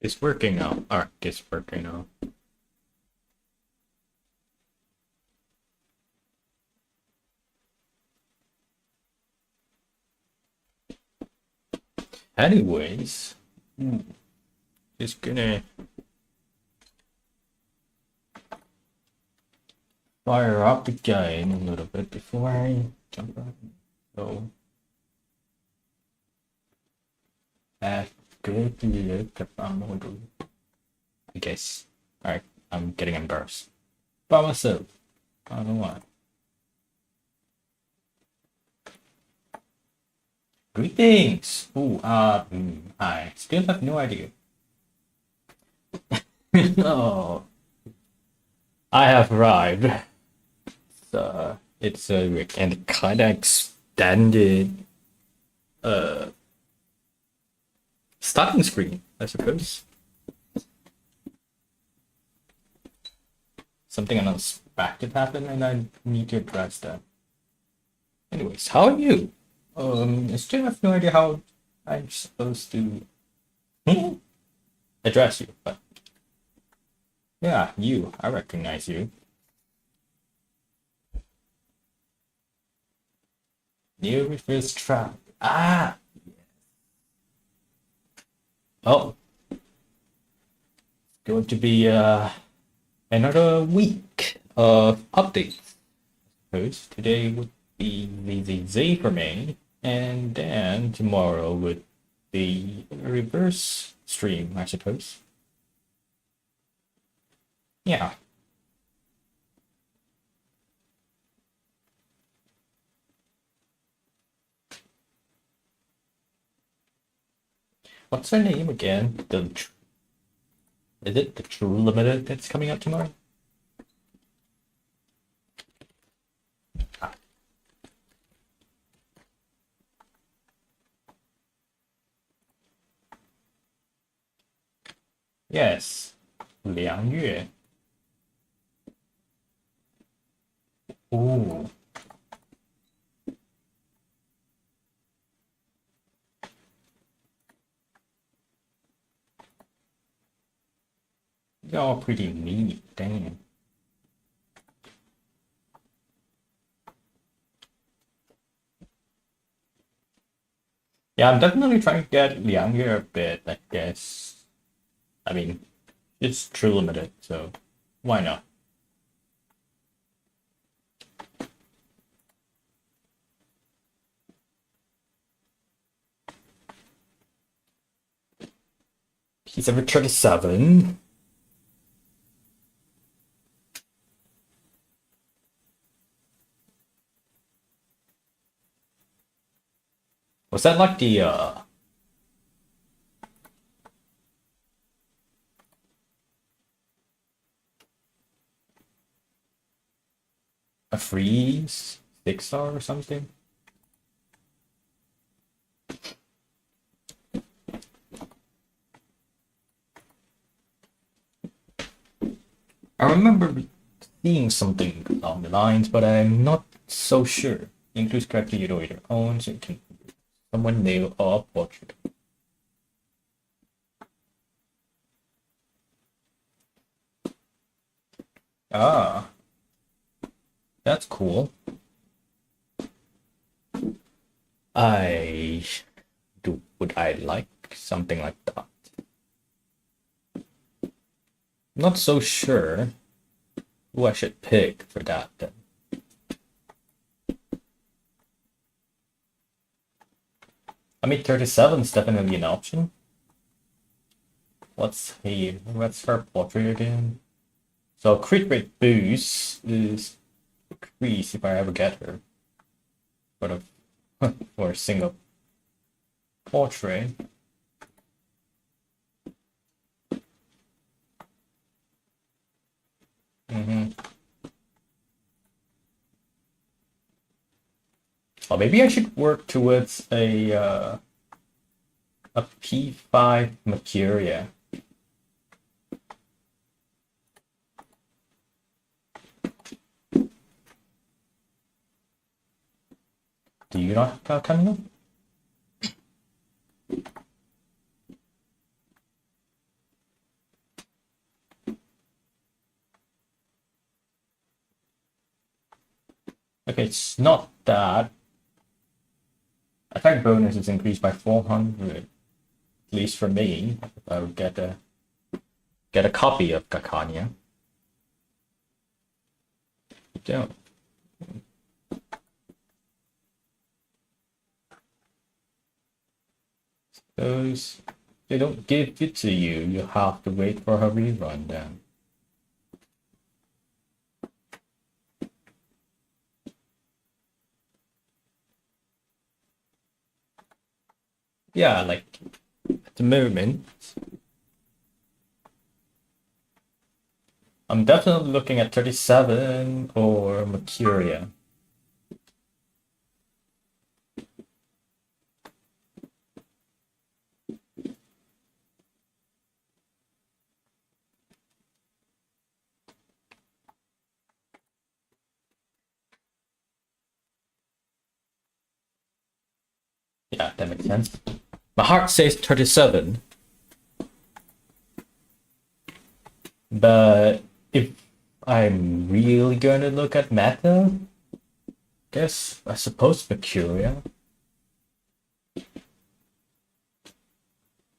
It's working now. Alright, it's working now. Anyways, just gonna fire up the game a little bit before I jump out. So, good look at my model. I guess. Alright, I'm getting embarrassed. By myself. I don't know why. Greetings! I still have no idea. Oh, I have arrived. It's a kind of extended starting screen, I suppose. Something unexpected happened, and I need to address that. Anyways, how are you? I still have no idea how I'm supposed to address you, but yeah, you. I recognize you. New reverse trap. Ah! Oh, going to be another week of updates. Suppose today would be the Z for me, and then tomorrow would be a reverse stream, I suppose. Yeah. What's her name again? Is it the True Limited that's coming out tomorrow? Yes, 2月. Ooh. They're all pretty neat, damn. Yeah, I'm definitely trying to get Liangye a bit, I guess. I mean, it's True Limited, so why not? He's ever 37. Was that like the a freeze 6-star or something? I remember seeing something along the lines, but I'm not so sure. Includes character you either own, so you can someone nail or portrait. Ah, that's cool. I would I like something like that? Not so sure who I should pick for that then. I mean, 37 is definitely an option. What's her portrait again? So crit rate boost is increased if I ever get her. Sort of for a single portrait. Or maybe I should work towards a a P5 Mercuria. Do you not have coming up? Okay, it's not that. Attack bonus is increased by 400. At least for me, if I would get a copy of Gakania. You don't. Suppose they don't give it to you, you have to wait for her rerun then. Yeah, like at the moment, I'm definitely looking at 37 or Mercuria. Yeah, that makes sense. My heart says 37. But if I'm really gonna look at meta, I suppose Mercuria.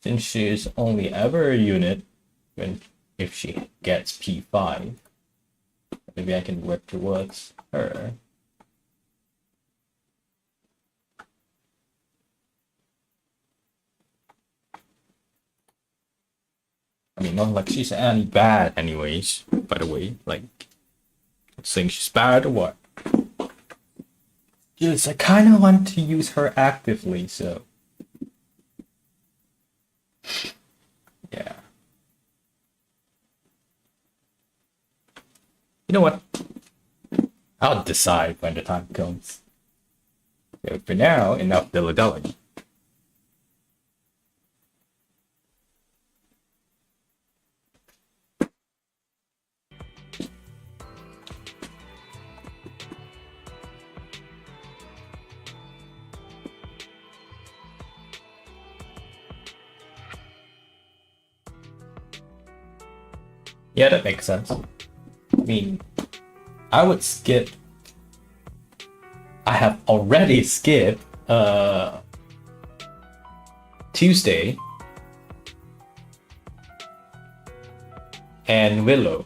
Since she is only ever a unit if she gets P5. Maybe I can work towards her. I mean, not like she's any bad anyways, by the way. Like, not saying she's bad or what. Just, I kind of want to use her actively, so. Yeah. You know what? I'll decide when the time comes. So for now, enough dilly-dallying. Yeah, that makes sense. I mean, I would skip. I have already skipped Tuesday and Willow,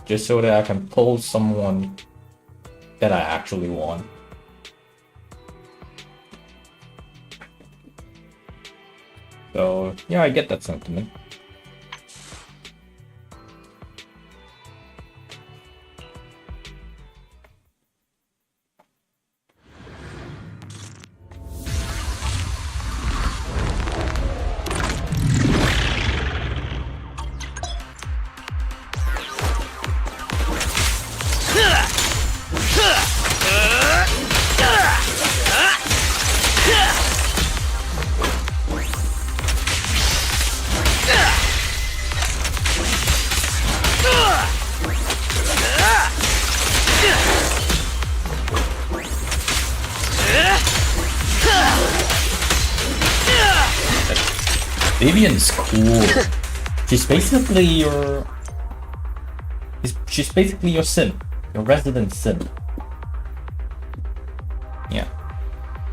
just so that I can pull someone that I actually want. So yeah, I get that sentiment. Vivian's cool. She's basically your simp, your resident simp. Yeah.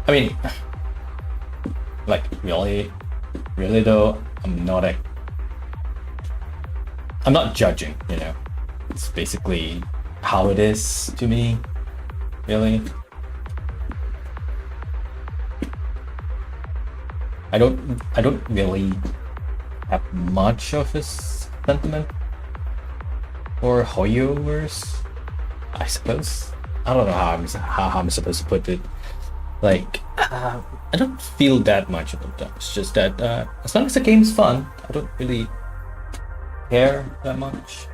I mean, like really though, I'm not judging, you know. It's basically how it is to me, really. I don't really have much of a sentiment for Hoyoverse, I suppose. I don't know how I'm supposed to put it. Like, I don't feel that much about them. It's just that as long as the game's fun, I don't really care that much.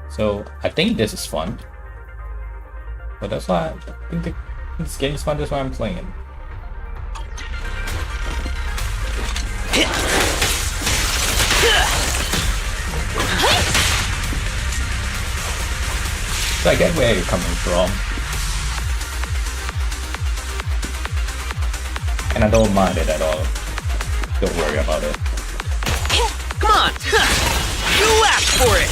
So I think this is fun. But that's why I think this game is fun. That's why I'm playing it. So I get where you're coming from. And I don't mind it at all. Don't worry about it. Come on! You asked for it!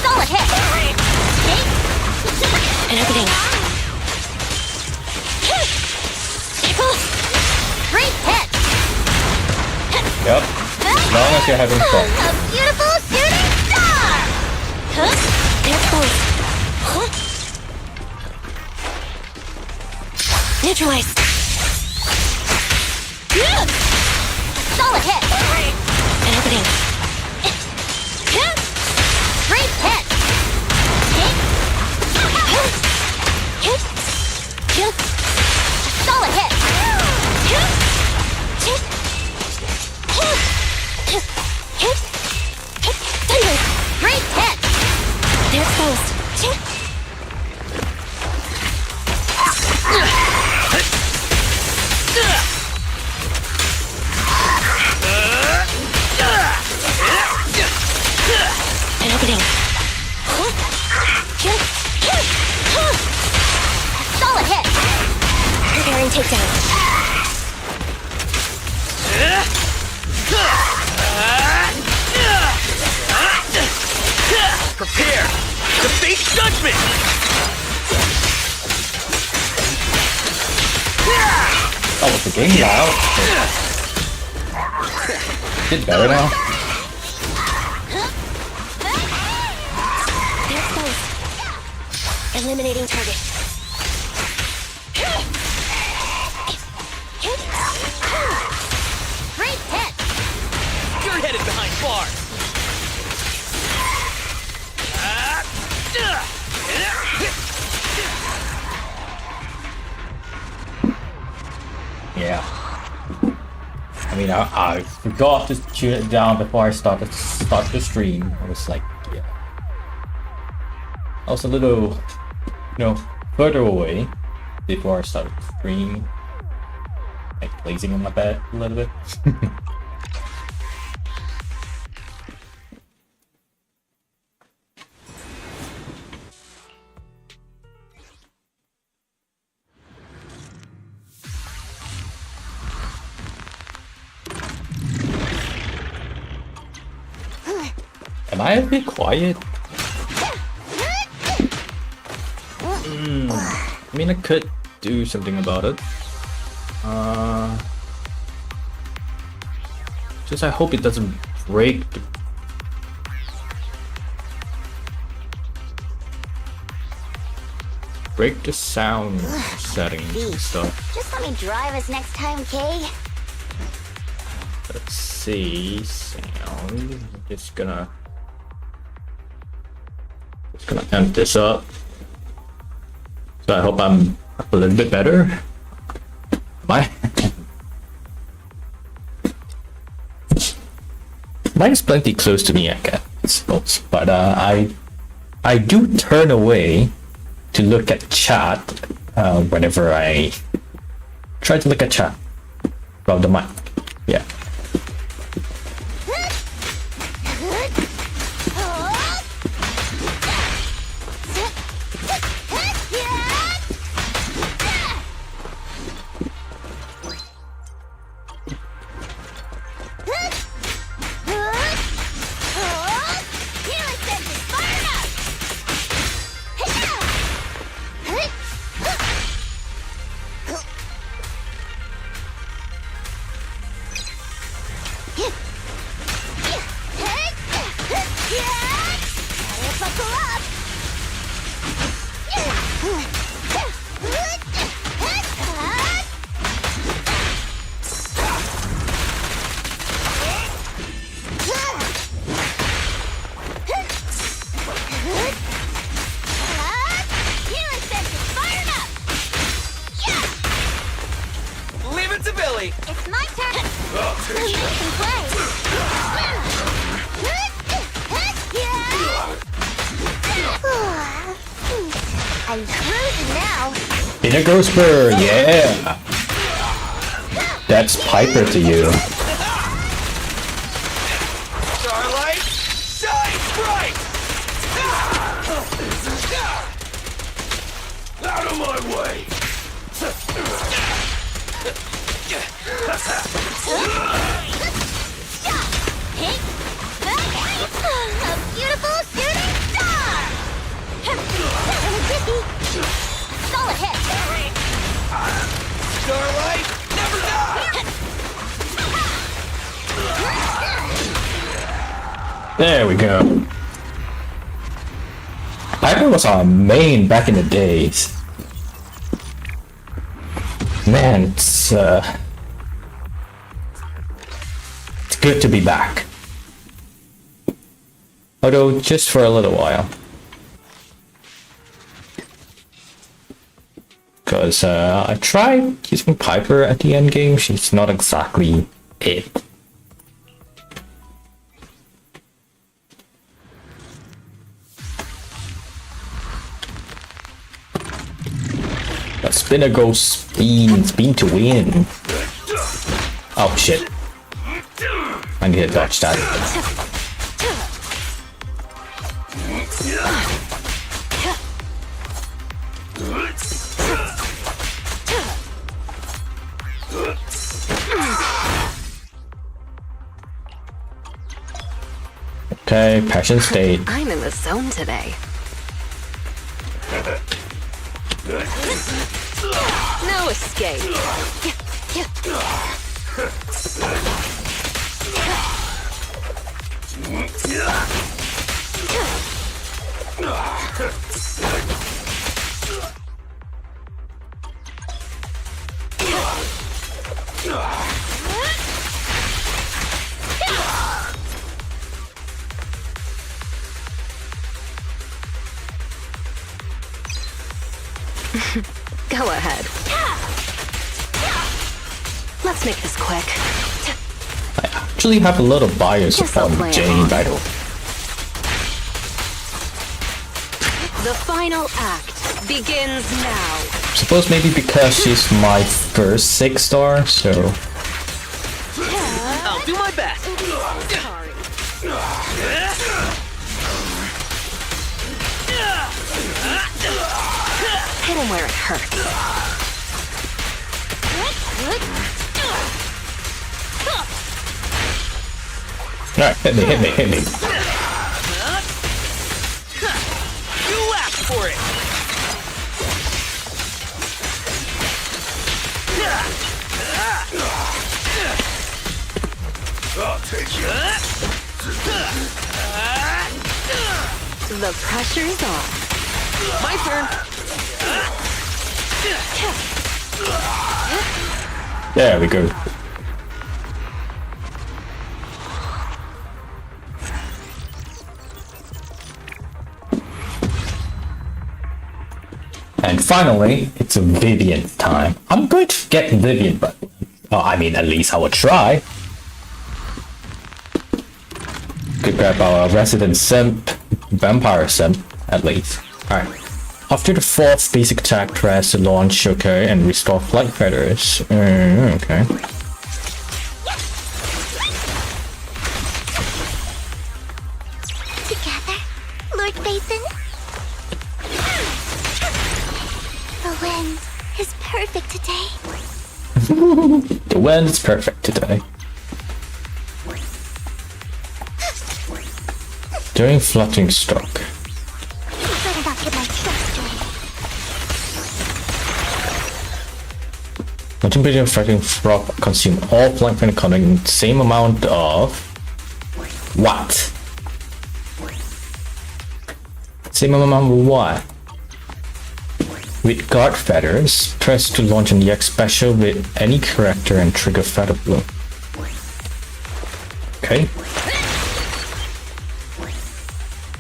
Solid hit! And everything. Great hit! Yep. As long as you're having fun. A beautiful shooting star! There it goes. Neutralize. Solid hit! And everything. Great hit! Solid hit! Thunder! Great hit! There it goes. And everything. Solid hit! Preparing takedown. Prepare to face judgment! Oh, it's the game now. Did better now. There it goes. Eliminating target. Great hit! You're headed behind bars! Yeah. I mean, I forgot to tune it down before I start the stream. I was like, yeah. I was a little, further away before I started the stream. Like lazing on my bed a little bit. Am I a bit quiet? I mean, I could do something about it. Just I hope it doesn't break the sound settings and stuff. Just let me drive us next time, Kay. Let's see, sound. Just gonna amp this up. So I hope I'm a little bit better. Bye. Mine is plenty close to me, I suppose. But I do turn away to look at chat whenever I try to look at chat from the mic. Yeah. I'm cruising now. Vinegar Spur, yeah! That's Piper to you. Starlight, shine bright! Out of my way! A beautiful shooting star! Solid hit! Starlight, never die! There we go. Piper was our main back in the days. Man, it's good to be back. Although just for a little while. Because I tried using Piper at the end game, she's not exactly it. But Spinner goes spin to win. Oh shit. I need to dodge that. Okay, passion state. I'm in the zone today. No escape. Go ahead. Let's make this quick. I actually have a lot of bias Guess I'll upon play Jane along. battle. The final act begins now. Suppose maybe because she's my first 6-star, so I'll do my best! Sorry. Hit him where it hurts. alright, hit me. You asked for it! I'll take you. The pressure's on. My turn! There we go. And finally, it's a Vivian time. I'm going to get Vivian, but I mean, at least I will try. Could grab our resident Simp, Vampire Simp, at least. Alright. After the 4th basic attack, press the launch, okay, and restore flight feathers. Okay. Together, Lord Basin. The wind is perfect today. The wind is perfect today. During fluttering stroke. Better not get my trust away. Multiplicating fluttering frog consume all flight feather containing the same amount of what? Same amount of what? With guard feathers, press to launch an EX special with any character and trigger feather bloom. Okay.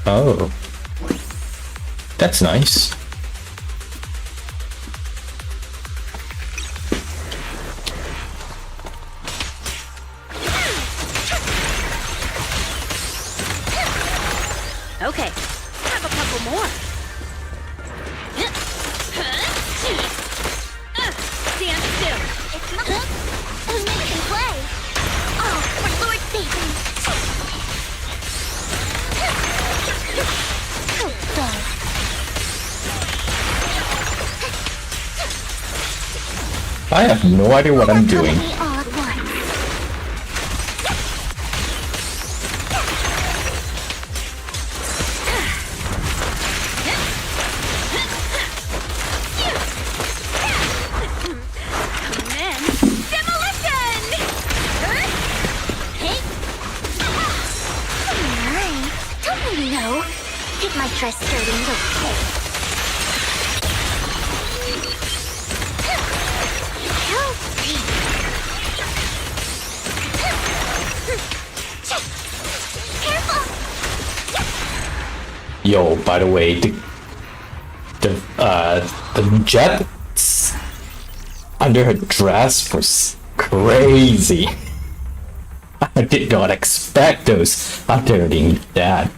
Oh. That's nice. I have no idea what I'm doing. Overcoming me all at once. Man, demolition! Hey. Alright. Don't really know. It might try skirting it okay. Healthy. Careful. Yo, by the way, the jet under her dress was crazy. I did not expect those underneath that.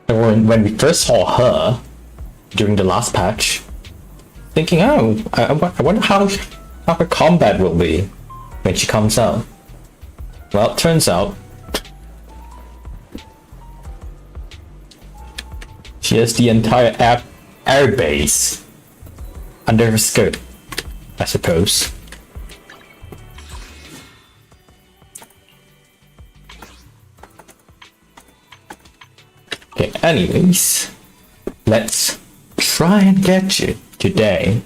And when we first saw her during the last patch, thinking, oh, I wonder how her combat will be when she comes out. Well, it turns out she has the entire air base under her skirt, I suppose. Okay, anyways, let's try and get you today.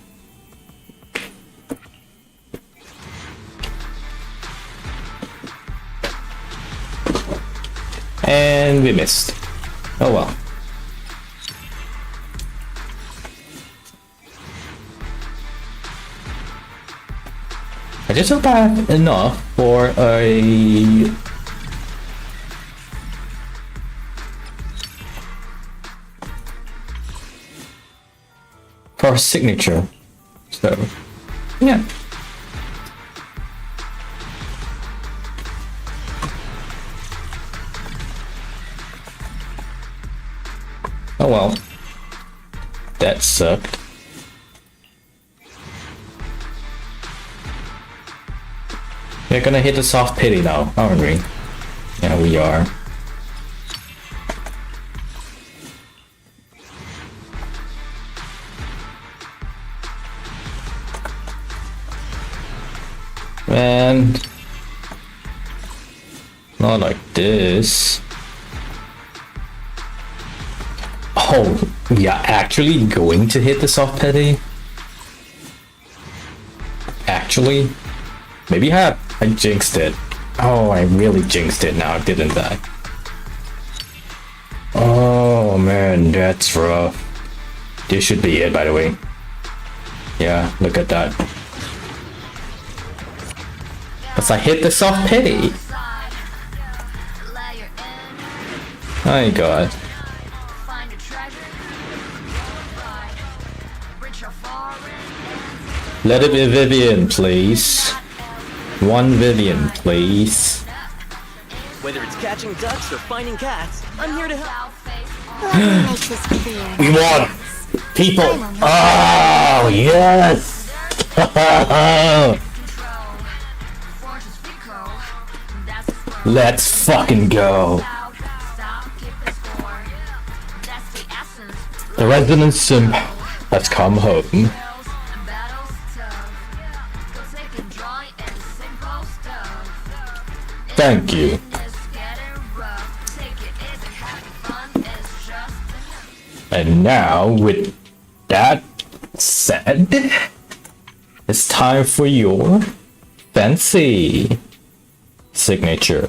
And we missed. Oh well. I just hope I have enough for a signature. So yeah. Oh well. That sucked. We're gonna hit the soft pity now, aren't we? Yeah, we are. And not like this. Oh, we are actually going to hit the soft pity? Actually? Maybe I jinxed it. Oh, I really jinxed it now, didn't I? Oh man, that's rough. This should be it, by the way. Yeah, look at that. As I hit the soft pity. My god. Let it be Vivian, please. One Vivian, please. Whether it's catching ducks or finding cats, I'm here to help. Let me make this clear. We won! People! Oh, yes! Let's fucking go. The resident Simp has come home. Thank you. And now, with that said, it's time for your fancy signature.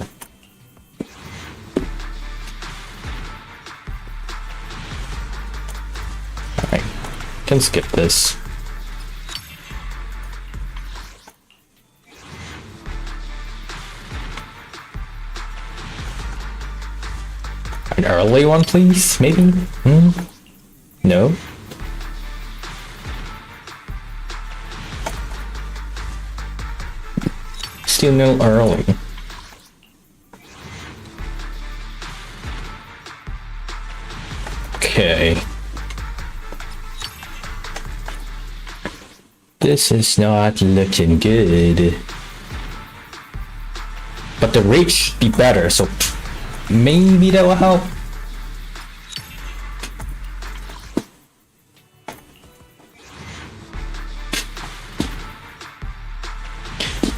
Alright, can skip this. An early one, please? Maybe? No? Still no early. Okay. This is not looking good. but the rate should be better, so maybe that will help.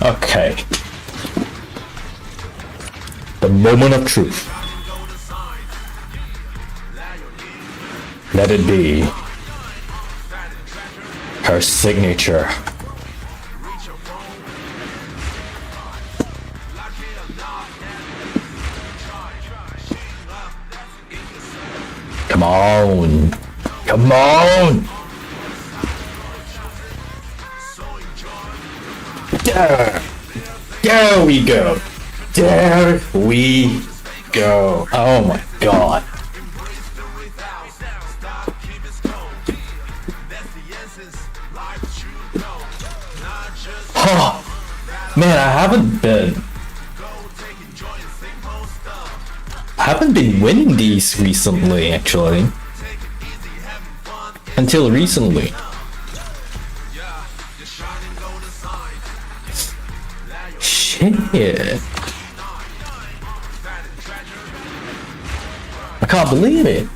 Okay. The moment of truth. Let it be. Her signature. Come on. Come on. There we go. There we go. Oh my god. Oh, man, I haven't been winning these recently, actually. Until recently. Shit. I can't believe it.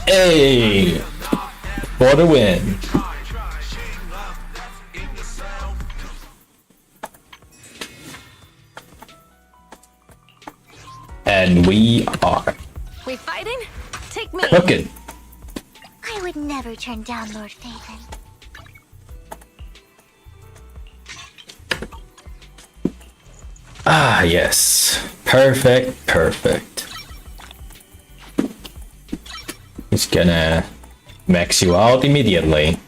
Hey, for the win. And we are. We fighting? Take me. Okay. I would never turn down Lord Phaethon. Ah, yes. Perfect, perfect. It's gonna max you out immediately.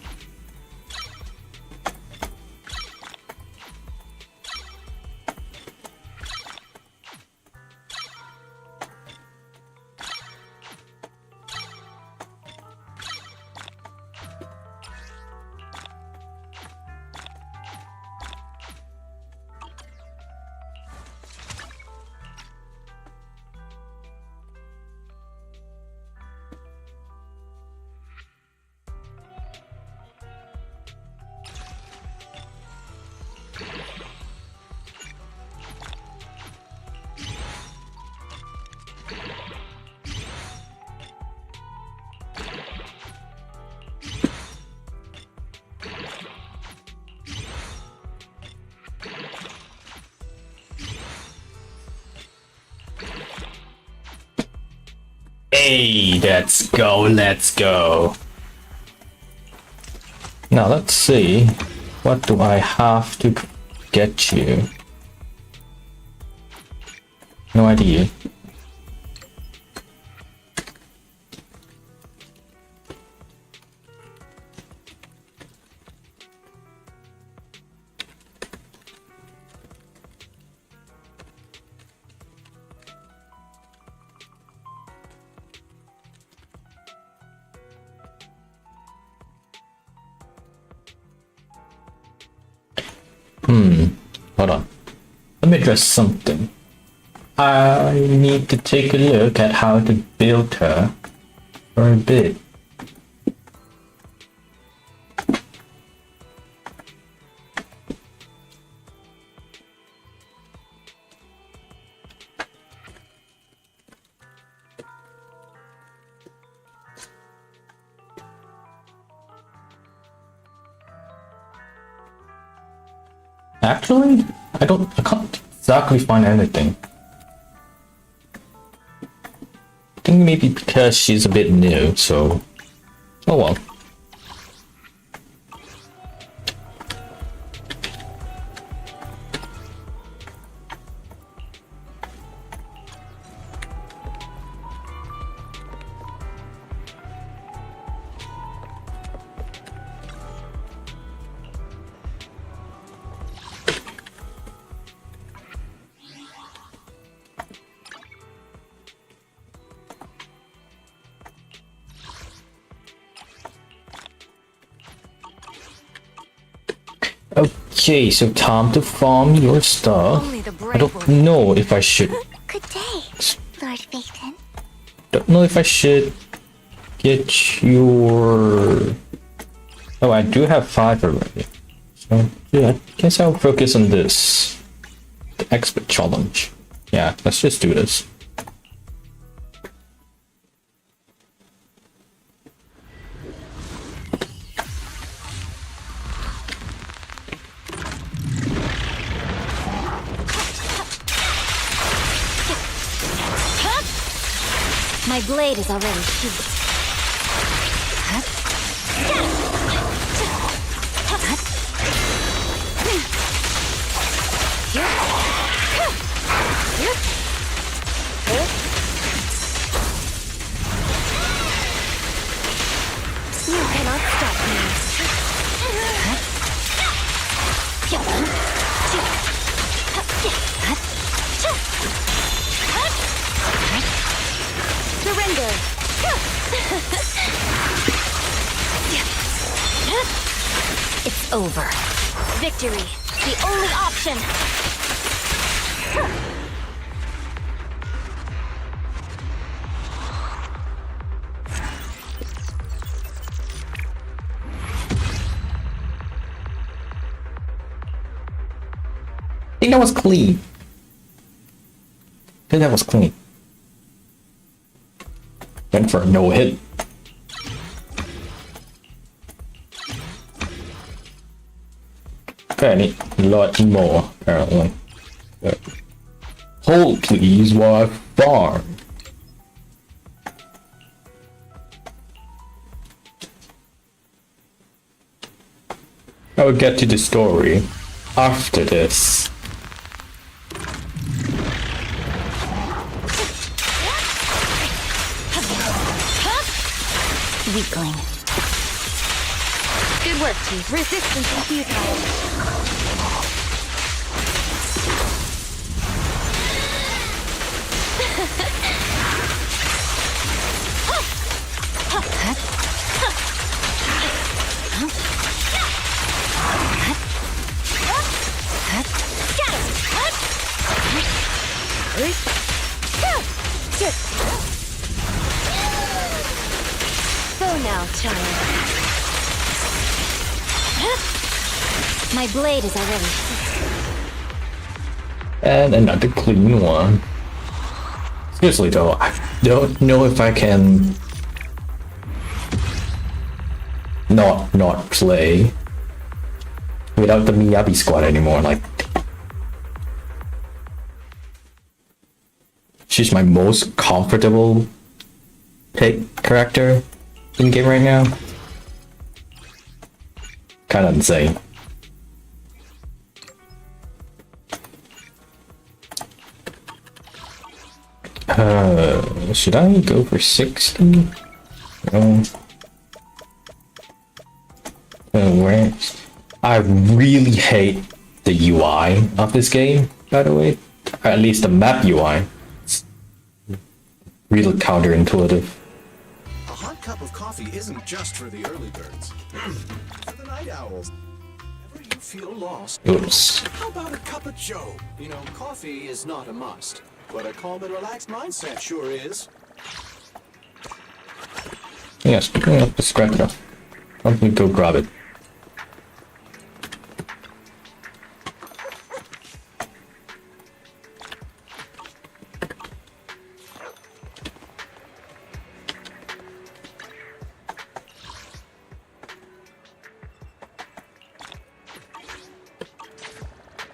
Hey, let's go, let's go. Now let's see. What do I have to get you? No idea. Hold on. Let me address something. I need to take a look at how to build her for a bit. Actually, I can't exactly find anything. I think maybe because she's a bit new, so oh well. Okay, so time to farm your stuff. Only the brave I don't will- know if I should. Good day, Lord Phaethon. Don't know if I should get your. Oh, I do have 5 already. So yeah, I guess I'll focus on this. expert challenge. Yeah, let's just do this. My blade is already sheathed. You cannot stop me. Surrender. It's over. Victory, the only option. I think that was clean. I think that was clean. Went for a no hit. Okay, I need a lot more, apparently. But hold please while I farm. I will get to the story after this. Weakling. Good work, Chief. Resistance is futile. Go now, child. My blade is already. And another clean one. Seriously though, I don't know if I can not play without the Miyabi squad anymore. Like, she's my most comfortable pick character in game right now. Kinda insane. Should I go for 60? Where? I really hate the UI of this game, by the way. Or at least the map UI. It's really counterintuitive. A hot cup of coffee isn't just for the early birds. For the night owls. Whenever you feel lost. Oops. How about a cup of joe? You know, coffee is not a must, but a calm and relaxed mindset sure is. Yes, picking up the scrapper. Let me go grab it.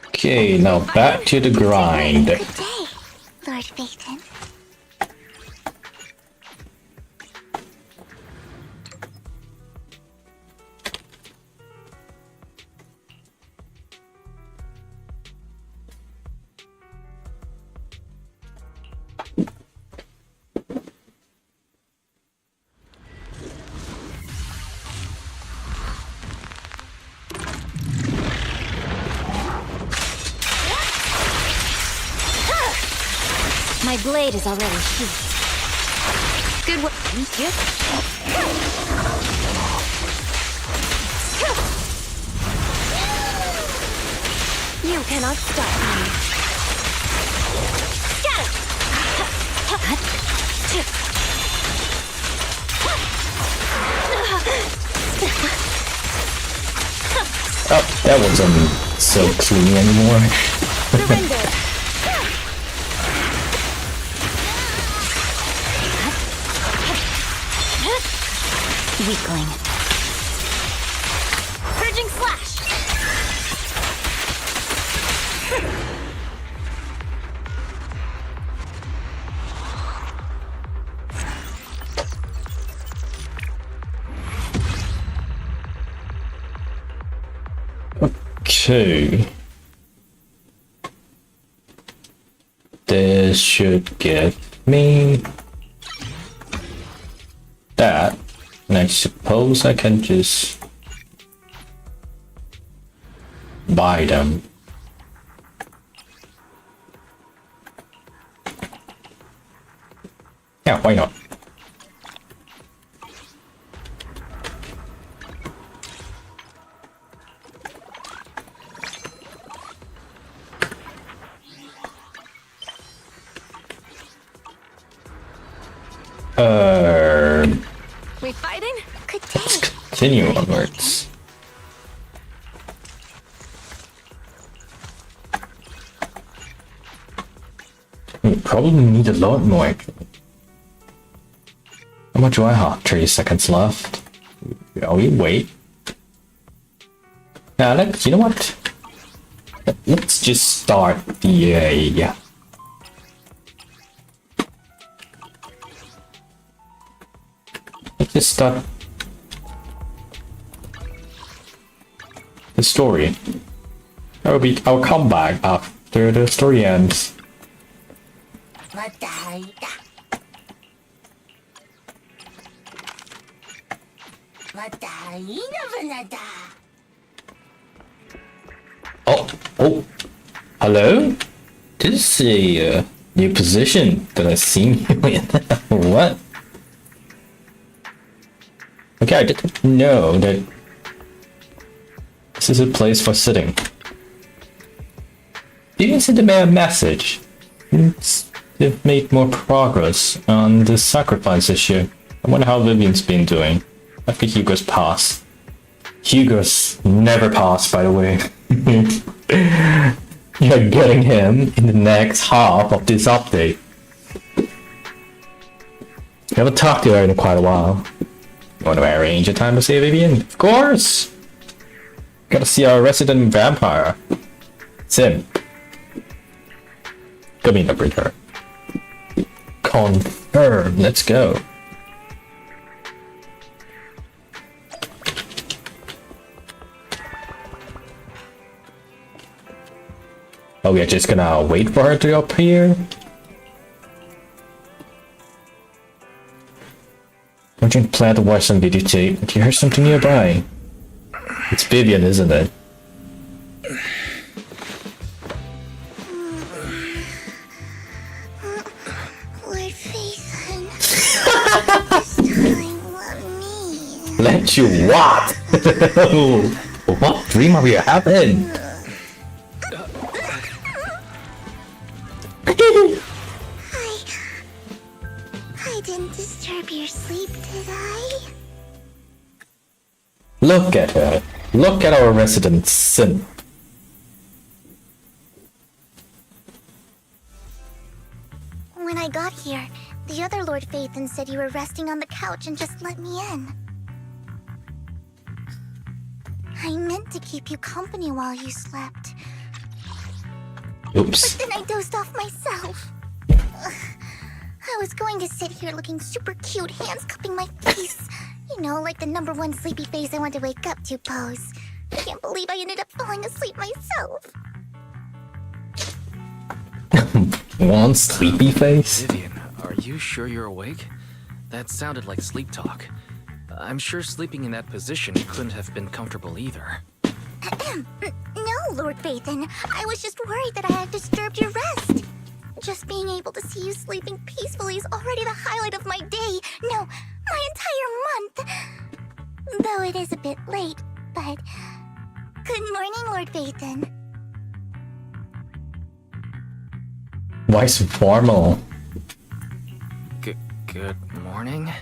Okay, now back to the grind. Good day, Lord Phaeton. My blade is already sheathed. Good work. Thank you. You cannot stop me. Oh, that wasn't so clean anymore. Surrender. Weakling. Purging slash. Okay. This should get me that. And I suppose I can just buy them. Yeah, why not? We fighting? Good day. Let's continue onwards. We probably need a lot more actually. How much do I have? 30 seconds left. Shall we wait? Now, you know what? Let's just start the yeah. Let's just start the story. I'll come back after the story ends. Oh, hello? This is a new position that I've seen you in. What? Okay, I didn't know that this is a place for sitting. You can send me a message. They've made more progress on the sacrifice issue. I wonder how Vivian's been doing after Hugo's pass. Hugo's never passed, by the way. You're getting him in the next half of this update. We haven't talked to her in quite a while. Want to arrange a time to see Vivian? Of course! Gotta see our resident vampire. Simp. Go meet up with her. Confirm. Let's go. Oh, we are just gonna wait for her to appear? Don't you plan to watch some videotape? Did you hear something nearby? It's Vivian, isn't it? Lord Phaethon. This time, let me. Let you what? What dream are we having? I didn't disturb your sleep, did I? Look at her. Look at our resident Simp. When I got here, the other Lord Phaethon said you were resting on the couch and just let me in. I meant to keep you company while you slept. Oops. But then I dozed off myself. I was going to sit here looking super cute, hands cupping my face. You know, like the #1 sleepy face I want to wake up to pose. I can't believe I ended up falling asleep myself. One sleepy face? Vivian, are you sure you're awake? That sounded like sleep talk. I'm sure sleeping in that position couldn't have been comfortable either. No, Lord Phaethon. I was just worried that I had disturbed your rest. Just being able to see you sleeping peacefully is already the highlight of my day. No, my entire month. Though it is a bit late, but... Good morning, Lord Phaethon. Why so formal? Good morning?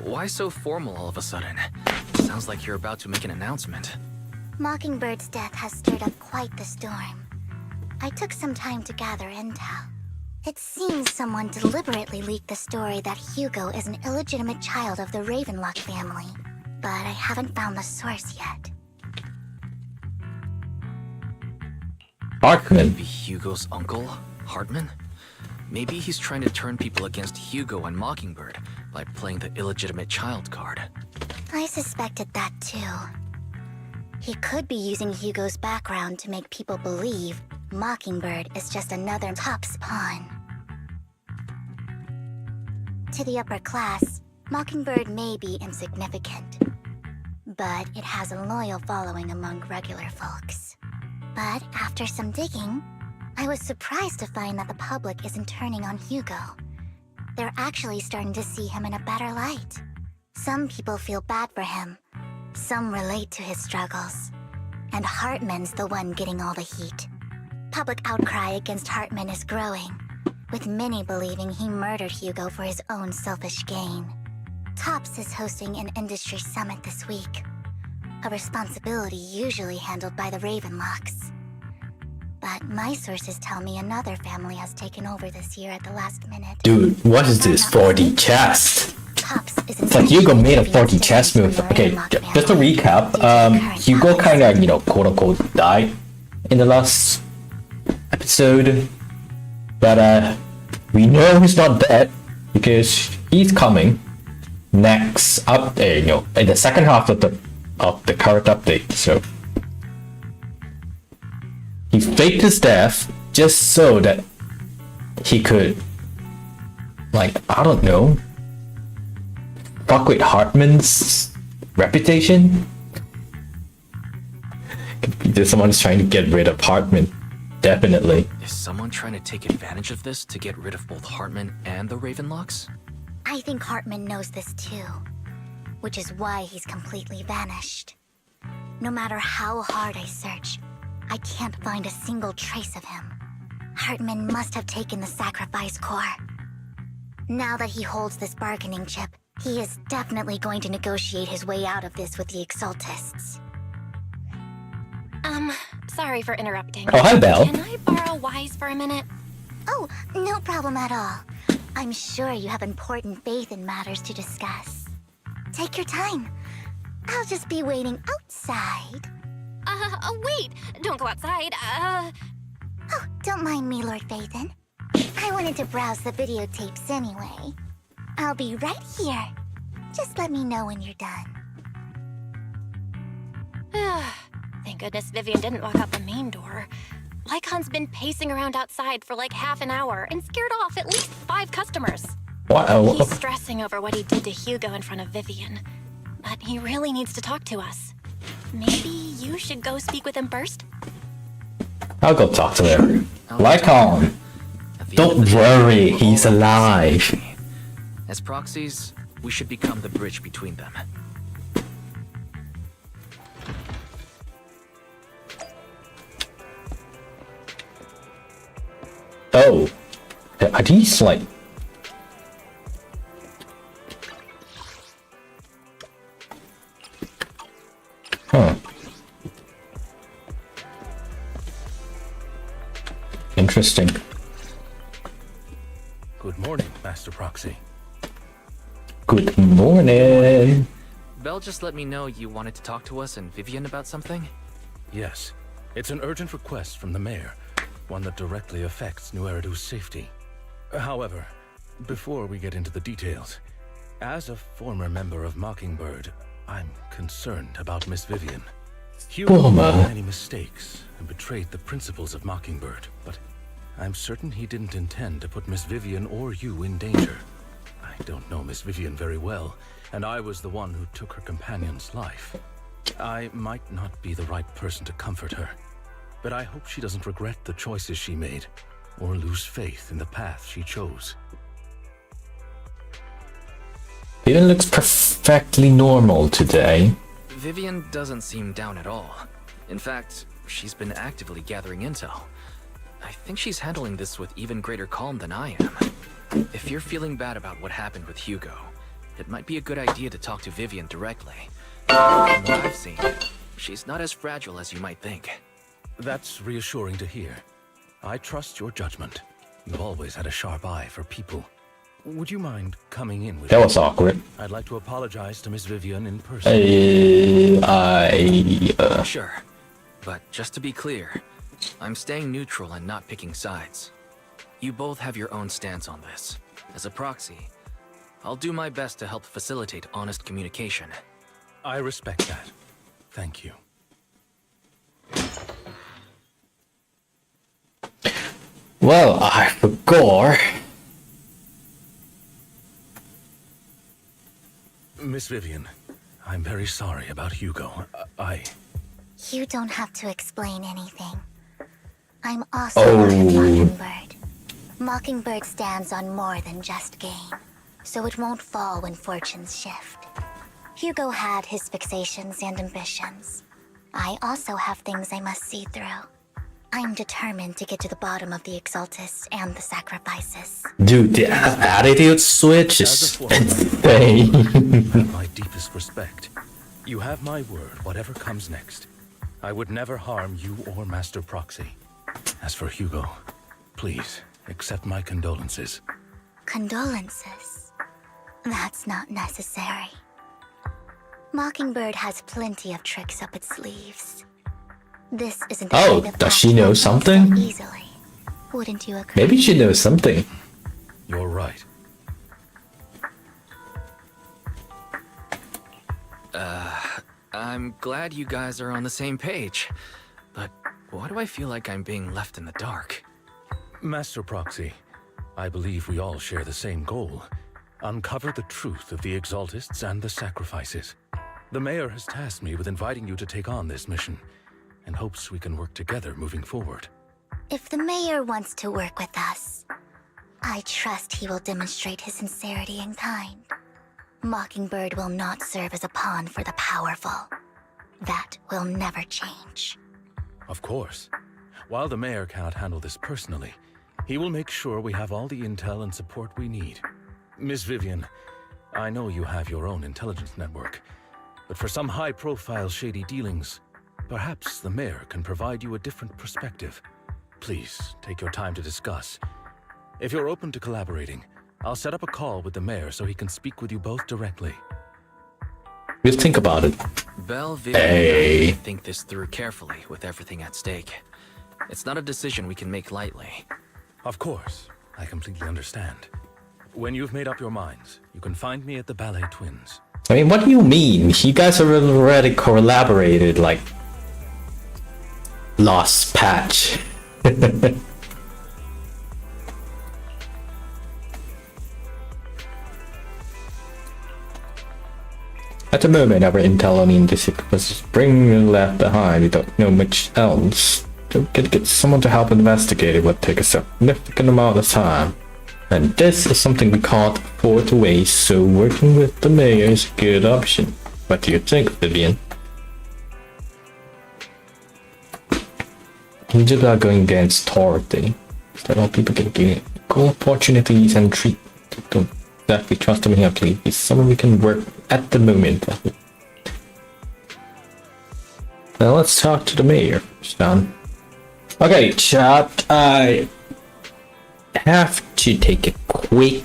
Why so formal all of a sudden? Sounds like you're about to make an announcement. Mockingbird's death has stirred up quite the storm. I took some time to gather intel. It seems someone deliberately leaked the story that Hugo is an illegitimate child of the Ravenlock family, but I haven't found the source yet. Hartman. Maybe Hugo's uncle, Hartman? Maybe he's trying to turn people against Hugo and Mockingbird by playing the illegitimate child card. I suspected that too. He could be using Hugo's background to make people believe Mockingbird is just another Top's pawn. To the upper class, Mockingbird may be insignificant, but it has a loyal following among regular folks. But after some digging, I was surprised to find that the public isn't turning on Hugo. They're actually starting to see him in a better light. Some people feel bad for him. Some relate to his struggles. And Hartman's the one getting all the heat. Public outcry against Hartman is growing, with many believing he murdered Hugo for his own selfish gain. Tops is hosting an industry summit this week, a responsibility usually handled by the Ravenlocks. But my sources tell me another family has taken over this year at the last minute. Dude, what is this 4D chest? Tops is It's like Hugo made a 4D chess move. Okay, just to recap, Hugo kind of, quote-unquote died in the last episode. But, we know he's not dead because he's coming next update, in the second half of the current update, so. He faked his death just so that he could, I don't know, fuck with Hartman's reputation? Someone's trying to get rid of Hartman. Definitely. Is someone trying to take advantage of this to get rid of both Hartman and the Ravenlocks? I think Hartman knows this too, which is why he's completely vanished. No matter how hard I search, I can't find a single trace of him. Hartman must have taken the sacrifice core. Now that he holds this bargaining chip, he is definitely going to negotiate his way out of this with the Exaltists. Sorry for interrupting. Oh, hi, Belle. Can I borrow Wise for a minute? Oh, no problem at all. I'm sure you have important faith in matters to discuss. Take your time. I'll just be waiting outside. Wait! Don't go outside. Oh, don't mind me, Lord Phaethon. I wanted to browse the videotapes anyway. I'll be right here. Just let me know when you're done. Thank goodness Vivian didn't walk out the main door. Lycon's been pacing around outside for like half an hour and scared off at least 5 customers. Wow. He's stressing over what he did to Hugo in front of Vivian. But he really needs to talk to us. Maybe you should go speak with him first? I'll go talk to him. I'll Lycon, At the end don't of the day, worry, we're he's all on the alive. same team. As proxies, we should become the bridge between them. Oh, are these Huh. Interesting. Good morning, Master Proxy. Good morning. Belle just let me know you wanted to talk to us and Vivian about something. Yes, it's an urgent request from the mayor, one that directly affects New Eridu's safety. However, before we get into the details, as a former member of Mockingbird, I'm concerned about Miss Vivian. Hugo Former? made many mistakes and betrayed the principles of Mockingbird, but I'm certain he didn't intend to put Miss Vivian or you in danger. I don't know Miss Vivian very well, and I was the one who took her companion's life. I might not be the right person to comfort her, but I hope she doesn't regret the choices she made, or lose faith in the path she chose. Vivian looks perfectly normal today. Vivian doesn't seem down at all. In fact, she's been actively gathering intel. I think she's handling this with even greater calm than I am. If you're feeling bad about what happened with Hugo, it might be a good idea to talk to Vivian directly. From what I've seen, she's not as fragile as you might think. That's reassuring to hear. I trust your judgment. You've always had a sharp eye for people. Would you mind coming in with That me? was awkward. I'd like to apologize to Miss Vivian in person. Sure. But just to be clear, I'm staying neutral and not picking sides. You both have your own stance on this. As a proxy, I'll do my best to help facilitate honest communication. I respect that. Thank you. Well, I forgot. Miss Vivian, I'm very sorry about Hugo. You don't have to explain anything. I'm also not a Mockingbird. Mockingbird stands on more than just game, so it won't fall when fortunes shift. Hugo had his fixations and ambitions. I also have things I must see through. I'm determined to get to the bottom of the Exaltus and the sacrifices. Dude, the attitude switch As a is former insane. have my deepest respect. You have my word, whatever comes next. I would never harm you or Master Proxy. As for Hugo, please accept my condolences. Condolences? That's not necessary. Mockingbird has plenty of tricks up its sleeves. This isn't the Oh, kind of does she path know that moves something? so easily. Wouldn't you agree? Maybe she knows something. You're right. I'm glad you guys are on the same page. But why do I feel like I'm being left in the dark? Master Proxy, I believe we all share the same goal. Uncover the truth of the Exaltists and the sacrifices. The mayor has tasked me with inviting you to take on this mission, and hopes we can work together moving forward. If the mayor wants to work with us, I trust he will demonstrate his sincerity in kind. Mockingbird will not serve as a pawn for the powerful. That will never change. Of course. While the mayor cannot handle this personally, he will make sure we have all the intel and support we need. Miss Vivian, I know you have your own intelligence network, but for some high-profile shady dealings, perhaps the mayor can provide you a different perspective. Please, take your time to discuss. If you're open to collaborating, I'll set up a call with the mayor so he can speak with you both directly. We'll think about it. Belle, Vivian, Hey. and I need to think this through carefully with everything at stake. It's not a decision we can make lightly. Of course, I completely understand. When you've made up your minds, you can find me at the Ballet Twins. I mean, what do you mean? You guys have already collaborated, like, last patch. At the moment, our intel on Indisc was spring left behind. We don't know much else. To get someone to help investigate it would take a significant amount of time. And this is something we can't afford to waste, so working with the mayor is a good option. What do you think, Vivian? You just about going against authority. That all people can get equal opportunities and treat. Don't exactly trust him here, please. He's someone we can work at the moment. Now let's talk to the mayor, Stan. Okay, chat. I have to take a quick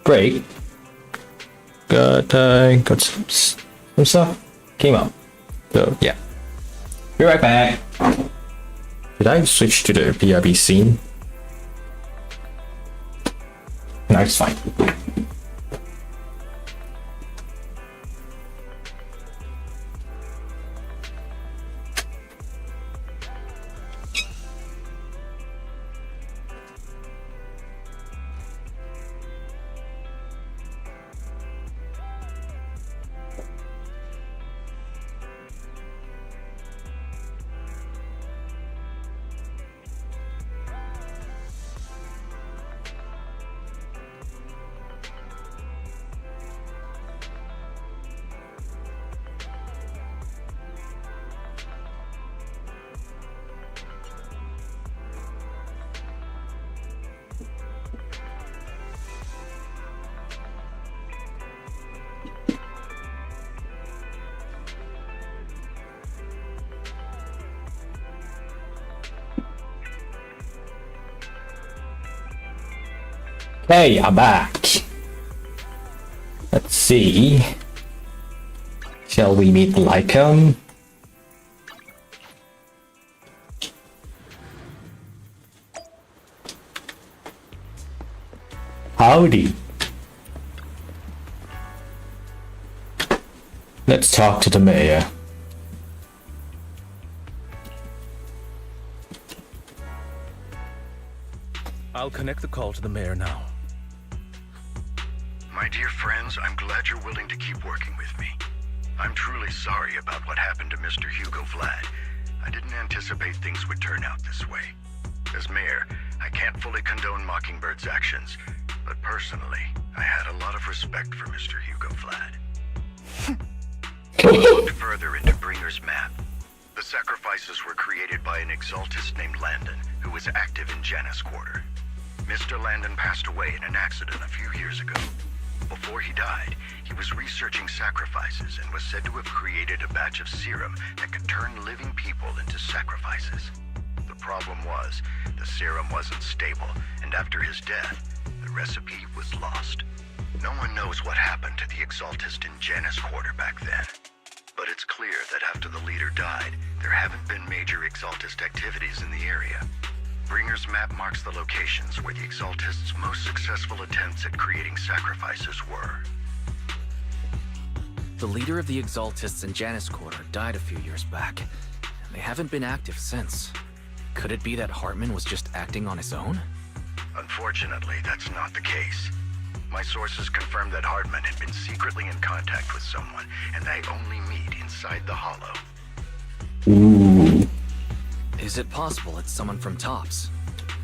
break. Got some stuff came up. So yeah. Be right back. Did I switch to the BRB scene? No, it's fine. Hey, I'm back. Let's see. Shall we meet Lycum? Howdy. Let's talk to the mayor. I'll connect the call to the mayor now. My dear friends, I'm glad you're willing to keep working with me. I'm truly sorry about what happened to Mr. Hugo Vlad. I didn't anticipate things would turn out this way. As mayor, I can't fully condone Mockingbird's actions, but personally, I had a lot of respect for Mr. Hugo Vlad. We looked further into Bringer's map. The sacrifices were created by an exaltist named Landon, who was active in Janus Quarter. Mr. Landon passed away in an accident a few years ago. Before he died, he was researching sacrifices and was said to have created a batch of serum that could turn living people into sacrifices. The problem was, the serum wasn't stable, and after his death, the recipe was lost. No one knows what happened to the exaltist in Janus Quarter back then. But it's clear that after the leader died, there haven't been major exaltist activities in the area. Bringer's map marks the locations where the exaltists' most successful attempts at creating sacrifices were. The leader of the exaltists in Janus Quarter died a few years back, and they haven't been active since. Could it be that Hartman was just acting on his own? Unfortunately, that's not the case. My sources confirmed that Hartman had been secretly in contact with someone, and they only meet inside the Hollow. Ooh. Is it possible it's someone from TOPS?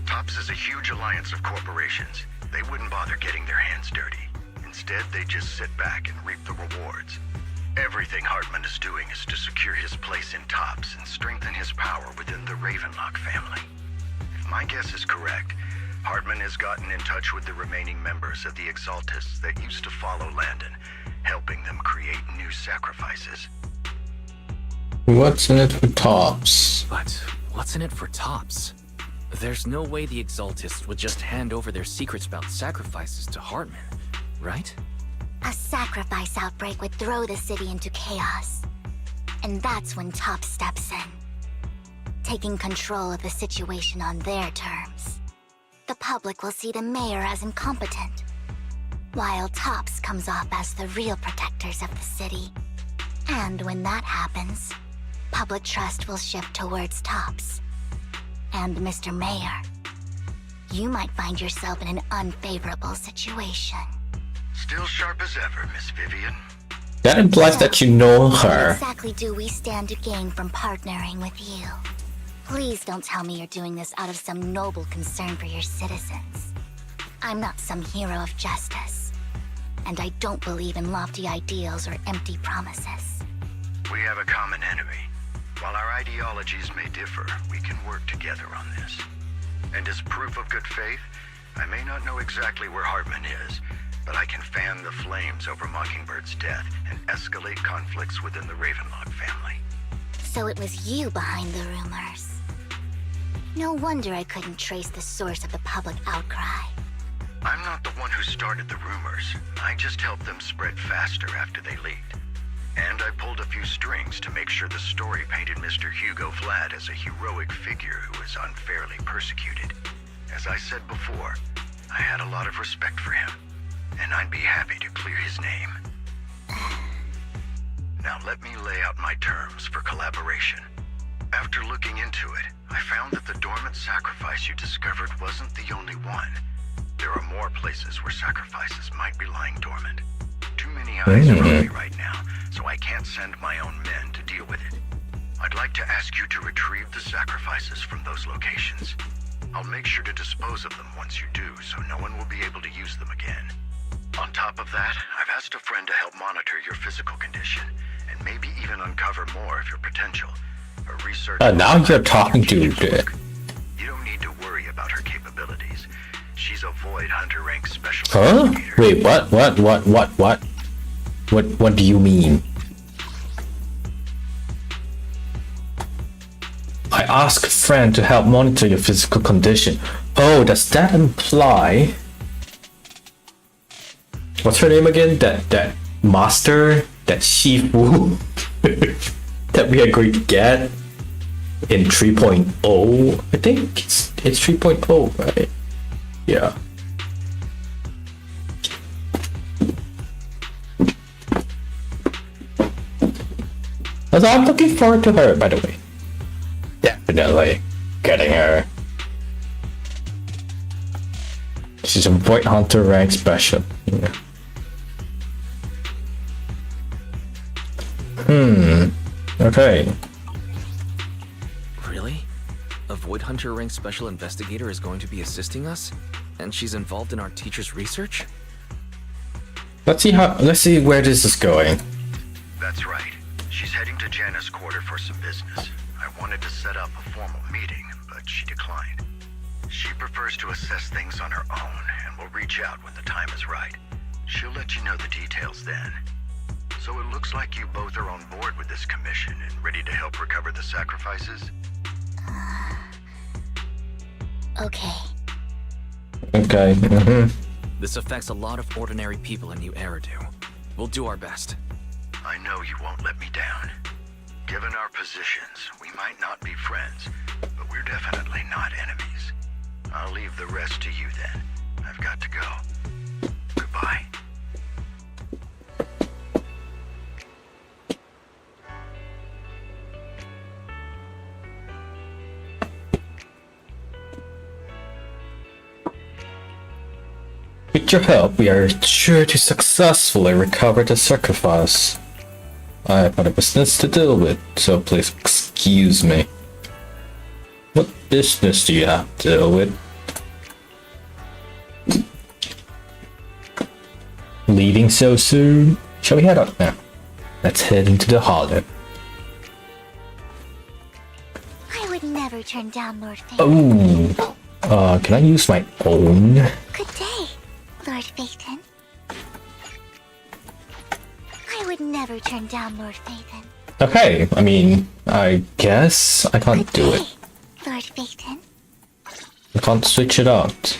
TOPS is a huge alliance of corporations. They wouldn't bother getting their hands dirty. Instead, they just sit back and reap the rewards. Everything Hartman is doing is to secure his place in TOPS and strengthen his power within the Ravenlock family. If my guess is correct, Hartman has gotten in touch with the remaining members of the Exaltists that used to follow Landon, helping them create new sacrifices. What's in it for Tops? But what's in it for TOPS? There's no way the Exaltists would just hand over their secrets about sacrifices to Hartman, right? A sacrifice outbreak would throw the city into chaos. And that's when TOPS steps in, taking control of the situation on their terms. The public will see the mayor as incompetent, while TOPS comes off as the real protectors of the city. And when that happens, public trust will shift towards TOPS. And Mr. Mayor, you might find yourself in an unfavorable situation. Still sharp as ever, Miss Vivian. That implies that you know What her. exactly do we stand to gain from partnering with you? Please don't tell me you're doing this out of some noble concern for your citizens. I'm not some hero of justice, and I don't believe in lofty ideals or empty promises. We have a common enemy. While our ideologies may differ, we can work together on this. And as proof of good faith, I may not know exactly where Hartman is, but I can fan the flames over Mockingbird's death and escalate conflicts within the Ravenlock family. So it was you behind the rumors. No wonder I couldn't trace the source of the public outcry. I'm not the one who started the rumors. I just helped them spread faster after they leaked. And I pulled a few strings to make sure the story painted Mr. Hugo Vlad as a heroic figure who was unfairly persecuted. As I said before, I had a lot of respect for him, and I'd be happy to clear his name. Now let me lay out my terms for collaboration. After looking into it, I found that the dormant sacrifice you discovered wasn't the only one. There are more places where sacrifices might be lying dormant. Too many eyes are on me right now, so I can't send my own men to deal with it. I'd like to ask you to retrieve the sacrifices from those locations. I'll make sure to dispose of them once you do, so no one will be able to use them again. On top of that, I've asked a friend to help monitor your physical condition, and maybe even uncover more of your potential. A research. Now you're talking to You the. don't need to worry about her capabilities. She's a Void Hunter rank special Huh? investigator. Wait, what do you mean? I ask a friend to help monitor your physical condition. Oh, does that imply What's her name again? That master, that Shifu that we agreed to get in 3.0. I think it's 3.0, right? Yeah. So I'm looking forward to her, by the way. Definitely getting her. She's a Void Hunter rank special. Yeah. Okay. Really? A Void Hunter rank special investigator is going to be assisting us? And she's involved in our teacher's research? Let's see where this is going. That's right. She's heading to Janna's quarter for some business. I wanted to set up a formal meeting, but she declined. She prefers to assess things on her own, and will reach out when the time is right. She'll let you know the details then. So it looks like you both are on board with this commission and ready to help recover the sacrifices? Okay. Okay. This affects a lot of ordinary people in New Eridu. We'll do our best. I know you won't let me down. Given our positions, we might not be friends, but we're definitely not enemies. I'll leave the rest to you then. I've got to go. Goodbye. With your help, we are sure to successfully recover the sacrifice. I have other business to deal with, so please excuse me. What business do you have to deal with? Leaving so soon? Shall we head up now? Let's head into the hollow. I would never turn down Lord Phaeton. Oh, can I use my own? Good day, Lord Phaeton. I would never turn down Lord Phaeton. Okay, I mean, I guess I can't do it. Lord Phaeton. I can't switch it out.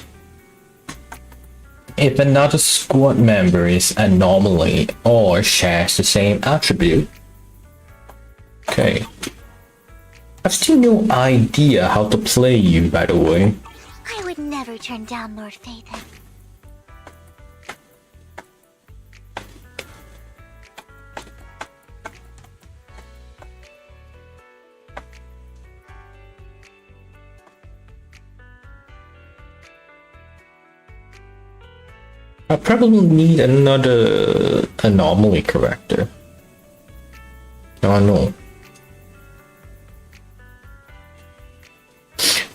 If another squad member is anomaly or shares the same attribute. Okay. I've still no idea how to play you, by the way. I would never turn down Lord Phaeton. I probably need another anomaly character. I know.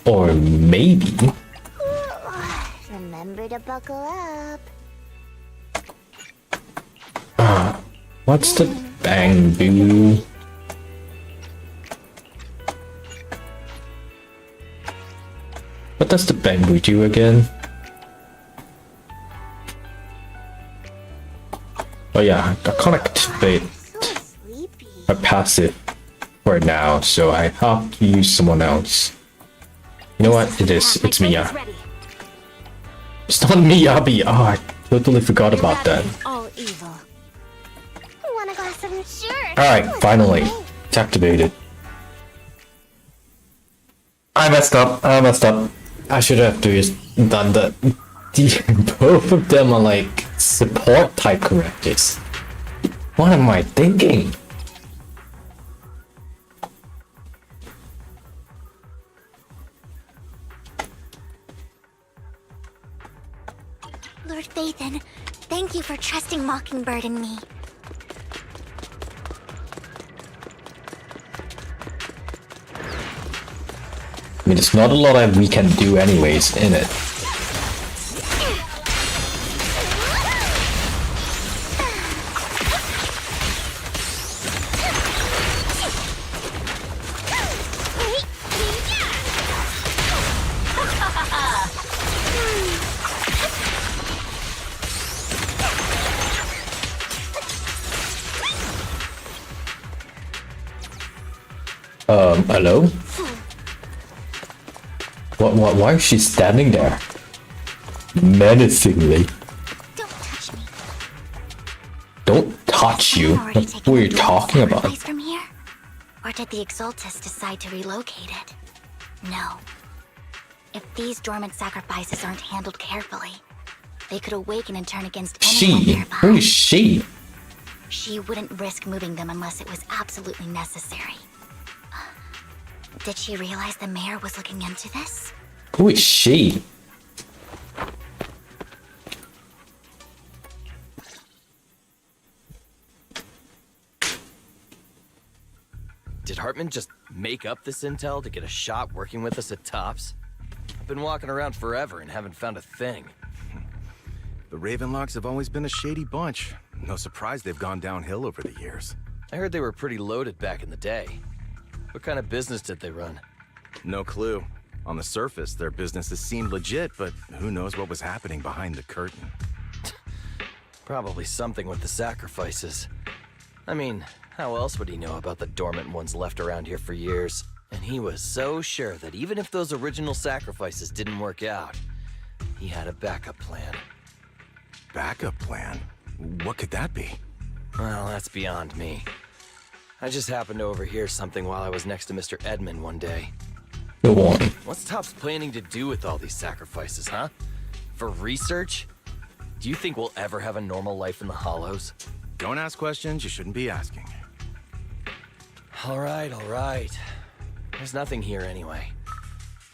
Or maybe. Remember to buckle up. What's the bang boo? What does the bang boo do again? Oh yeah, I can't activate So sleepy. my passive for now, so I have to use someone else. You know what? It is. It's Mia. It's not Miyabi. Oh, I totally forgot about that. All evil. Want a glass of sure. Alright, finally. It's activated. I messed up. I should have done that. Both of them are like support type characters. What am I thinking? Lord Phaeton, thank you for trusting Mockingbird and me. I mean, there's not a lot that we can do anyways in it. Hello? Why is she standing there? Menacingly. Don't touch me. you. already What taken were the you dormant talking about? sacrifice from here? Or did the Exaltus decide to relocate it? No. If these dormant sacrifices aren't handled carefully, they could awaken and turn against anyone She? nearby. Who is she? She wouldn't risk moving them unless it was absolutely necessary. Did she realize the mayor was looking into this? Who is she? Did Hartman just make up this intel to get a shot working with us at Tops? I've been walking around forever and haven't found a thing. The Ravenlocks have always been a shady bunch. No surprise they've gone downhill over the years. I heard they were pretty loaded back in the day. What kind of business did they run? No clue. On the surface, their businesses seemed legit, but who knows what was happening behind the curtain. Probably something with the sacrifices. I mean, how else would he know about the dormant ones left around here for years? And he was so sure that even if those original sacrifices didn't work out, he had a backup plan. Backup plan? What could that be? Well, that's beyond me. I just happened to overhear something while I was next to Mr. Edmund one day. Go on. What's Tops planning to do with all these sacrifices, huh? For research? Do you think we'll ever have a normal life in the Hollows? Don't ask questions you shouldn't be asking. All right. There's nothing here anyway.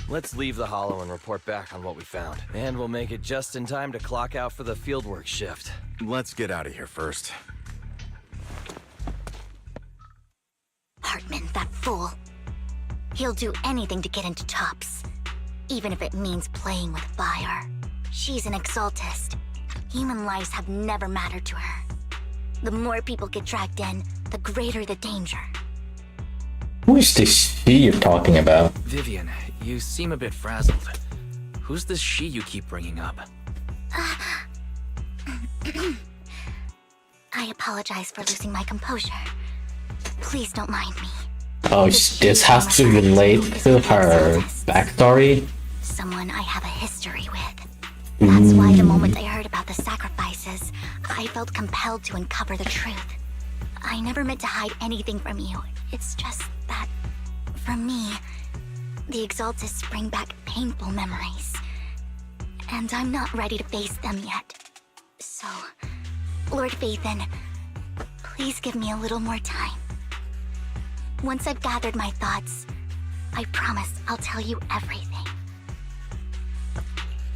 Let's leave the Hollow and report back on what we found. And we'll make it just in time to clock out for the fieldwork shift. Let's get out of here first. Hartman, that fool. He'll do anything to get into Tops, even if it means playing with fire. She's an Exaltist. Human lives have never mattered to her. The more people get dragged in, the greater the danger. Who is this she you're talking about? Vivian, you seem a bit frazzled. Who's this she you keep bringing up? I apologize for losing my composure. Please don't mind me. Oh, this has to relate to her backstory? Someone I have a history with. That's why the moment I heard about the sacrifices, I felt compelled to uncover the truth. I never meant to hide anything from you. It's just that, for me, the Exaltists bring back painful memories. And I'm not ready to face them yet. So, Lord Vathan, please give me a little more time. Once I've gathered my thoughts, I promise I'll tell you everything.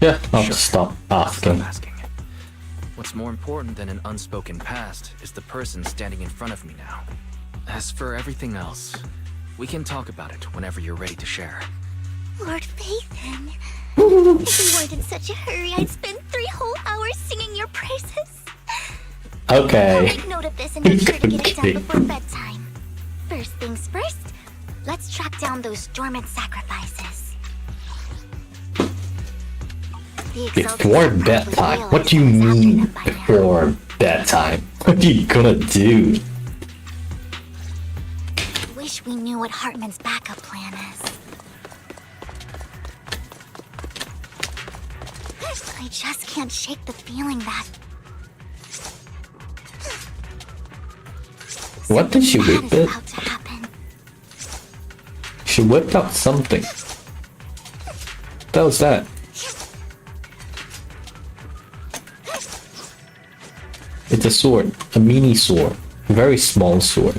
Yeah, I'll Sure. stop asking. Stop asking. What's more important than an unspoken past is the person standing in front of me now. As for everything else, we can talk about it whenever you're ready to share. Lord Vathan, if you weren't in such a hurry, I'd spend 3 whole hours singing your praises. I'll Okay. make note of this and make sure to get it done before bedtime. First things first, let's track down those dormant sacrifices. The Exalted Before probably bedtime? realized What do you I was after mean them by now. before bedtime? What are you gonna do? Wish we knew what Hartman's backup plan is. I just can't shake the feeling that... What did she something whip bad is it? about to happen. She whipped out something. What was that? It's a sword. A mini sword. A very small sword.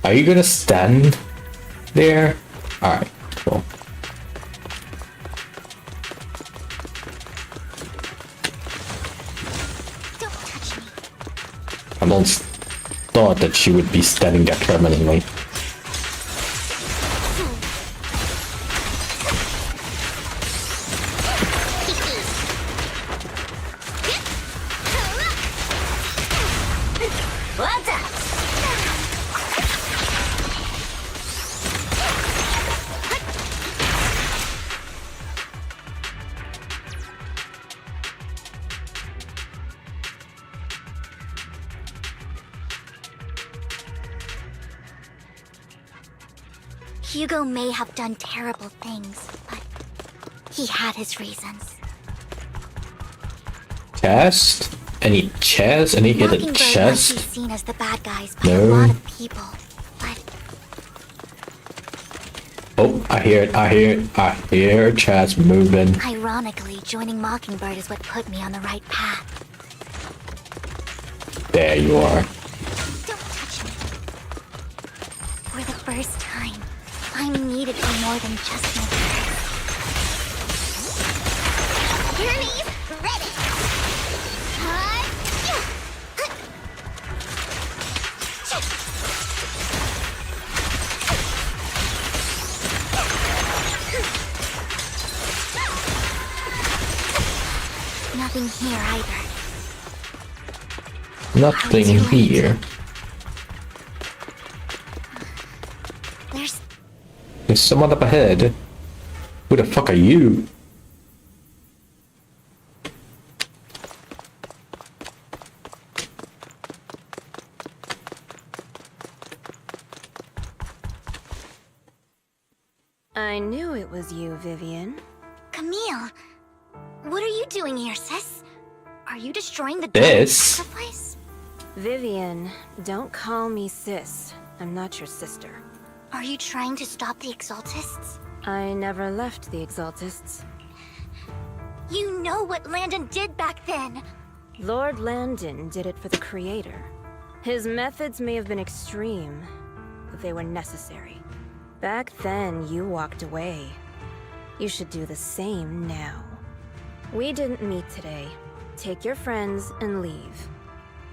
Are you gonna stand there? Alright, cool. Don't touch me. I almost thought that she would be standing there permanently. What's up? Hugo may have done terrible things, but he had his reasons. Chest? Any chest? Any hidden Mockingbird chest? must be seen as the bad guys by a No. lot of people, but Oh, I hear it. I hear a chest moving. ironically, joining Mockingbird is what put me on the right path. There you are. Don't touch me. For the first time, I'm needed for more than just my parents. Journey's ready! Nothing here either. Nothing here. There's someone up ahead. Who the fuck are you? I knew it was you, Vivian. Camille, what are you doing here, sis? Are you destroying the This? sacrifice? Vivian, don't call me sis. I'm not your sister. Are you trying to stop the Exaltists? I never left the Exaltists. You know what Landon did back then. Lord Landon did it for the Creator. His methods may have been extreme, but they were necessary. Back then, you walked away. You should do the same now. We didn't meet today. Take your friends and leave.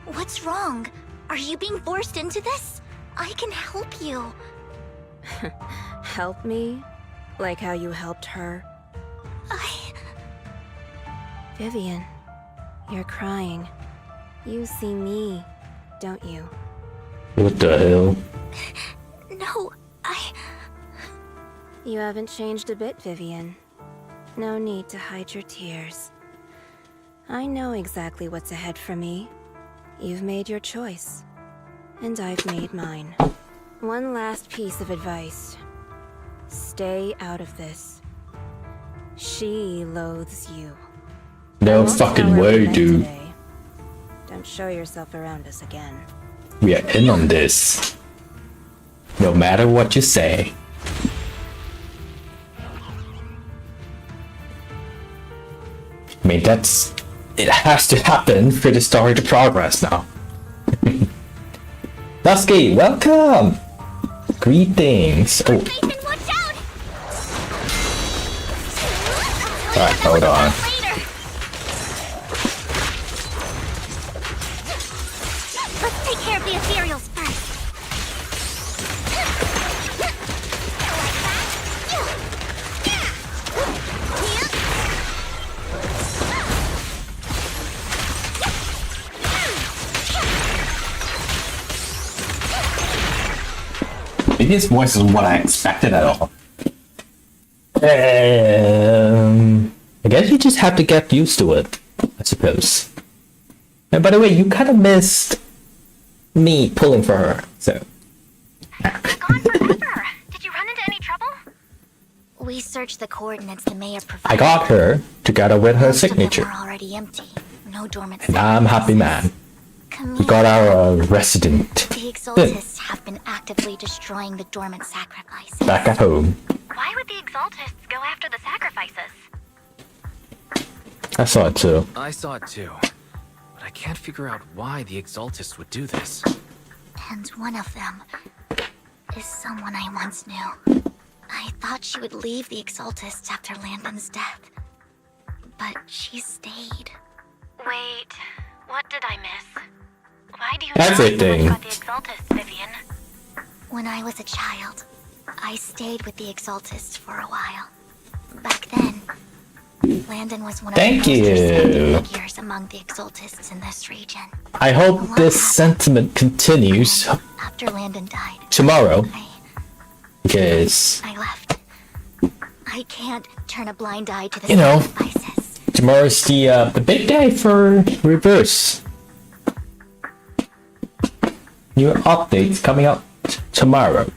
What's wrong? Are you being forced into this? I can help you. Help me? Like how you helped her? Vivian, you're crying. You see me, don't you? What the hell? No, You haven't changed a bit, Vivian. No need to hide your tears. I know exactly what's ahead for me. You've made your choice, and I've made mine. One last piece of advice. Stay out of this. She loathes you. No Won't tell fucking her we way, met dude. today. Don't show yourself around us again. We are in on this. No matter what you say. I mean, it has to happen for the story to progress now. Dusky, welcome! Greetings! Oh, Nathan, watch out! alright, hold on. Later. Let's take care of the ethereals first. His voice is what I expected at all. I guess you just have to get used to it, I suppose. And by the way, you kind of missed me pulling for her, so. Gone forever. Did you run into any trouble? We searched the coordinates the mayor provided. I got her together with her Most of them signature, were already empty. No dormant and I'm happy man. Camille, We got our resident the Exaltists have been actively destroying the dormant sacrifices. back at home. Why would the Exaltists go after the sacrifices? I saw it too. I saw it too. But I can't figure out why the Exaltists would do this. And one of them is someone I once knew. I thought she would leave the Exaltists after Landon's death. But she stayed. Wait, what did I miss? Why do you Everything. know so much about the Exaltists, Vivian? When I was a child, I stayed with the Exaltists for a while. Back then, Landon was one of Thank the most you. respected figures among the Exaltists in this region. I hope this sentiment continues After Landon died, tomorrow, because, I left. I can't turn a blind eye to the you know, sacrifices. tomorrow's the big day for Reverse. New updates coming out tomorrow.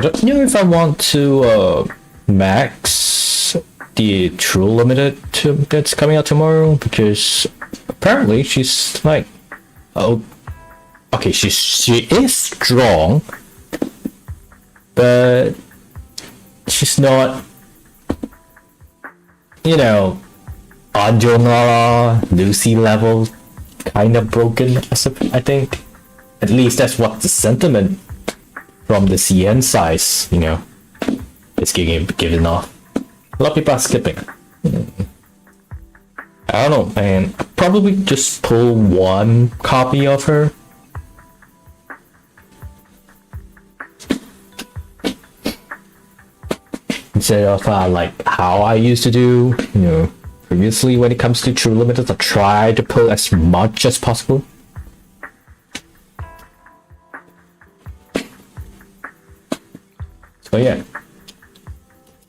I don't know if I want to max the True Limited that's coming out tomorrow, because apparently she's like, oh, okay, she is strong, but she's not, you know, Anjonara, Lucy level kind of broken. I think, at least that's what the sentiment from the CN size, you know, is given off. A lot of people are skipping. I don't know, man. Probably just pull one copy of her. Instead of like how I used to do, you know, previously when it comes to True Limited, I try to pull as much as possible. So yeah.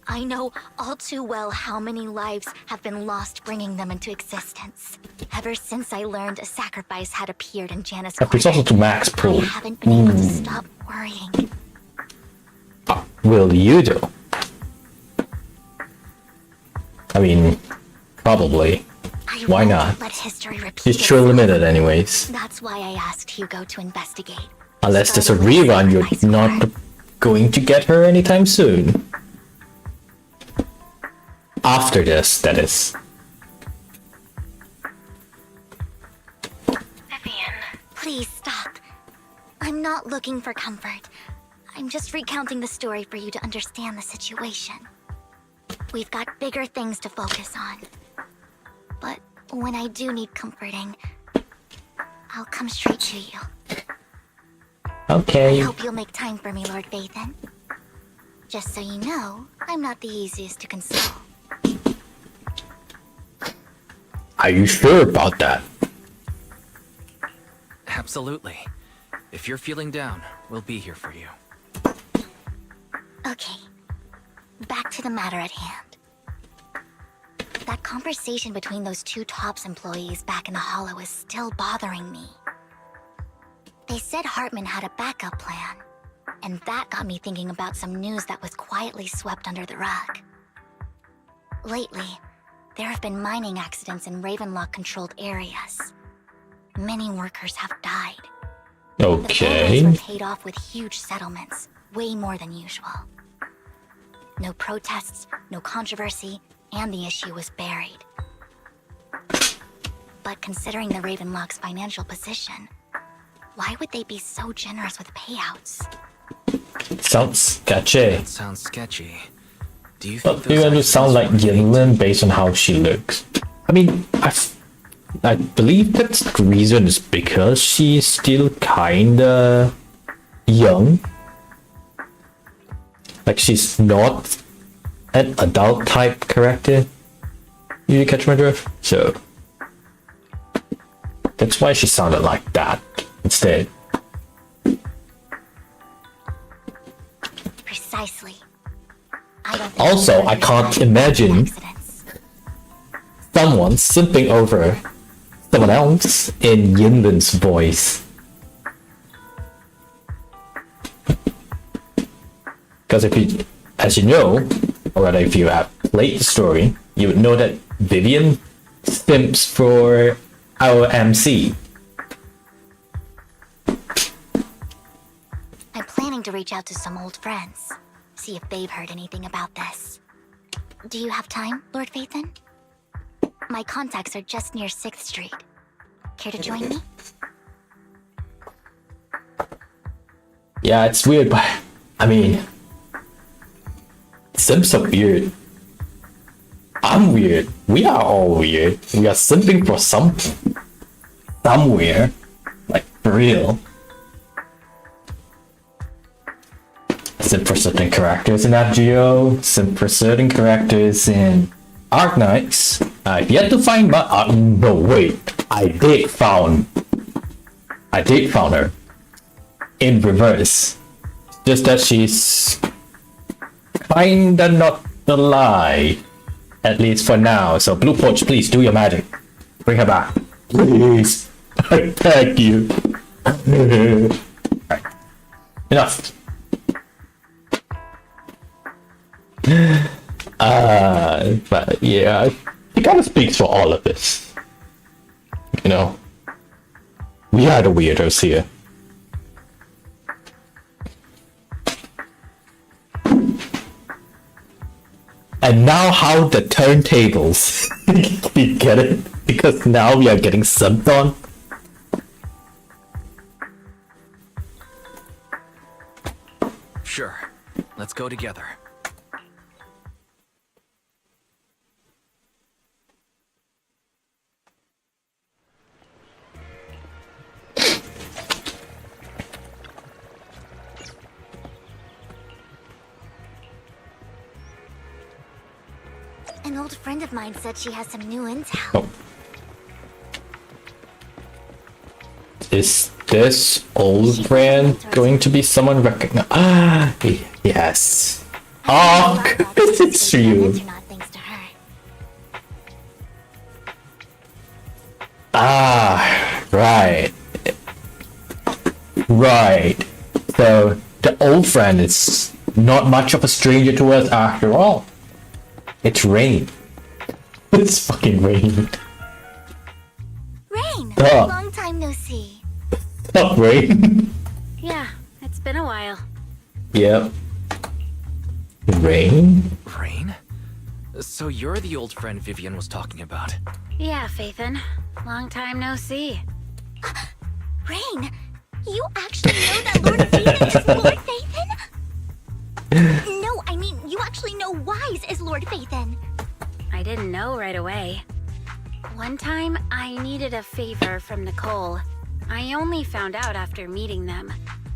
I know all too well how many lives have been lost bringing them into existence. Ever since I learned a sacrifice had appeared in Janus' That brings also to Max I Pro. haven't been able to stop worrying. Will you do? I mean, probably. I Why won't not? Let history repeat It's True itself. Limited anyways. That's why I asked Hugo to investigate. Unless there's a Starting with rerun, sacrifice you're not card. going to get her anytime soon. After this, that is. Vivian. Please stop. I'm not looking for comfort. I'm just recounting the story for you to understand the situation. We've got bigger things to focus on. But when I do need comforting, I'll come straight to you. I Okay. hope you'll make time for me, Lord Vathan. Just so you know, I'm not the easiest to console. Are you sure about that? Absolutely. If you're feeling down, we'll be here for you. Okay, back to the matter at hand. That conversation between those two TOPS employees back in the Hollow is still bothering me. They said Hartman had a backup plan, and that got me thinking about some news that was quietly swept under the rug. Lately, there have been mining accidents in Ravenlock-controlled areas. Many workers have died. The families were Okay. paid off with huge settlements, way more than usual. No protests, no controversy, and the issue was buried. But considering the Ravenlock's financial position, why would they be so generous with payouts? Sounds sketchy. That sounds sketchy. Do you But think you those to sound like actions were Yinlin based on how she looks. I mean, I believe that's the reason is because she's still kinda young. Like she's not an adult type character. You catch my drift? So that's why she sounded like that instead. Precisely. I don't think Also, I can't imagine accidents. someone simping over someone else in Yinlin's voice. Because if you, as you know, or rather if you have played the story, you would know that Vivian simps for our MC. I'm planning to reach out to some old friends, see if they've heard anything about this. Do you have time, Lord Vathan? My contacts are just near 6th Street. Care to join me? Yeah, it's weird, but I mean, simps are weird. I'm weird. We are all weird. We are simping for something. Somewhere. Like, for real. Simp for certain characters in FGO, simp for certain characters in Arknights. I've yet to find my. No, wait. I did found her. In reverse. Just that she's kinda not alive. At least for now. So Blue Porch, please do your magic. Bring her back. Please. I beg you. Right. Enough. But yeah, it kind of speaks for all of us. You know, we are the weirdos here. And now how the turntables. You get it? Because now we are getting simped on. Sure. Let's go together. An old friend of mine said she has some new intel. Oh. Is this old friend going to be someone recognized? Ah, yes. Oh, it's you. Ah, right. Right. So, the old friend is not much of a stranger to us after all. It's Rain. It's fucking Rain. Rain! Stop. Long time no see. Stop, Rain. Yeah, it's been a while. Yep. Rain? Rain? So you're the old friend Vivian was talking about. Yeah, Phaethon. Long time no see. Rain! You actually know that Lord Phaethon is Lord Phaethon? No, I mean, you actually know Wise is Lord Phaethon. I didn't know right away. One time, I needed a favor from Nicole. I only found out after meeting them.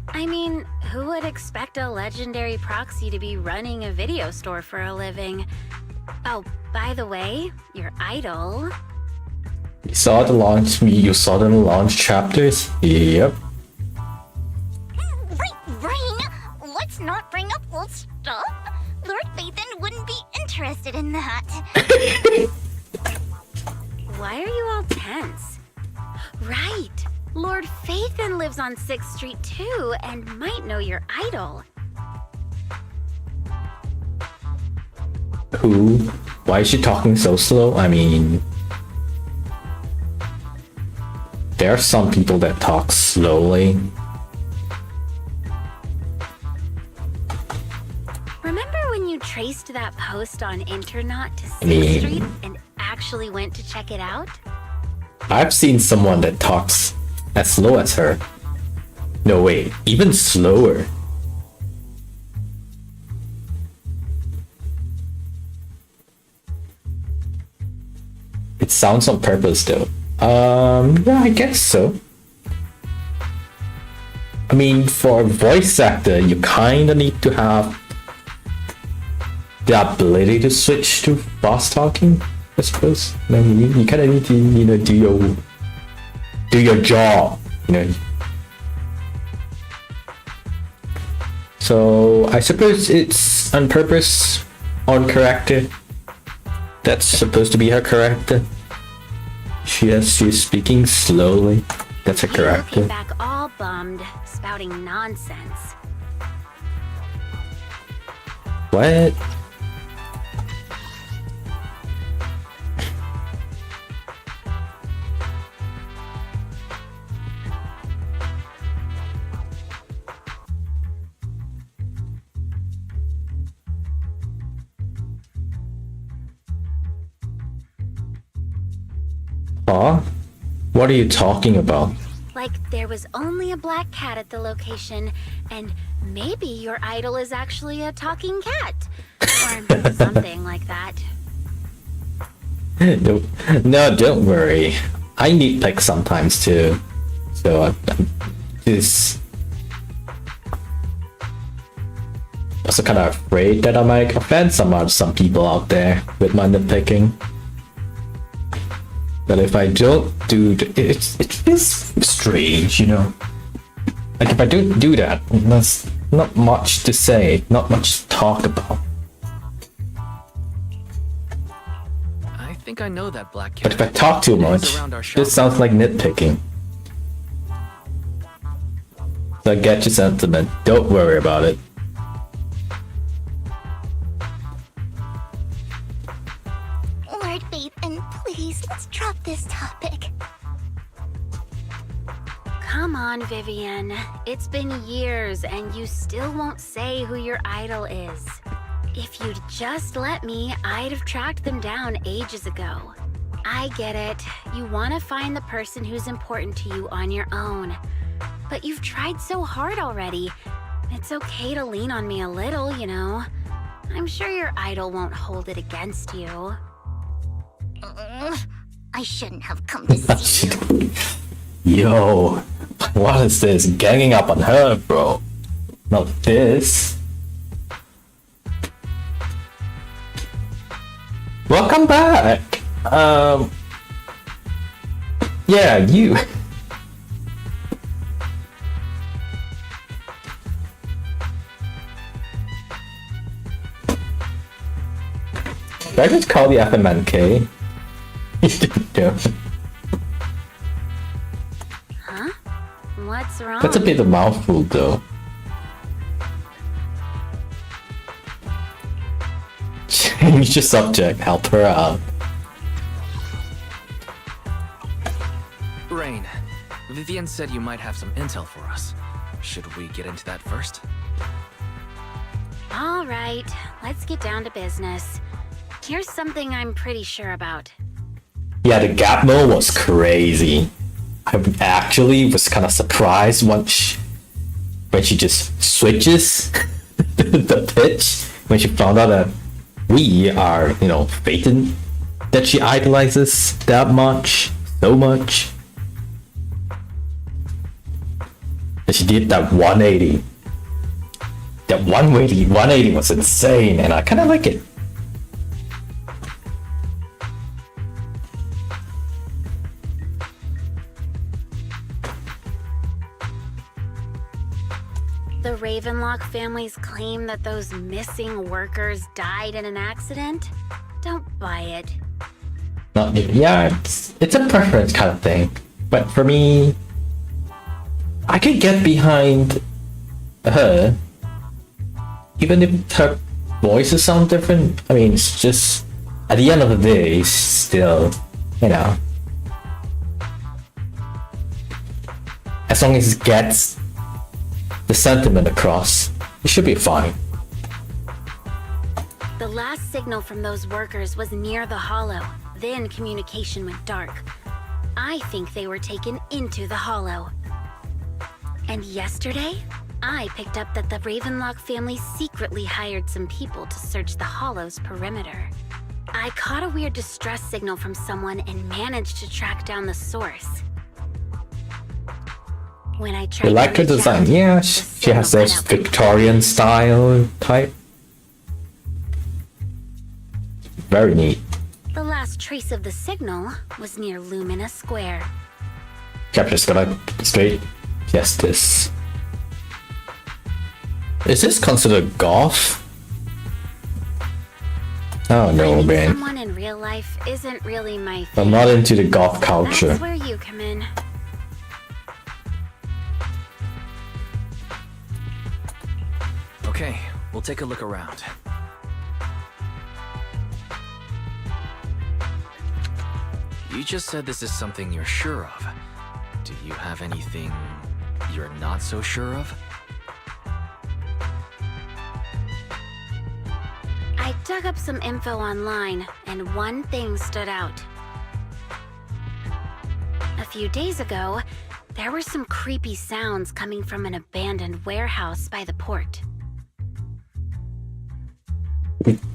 I mean, who would expect a legendary proxy to be running a video store for a living? Oh, by the way, your idol... You saw the launch. You saw the launch chapters. Yep. Rain, let's not bring up old stuff. Lord Phaethon wouldn't be interested in that. Why are you all tense? Right! Lord Phaethon lives on 6th Street too, and might know your idol. Who? Why is she talking so slow? I mean... There are some people that talk slowly. Remember when you traced that post on Internet to 6th mean- Street and actually went to check it out? I've seen someone that talks as slow as her. No, wait, even slower. It sounds on purpose though. Yeah, I guess so. I mean, for a voice actor, you kinda need to have the ability to switch to fast talking, I suppose. I mean, you kinda need to, you know, do your job, you know. So I suppose it's on purpose, on character. That's supposed to be her character. She's speaking slowly. That's a You character. came back all bummed, spouting nonsense. What? Huh? What are you talking about? Like there was only a black cat at the location, and maybe your idol is actually a talking cat. Or something like that. No, don't worry. I nitpick sometimes too. So I'm just also kind of afraid that I might offend some people out there with my nitpicking. But if I don't do it feels strange, you know. Like if I don't do that, there's not much to say, not much to talk about. I think I know that black cat. But if I talk too It hangs much, around our shop. this sounds like nitpicking. So I get your sentiment. Don't worry about it. on, Vivian. It's been years and you still won't say who your idol is. If you'd just let me, I'd have tracked them down ages ago. I get it. You want to find the person who's important to you on your own. But you've tried so hard already. It's okay to lean on me a little, you know. I'm sure your idol won't hold it against you. I shouldn't have come to see you. Yo, what is this? Ganging up on her, bro. Not this. Welcome back. Yeah, you. Did I just call the FMNK? No. Huh? What's wrong? That's a bit of a mouthful, though. Change the subject, help her out. Rain, Vivian said you might have some intel for us. Should we get into that first? All right, let's get down to business. Here's something I'm pretty sure about. Yeah, the gap mode was crazy. I actually was kind of surprised when she just switches the pitch, when she found out that we are, you know, Phaeton, that she idolizes that much, so much. And she did that 180. That 180 was insane, and I kind of like it. The Ravenlock family's claim that those missing workers died in an accident? Don't buy it. Yeah, it's a preference kind of thing. But for me, I could get behind her, even if her voices sound different. I mean, it's just, at the end of the day, it's still, you know, as long as it gets the sentiment across, it should be fine. The last signal from those workers was near the hollow. Then communication went dark. I think they were taken into the hollow. And yesterday, I picked up that the Ravenlock family secretly hired some people to search the hollow's perimeter. I caught a weird distress signal from someone and managed to track down the source. When I tried You like her design? Yeah, she has those Victorian style type. Very neat. The last trace of the signal was near Lumina Square. Capture's gonna straight. Yes, this. Is this considered golf? Oh no, man. Someone in real life isn't really my thing. I'm not into the golf culture. That's where you come in. Okay, we'll take a look around. You just said this is something you're sure of. Do you have anything you're not so sure of? I dug up some info online, and one thing stood out. A few days ago, there were some creepy sounds coming from an abandoned warehouse by the port.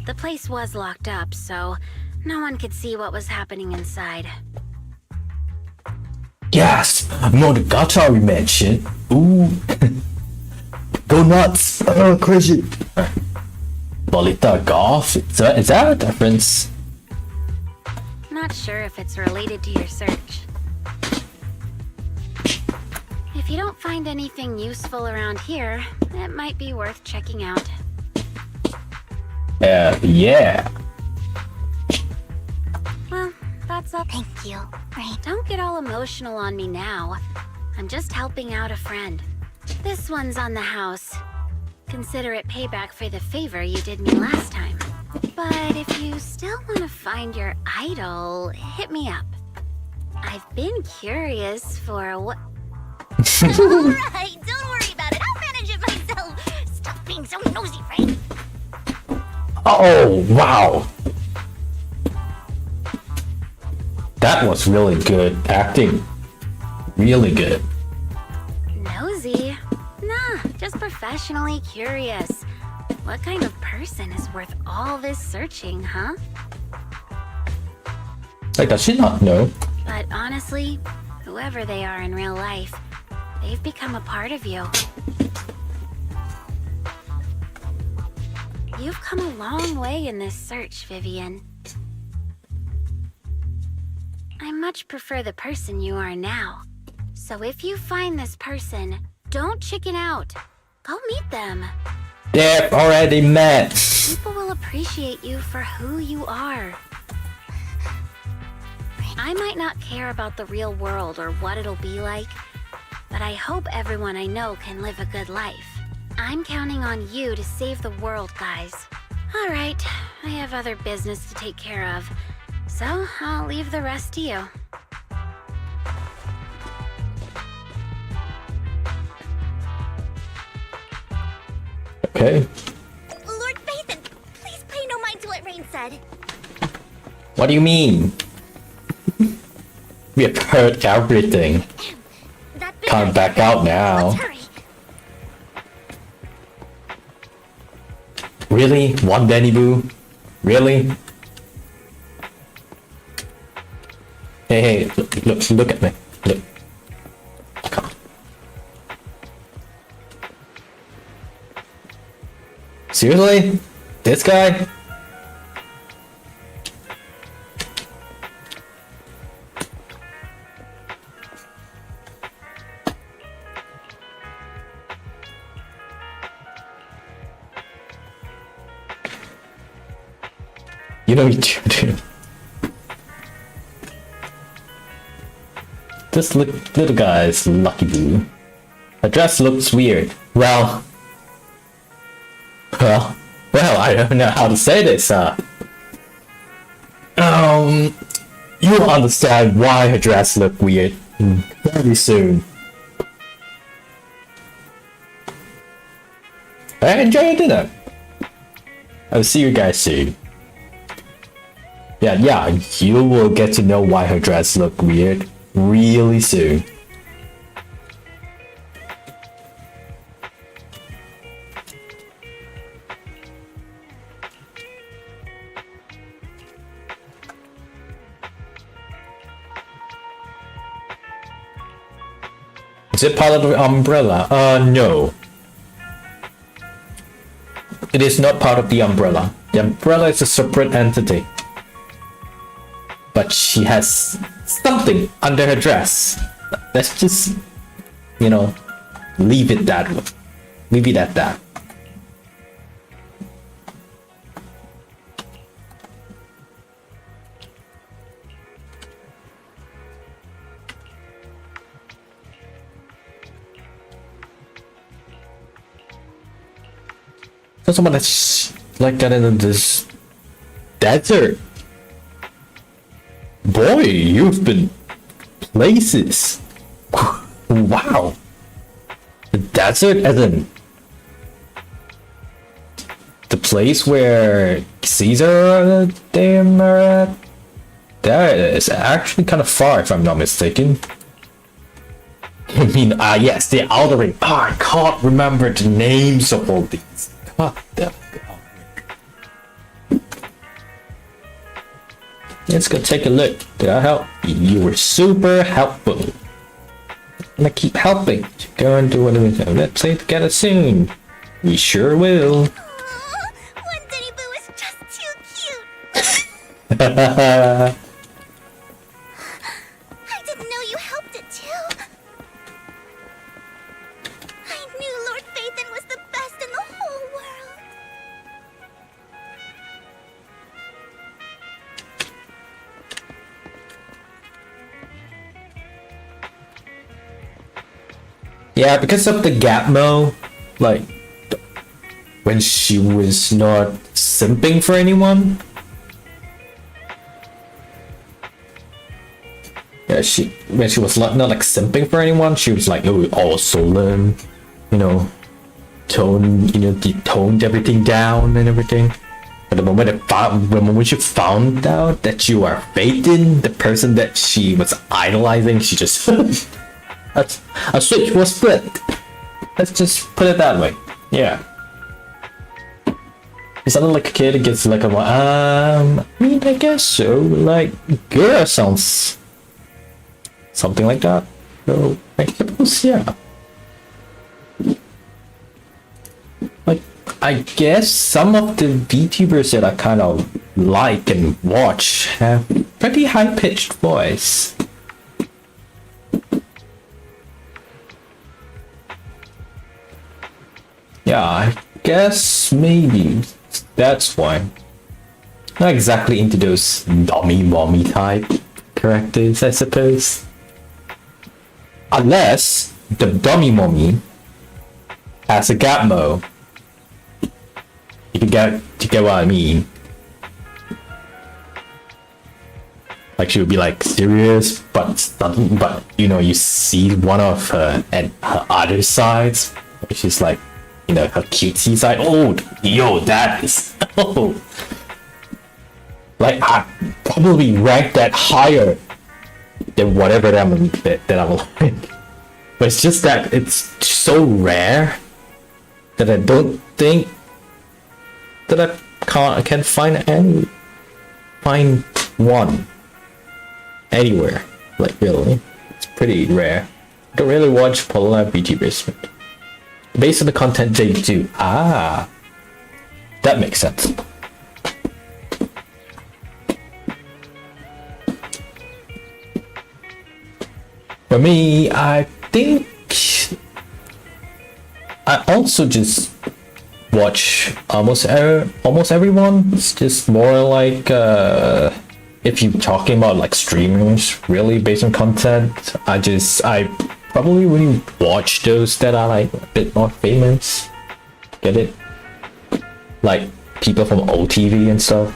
The place was locked up, so no one could see what was happening inside. Yes, more the gacha we mentioned. Ooh, go nuts! Oh, crazy. Lolita golf. Is that a difference? Not sure if it's related to your search. If you don't find anything useful around here, it might be worth checking out. Yeah. Well, that's all. Thank you, Rain. Don't get all emotional on me now. I'm just helping out a friend. This one's on the house. Consider it payback for the favor you did me last time. But if you still want to find your idol, hit me up. I've been curious for what... Alright, don't worry about it. I'll manage it myself. Stop being so nosy, Frank. Oh, wow. That was really good acting. Really good. Nosy? Nah, just professionally curious. What kind of person is worth all this searching, huh? Like, does she not know? But honestly, whoever they are in real life, they've become a part of you. You've come a long way in this search, Vivian. I much prefer the person you are now. So if you find this person, don't chicken out. Go meet them. They've already met. People will appreciate you for who you are. I might not care about the real world or what it'll be like, but I hope everyone I know can live a good life. I'm counting on you to save the world, guys. All right, I have other business to take care of, so I'll leave the rest to you. Okay. Lord Phaethon, please pay no mind to what Rain said. What do you mean? We have heard everything. That Can't back out now. Let's hurry. Really? One Benny Boo? Really? Hey, look at me. Look. Come on. Seriously? This guy? You know you do. This little guy is Lucky Boo. Her dress looks weird. Well, I don't know how to say this. You'll understand why her dress looked weird very soon. Enjoy your dinner. I'll see you guys soon. Yeah, you will get to know why her dress looked weird really soon. Is it part of the umbrella? No. It is not part of the umbrella. The umbrella is a separate entity. But she has something under her dress. Let's just, leave it that way. Leave it at that. There's someone that's like that in this desert. Boy, you've been places. Wow. The desert as in the place where Caesar them are at? That is actually kind of far if I'm not mistaken. I mean, yes, the Outer Ring. I can't remember the names of all these. God damn. Let's go take a look. Did I help? You were super helpful. I'm gonna keep helping. Go and do what we do. Let's play together soon. We sure will. One Denny Boo is just too cute. I didn't know you helped it too. I knew Lord Phaethon was the best in the whole world. Yeah, because of the Gapmo, like when she was not simping for anyone. Yeah, when she was not like simping for anyone, she was like, oh, all solemn, you know, toned everything down and everything. But the moment she found out that you are Phaeton, the person that she was idolizing, she just a switch was flipped. Let's just put it that way. Yeah. It sounded like a kid who gets like I mean, I guess so. Like, girl sounds something like that. So I suppose, yeah. Like, I guess some of the VTubers that I kind of like and watch have pretty high-pitched voice. Yeah, I guess maybe that's why. Not exactly into those dummy mommy type characters, I suppose. Unless the dummy mommy has a gap mode. You get what I mean. Like she would be like serious, but you know, you see one of her and her other sides, which is like, you know, her cutesy side. Oh, yo, that is like I probably rank that higher than whatever that I'm like. But it's just that it's so rare that I don't think that I can find one anywhere. Like really, it's pretty rare. I don't really watch Polar VTubers based on the content they do. Ah, that makes sense. For me, I think I also just watch almost everyone. It's just more like if you're talking about like streamers really based on content, I probably really watch those that are like a bit more famous. Get it? Like people from OTV and stuff.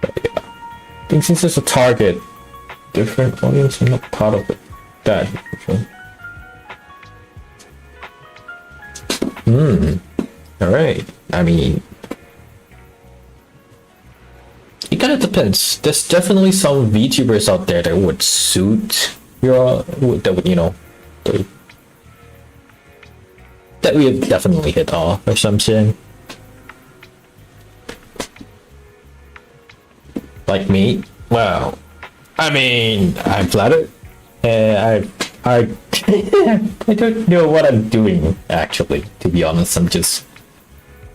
But yeah. I think since it's a target different audience, I'm not part of it. That alright. I mean, it kind of depends. There's definitely some VTubers out there that would suit your, that would, you know, that we have definitely hit off or something. Like me? Well, I mean, I'm flattered. I I don't know what I'm doing actually, to be honest. I'm just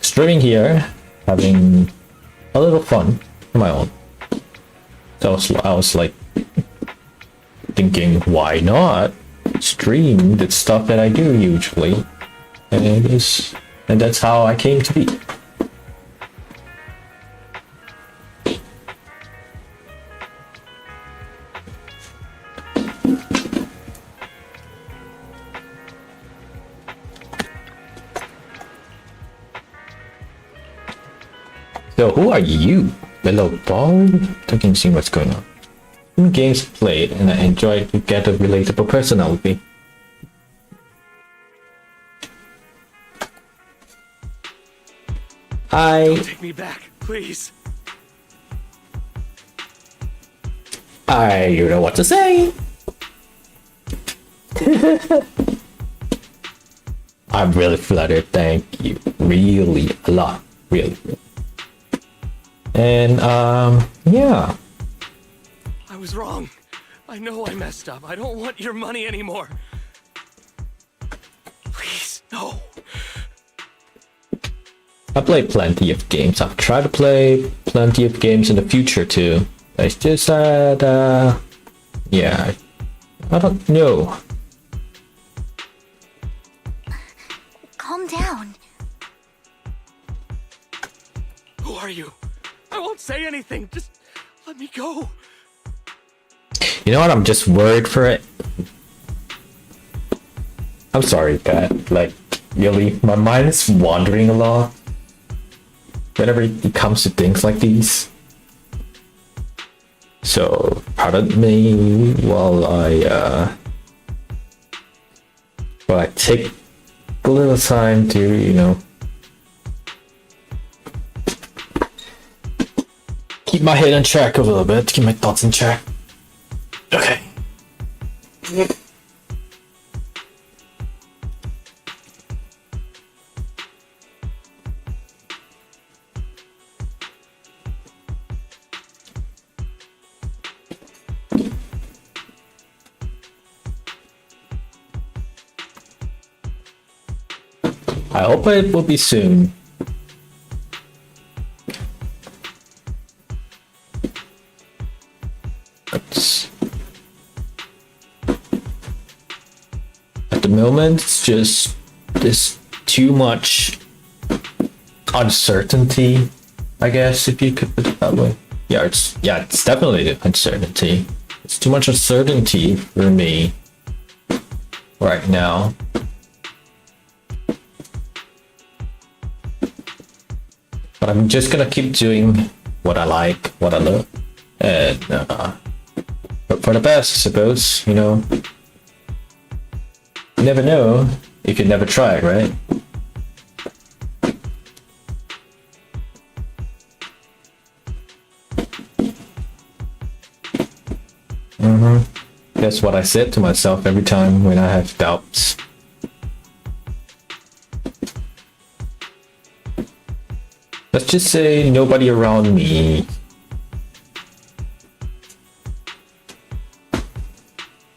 streaming here, having a little fun on my own. So I was like thinking, why not stream the stuff that I do usually? And that's how I came to be. So who are you? Below bar? Don't see what's going on. Games played and I enjoy to get a relatable personality. Don't take me back, please. I don't know what to say. I'm really flattered, thank you. Really, a lot. Really. And yeah. I was wrong. I know I messed up. I don't want your money anymore. Please, no. I play plenty of games. I've tried to play plenty of games in the future too. It's just that, yeah, I don't know. Calm down. Who are you? I won't say anything. Just let me go. You know what? I'm just worried for it. I'm sorry, Pat. Like, really, my mind is wandering a lot whenever it comes to things like these. So pardon me while I take a little time to, you know, keep my head on track a little bit, keep my thoughts in check. Okay. I hope it will be soon. At the moment, it's just there's too much uncertainty, I guess, if you could put it that way. Yeah, it's definitely uncertainty. It's too much uncertainty for me right now. But I'm just gonna keep doing what I like, what I love, and hope for the best, I suppose, you know. You never know if you never try, right? That's what I said to myself every time when I have doubts. Let's just say nobody around me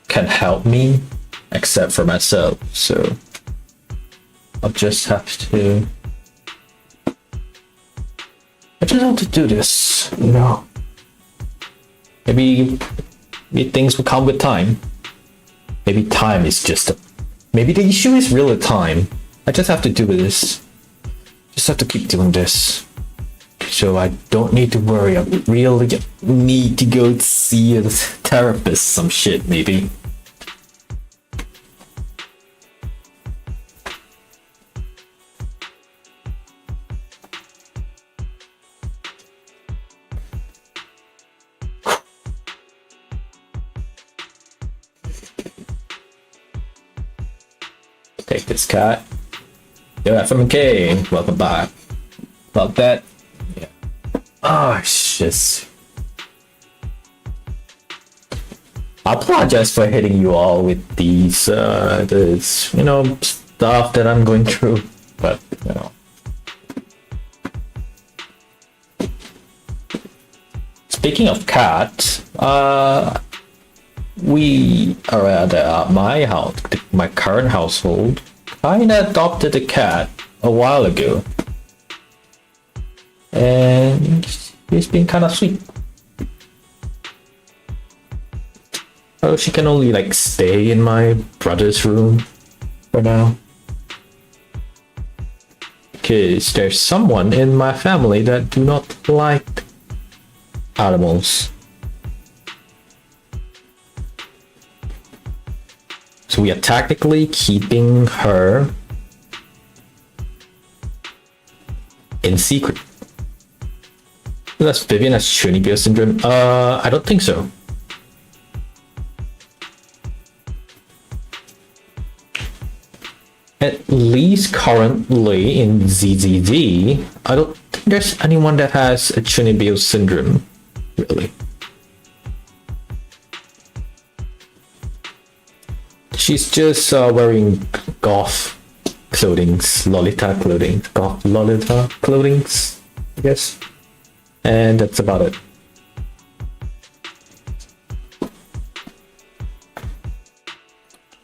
can help me except for myself, so I just have to do this, you know. Maybe things will come with time. Maybe time is maybe the issue is really time. I just have to do this. Just have to keep doing this. So I don't need to worry. I really need to go see a therapist, some shit, maybe. Take this cat. Yo, FMK, welcome back. About that. Yeah. Oh, shit. I apologize for hitting you all with these, this, you know, stuff that I'm going through, but, you know. Speaking of cats, we are at my house, my current household. I adopted a cat a while ago, and he's been kind of sweet. Oh, she can only like stay in my brother's room for now, because there's someone in my family that do not like animals. So we are technically keeping her in secret. That's Vivian has Chunibyo syndrome. I don't think so. At least currently in ZZZ, I don't think there's anyone that has a Chunibyo syndrome, really. She's just wearing goth clothings, Lolita clothing, goth Lolita clothings, I guess. And that's about it.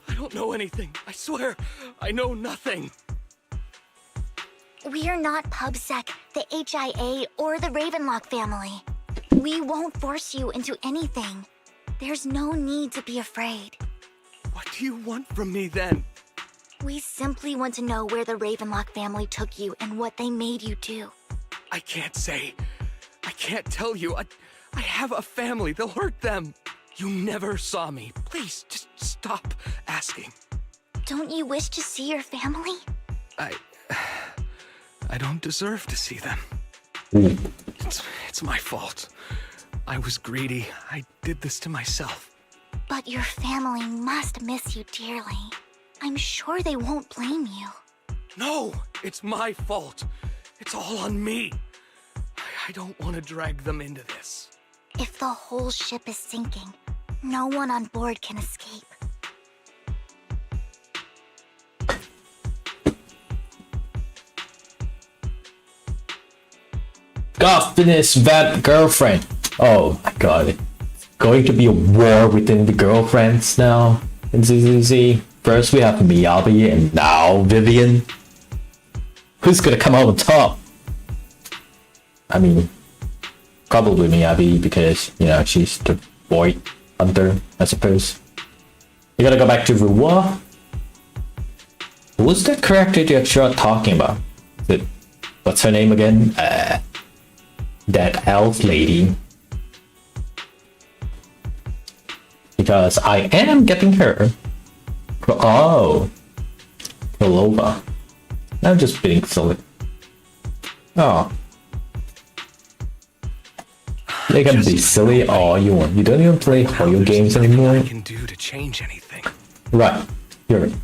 I don't know anything. I swear, I know nothing. We're not PubSec, the HIA, or the Ravenlock family. We won't force you into anything. There's no need to be afraid. What do you want from me then? We simply want to know where the Ravenlock family took you and what they made you do. I can't say. I can't tell you. I have a family. They'll hurt them. You never saw me. Please, just stop asking. Don't you wish to see your family? I don't deserve to see them. It's my fault. I was greedy. I did this to myself. But your family must miss you dearly. I'm sure they won't blame you. No, it's my fault. It's all on me. I don't want to drag them into this. If the whole ship is sinking, no one on board can escape. God, finish that girlfriend. Oh my god. It's going to be a war within the girlfriends now in ZZZ. First we have Miyabi and now Vivian. Who's gonna come out on top? I mean, probably Miyabi because, you know, she's the boy hunter, I suppose. You gotta go back to Ruwa. Who's that character that you're talking about? Is it, what's her name again? That elf lady. Because I am getting her. Oh. Kilova. I'm just being silly. Oh. You can be silly all you want. You don't even play horror games anymore. I can do to change anything. Right. You're right.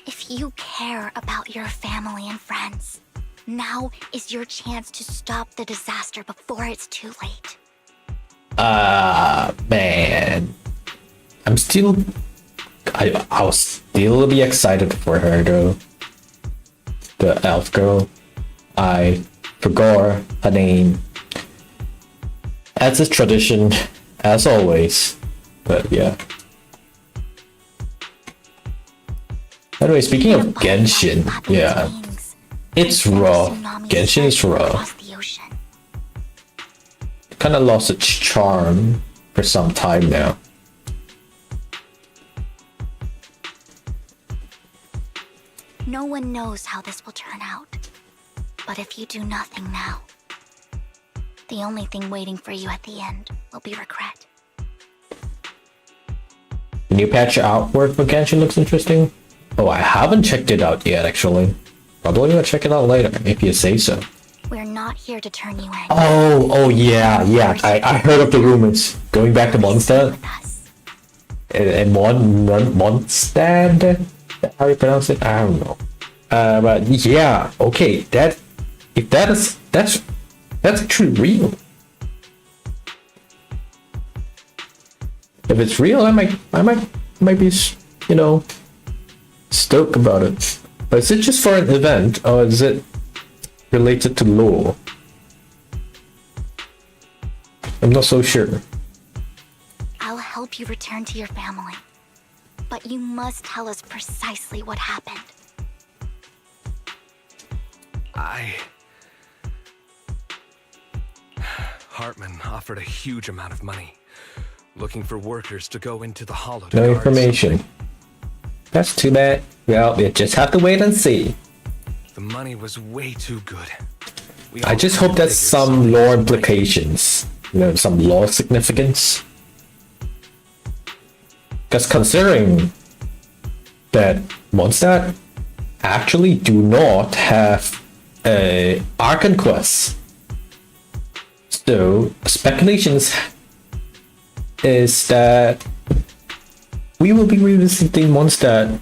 If you care about your family and friends, now is your chance to stop the disaster before it's too late. Man. I'll still be excited for her though. The elf girl. I forgot her name. As a tradition, as always. But yeah. Anyway, speaking of Genshin, yeah. It's raw. Genshin is raw. Kinda lost its charm for some time now. No one knows how this will turn out. But if you do nothing now, the only thing waiting for you at the end will be regret. The new patch artwork for Genshin looks interesting. Oh, I haven't checked it out yet, actually. Probably gonna check it out later, if you say so. We're not here to turn you in. Oh yeah. I heard of the rumors. Going back to Mondstadt. And Mondstadt? How you pronounce it? I don't know. But yeah, okay. That's actually real. If it's real, I might be, you know, stoked about it. But is it just for an event, or is it related to lore? I'm not so sure. I'll help you return to your family. But you must tell us precisely what happened. Hartman offered a huge amount of money, looking for workers to go into the hollow to No guard information. something. That's too bad. Well, we just have to wait and see. The money was way too good. I just hope there's some lore implications. You know, some lore significance. Because considering that Mondstadt actually do not have a Archon quest. So speculations is that we will be revisiting Mondstadt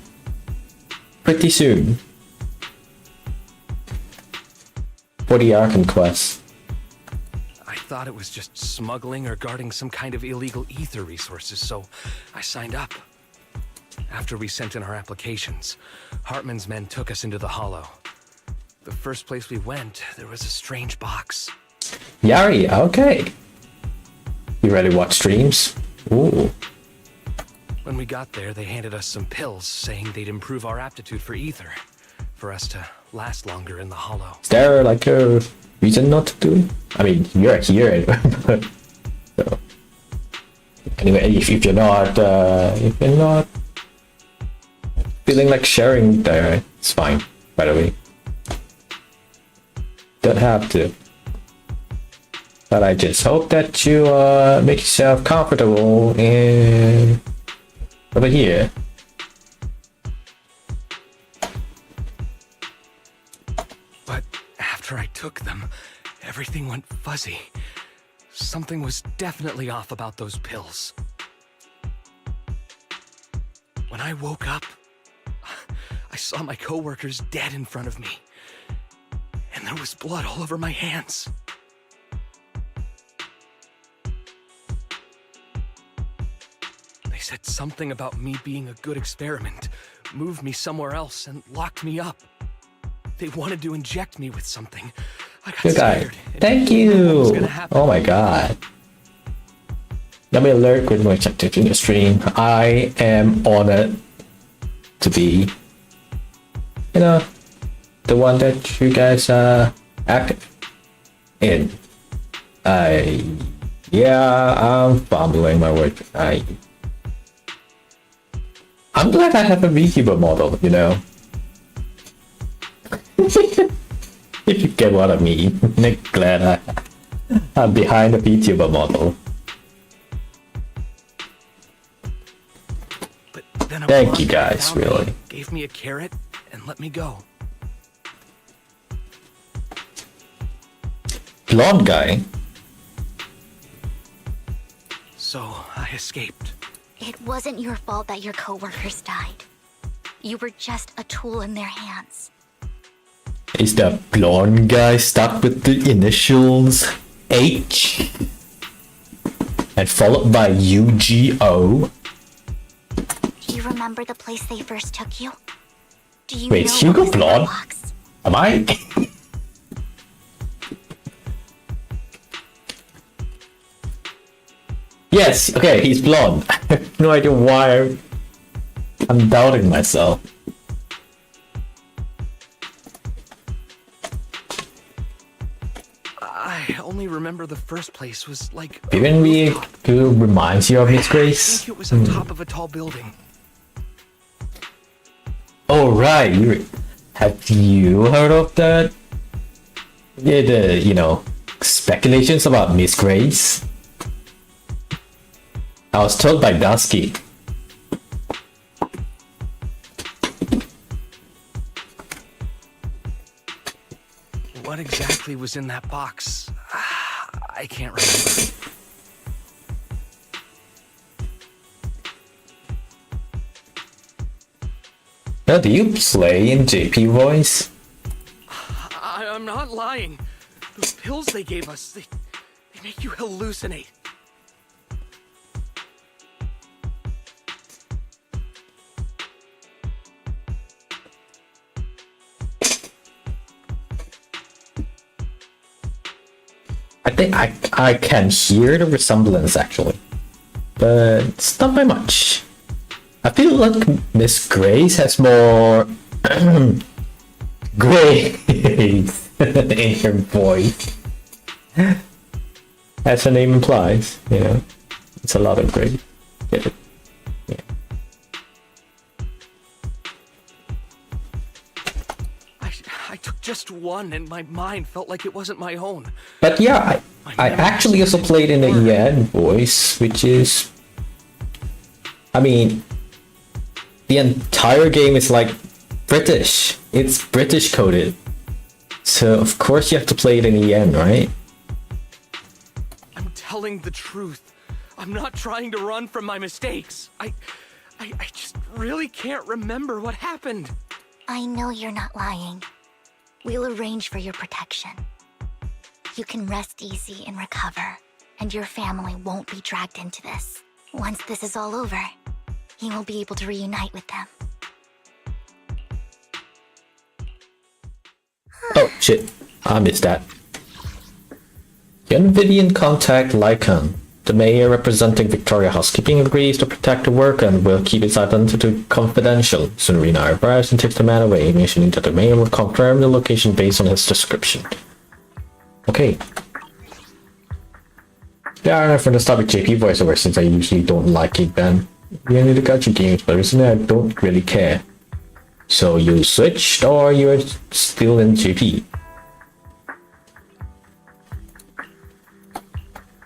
pretty soon for the Archon quest. I thought it was just smuggling or guarding some kind of illegal ether resources, so I signed up. After we sent in our applications, Hartman's men took us into the hollow. The first place we went, there was a strange box. Yari, okay. You ready to watch streams? Ooh. When we got there, they handed us some pills, saying they'd improve our aptitude for ether, for us to last longer in the hollow. Is there like a reason not to do it? I mean, you're here anyway, but so. Anyway, if you're not feeling like sharing there, it's fine, by the way. Don't have to. But I just hope that you make yourself comfortable in over here. But after I took them, everything went fuzzy. Something was definitely off about those pills. When I woke up, I saw my coworkers dead in front of me. And there was blood all over my hands. They said something about me being a good experiment, moved me somewhere else, and locked me up. They wanted to inject me with something. I got Good guy. scared. Thank you. Oh my god. Let me alert with my active in the stream. I am honored to be, you know, the one that you guys are active in. Yeah, I'm fumbling my word. I'm glad I have a VTuber model, you know. If you get what I mean. Glad I'm behind a VTuber model. But then a Thank you blonde guy guys, found me, really. gave me a carrot and let me go. Blonde guy? So I escaped. It wasn't your fault that your coworkers died. You were just a tool in their hands. Is the blonde guy stuck with the initials H? And followed by UGO? Do you remember the place they first took you? Do you Wait, know Hugo what was in the blonde? box? Am I? Yes, okay, he's blonde. I have no idea why I'm doubting myself. I only remember the first place was like a Even me, rooftop. who reminds you of Miss I Grace? think it was on top of a tall building. Oh right, have you heard of that? Yeah, the, you know, speculations about Miss Grace? I was told by Dusky. What exactly was in that box? I can't remember. Now, do you play in JP voice? I'm not lying. Those pills they gave us, they make you hallucinate. I think I can hear the resemblance actually, but it's not by much. I feel like Miss Grace has more grace in her voice, as her name implies. You know, it's a lot of grace. Get it? Yeah. I took just one, and my mind felt like it wasn't my own. But yeah, I actually also played in the EN voice, which is, I mean, the entire game is like British. It's British coded. So of course you have to play it in EN, right? I'm telling the truth. I'm not trying to run from my mistakes. I just really can't remember what happened. I know you're not lying. We'll arrange for your protection. You can rest easy and recover, and your family won't be dragged into this. Once this is all over, you will be able to reunite with them. Oh shit, I missed that. Can Vivian contact Lycan? The mayor representing Victoria Housekeeping agrees to protect the worker and will keep its identity confidential. Sunrina arrives and takes the man away, mentioning that the mayor will confirm the location based on his description. Okay. Yeah, from the start with JP voiceover, since I usually don't like it then. We only the gacha games, but recently I don't really care. So you switched or you're still in JP?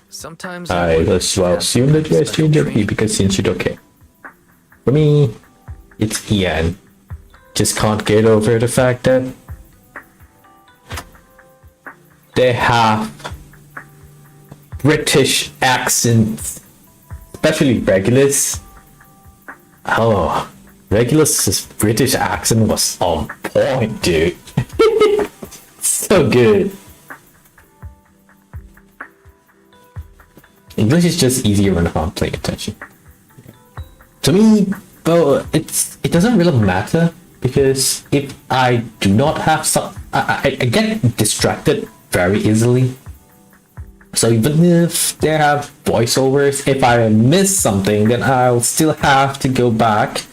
Sometimes I wonder as well if assume that you guys special change JP training. because since you don't care. For me, it's Ian. Just can't get over the fact that they have British accents, especially Regulus. Oh, Regulus's British accent was on point, dude. So good. English is just easier when I'm paying attention. To me, well, it doesn't really matter because if I do not have some, I get distracted very easily. So even if they have voiceovers, if I miss something, then I'll still have to go back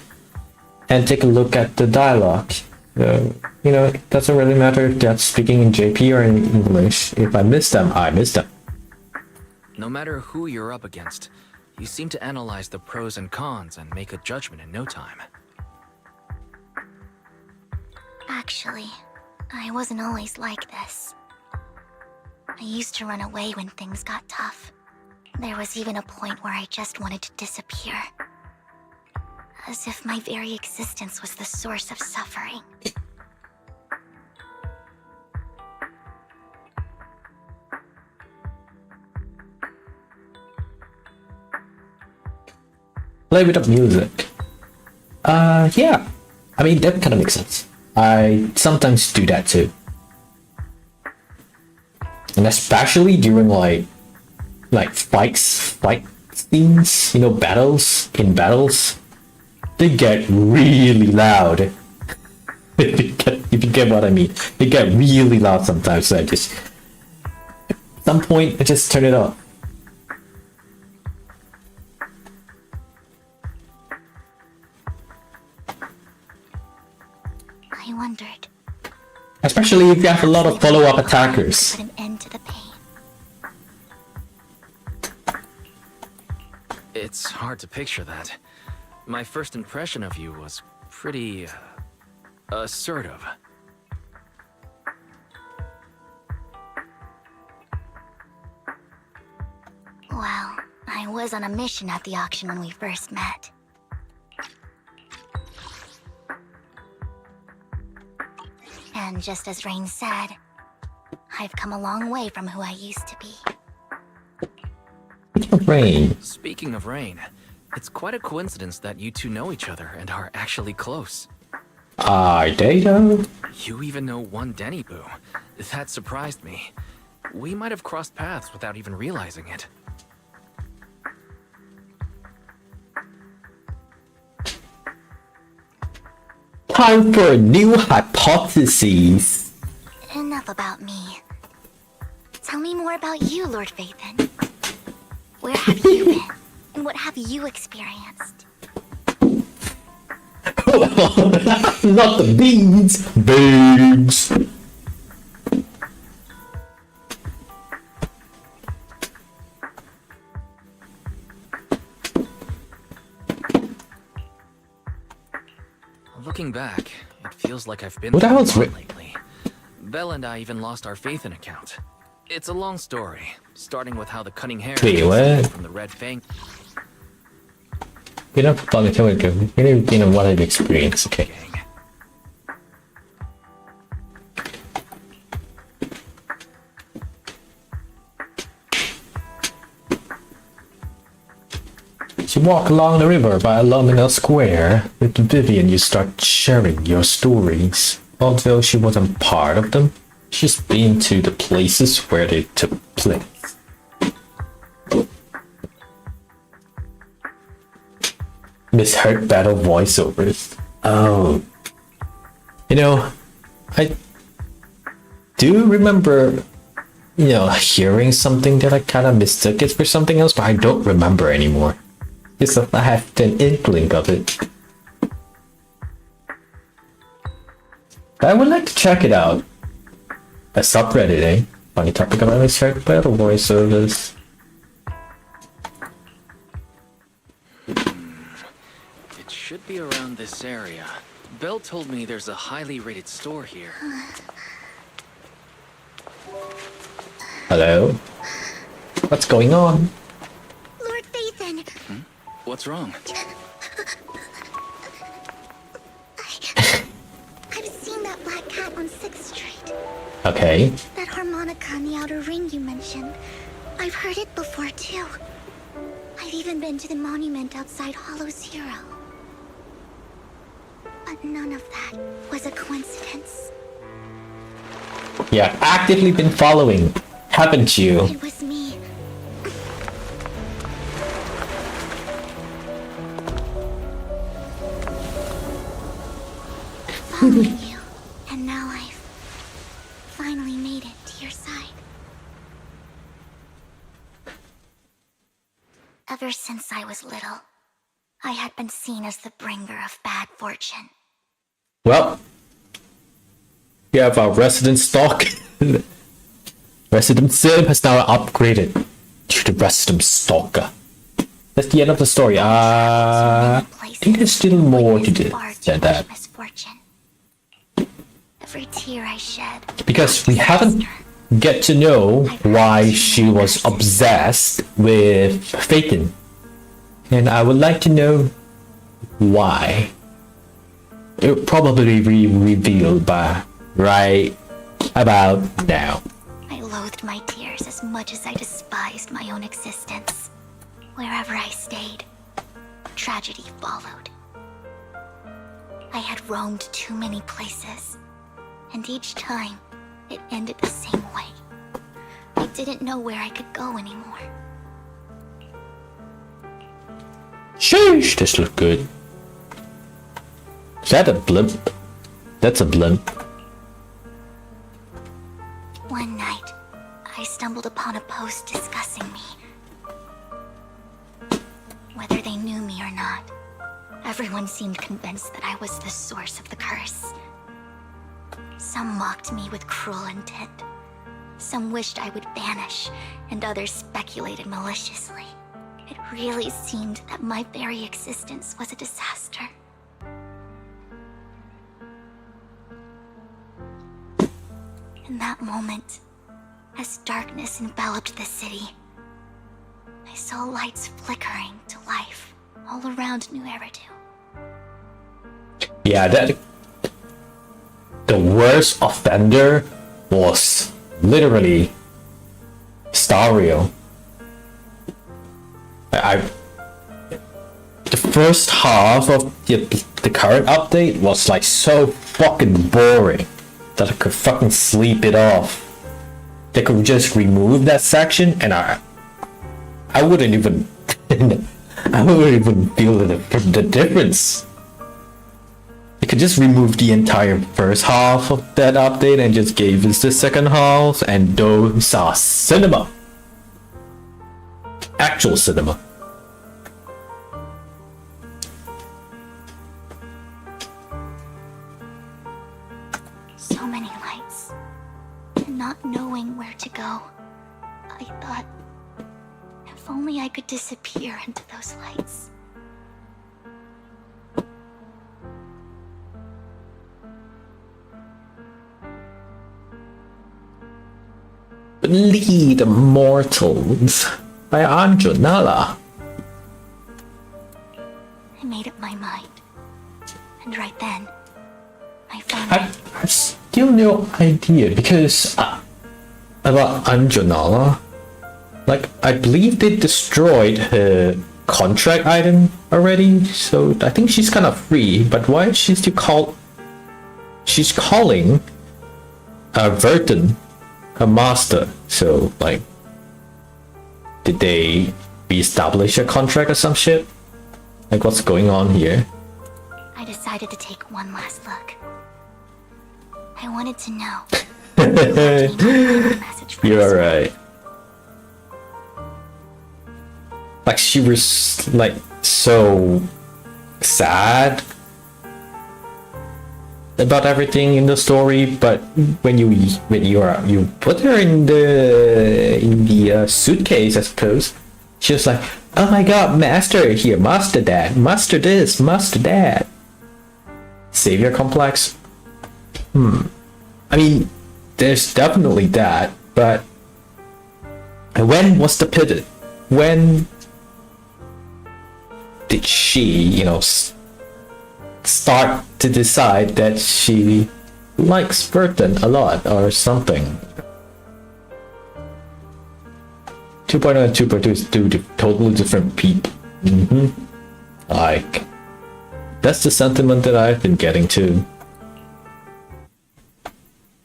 and take a look at the dialogue. So, you know, it doesn't really matter if that's speaking in JP or in English. If I miss them, I miss them. No matter who you're up against, you seem to analyze the pros and cons and make a judgment in no time. Actually, I wasn't always like this. I used to run away when things got tough. There was even a point where I just wanted to disappear. As if my very existence was the source of suffering. Play with the music. Yeah. I mean, that kind of makes sense. I sometimes do that too. And especially during like fight scenes, you know, battles, they get really loud. if you get what I mean. They get really loud sometimes, so I just, at some point, I just turn it off. I wondered. Especially if you have a lot of follow-up attackers. Put an end to the pain. It's hard to picture that. My first impression of you was pretty assertive. Well, I was on a mission at the auction when we first met. And just as Rain said, I've come a long way from who I used to be. Rain. Speaking of Rain, it's quite a coincidence that you two know each other and are actually close. They though? You even know one Denny Boo. That surprised me. We might have crossed paths without even realizing it. Time for a new hypothesis. Enough about me. Tell me more about you, Lord Vathan. Where have you been? And what have you experienced? Not the beans. Beans. Looking back, it feels like I've been What the through a hell's lot ri- lately. Belle and I even lost our Vathan account. It's a long story, starting with how the cunning hair Wait, what? from the Red Fang. You know, you know what I've experienced, okay? gang. You walk along the river by Alumina Square. With Vivian, you start sharing your stories. Although she wasn't part of them, she's been to the places where they took place. Misheard battle voiceovers. Oh. You know, I do remember, you know, hearing something that I kind of mistook it for something else, but I don't remember anymore. It's I have an inkling of it. I would like to check it out. A subreddit, eh? Funny topic about misheard battle voiceovers. It should be around this area. Belle told me there's a highly rated store here. Hello? What's going on? Lord Vathan! What's wrong? I've seen that black cat on 6th Street. Okay. That harmonica in the outer ring you mentioned. I've heard it before too. I've even been to the monument outside Hollow Zero. But none of that was a coincidence. Yeah, actively been following, haven't you? It was me. Following you. And now I've finally made it to your side. Ever since I was little, I had been seen as the bringer of bad fortune. Well, we have our resident stock. Resident Simp has now upgraded to the resident stalker. That's the end of the story. I think there's still more to this than that. Misfortune. Every tear I shed. Because we haven't get to know why she was obsessed with Phaeton. And I would like to know why. It will probably be revealed by right about now. I loathed my tears as much as I despised my own existence. Wherever I stayed, tragedy followed. I had roamed too many places, and each time, it ended the same way. I didn't know where I could go anymore. Sheesh, this looks good. Is that a blimp? That's a blimp. One night, I stumbled upon a post discussing me. Whether they knew me or not, everyone seemed convinced that I was the source of the curse. Some mocked me with cruel intent. Some wished I would vanish, and others speculated maliciously. It really seemed that my very existence was a disaster. In that moment, as darkness enveloped the city, I saw lights flickering to life all around New Eridu. Yeah, that the worst offender was literally Stario. The first half of the current update was like so fucking boring that I could fucking sleep it off. They could just remove that section and I wouldn't even I wouldn't even feel the difference. They could just remove the entire first half of that update and just gave us the second half, and those are cinema. Actual cinema. So many lights. And not knowing where to go, I thought, if only I could disappear into those lights. Bleed Mortals by Anjonala. I made up my mind. And right then, I finally... I still no idea because about Anjonala, like I believe they destroyed her contract item already, so I think she's kind of free. But why is she still she's calling Verton a master? So like, did they reestablish a contract or some shit? Like, what's going on here? I decided to take one last look. I wanted to know. You're right. Like, she was like so sad about everything in the story, but when you put her in the suitcase, I suppose, she was like, oh my god, master here, master that, master this, master that. Savior complex. I mean, there's definitely that, but when was the pivot? When did she, start to decide that she likes Burton a lot or something. 2.0 and 2.2 is two totally different people. Like, that's the sentiment that I've been getting to.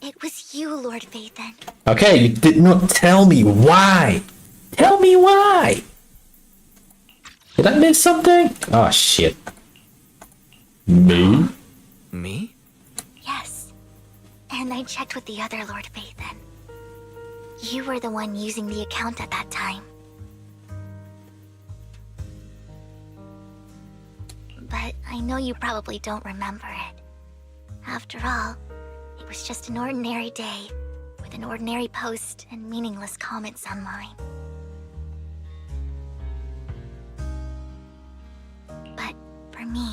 It was you, Lord Vathan. Okay, you did not tell me why. Tell me why. Did I miss something? Oh shit. Me? Me? Yes. And I checked with the other Lord Vathan. You were the one using the account at that time. But I know you probably don't remember it. After all, it was just an ordinary day, with an ordinary post and meaningless comments on mine. But for me,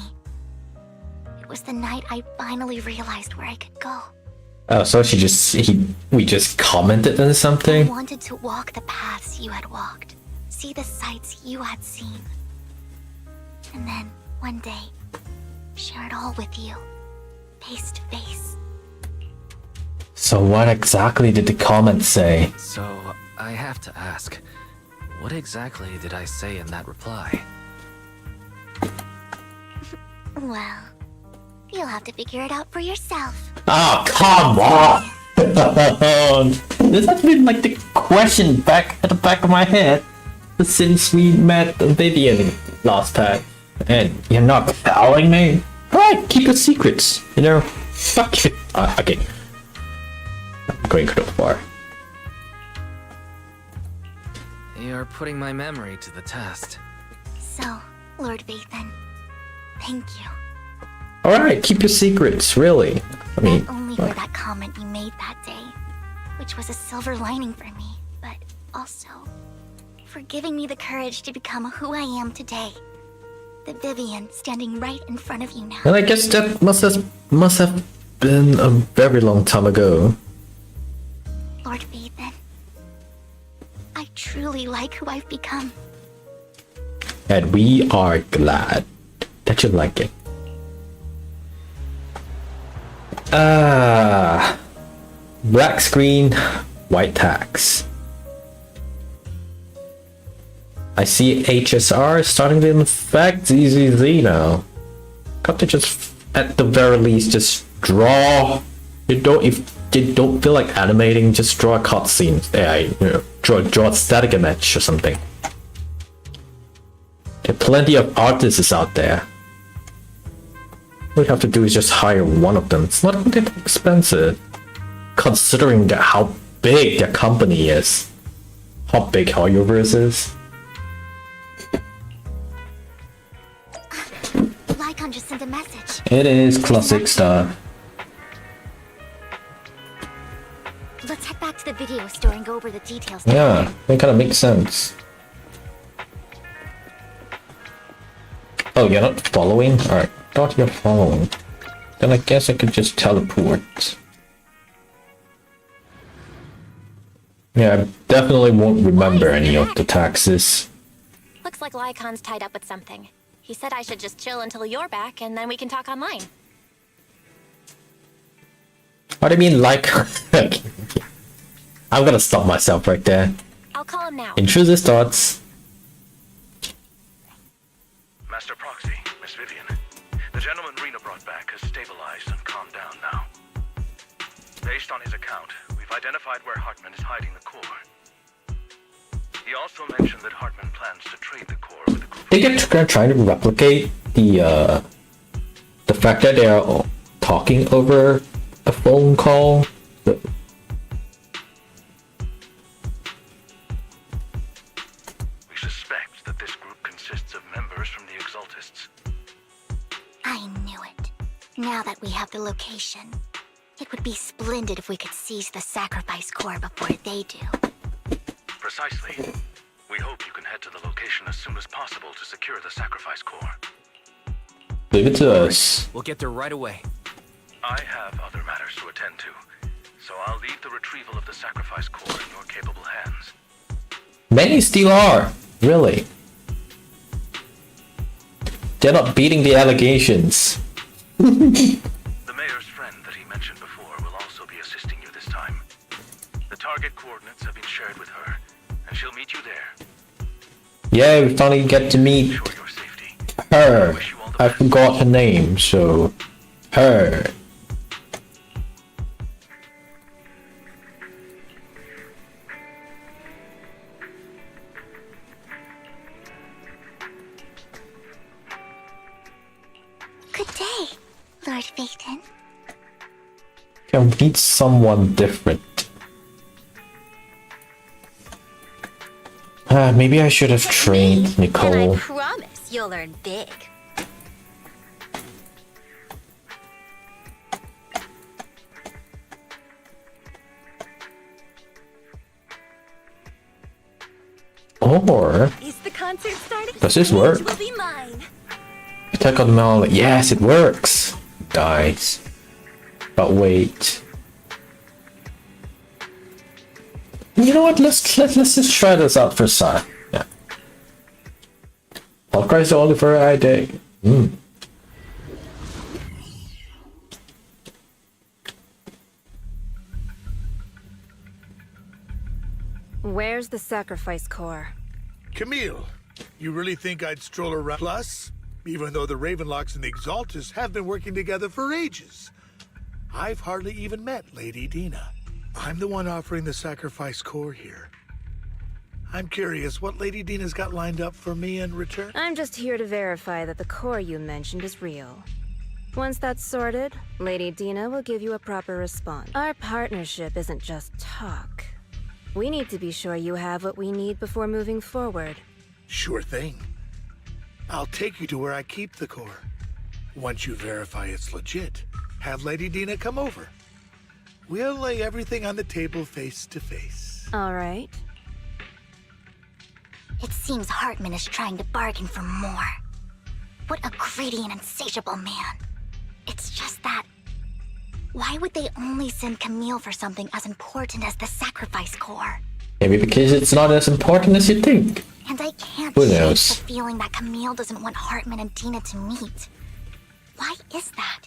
it was the night I finally realized where I could go. Oh, so we just commented on I something? wanted to walk the paths you had walked, see the sights you had seen. And then, one day, share it all with you, face to face. So what exactly did the comment say? So, I have to ask, what exactly did I say in that reply? Well, you'll have to figure it out for yourself. Oh, come on! This has been like the question back at the back of my head since we met Vivian last time. And you're not telling me? Alright, keep your secrets, you know? Fuck you. Okay. I'm going too far. You're putting my memory to the test. So, Lord Vathan, thank you. Alright, keep your secrets, really. I mean, Not only for that comment you made that day, which was a silver lining for me, but also for giving me the courage to become who I am today. The Vivian standing right in front of you now. and I guess that must have been a very long time ago. Lord Vathan, I truly like who I've become. And we are glad that you like it. Black screen, white text. I see HSR starting to infect ZZZ now. Got to just, at the very least, just draw. If you don't feel like animating, just draw a cutscene. Draw a static image or something. There are plenty of artists out there. All you have to do is just hire one of them. It's not that expensive, considering how big the company is. How big Hoyoverse is. Lycon just sent a message. It is classic stuff. Let's head back to the video store and go over the details. Yeah, that kind of makes sense. Oh, you're not following? Alright, thought you're following. Then I guess I could just teleport. Yeah, I definitely won't remember any of the taxes. Looks like Lycon's tied up with something. He said I should just chill until you're back, and then we can talk online. What do you mean, like? I'm gonna stop myself right there. I'll call him now. Intrusive thoughts. Master Proxy, Miss Vivian. The gentleman Rena brought back has stabilized and calmed down now. Based on his account, we've identified where Hartman is hiding the core. He also mentioned that Hartman plans to trade the core with a group. They get trying to replicate the fact that they are talking over a phone call. We suspect that this group consists of members from the Exaltists. I knew it. Now that we have the location, it would be splendid if we could seize the sacrifice core before they do. Precisely. We hope you can head to the location as soon as possible to secure the sacrifice core. Leave it to us. We'll get there right away. I have other matters to attend to, so I'll leave the retrieval of the sacrifice core in your capable hands. Many still are, really. They're not beating the allegations. The mayor's friend that he mentioned before will also be assisting you this time. The target coordinates have been shared with her, and she'll meet you there. Yeah, we finally get to meet Ensure your safety. her. Wish you all the I best. forgot her name, so her. Good day, Lord Phaethon. Can meet someone different. Maybe I should have trained And I Nicole. promise you'll learn big. Or Is the concert starting? does this work? Will be mine. Attack on the Mall. Yes, it works. Dies. But wait. You know what? Let's just try this out for a sec. Yeah. Far Cry's only for a day. Where's the sacrifice core? Camille, you really think I'd stroll around? Plus, even though the Ravenlocks and the Exaltus have been working together for ages, I've hardly even met Lady Dina. I'm the one offering the sacrifice core here. I'm curious what Lady Dina's got lined up for me in return. I'm just here to verify that the core you mentioned is real. Once that's sorted, Lady Dina will give you a proper response. Our partnership isn't just talk. We need to be sure you have what we need before moving forward. Sure thing. I'll take you to where I keep the core. Once you verify it's legit, have Lady Dina come over. We'll lay everything on the table face to face. All right. It seems Hartman is trying to bargain for more. What a greedy and insatiable man. It's just that... Why would they only send Camille for something as important as the sacrifice core? Maybe because it's not as important as you think. And I can't Who shake knows? the feeling that Camille doesn't want Hartman and Dina to meet. Why is that?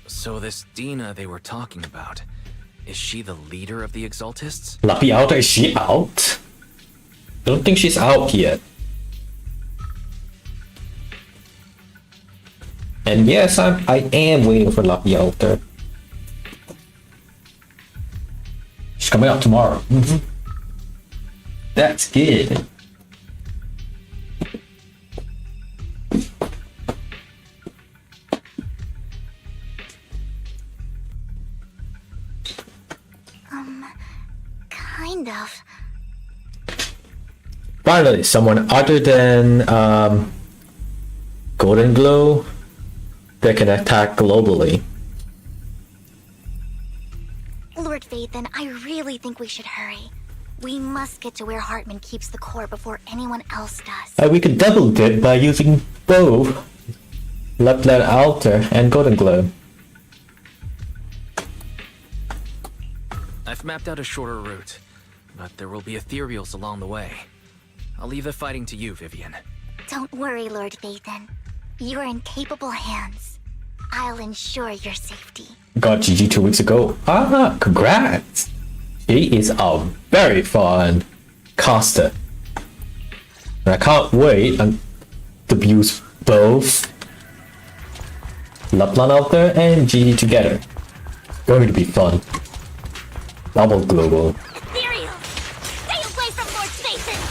So this Dina they were talking about, is she the leader of the Exaltists? Lucky Outer, is she out? I don't think she's out yet. And yes, I am waiting for Lucky Outer. She's coming out tomorrow. That's good. Kind of. Finally, someone other than Golden Glow that can attack globally. Lord Phaethon, I really think we should hurry. We must get to where Hartman keeps the core before anyone else does. We could double dip by using both Lapland Altar and Golden Glow. I've mapped out a shorter route, but there will be ethereals along the way. I'll leave the fighting to you, Vivian. Don't worry, Lord Phaethon. You're in capable hands. I'll ensure your safety. Got GG 2 weeks ago. Ah, congrats! She is a very fun caster. And I can't wait to use both Lapland Altar and GG together. Going to be fun. Double global. Ethereal! Stay away from Lord Phaethon!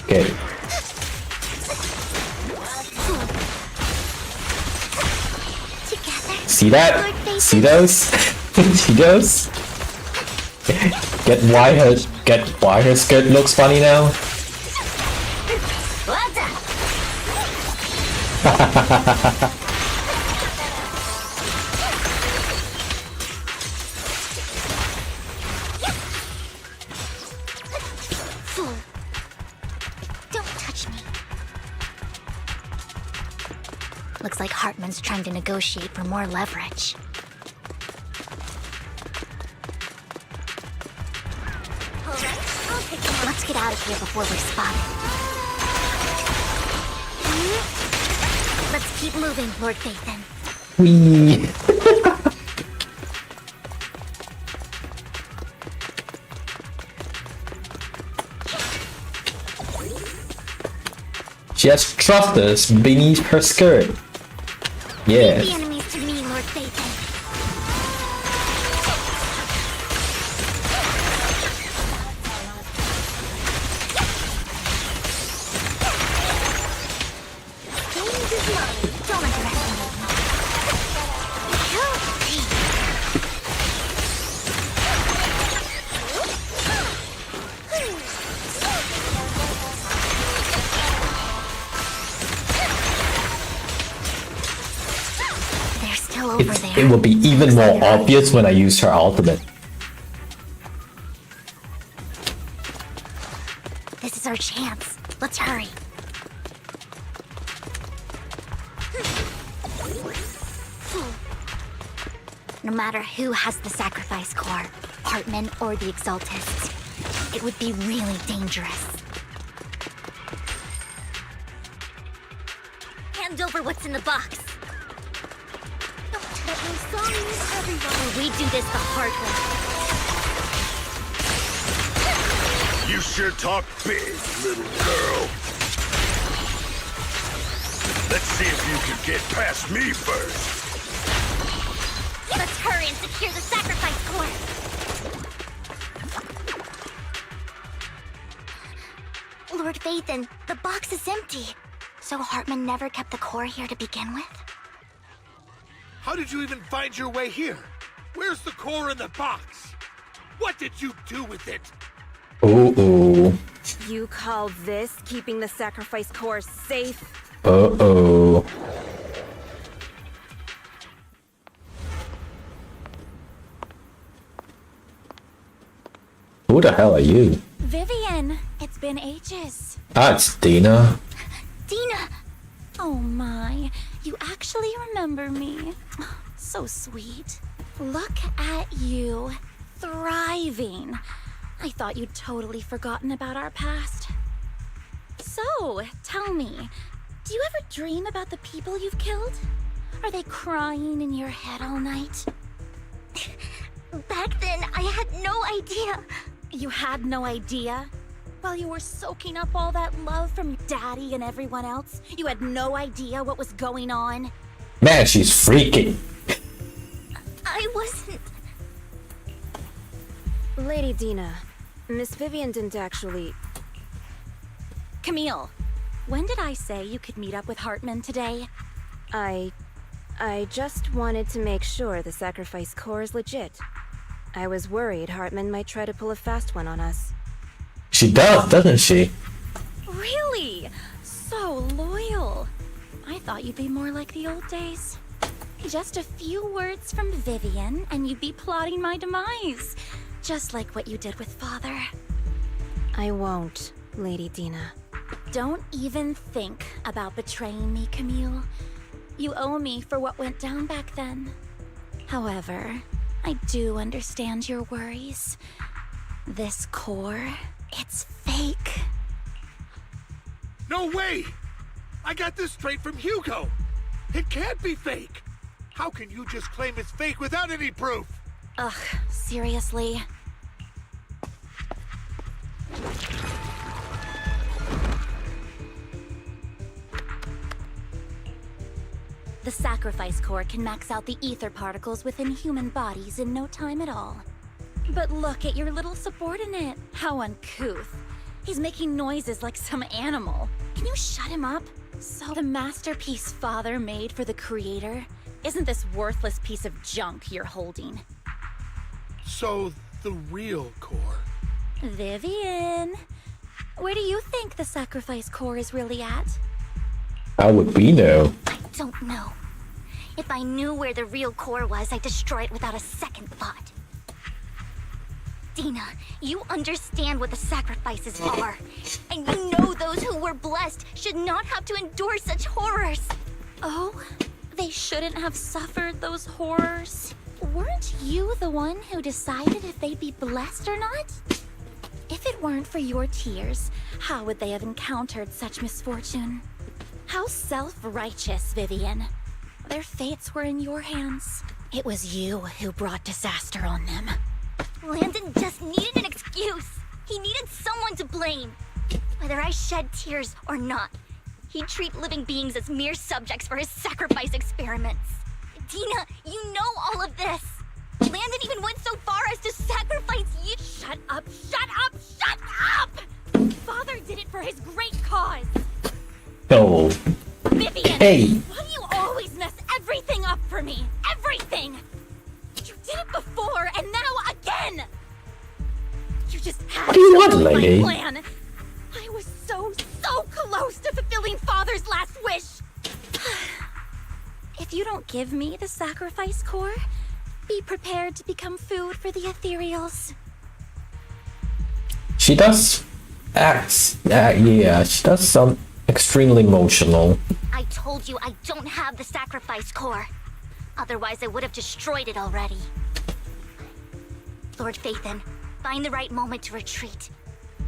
Okay. Together. See that? Lord Phaethon. See those? See those? Get why her skirt looks funny now? Fool. Don't touch me. Looks like Hartman's trying to negotiate for more leverage. Alright, I'll take him. Let's get out of here before we're spotted. Keep moving, Lord Phaethon. Wee. She has thrusters beneath her skirt. Leave the Yes. enemies to me, Lord Phaethon. Games is mine. Don't underestimate me. They're still over there. It will be even more obvious when I use her ultimate. This is our chance. Let's hurry. No matter who has the sacrifice core, Hartman or the Exaltists, it would be really dangerous. Hand over what's in the box. Don't let me sign everyone. Or we do this the hard way. You sure talk big, little girl. Let's see if you can get past me first. Let's hurry and secure the sacrifice core. Lord Phaethon, the box is empty. So Hartman never kept the core here to begin with? How did you even find your way here? Where's the core in the box? What did you do with it? Uh-oh. You call this keeping the sacrifice core safe? Uh-oh. Who the hell are you? Vivian, it's been ages. Ah, it's Dina. Dina! Oh my, you actually remember me. So sweet. Look at you, thriving. I thought you'd totally forgotten about our past. So, tell me, do you ever dream about the people you've killed? Are they crying in your head all night? Back then, I had no idea. You had no idea? While you were soaking up all that love from your daddy and everyone else, you had no idea what was going on? Man, she's freaking. I wasn't... Lady Dina, Miss Vivian didn't actually... Camille, when did I say you could meet up with Hartman today? I just wanted to make sure the sacrifice core is legit. I was worried Hartman might try to pull a fast one on us. She does, doesn't she? Really? So loyal. I thought you'd be more like the old days. Just a few words from Vivian, and you'd be plotting my demise. Just like what you did with Father. I won't, Lady Dina. Don't even think about betraying me, Camille. You owe me for what went down back then. However, I do understand your worries. This core, it's fake. No way! I got this straight from Hugo. It can't be fake. How can you just claim it's fake without any proof? Ugh, seriously. The sacrifice core can max out the ether particles within human bodies in no time at all. But look at your little subordinate. How uncouth. He's making noises like some animal. Can you shut him up? So the masterpiece Father made for the Creator isn't this worthless piece of junk you're holding. So, the real core. Vivian, where do you think the sacrifice core is really at? How would we know? I don't know. If I knew where the real core was, I'd destroy it without a second thought. Dina, you understand what the sacrifices are. And you know those who were blessed should not have to endure such horrors. Oh, they shouldn't have suffered those horrors. Weren't you the one who decided if they'd be blessed or not? If it weren't for your tears, how would they have encountered such misfortune? How self-righteous, Vivian. Their fates were in your hands. It was you who brought disaster on them. Landon just needed an excuse. He needed someone to blame. Whether I shed tears or not, he'd treat living beings as mere subjects for his sacrifice experiments. Dina, you know all of this. Landon even went so far as to sacrifice you. Shut up, shut up, shut up! Father did it for his great cause. Oh. Vivian, Hey. why do you always mess everything up for me? Everything! You did it before, and now again! You just had What do you to want, ruin my lady? plan. I was so close to fulfilling Father's last wish! If you don't give me the sacrifice core, be prepared to become food for the ethereals. She does act, yeah, she does sound extremely emotional. I told you I don't have the sacrifice core. Otherwise, I would have destroyed it already. Lord Phaethon, find the right moment to retreat.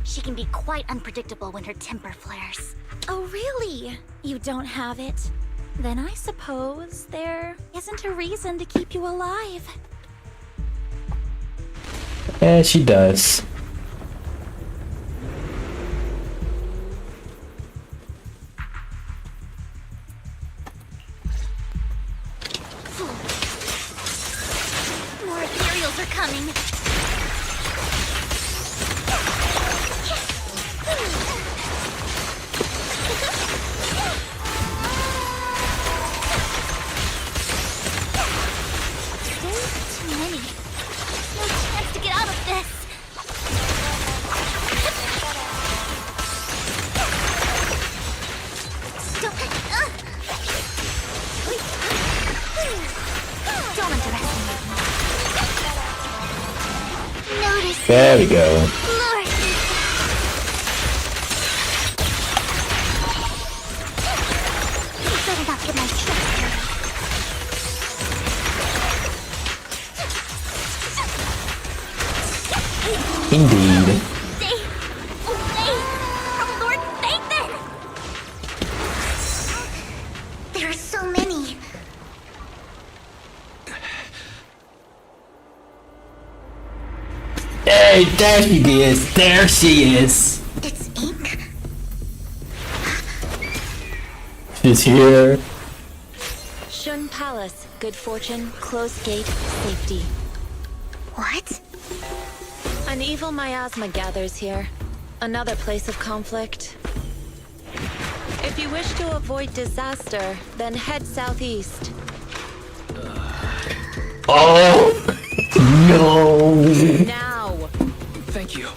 She can be quite unpredictable when her temper flares. Oh, really? You don't have it? Then I suppose there isn't a reason to keep you alive. Yeah, she does. More ethereals are coming. There's too many. No chance to get out of this. Don't underestimate me. Notice. There we go. Lord. You better not get my tricks dirty. Indeed. Stay away from Lord Phaethon! There are so many. Hey, there she is. There she is. It's ink. She's here. Shun Palace, good fortune, closed gate, safety. What? An evil miasma gathers here. Another place of conflict. If you wish to avoid disaster, then head southeast. Oh no! Now! Thank you.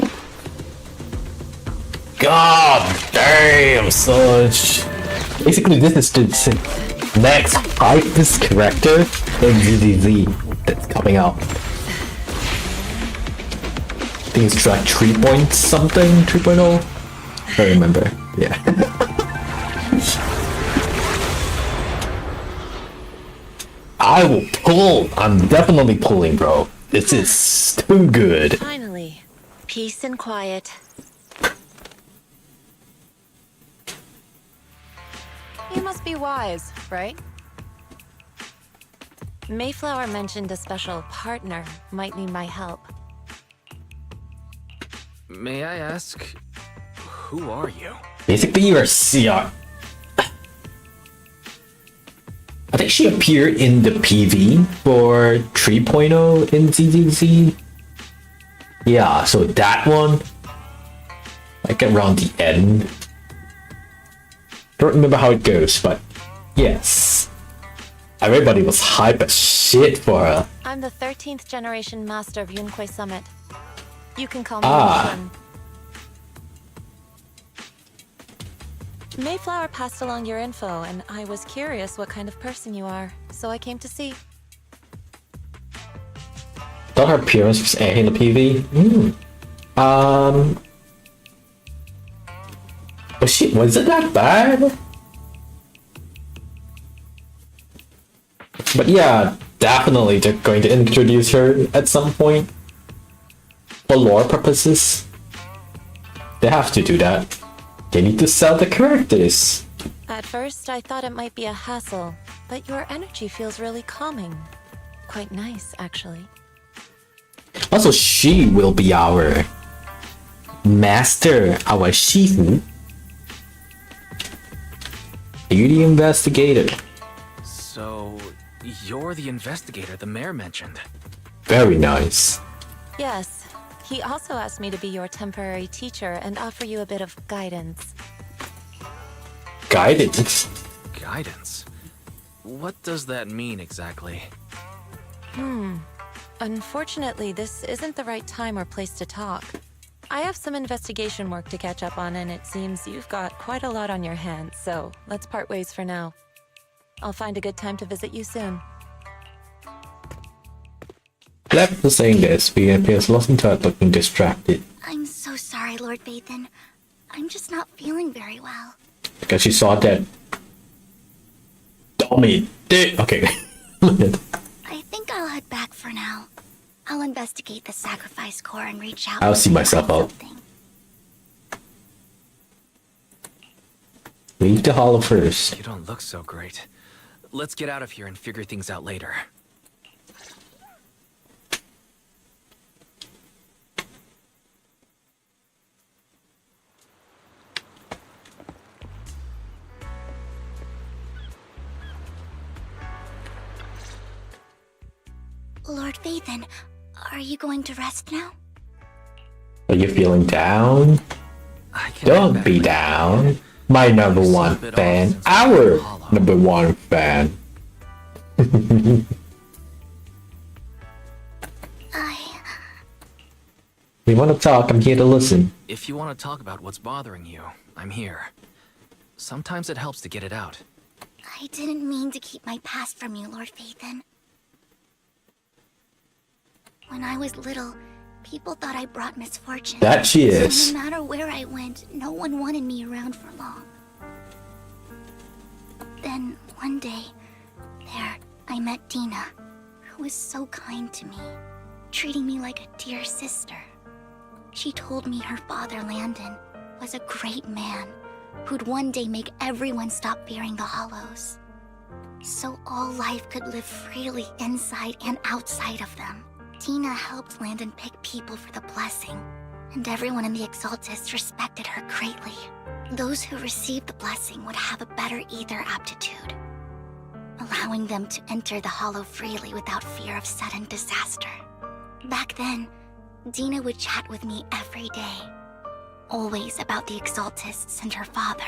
God damn, Such. Basically, this is the next hypest character in ZZZ that's coming out. I think it's track 3 point something, 3.0? I don't remember. Yeah. I will pull. I'm definitely pulling, bro. This is too good. Finally, peace and quiet. You must be wise, right? Mayflower mentioned a special partner might need my help. May I ask, who are you? Basically, you're CR. I think she appeared in the PV for 3.0 in ZZZ. Yeah, so that one, like around the end. Don't remember how it goes, but yes. Everybody was hype as shit for her. I'm the 13th generation master of Yunque Summit. You can call me Shun. Mayflower passed along your info, and I was curious what kind of person you are, so I came to see. Thought her appearance was in the PV. Was it that bad? But yeah, definitely they're going to introduce her at some point. For lore purposes. They have to do that. They need to sell the characters. At first, I thought it might be a hassle, but your energy feels really calming. Quite nice, actually. Also, she will be our master, our shifu. You the investigator. So, you're the investigator the mayor mentioned. Very nice. Yes. He also asked me to be your temporary teacher and offer you a bit of guidance. Guidance? Guidance? What does that mean exactly? Unfortunately, this isn't the right time or place to talk. I have some investigation work to catch up on, and it seems you've got quite a lot on your hands, so let's part ways for now. I'll find a good time to visit you soon. After saying this, we appears lost in thought, looking distracted. I'm so sorry, Lord Vathan. I'm just not feeling very well. Because she saw that dummy dick. Okay. I think I'll head back for now. I'll investigate the sacrifice core and reach out. I'll see myself out. Leave the hollow first. You don't look so great. Let's get out of here and figure things out later. Lord Vathan, are you going to rest now? Are you feeling down? Don't be down. My number one fan. Our number one fan. You want to talk? I'm here to listen. If you want to talk about what's bothering you, I'm here. Sometimes it helps to get it out. I didn't mean to keep my past from you, Lord Vathan. When I was little, people thought I brought misfortune. That she is. So no matter where I went, no one wanted me around for long. Then, one day, there, I met Dina, who was so kind to me, treating me like a dear sister. She told me her father, Landon, was a great man, who'd one day make everyone stop fearing the Hollows. So all life could live freely inside and outside of them. Dina helped Landon pick people for the blessing, and everyone in the Exaltists respected her greatly. Those who received the blessing would have a better ether aptitude, allowing them to enter the Hollow freely without fear of sudden disaster. Back then, Dina would chat with me every day, always about the Exaltists and her father.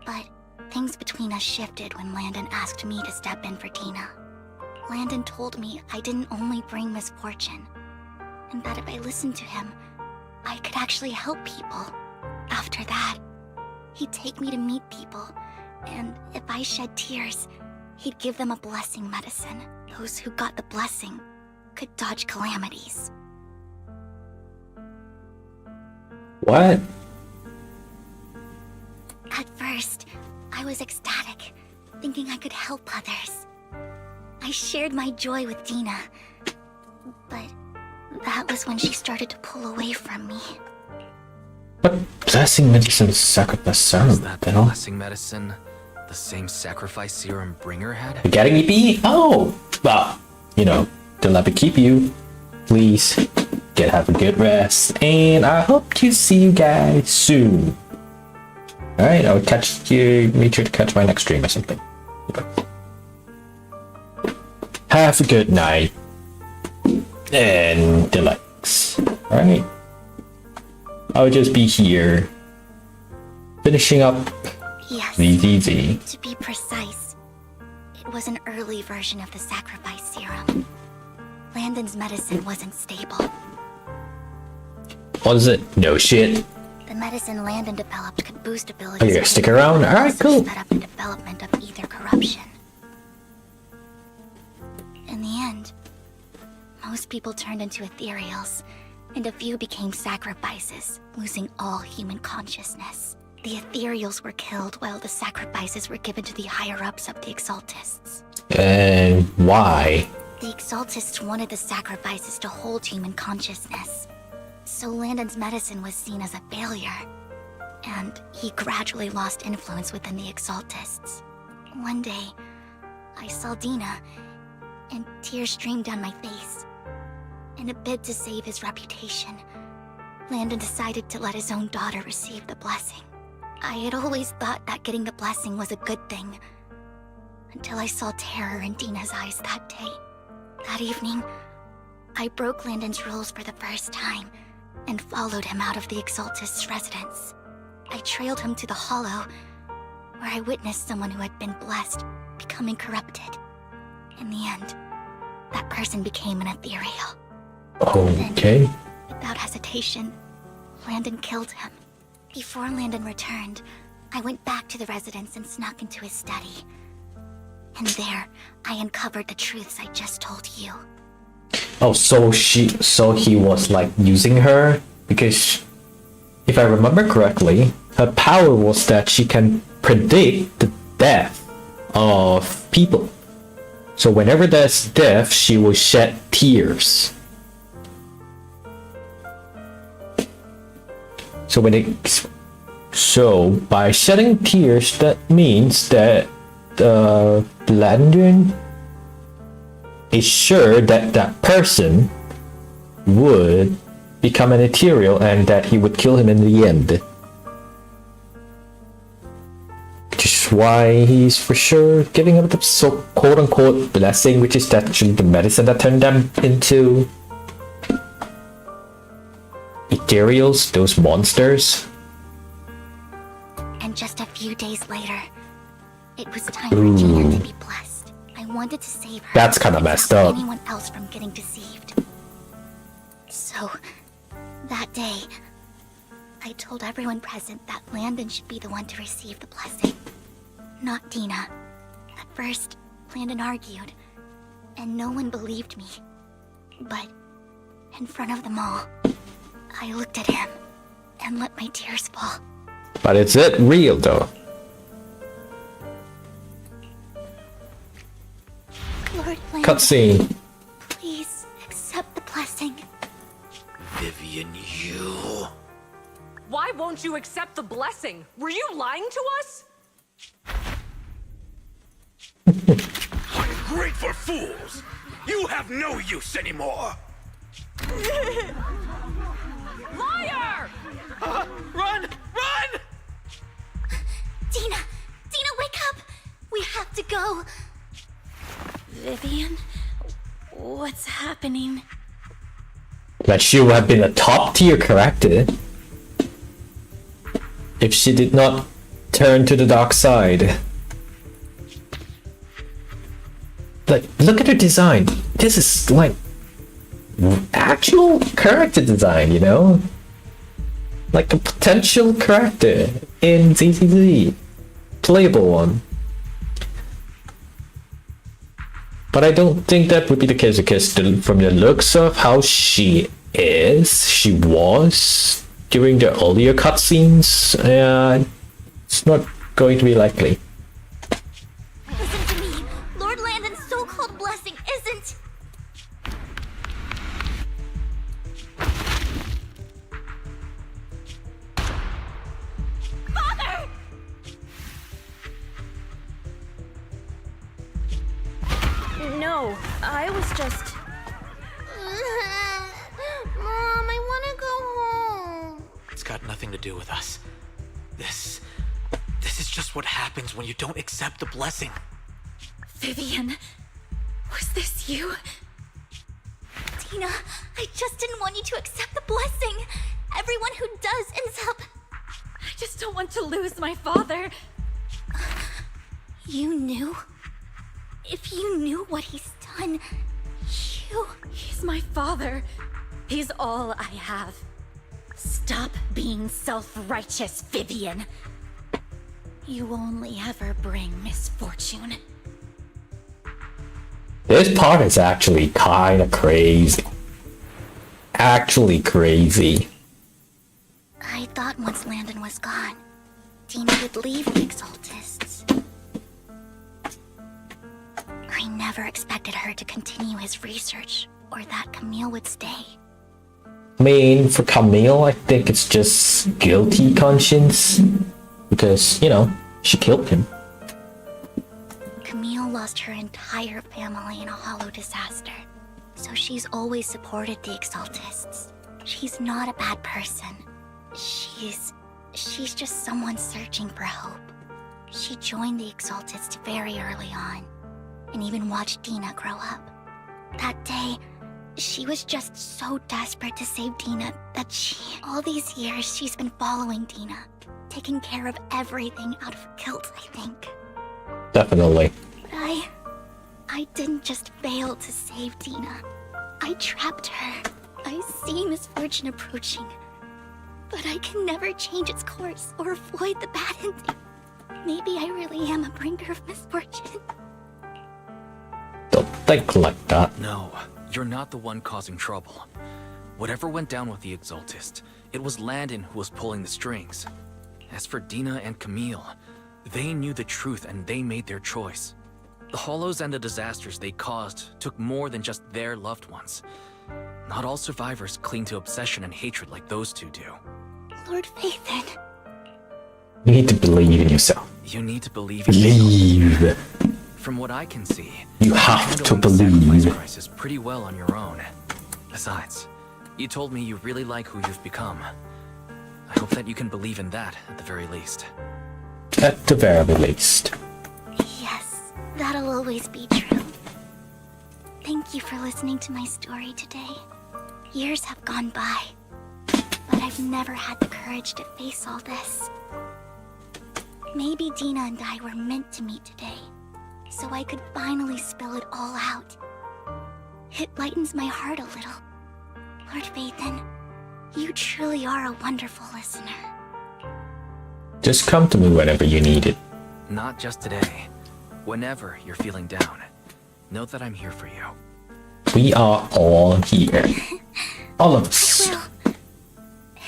But things between us shifted when Landon asked me to step in for Dina. Landon told me I didn't only bring misfortune, and that if I listened to him, I could actually help people. After that, he'd take me to meet people, and if I shed tears, he'd give them a blessing medicine. Those who got the blessing could dodge calamities. What? At first, I was ecstatic, thinking I could help others. I shared my joy with Dina, but that was when she started to pull away from me. What blessing medicine sacrifice serum? Is that the blessing medicine the same sacrifice serum Bringer had? You getting me, B? Oh! Well, you know, to let me keep you. Please, have a good rest, and I hope to see you guys soon. Alright, I'll catch you, make sure to catch my next stream or something. Have a good night, and deluxe. Alright. I'll just be here, finishing up yes, ZZZ. To be precise, it was an early version of the sacrifice serum. Landon's medicine wasn't stable. What is it? No shit. The medicine Landon developed could boost abilities. Oh, you gonna stick around? Alright, cool. Set up the development of ether corruption. In the end, most people turned into ethereals, and a few became sacrifices, losing all human consciousness. The ethereals were killed while the sacrifices were given to the higher-ups of the Exaltists. And why? The Exaltists wanted the sacrifices to hold human consciousness. So Landon's medicine was seen as a failure. and he gradually lost influence within the Exaltists. One day, I saw Dina, and tears streamed down my face. In a bid to save his reputation, Landon decided to let his own daughter receive the blessing. I had always thought that getting the blessing was a good thing, until I saw terror in Dina's eyes that day. That evening, I broke Landon's rules for the first time, and followed him out of the Exaltist's residence. I trailed him to the Hollow, where I witnessed someone who had been blessed becoming corrupted. In the end, that person became an ethereal. Okay. Then, without hesitation, Landon killed him. Before Landon returned, I went back to the residence and snuck into his study. And there, I uncovered the truths I just told you. Oh, so he was like using her? Because if I remember correctly, her power was that she can predict the death of people. So whenever there's death, she will shed tears. So by shedding tears, that means that Landon is sure that that person would become an ethereal and that he would kill him in the end. Which is why he's for sure giving him the so quote-unquote blessing, which is actually the medicine that turned them into ethereals, those monsters. And just a few days later, it was time for Gina to be blessed. I wanted to save her. That's kind of messed up. Anyone else from getting deceived. So, that day, I told everyone present that Landon should be the one to receive the blessing, not Dina. At first, Landon argued, and no one believed me. But, in front of them all, I looked at him and let my tears fall. But is it real though? Lord Landon, Cutscene. please accept the blessing. Vivian, you... Why won't you accept the blessing? Were you lying to us? Ungrateful fools! You have no use anymore! Liar! Run! Run! Dina! Dina, wake up! We have to go! Vivian? What's happening? That she would have been a top tier character if she did not turn to the dark side. Like, look at her design. This is like actual character design, you know? Like a potential character in ZZZ. Playable one. But I don't think that would be the case because from the looks of how she was during the earlier cutscenes, it's not going to be likely. Listen to me. Lord Landon's so-called blessing isn't... Father! No, I was just... Mom, I want to go home. It's got nothing to do with us. This is just what happens when you don't accept the blessing. Vivian, was this you? Dina, I just didn't want you to accept the blessing. Everyone who does ends up... I just don't want to lose my father. You knew? If you knew what he's done, you... He's my father. He's all I have. Stop being self-righteous, Vivian. You only ever bring misfortune. This part is actually kind of crazy. Actually crazy. I thought once Landon was gone, Dina would leave the Exaltists. I never expected her to continue his research, or that Camille would stay. I mean, for Camille, I think it's just guilty conscience. Because, you know, she killed him. Camille lost her entire family in a hollow disaster, so she's always supported the Exaltists. She's not a bad person. She's just someone searching for hope. She joined the Exaltists very early on, and even watched Dina grow up. That day, she was just so desperate to save Dina that all these years she's been following Dina, taking care of everything out of guilt, I think. Definitely. But I didn't just fail to save Dina. I trapped her. I see misfortune approaching, but I can never change its course or avoid the bad ending. Maybe I really am a bringer of misfortune. Don't think like that. No, you're not the one causing trouble. Whatever went down with the Exaltist, it was Landon who was pulling the strings. As for Dina and Camille, they knew the truth and they made their choice. The Hollows and the disasters they caused took more than just their loved ones. Not all survivors cling to obsession and hatred like those two do. Lord Phaethon. You need to believe in yourself. You need to believe in yourself. Believe. From what I can see, You have to handling the sacrifice believe. crisis pretty well on your own. Besides, you told me you really like who you've become. I hope that you can believe in that at the very least. At the very least. Yes, that'll always be true. Thank you for listening to my story today. Years have gone by, but I've never had the courage to face all this. Maybe Dina and I were meant to meet today, so I could finally spill it all out. It lightens my heart a little. Lord Phaethon, you truly are a wonderful listener. Just come to me whenever you need it. Not just today. Whenever you're feeling down, know that I'm here for you. We are all here. All of us. Well,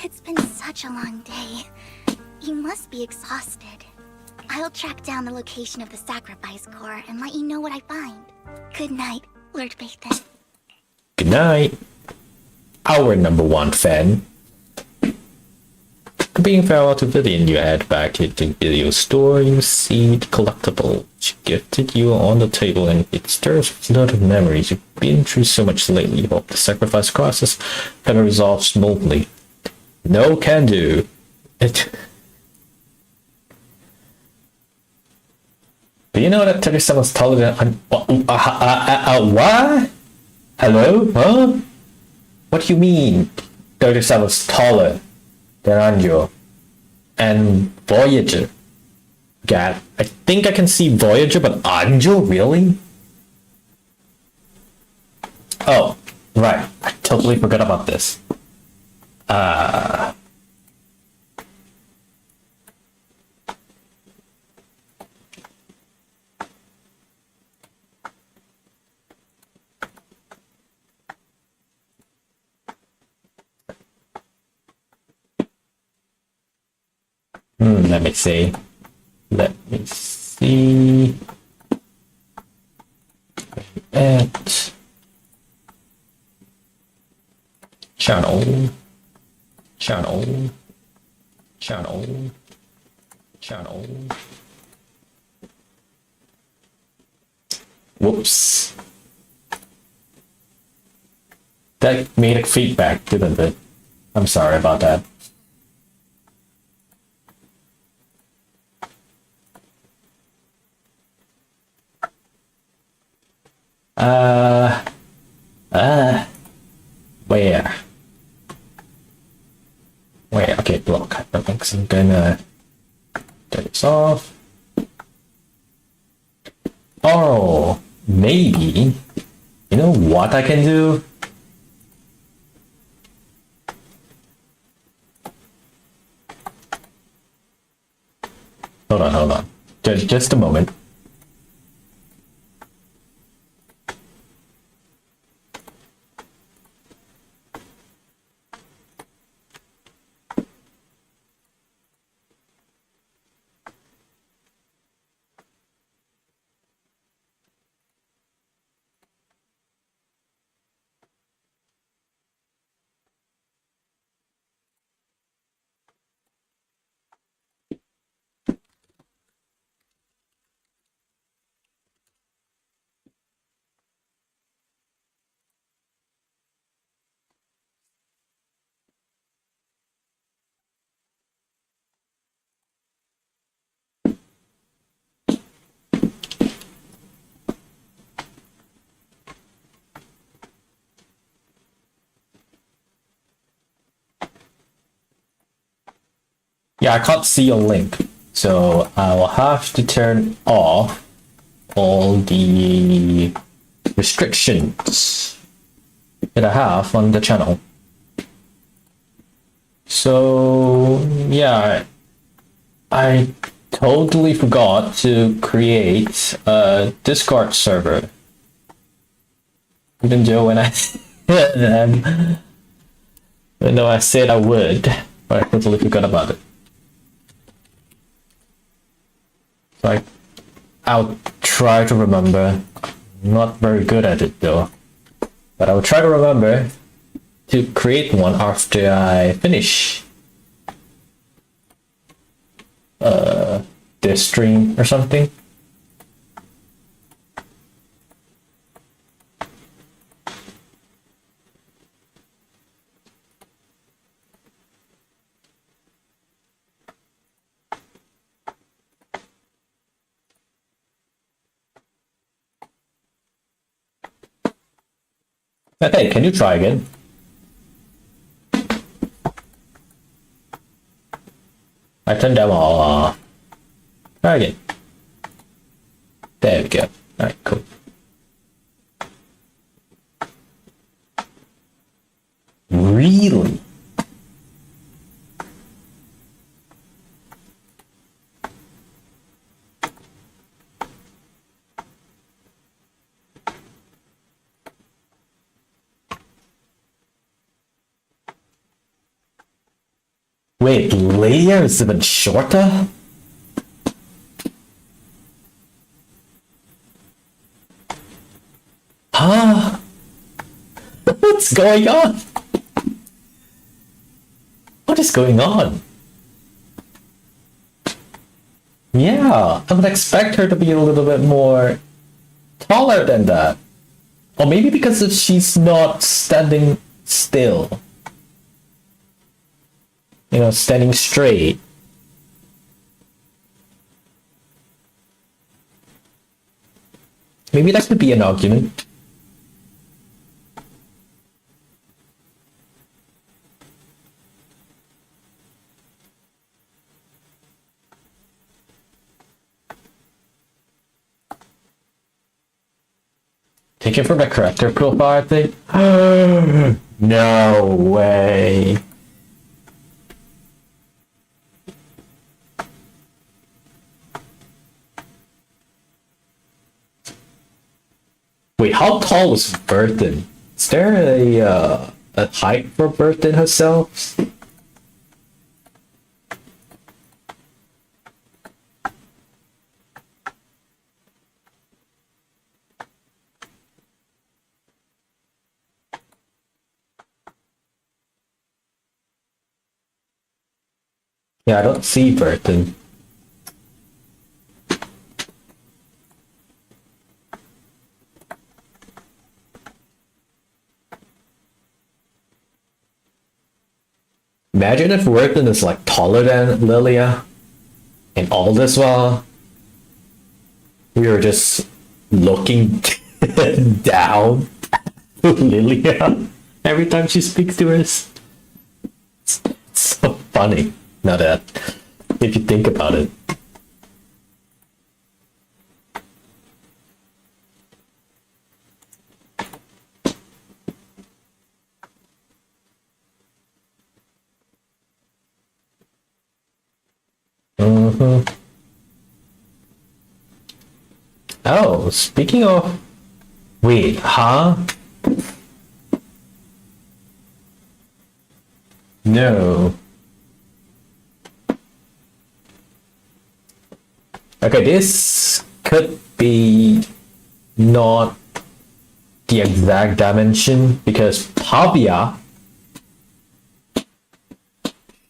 it's been such a long day. You must be exhausted. I'll track down the location of the sacrifice core and let you know what I find. Good night, Lord Phaethon. Good night. Our number one fan. Being farewell to Vivian, you head back to the video store. You see the collectible she gifted you on the table, and it stirs with a lot of memories. You've been through so much lately. You hope the sacrifice process can resolve smoothly. No can do. It. Do you know that 37's taller than... what? Hello? Huh? What do you mean 37's taller than Anjo and Voyager? God, I think I can see Voyager, but Anjo, really? Oh, right. I totally forgot about this. Let me see. Let me see. At channel. Whoops. That made a feedback, didn't it? I'm sorry about that. Where? Okay, block. I think I'm gonna turn this off. Oh, maybe. You know what I can do? Hold on. Just a moment. Yeah, I can't see your link, so I will have to turn off all the restrictions that I have on the channel. So yeah, I totally forgot to create a Discord server. Even though when I even though I said I would, but I totally forgot about it. So I'll try to remember. I'm not very good at it though, but I will try to remember to create one after I finish this stream or something. Hey, can you try again? I turned them all off. Try again. There we go. Alright, cool. Really? Wait, Leia is even shorter? Huh? What's going on? What is going on? Yeah, I would expect her to be a little bit more taller than that. Or maybe because she's not standing still. You know, standing straight. Maybe that could be an argument. Take it from the character profile, I think. No way. Wait, how tall was Burton? Is there a height for Burton herself? Yeah, I don't see Burton. Imagine if Burton is like taller than Lilia, and all this while we were just looking down to Lilia every time she speaks to us. It's so funny. Now that, if you think about it. Oh, speaking of... Wait, huh? No. Okay, this could be not the exact dimension because Pavia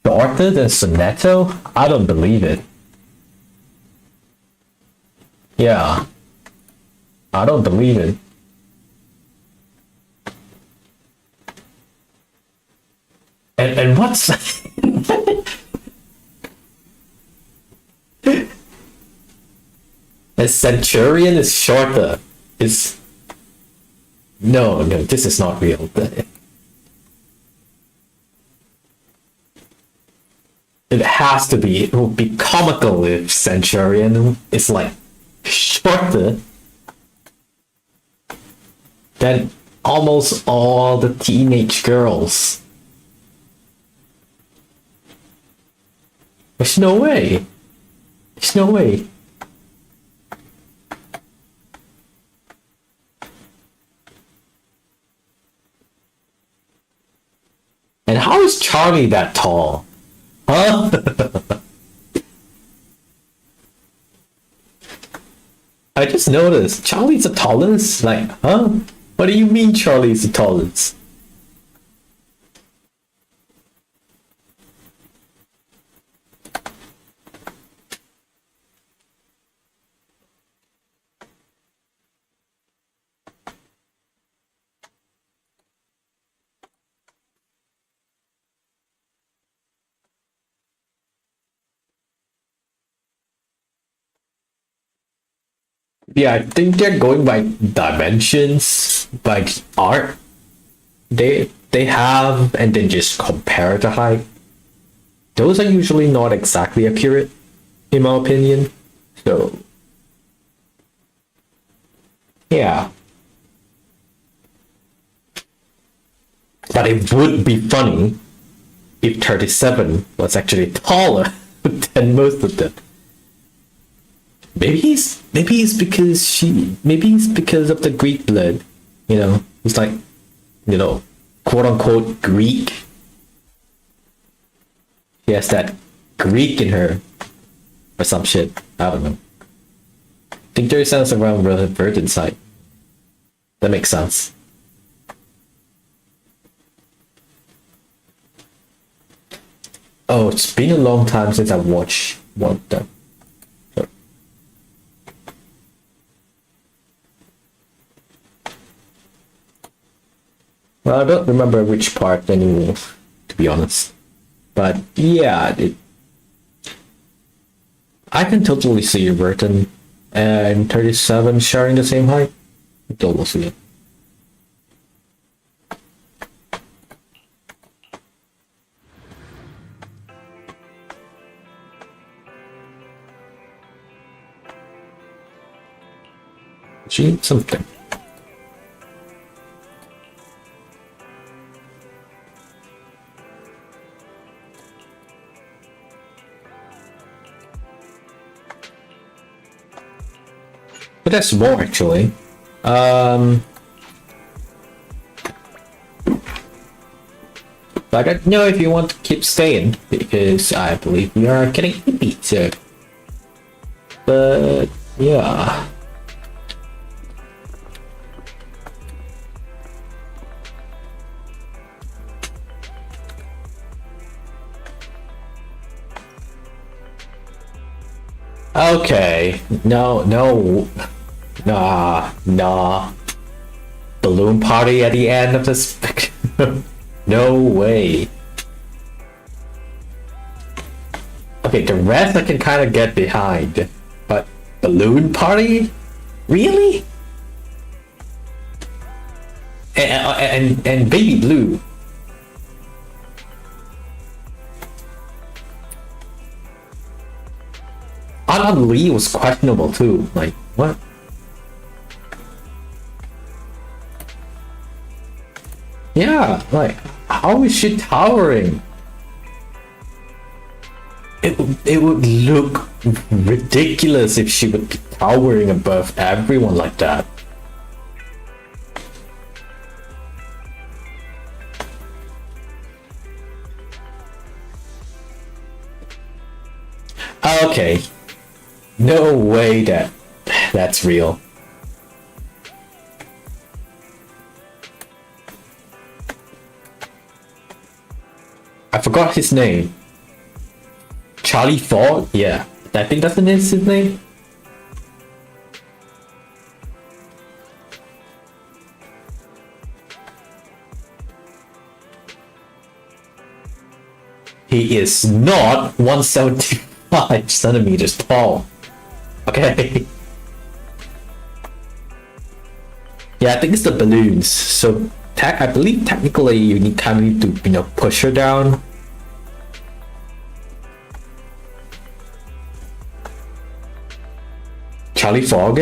shorter than Sonetto? I don't believe it. Yeah. I don't believe it. And what's... A Centurion is shorter. Is... No, this is not real. It has to be. It would be comical if Centurion is like shorter than almost all the teenage girls. There's no way. There's no way. And how is Charlie that tall? Huh? I just noticed Charlie's the tallest. Like, huh? What do you mean Charlie's the tallest? Yeah, I think they're going by dimensions, by art they have, and then just compare the height. Those are usually not exactly accurate, in my opinion. So, yeah. But it would be funny if 37 was actually taller than most of them. Maybe he's because of the Greek blood, you know. He's like, you know, quote unquote Greek. She has that Greek in her, or some shit. I don't know. I think there sounds around virgin side. That makes sense. Oh, it's been a long time since I watched one of them. Well, I don't remember which part anymore, to be honest. But yeah, I can totally see Burton and 37 sharing the same height. Totally see it. She needs something. But that's more actually. But I don't know if you want to keep staying because I believe we are getting beat. So, but yeah. Okay, no, nah. Balloon party at the end of this. No way. Okay, the rest I can kind of get behind, but balloon party, really? And baby blue. Alan Lee was questionable too. Like, what? Yeah, like, how is she towering? It would look ridiculous if she would be towering above everyone like that. Okay. No way that's real. I forgot his name. Charlie Ford? Yeah, I think that's his name. He is not 175 centimeters tall. Okay. Yeah, I think it's the balloons. So I believe technically you need to push her down. Charlie Fogg.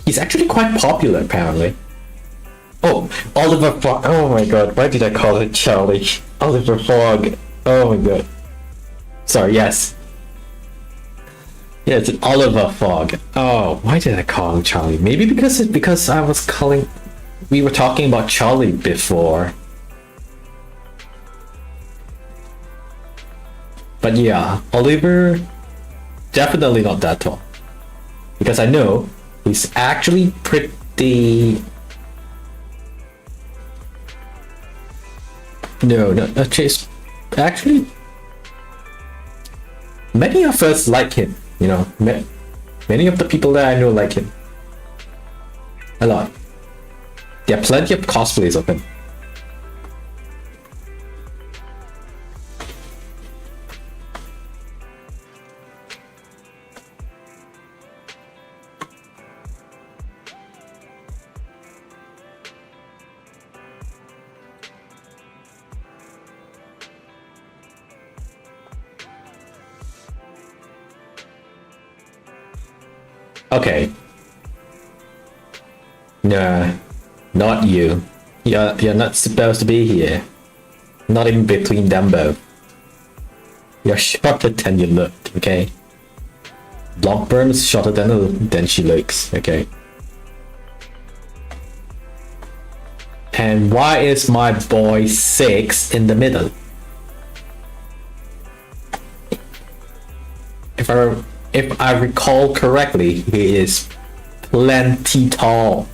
He's actually quite popular, apparently. Oh, Oliver Fogg. Oh my god, why did I call it Charlie? Oliver Fogg. Oh my god. Sorry, yes. Yeah, it's Oliver Fogg. Oh, why did I call him Charlie? Maybe because I was calling... We were talking about Charlie before. But yeah, Oliver... Definitely not that tall. Because I know he's actually pretty... No, Chase. Actually, many of us like him. You know, many of the people that I know like him. A lot. There are plenty of cosplays of him. Okay. Nah, not you. You're not supposed to be here. Not in between them both. You're shorter than you look, okay? Blockburn's shorter than she looks, okay? And why is my boy 6 in the middle? If I recall correctly, he is plenty tall.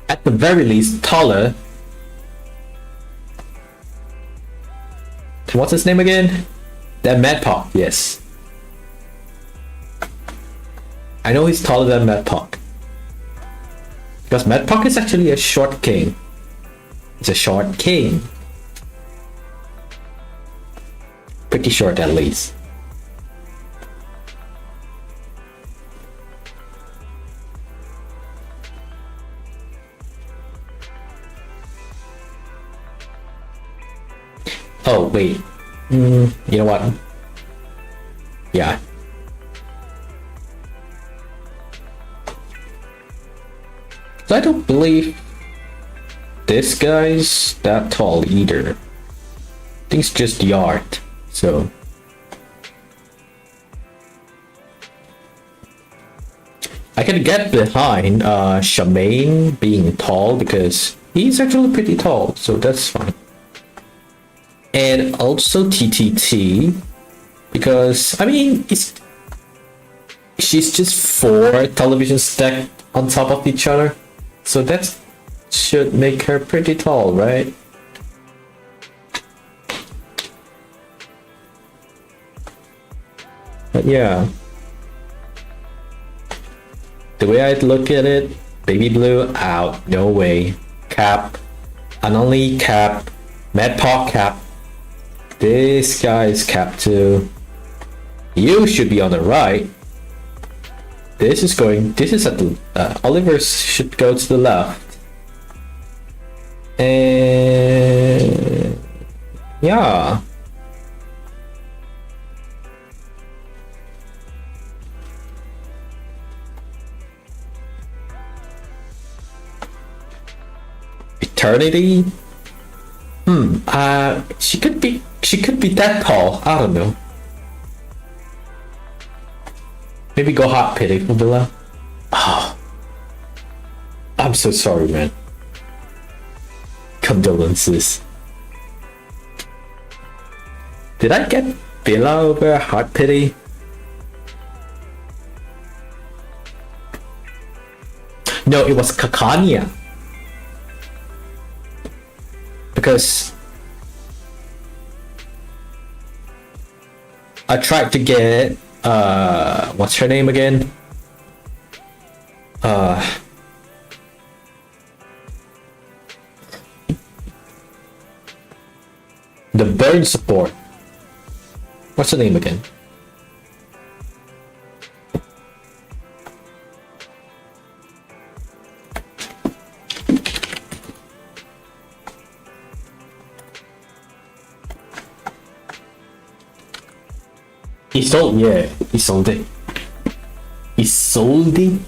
At the very least, taller. What's his name again? That Madpok, yes. I know he's taller than Madpok. Because Madpok is actually a short king. It's a short king. Pretty short at least. Oh, wait. You know what? Yeah. So I don't believe this guy's that tall either. I think it's just the art, so... I can get behind Charmaine being tall because he's actually pretty tall, so that's fine. And also TTT, because I mean she's just 4 televisions stacked on top of each other, so that should make her pretty tall, right? But yeah, the way I look at it, Baby Blue out, no way. Cap, Anonly Cap, Madpok Cap. This guy is Cap too. You should be on the right. This is at the, Oliver should go to the left. And yeah. Eternity? She could be that tall. I don't know. Maybe go hot pity for Villa. Oh, I'm so sorry, man. Condolences. Did I get Villa over hot pity? No, it was Kakania. Because I tried to get what's her name again? The burn support. What's her name again? He sold it. Isolde.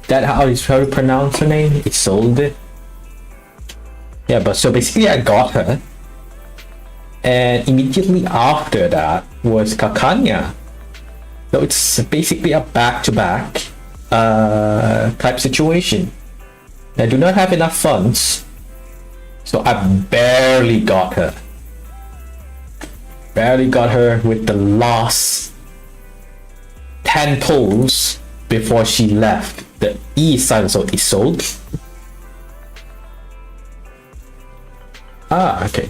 That how you pronounce her name? Isolde. Yeah, but so basically I got her. And immediately after that was Kakanya. So it's basically a back-to-back type situation. I do not have enough funds, so I barely got her. Barely got her with the last 10 pulls before she left the east side, so Isolde. Ah, okay.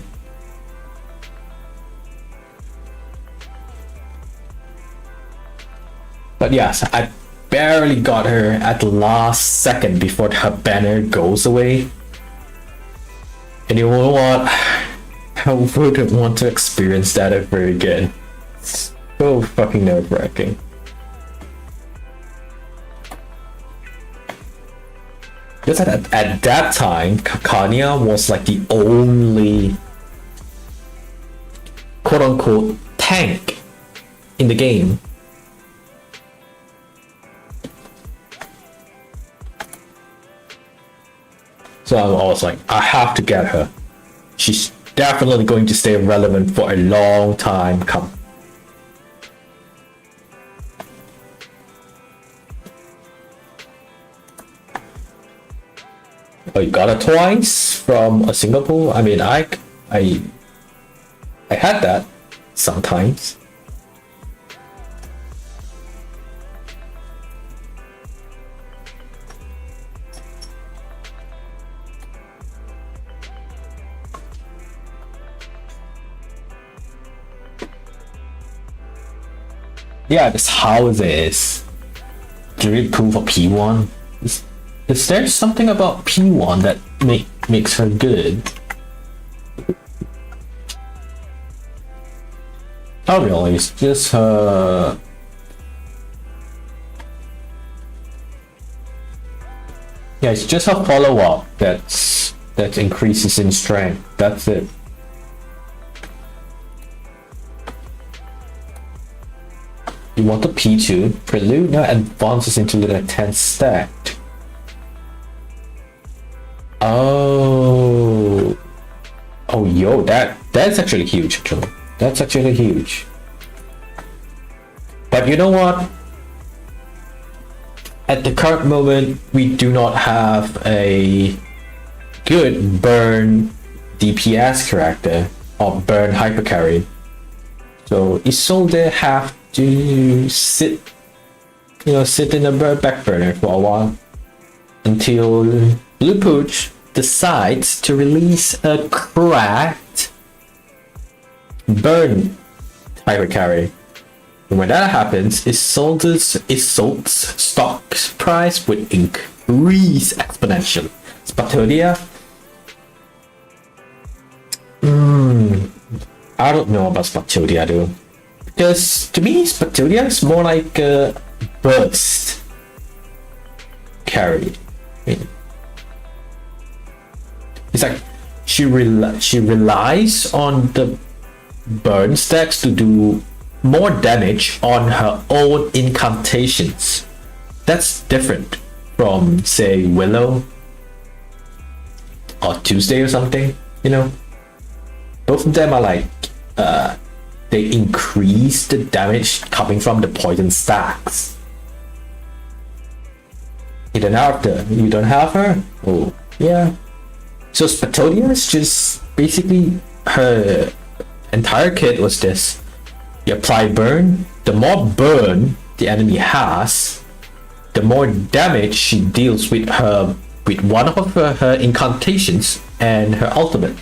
But yes, I barely got her at the last second before her banner goes away. And you know what? I wouldn't want to experience that ever again. It's so fucking nerve-wracking. Because at that time, Kakanya was like the only quote-unquote tank in the game. So I was like, I have to get her. She's definitely going to stay relevant for a long time come. Oh, you got it twice from a Singapore? I mean, I had that sometimes. Yeah, this house is really cool for P1. Is there something about P1 that makes her good? Oh really, it's just her... Yeah, it's just her follow-up that increases in strength. That's it. You want the P2. Prelude now advances into the 10 stacked. Oh. Oh, yo, that's actually huge, actually. That's actually huge. But you know what? At the current moment, we do not have a good burn DPS character or burn hypercarry. So Isolde have to sit in the back burner for a while until Blue Pooch decides to release a cracked burn hypercarry. And when that happens, Isolde's stock price would increase exponentially. Spatodia? I don't know about Spatodia though. Because to me, Spatodia is more like a burst carry. I mean, it's like she relies on the burn stacks to do more damage on her own incantations. That's different from, say, Willow or Tuesday or something, you know? Both of them are like, they increase the damage coming from the poison stacks. You don't have her? Oh, yeah. So Spatodia is just basically her entire kit was this. You apply burn, the more burn the enemy has, the more damage she deals with one of her incantations and her ultimate.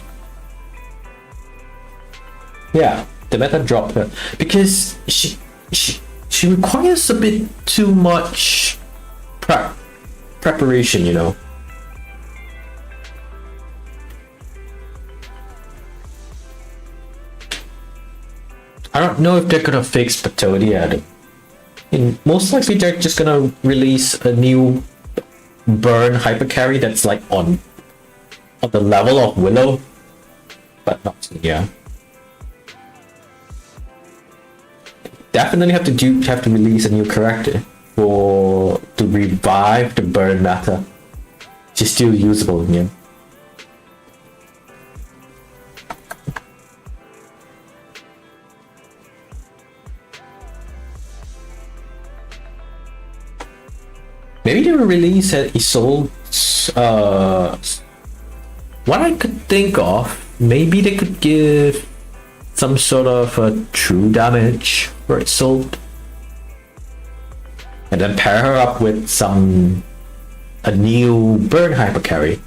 Yeah, the meta dropped her because she requires a bit too much preparation, you know. I don't know if they're gonna fix Spatodia. Most likely they're just gonna release a new burn hypercarry that's like on the level of Willow, but not, yeah. Definitely have to release a new character. to revive the burn matter. She's still usable in game. Maybe they will release an Isolde. What I could think of, maybe they could give some sort of a true damage for Isolde, and then pair her up with a new burn hyper carry.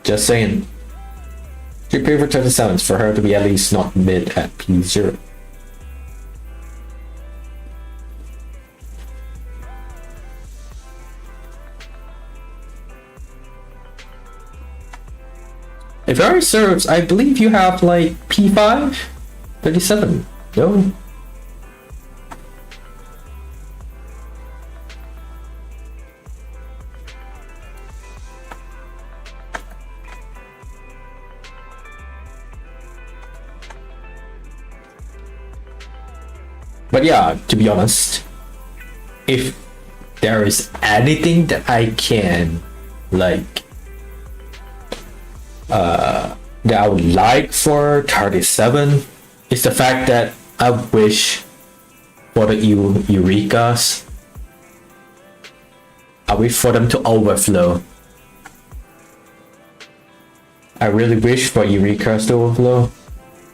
Just saying. She pay for 37 for her to be at least not mid at P0. If memory serves, I believe you have like P5? 37. No? But yeah, to be honest, if there is anything that I can like that I would like for 37 is the fact that I wish for the Eurekas, I wish for them to overflow. I really wish for Eurekas to overflow.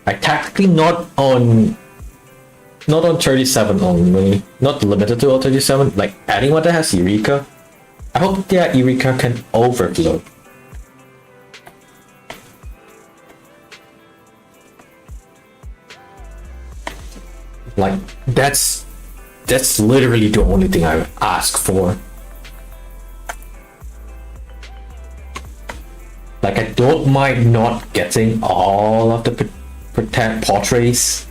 Like tactically not on 37 only, not limited to all 37, like anyone that has Eureka. I hope that Eureka can overflow. Like that's literally the only thing I ask for. Like I don't mind not getting all of the portraits.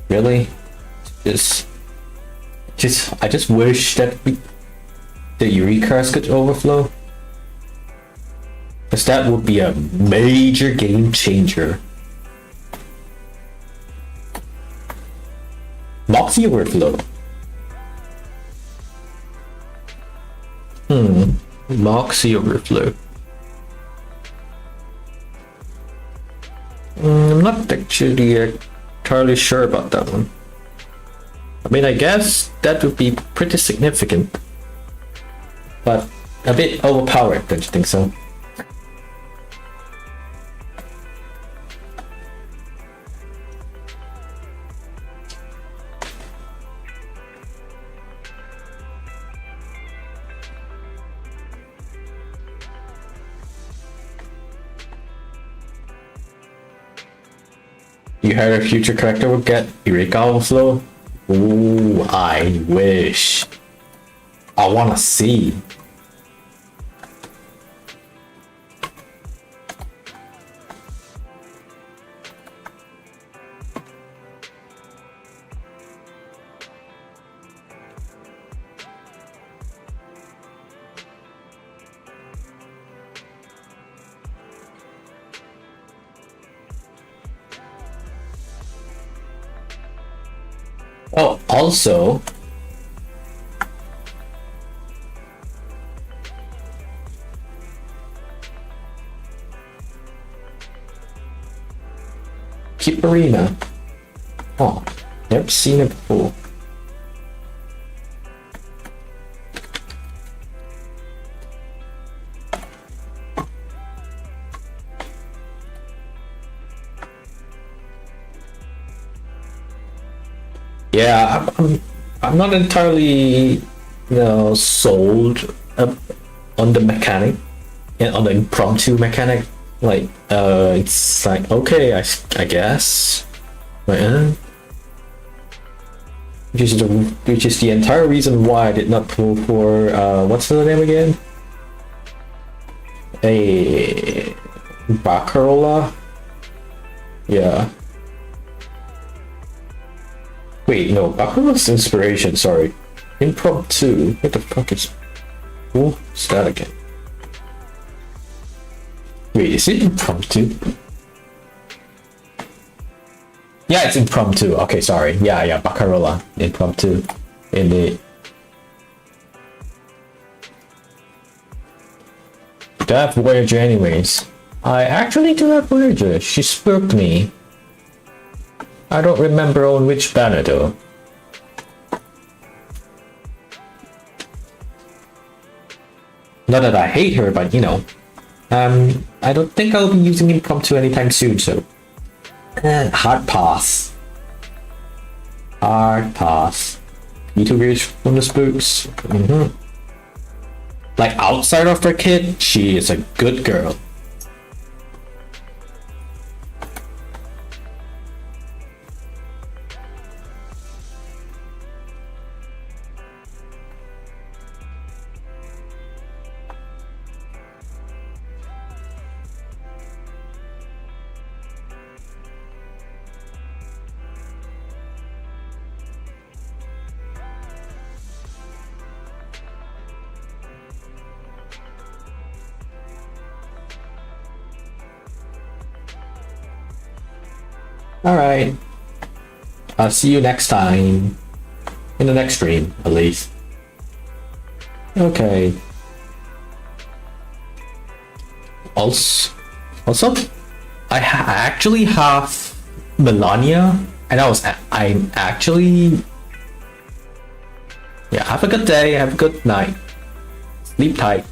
Really, I just wish that the Eurekas could overflow, because that would be a major game changer. Moxie overflow. Moxie overflow. I'm not actually entirely sure about that one. I mean, I guess that would be pretty significant, but a bit overpowered, don't you think so? You heard a future character would get Eureka overflow? Ooh, I wish. I wanna see. Oh, also, Keep Arena. Oh, never seen it before. Yeah, I'm not entirely, sold on the mechanic and on the impromptu mechanic. Like, it's like, okay, I guess, which is the entire reason why I did not pull for what's the name again? A Baccarola. Yeah. Wait, no, Baccaro's inspiration, sorry. Impromptu. What the fuck is... Who is that again? Wait, is it impromptu? Yeah, it's impromptu. Okay, sorry. Yeah, Baccarola. Impromptu. Indeed. Do I have Voyager anyways? I actually do have Voyager. She spooked me. I don't remember on which banner though. Not that I hate her, but you know. I don't think I'll be using impromptu anytime soon, so hard pass. Hard pass. YouTubers from the spooks. Like outside of her kid, she is a good girl. Alright. I'll see you next time. In the next stream, at least. Okay. Also, I actually have Melania, and I'm actually... Yeah, have a good day, have a good night. Sleep tight.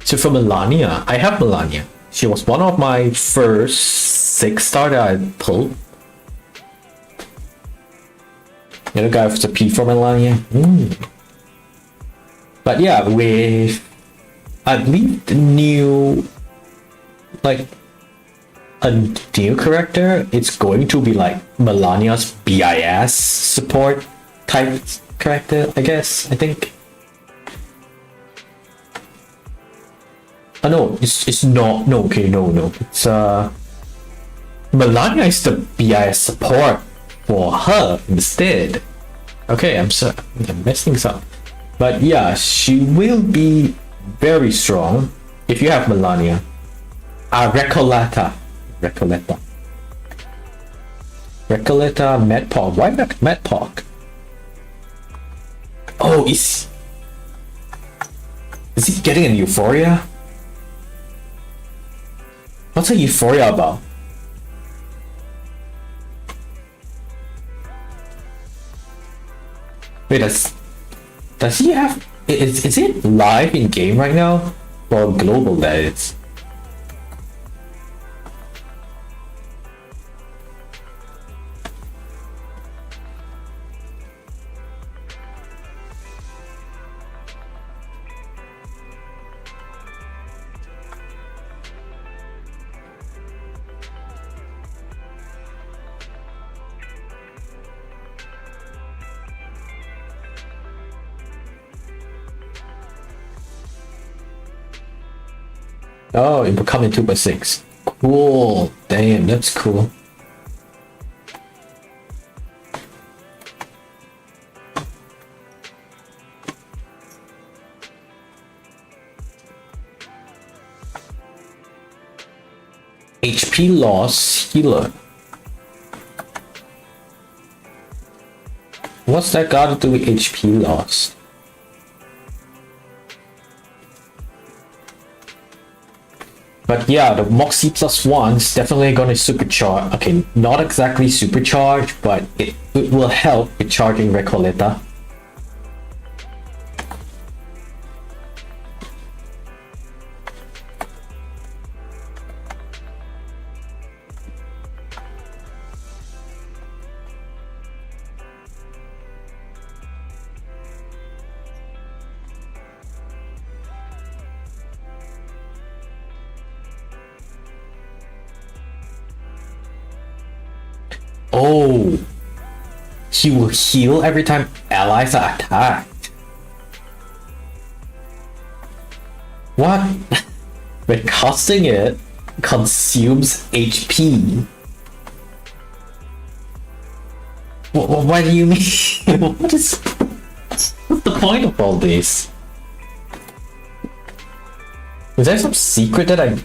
So for Melania, I have Melania. She was one of my first 6-star that I pulled. You know, guy with the P for Melania. But yeah, with at least new, like a new character, it's going to be like Melania's BIS support type character, I guess. I think. No, it's not. No, okay, no. It's Melania is the BIS support for her instead. Okay, I'm messing this up. But yeah, she will be very strong if you have Melania. Recoleta, Medpog. Why not Medpog? Oh, is he getting an Euphoria? What's a Euphoria about? Wait, does he have... Is it live in game right now? Or global that is? Oh, it will come in 2.6. Cool. Damn, that's cool. HP loss healer. What's that got to do with HP loss? But yeah, the Moxie +1 is definitely going to supercharge. Okay, not exactly supercharge, but it will help with charging Recoleta. Oh, he will heal every time allies are attacked. What? When casting it consumes HP. What do you mean? What's the point of all this? Is there some secret that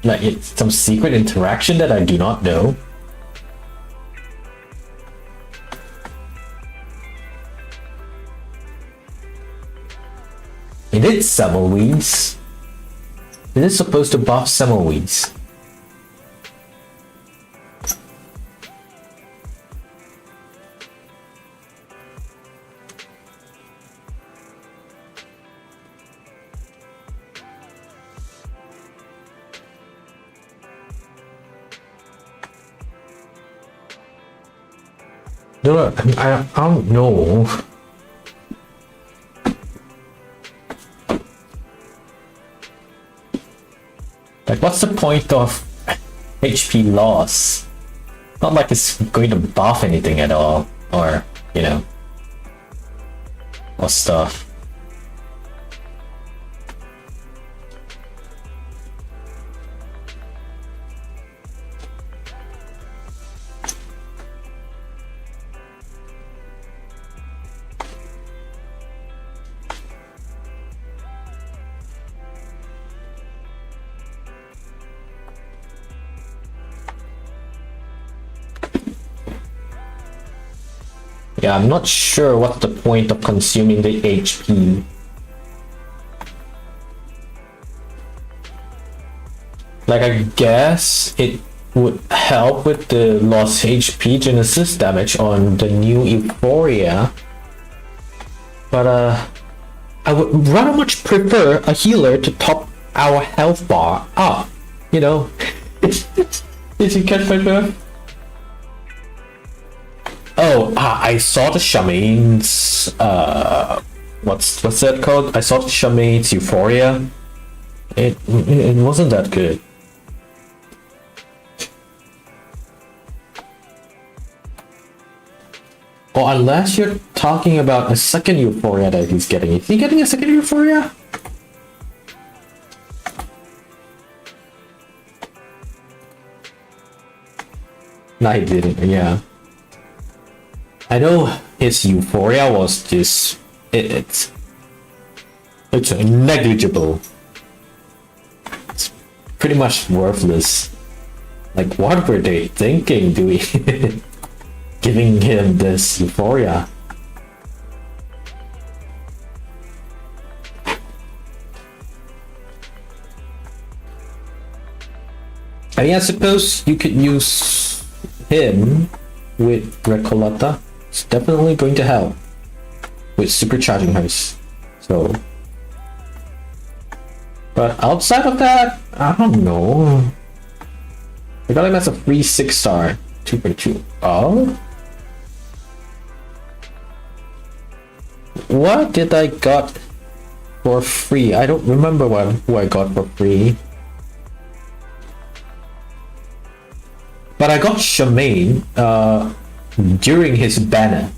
Like it's some secret interaction that I do not know. It is Semmelweis. It is supposed to buff Semmelweis. No, I don't know. Like, what's the point of HP loss? Not like it's going to buff anything at all, or, you know, or stuff. Yeah, I'm not sure what's the point of consuming the HP. Like, I guess it would help with the lost HP Genesis damage on the new Euphoria. But I would rather much prefer a healer to top our health bar up, you know? Did you catch my drift? Oh, I saw the Shamane's, what's that called? I saw the Shamane's Euphoria. It wasn't that good. Or unless you're talking about a second Euphoria that he's getting. Is he getting a second Euphoria? No, he didn't, yeah. I know his Euphoria was just it's negligible. It's pretty much worthless. Like, what were they thinking doing giving him this Euphoria? I mean, I suppose you could use him with Recolata. It's definitely going to help with supercharging hers. So, but outside of that, I don't know. I got him as a free 6-star, 2.2. Oh, what did I got for free? I don't remember who I got for free. But I got Shamaine during his banner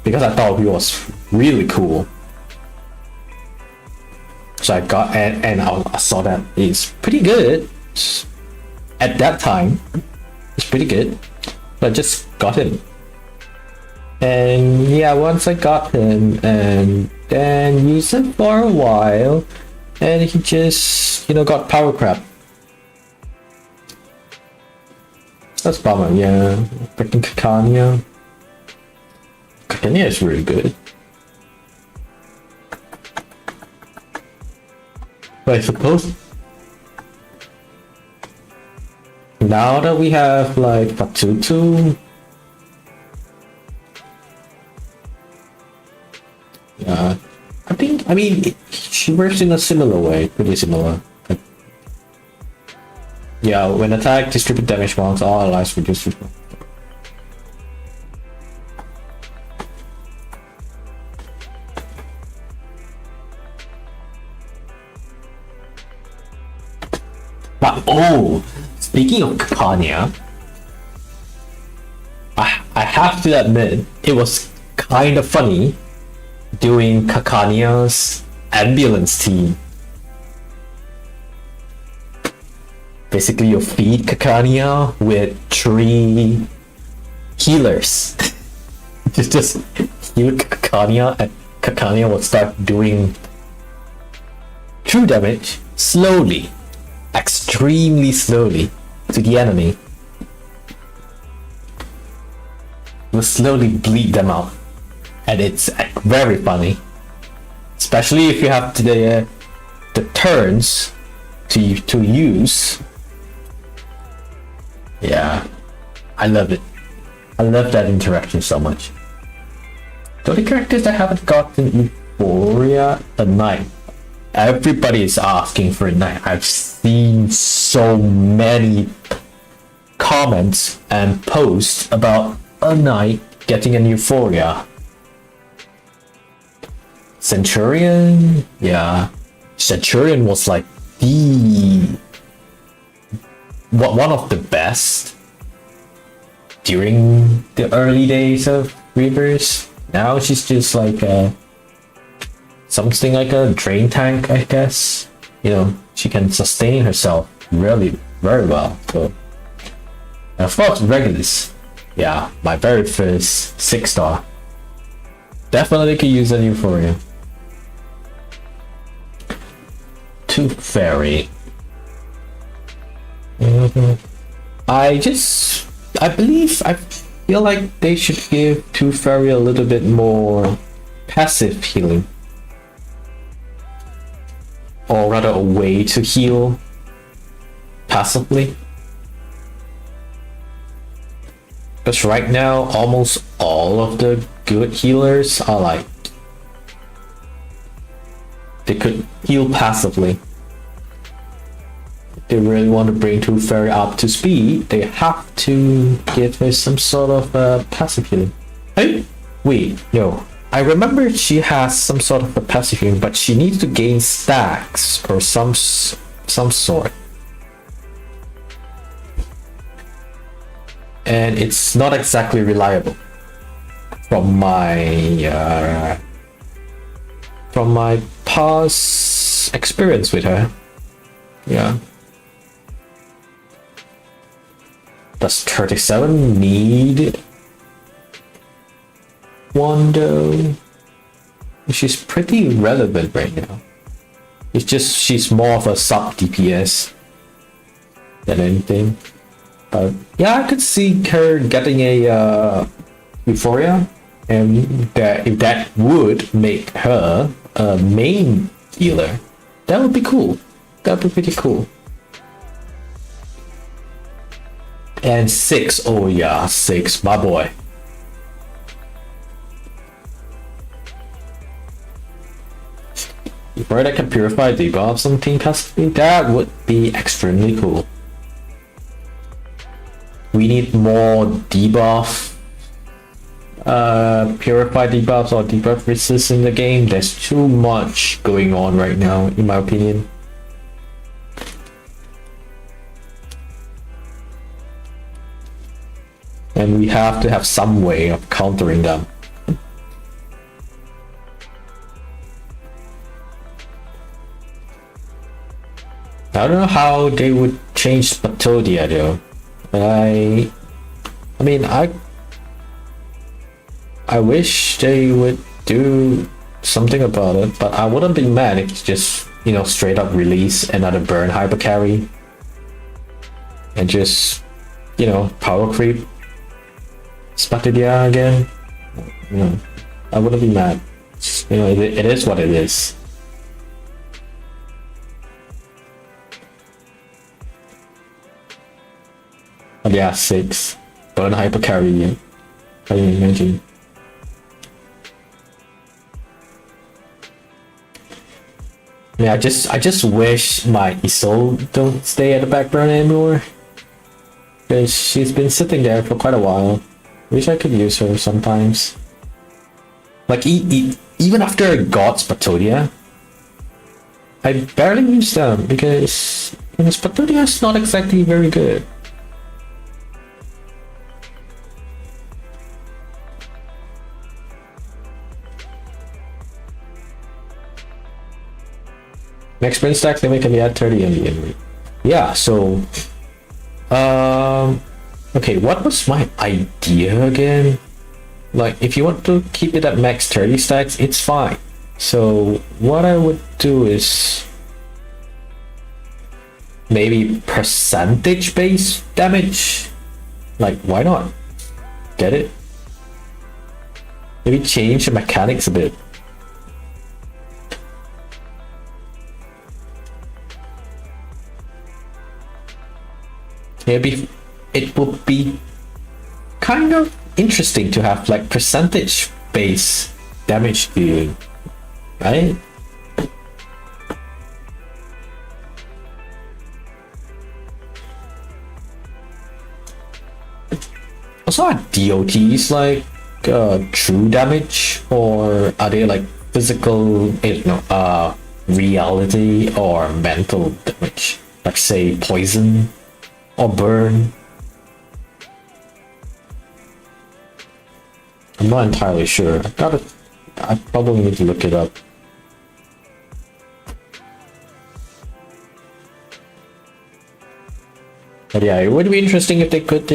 because I thought he was really cool. So I got and I saw that it's pretty good at that time. It's pretty good. So I just got him. And yeah, once I got him and then used him for a while, and he just, you know, got power crap. That's bummer, yeah. Freaking Kakania. Kakania is really good. But I suppose now that we have like Fatutu, yeah, I mean, she works in a similar way, pretty similar. Yeah, when attack, distribute damage once, all allies reduce. But oh, speaking of Kakania, I have to admit, it was kind of funny doing Kakania's ambulance team. Basically, you feed Kakania with 3 healers. just heal Kakania, and Kakania will start doing true damage slowly. extremely slowly to the enemy. Will slowly bleed them out, and it's very funny, especially if you have the turns to use. Yeah, I love it. I love that interaction so much. The only characters that haven't gotten Euphoria, a knight. Everybody is asking for a knight. I've seen so many comments and posts about a knight getting an Euphoria. Centurion, yeah. Centurion was like one of the best during the early days of Reavers. Now she's just like something like a drain tank, I guess. You know, she can sustain herself really very well. So, and of course, Regulus. Yeah, my very first 6-star. Definitely could use a Euphoria. Tooth Fairy. I feel like they should give Tooth Fairy a little bit more passive healing. Or rather a way to heal passively. Because right now, almost all of the good healers are like, they could heal passively. If they really want to bring Tooth Fairy up to speed, they have to give her some sort of passive healing. Hey, wait, no. I remember she has some sort of a passive healing, but she needs to gain stacks or some sort. And it's not exactly reliable from my past experience with her. Yeah. Does 37 need one though? She's pretty relevant right now. It's just she's more of a sub DPS than anything. But yeah, I could see her getting a Euphoria, and that if that would make her a main healer, that would be cool. That would be pretty cool. And 6, oh yeah, 6, my boy. If I can purify debuffs on team passively, that would be extremely cool. We need more debuff, purify debuffs or debuff resist in the game. There's too much going on right now, in my opinion. And we have to have some way of countering them. I don't know how they would change Spatodia though. But I mean, I wish they would do something about it, but I wouldn't be mad if it's just, you know, straight up release another burn hyper carry and just, you know, power creep Spatodia again. You know, I wouldn't be mad. You know, it is what it is. But yeah, 6. Burn hyper carry. Can you imagine? Yeah, I just wish my Isol don't stay at the back burner anymore. Because she's been sitting there for quite a while. Wish I could use her sometimes. Like even after I got Spatodia, I barely use them because, you know, Spatodia is not exactly very good. Next sprint stack limit can be at 30 MB. Yeah, so okay, what was my idea again? Like, if you want to keep it at max 30 stacks, it's fine. So what I would do is maybe percentage based damage. Like, why not? Get it? Maybe change the mechanics a bit. Maybe it would be kind of interesting to have like percentage based damage dealing, right? Also, are DOTs like true damage, or are they like physical, reality or mental damage? Like say poison or burn? I'm not entirely sure. I probably need to look it up. But yeah, it would be interesting if they could,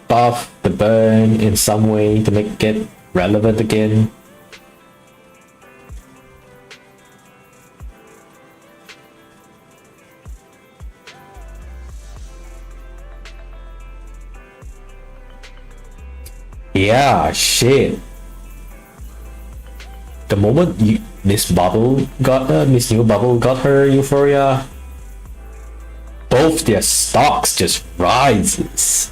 buff the burn in some way to make it relevant again. Yeah, shit. The moment Miss New Bubble got her Euphoria, both their stocks just rises.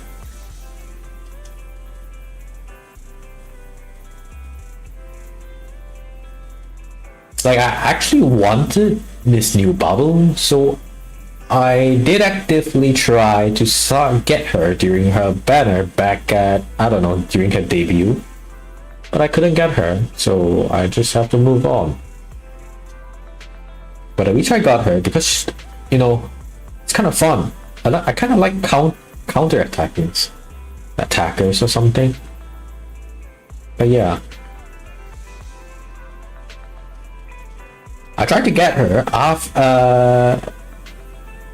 Like, I actually wanted Miss New Bubble, so I did actively try to get her during her banner back at, I don't know, during her debut. But I couldn't get her, so I just have to move on. But at least I got her because, it's kind of fun. I kind of like counter attackers or something. But yeah. I tried to get her off,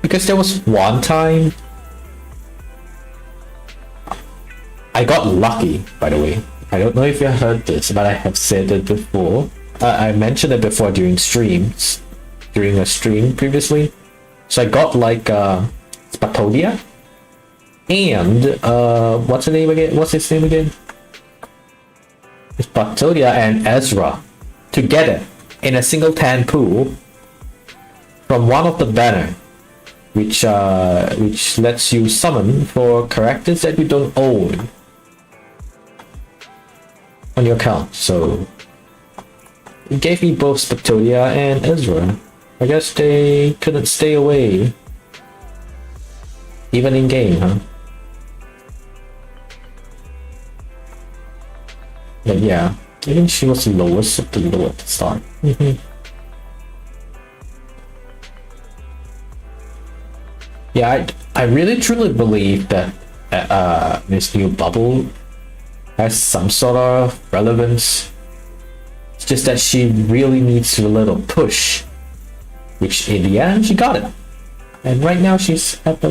because there was one time I got lucky, by the way. I don't know if you heard this, but I have said it before. I mentioned it before during a stream previously. So I got like Spatolia and what's his name again? Spatolia and Ezra together in a single tan pool from one of the banner, which lets you summon for characters that you don't own on your account. So it gave me both Spatolia and Ezra. I guess they couldn't stay away even in game, huh? But yeah, I think she was the lowest of the low at the start. Yeah, I really truly believe that this new bubble has some sort of relevance. It's just that she really needs a little push, which in the end she got it. And right now she's at a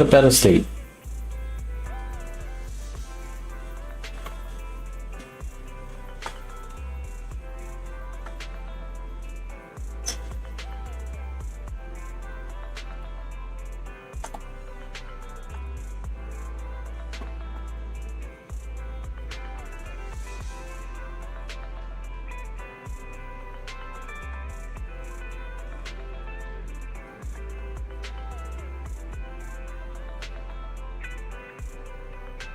better state.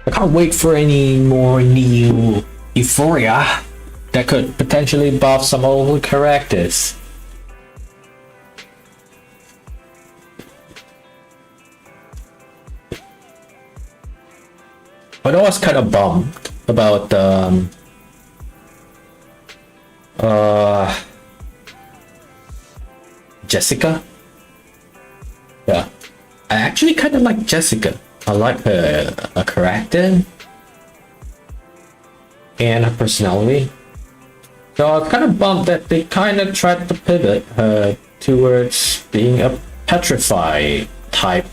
I can't wait for any more new Euphoria that could potentially buff some old characters. But I was kind of bummed about Jessica. Yeah, I actually kind of like Jessica. I like her character and her personality. So I was kind of bummed that they kind of tried to pivot her towards being a petrify type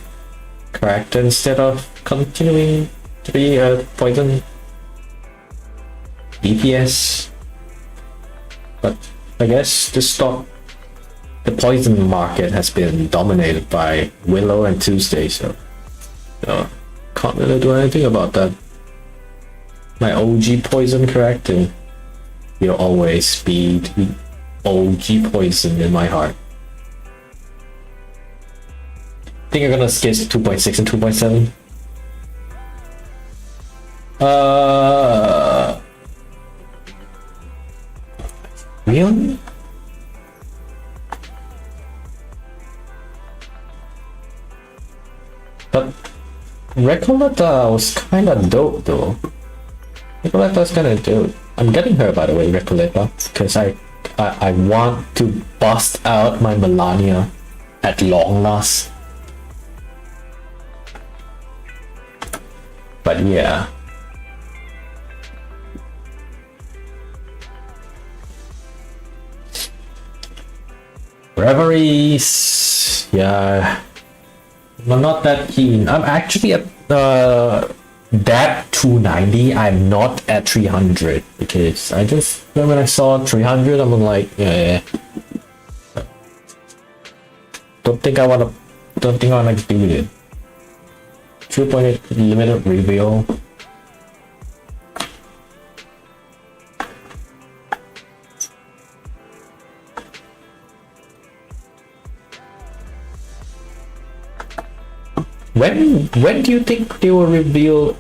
character instead of continuing to be a poison DPS. But I guess the stock the poison market has been dominated by Willow and Tuesday, so can't really do anything about that. My OG poison character will always be the OG poison in my heart. Think you're gonna skip 2.6 and 2.7? Really? But Recoleta was kinda dope though. Recoleta's kinda dope. I'm getting her, by the way, Recoleta, because I want to bust out my Melania at long last. But yeah. Reveries, yeah. I'm not that keen. I'm actually at that 290. I'm not at 300 because I just when I saw 300, I'm like, yeah. Don't think I wanna do it. 2.8 limited reveal. When do you think they will reveal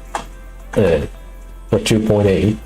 for 2.8?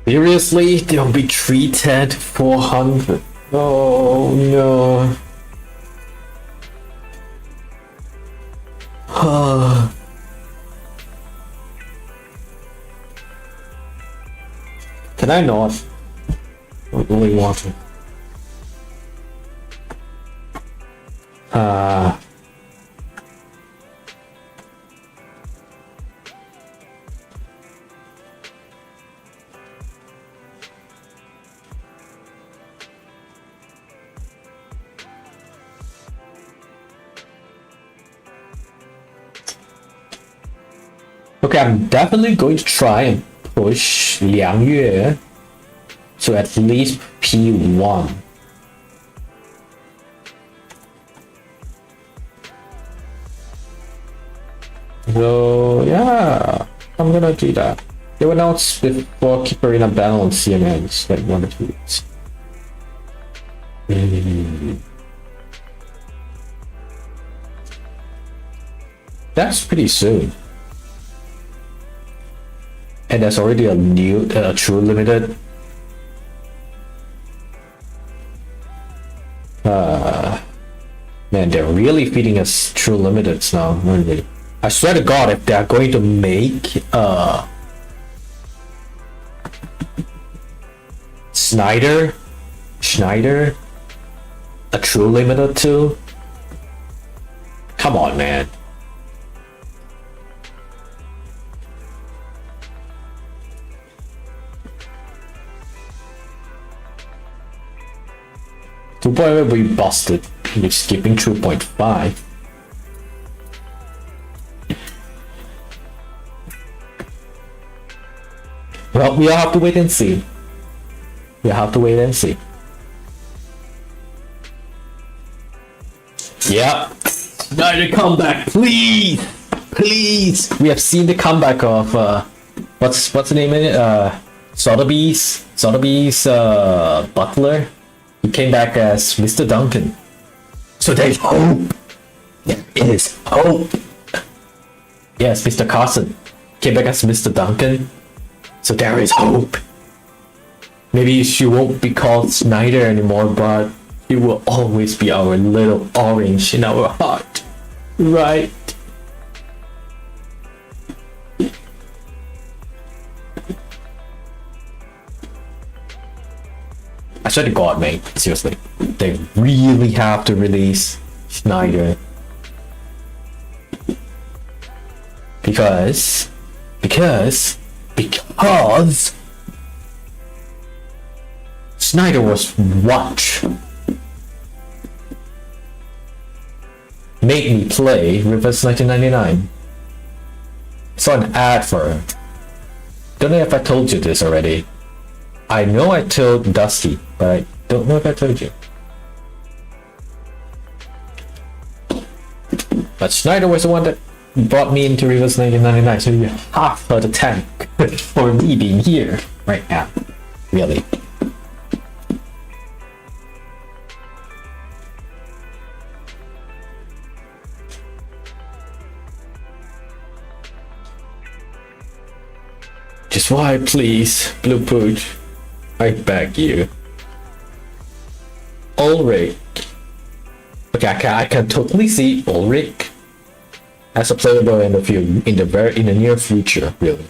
Seriously, they'll be treated 400. Oh no. Can I not? I really want to. Okay, I'm definitely going to try and push Liang Yue to at least P1. So yeah, I'm gonna do that. They were announced before Keeper in a battle on CMNs like 1 or 2 weeks. That's pretty soon. And there's already a new true limited. Man, they're really feeding us true limiteds now, aren't they? I swear to God, if they're going to make Schneider a true limited too. Come on, man. To point we busted. You're skipping 2.5. Well, we'll have to wait and see. We'll have to wait and see. Yeah. Snyder comeback, please! Please! We have seen the comeback of what's the name of it? Sotheby's butler. He came back as Mr. Duncan. So there's hope. There is hope. Yes, Mr. Carson came back as Mr. Duncan. So there is hope. Maybe she won't be called Snyder anymore, but she it will always be our little orange in our heart, right? I swear to God, mate, seriously, they really have to release Schneider. Because Schneider was what made me play Reverse 1999. Saw an ad for her. Don't know if I told you this already. I know I told Dusty, but I don't know if I told you. But Schneider was the one that brought me into Reverse 1999, so you half of the tank for me being here right now. Really. Just why, please, Blue Pooch. I beg you. Ulrich. Okay, I can totally see Ulrich as a playable in the near future, really.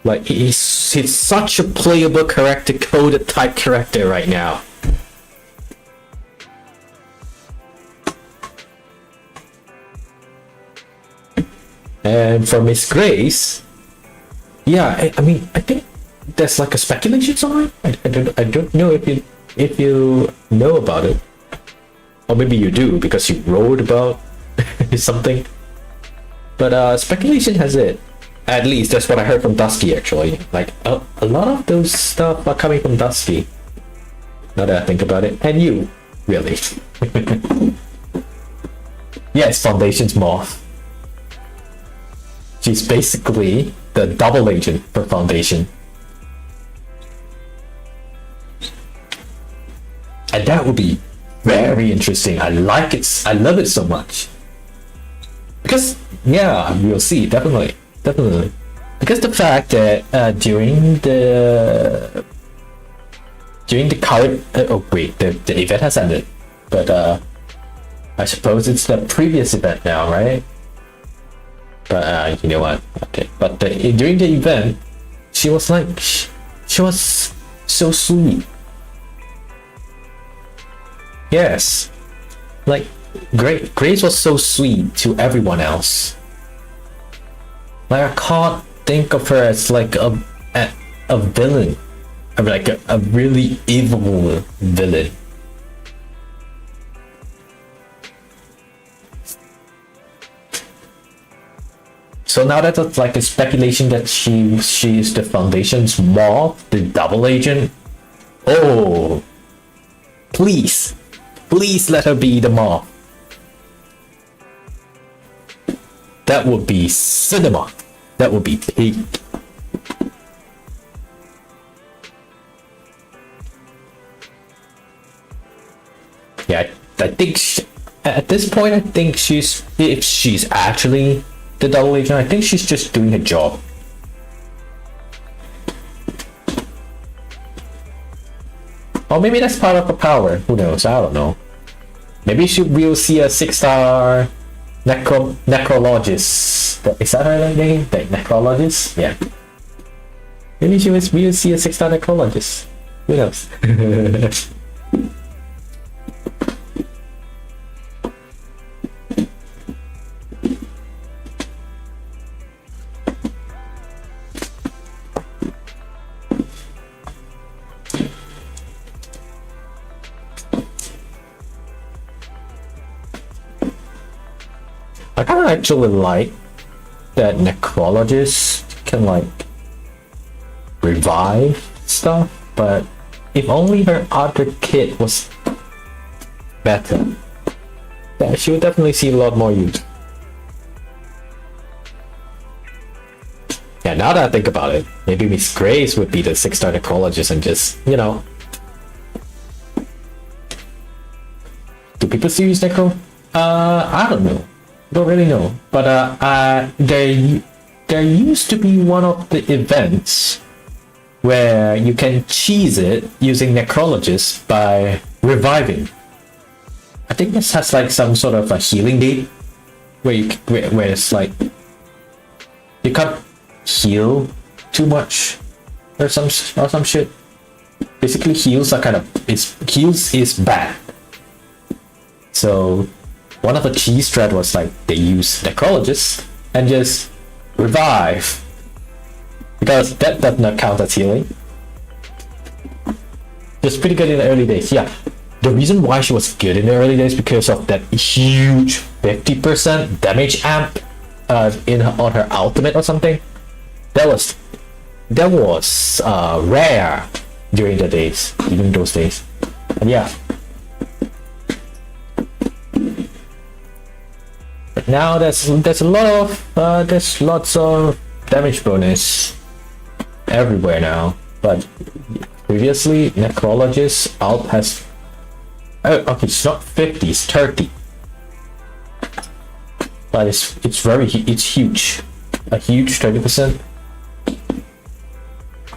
Like he's such a playable character, coded type character right now. And for Miss Grace, yeah, I mean, I think there's like a speculation on it. I don't know if you know about it, or maybe you do because you wrote about something. But speculation has it. At least that's what I heard from Dusky actually. Like a lot of those stuff are coming from Dusky. Now that I think about it, and you, really. Yes, Foundation's Moth. She's basically the double agent for Foundation. And that would be very interesting. I like it. I love it so much. Because, yeah, we'll see. Definitely. Because the fact that during the current... oh, wait. The event has ended. But I suppose it's the previous event now, right? But you know what? Okay. But during the event, she was like, she was so sweet. Yes, like Grace was so sweet to everyone else. Like I can't think of her as like a villain, like a really evil villain. So now that it's like a speculation that she's the Foundation's moth, the double agent. Oh, please let her be the moth. That would be cinema. That would be peak. Yeah, I think at this point, I think if she's actually the double agent, I think she's just doing her job. Or maybe that's part of her power. Who knows? I don't know. Maybe we'll see a 6-star necrologist. Is that her name? The necrologist? Yeah. Maybe we'll see a 6-star necrologist. Who knows? I kind of actually like that necrologist can like revive stuff, but if only her other kit was better, yeah, she would definitely see a lot more use. Yeah, now that I think about it, maybe Miss Grace would be the 6-star necrologist and just, you know. Do people still use necro? I don't know. Don't really know, but there used to be one of the events where you can cheese it using necrologist by reviving I think this has like some sort of a healing deed where it's like you can't heal too much or some shit. Basically, heals are kind of heals is bad. So one of the key strat was like they use necrologist and just revive, because that does not count as healing. Just pretty good in the early days. Yeah, the reason why she was good in the early days because of that huge 50% damage amp on her ultimate or something. That was rare during the days, even those days. And yeah. But now there's lots of damage bonus everywhere now. But previously, necrologist ult has okay, it's not 50, it's 30. But it's huge, a huge 30%.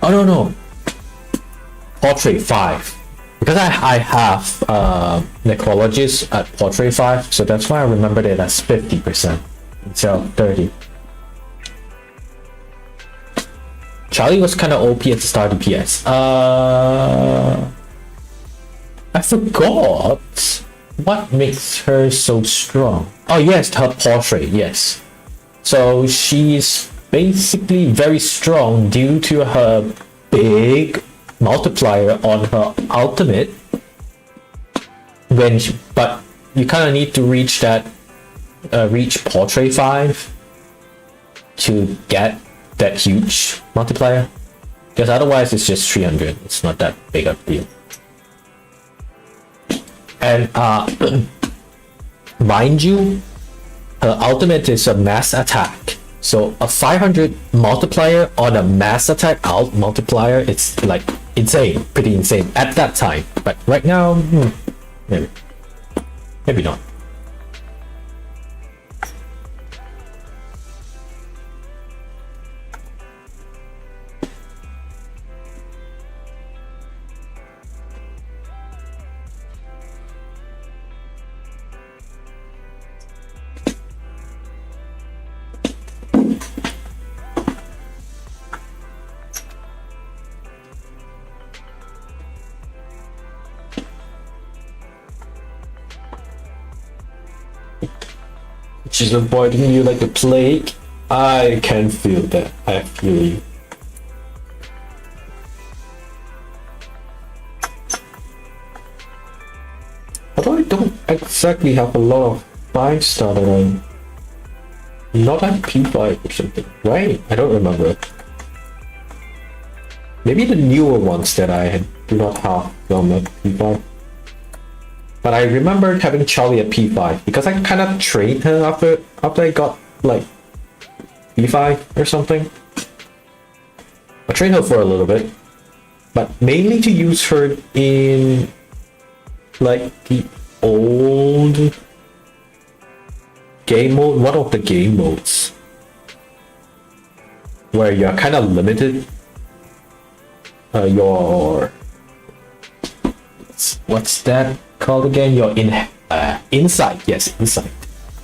Oh no, portrait 5, because I have necrologist at portrait 5, so that's why I remembered it as 50% instead of 30. Charlie was kind of OP at the start of PS. I forgot what makes her so strong. Oh yes, her portrait, yes. So she's basically very strong due to her big multiplier on her ultimate. But you kind of need to reach that, reach portrait 5 to get that huge multiplier, because otherwise it's just 300. It's not that big of a deal. And mind you, her ultimate is a mass attack, so a 500 multiplier on a mass attack ult multiplier, it's like insane, pretty insane at that time. But right now, maybe not. She's avoiding you like a plague. I can feel that. I feel you. Although I don't exactly have a lot of 5-star that I'm not at P5 or something, right? I don't remember. Maybe the newer ones that I do not have them at P5. But I remembered having Charlie at P5 because I kind of trained her after I got like P5 or something. I trained her for a little bit, but mainly to use her in like the old game mode, one of the game modes where you're kind of limited. Your what's that called again? Your insight. Yes, insight.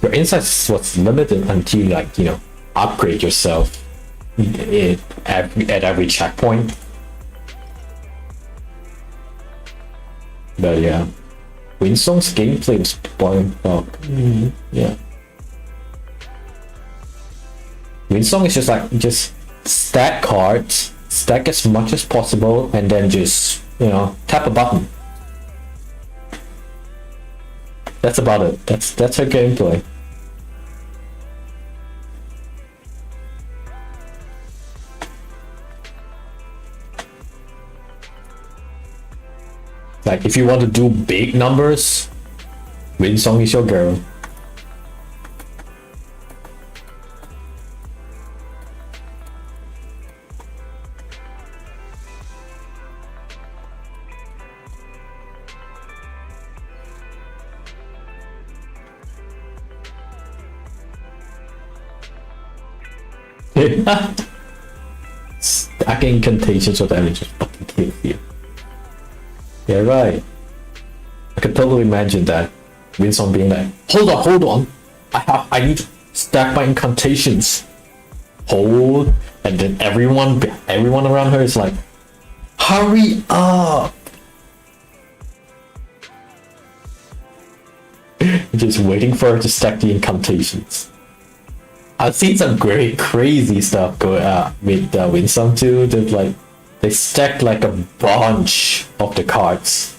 Your insight is what's limited until you, like, you know, upgrade yourself at every checkpoint. But yeah, Winsong's gameplay was boring up. Yeah, Winsong is just like stack cards, stack as much as possible, and then just, you know, tap a button. That's about it. That's her gameplay. Like, if you want to do big numbers, Winsong is your girl. Stacking incantations of damage just fucking kills you. Yeah, right. I can totally imagine that. Winston being like, hold on, I need to stack my incantations. Hold, and then everyone around her is like, hurry up. Just waiting for her to stack the incantations. I've seen some great crazy stuff go with Winston too. That like they stacked like a bunch of the cards,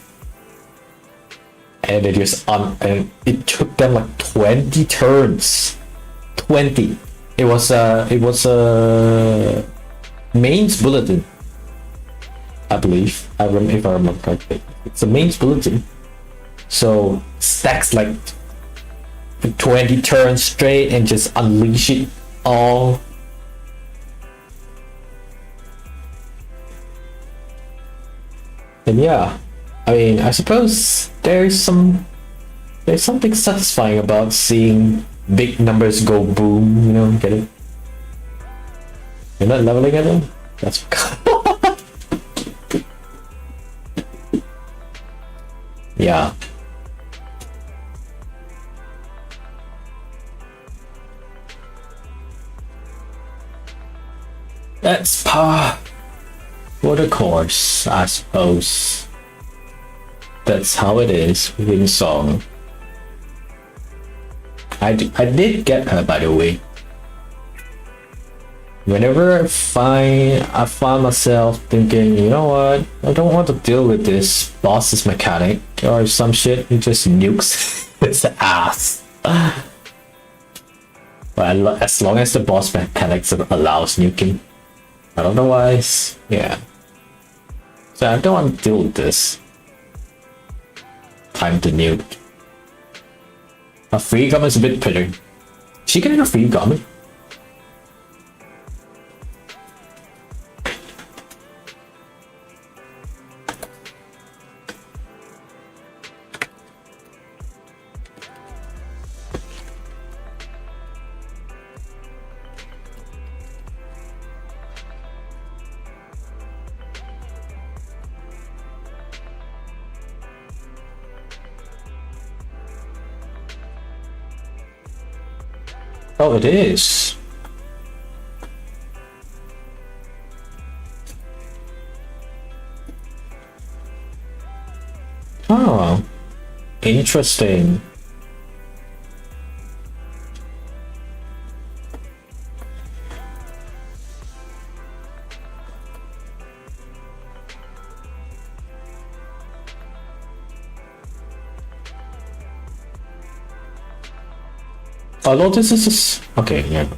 and they just and it took them like 20 turns. 20. It was a mains bulletin, I believe. If I remember correctly, it's a mains bulletin. So stacks like 20 turns straight and just unleash it all. And yeah, I mean, I suppose there's something satisfying about seeing big numbers go boom, you know, get it? You're not leveling at them? That's yeah. That's par for the course, I suppose. That's how it is within song. I did get her, by the way. Whenever I find myself thinking, you know what, I don't want to deal with this boss's mechanic or some shit, he just nukes his ass. But as long as the boss mechanics allows nuking. But otherwise, yeah. So I don't want to deal with this. Time to nuke. A free gum is a bit bitter. She getting a free gum? Oh, it is. Oh, interesting. Although this is okay, yeah.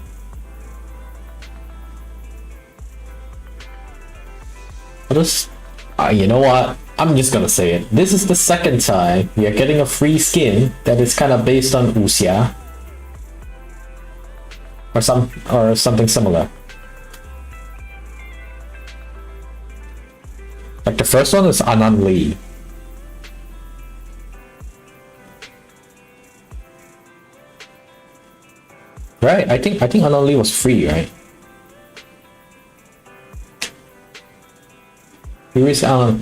You know what? I'm just gonna say it. This is the second time we are getting a free skin that is kind of based on Uxia or something similar. Like the first one is Anan Lee. Right, I think Anan Lee was free, right? I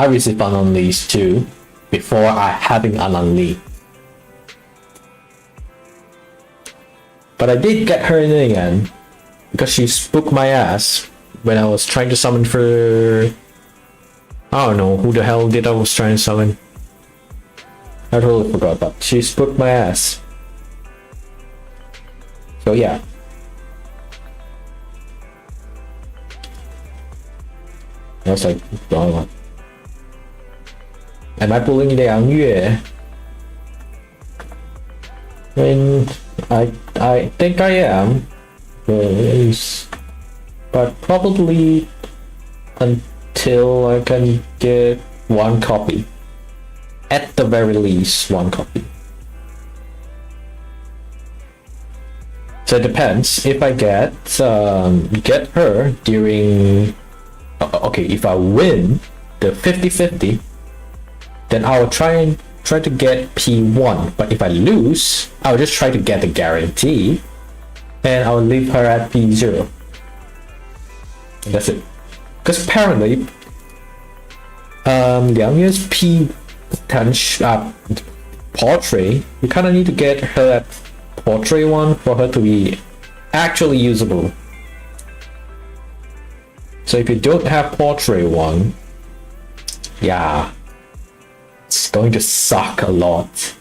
received Anan Lee's too before having Anan Lee. But I did get her in the end because she spooked my ass when I was trying to summon for... I don't know who the hell I was trying to summon. I totally forgot, but she spooked my ass. So yeah. I was like, oh. Am I pulling Liang Yue? And I think I am. But probably until I can get one copy. At the very least, one copy. So it depends. If I get her during... Okay, if I win the 50-50, then I will try to get P1. But if I lose, I'll just try to get the guarantee, and I'll leave her at P0. That's it. Because apparently, Liang Yue's potential portrait, you kind of need to get her that portrait one for her to be actually usable. So if you don't have portrait one, yeah, it's going to suck a lot.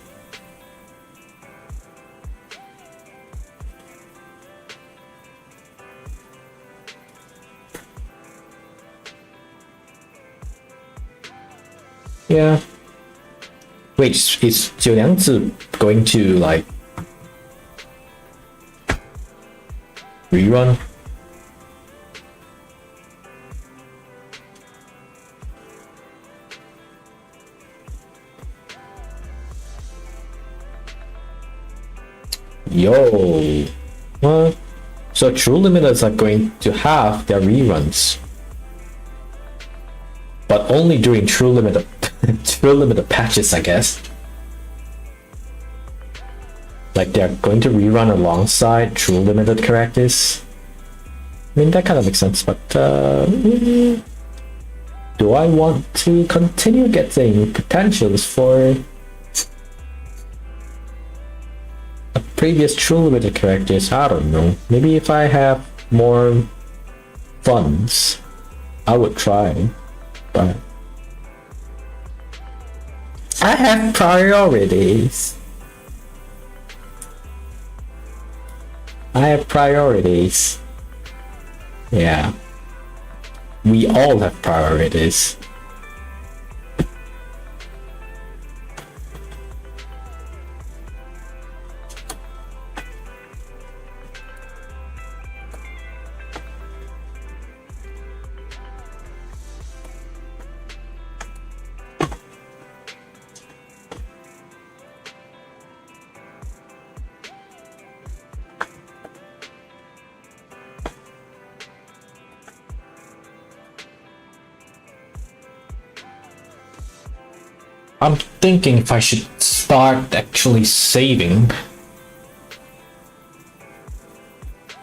Yeah. Wait, is Jiu Liangzi going to like rerun? Yo, what? So True Limiters are going to have their reruns, but only during True Limiter True Limiter patches, I guess. Like they're going to rerun alongside True Limited characters. I mean, that kind of makes sense, but do I want to continue getting potentials for previous True Limited characters? I don't know. Maybe if I have more funds, I would try, but I have priorities. I have priorities. Yeah. We all have priorities. I'm thinking if I should start actually saving.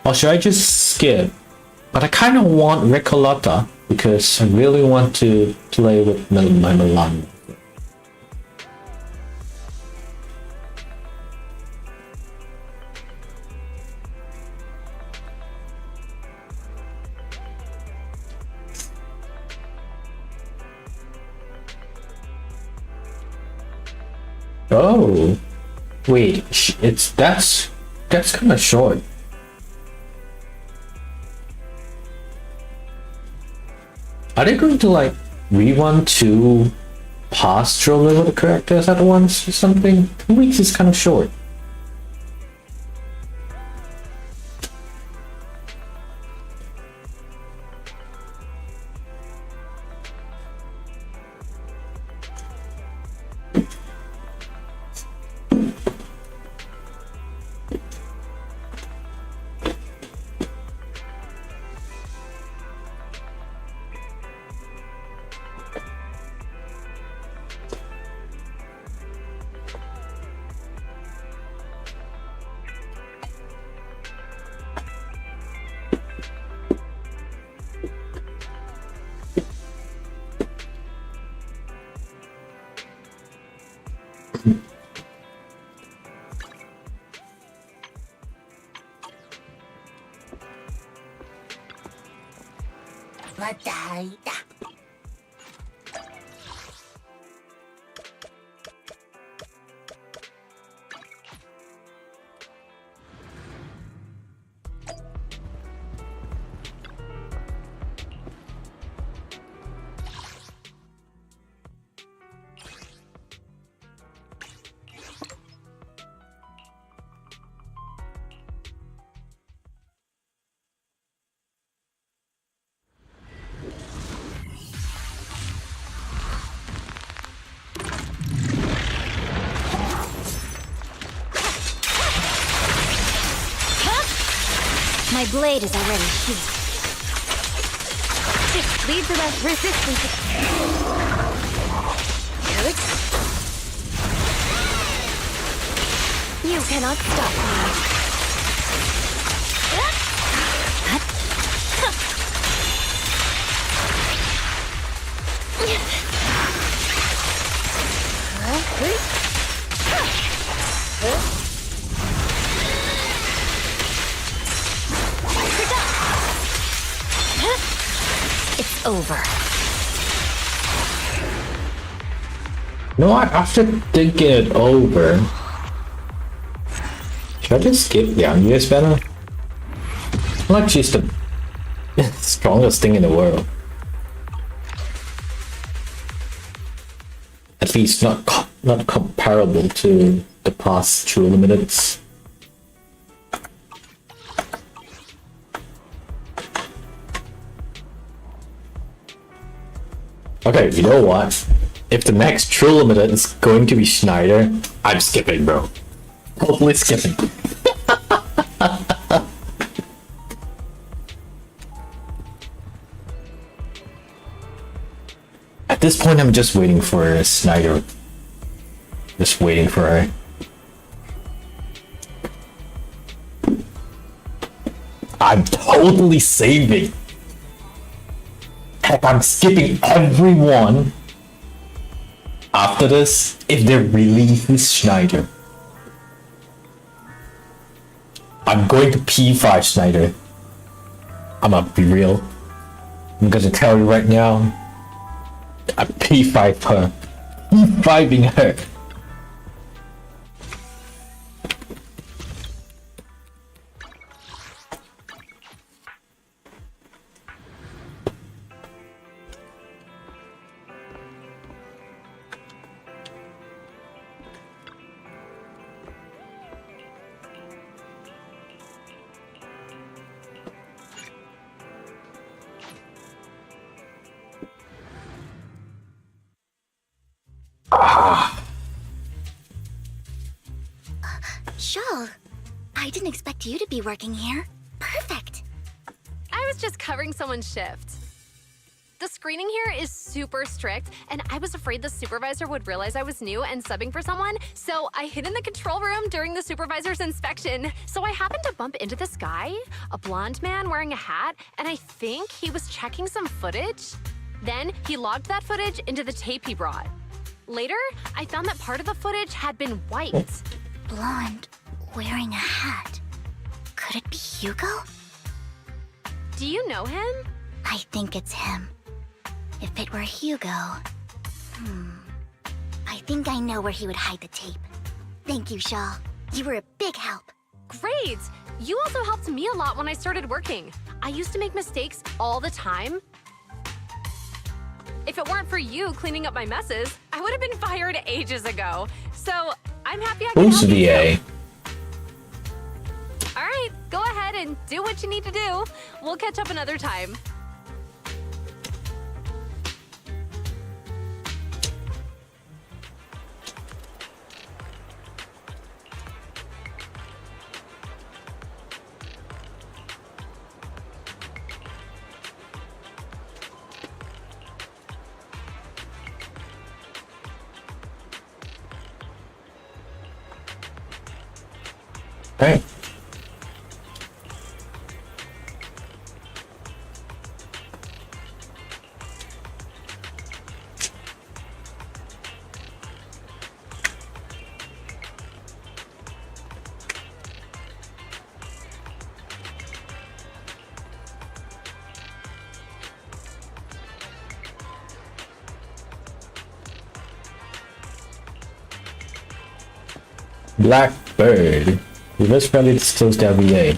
Or should I just skip? But I kind of want Ricolata because I really want to play with my Milan. Oh, wait, that's kind of short. Are they going to like rerun 2 past True Limited characters at once or something? 2 weeks is kind of short. My blade is already sheathed. This leads to the resistance. You cannot stop me. It's over. No, after thinking it over, should I just skip the US banner? Like she's the strongest thing in the world. At least not comparable to the past True Limiteds. Okay, you know what? If the next True Limited is going to be Schneider, I'm skipping, bro. Totally skipping. At this point, I'm just waiting for Snyder. Just waiting for her. I'm totally saving. Heck, I'm skipping everyone after this if they release Schneider. I'm going to P5 Schneider. I'm gonna be real. I'm gonna tell you right now. I'm P5 her. P5ing her. Shawl, I didn't expect you to be working here. Perfect. I was just covering someone's shift. The screening here is super strict, and I was afraid the supervisor would realize I was new and subbing for someone, so I hid in the control room during the supervisor's inspection. So I happened to bump into this guy, a blonde man wearing a hat, and I think he was checking some footage. Then he logged that footage into the tape he brought. Later, I found that part of the footage had been wiped. Blonde, wearing a hat. Could it be Hugo? Do you know him? I think it's him. If it were Hugo... I think I know where he would hide the tape. Thank you, Shaw. You were a big help. Great! You also helped me a lot when I started working. I used to make mistakes all the time. If it weren't for you cleaning up my messes, I would have been fired ages ago. So, I'm happy I can Who's help you VA? too. All right, go ahead and do what you need to do. We'll catch up another time. Hey. Blackbird. You must probably disclose their VA.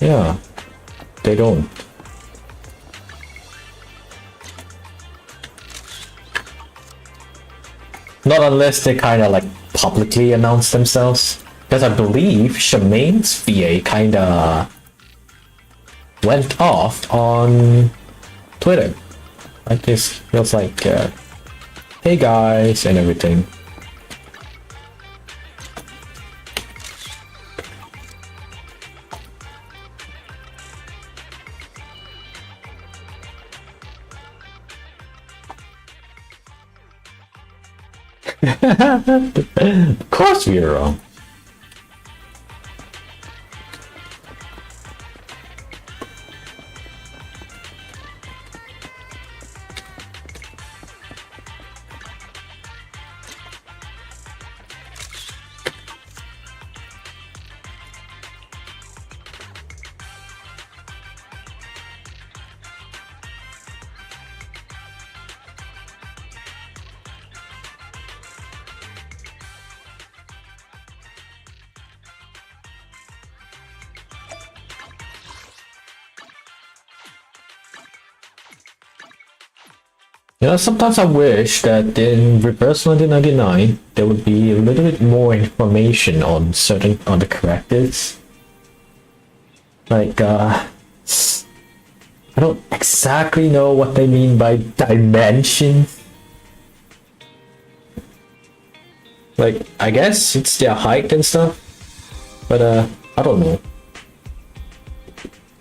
Yeah, they don't. Not unless they kind of like publicly announce themselves. Because I believe Charmaine's VA kind of went off on Twitter. Like this feels like, hey guys, and everything. Of course we are wrong. You know, sometimes I wish that in Reverse 1999 there would be a little bit more information on certain the characters. Like, I don't exactly know what they mean by dimensions. Like, I guess it's their height and stuff, but I don't know.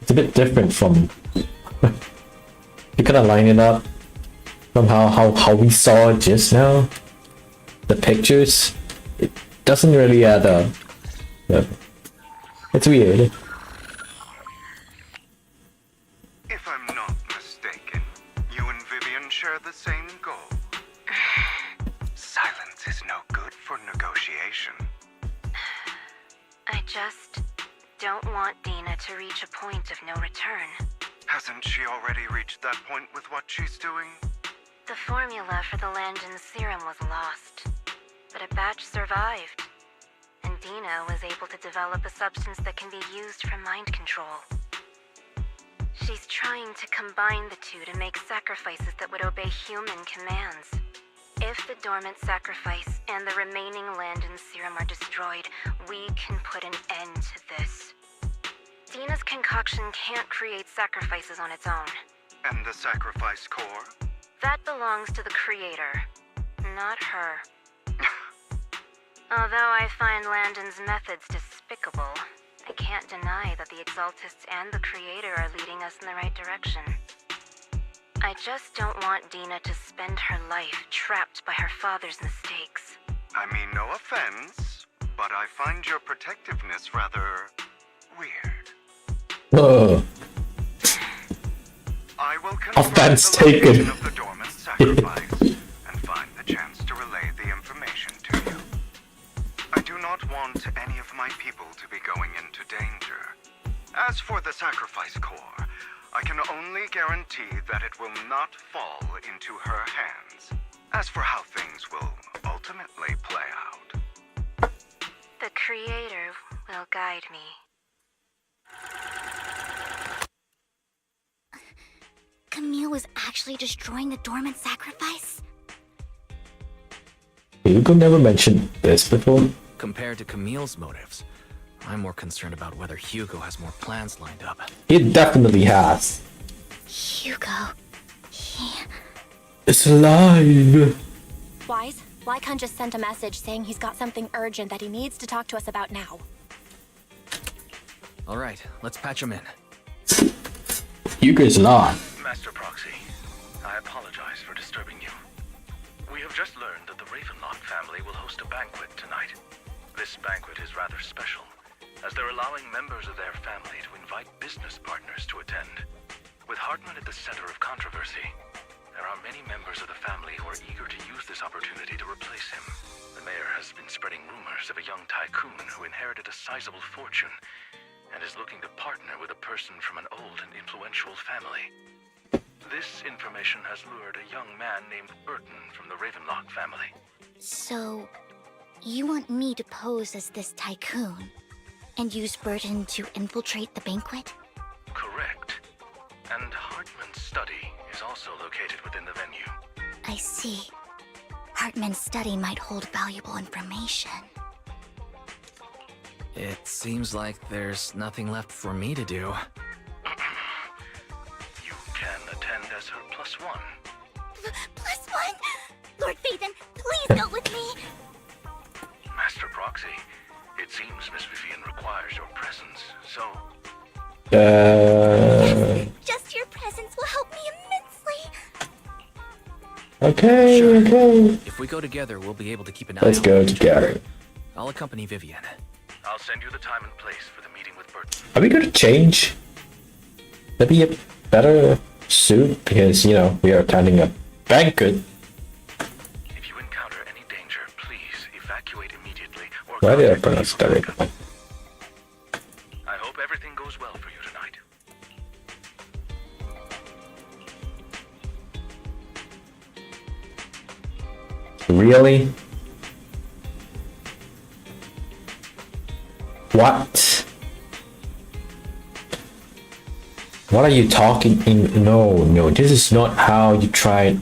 It's a bit different from you kind of line it up from how we saw it just now. The pictures, it doesn't really add up. But it's weird. If I'm not mistaken, you and Vivian share the same goal. Silence is no good for negotiation. I just don't want Dina to reach a point of no return. Hasn't she already reached that point with what she's doing? The formula for the Landon serum was lost, but a batch survived, and Dina was able to develop a substance that can be used for mind control. She's trying to combine the two to make sacrifices that would obey human commands. If the dormant sacrifice and the remaining Landon serum are destroyed, we can put an end to this. Dina's concoction can't create sacrifices on its own. And the sacrifice core? That belongs to the creator, not her. Although I find Landon's methods despicable, I can't deny that the Exaltists and the creator are leading us in the right direction. I just don't want Dina to spend her life trapped by her father's mistakes. I mean, no offense, but I find your protectiveness rather weird. I will confirm Offense the location taken. of the dormant sacrifice and find the chance to relay the information to you. I do not want any of my people to be going into danger. As for the sacrifice core, I can only guarantee that it will not fall into her hands. As for how things will ultimately play out, The creator will guide me. Camille was actually destroying the dormant sacrifice? Hugo never mentioned this before. Compared to Camille's motives, I'm more concerned about whether Hugo has more plans lined up. He definitely has. Hugo... he... It's alive. Wise, Lycon just sent a message saying he's got something urgent that he needs to talk to us about now. All right, let's patch him in. Hugo's alive. Master Proxy, I apologize for disturbing you. We have just learned that the Ravenlock family will host a banquet tonight. This banquet is rather special, as they're allowing members of their family to invite business partners to attend. With Hartman at the center of controversy, there are many members of the family who are eager to use this opportunity to replace him. The mayor has been spreading rumors of a young tycoon who inherited a sizable fortune and is looking to partner with a person from an old and influential family. This information has lured a young man named Burton from the Ravenlock family. So, you want me to pose as this tycoon and use Burton to infiltrate the banquet? Correct. And Hartman's study is also located within the venue. I see. Hartman's study might hold valuable information. It seems like there's nothing left for me to do. You can attend as her +1. +1? Lord Phaethon, please go with me! Master Proxy, it seems Miss Vivian requires your presence, so... Just your presence will help me immensely! Okay, Sure. okay. If we go together, we'll be able to keep an eye Let's on go each together. other. I'll accompany Vivian. I'll send you the time and place for the meeting with Burton. Are we gonna change? Maybe a better suit because, you know, we are attending a banquet. If you encounter any danger, please evacuate immediately or Why did I contact pronounce me that for right? backup. I hope everything goes well for you tonight. Really? What? What are you talking in? No, no, this is not how you tried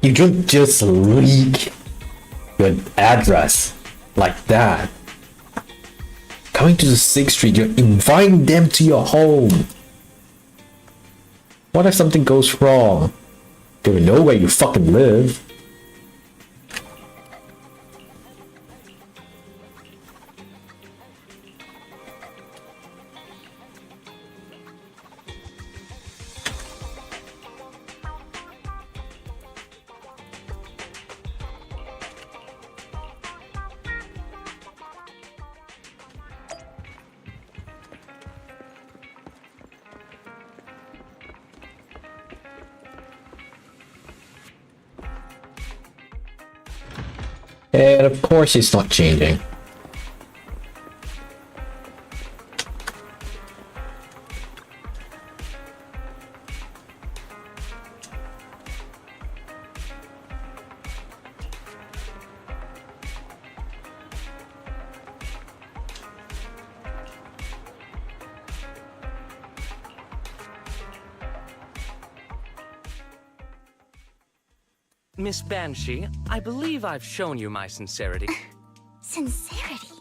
You don't just leak your address like that. Coming to the 6th Street, you're inviting them to your home. What if something goes wrong? They will know where you fucking live. And of course it's not changing. Miss Banshee, I believe I've shown you my sincerity. Sincerity?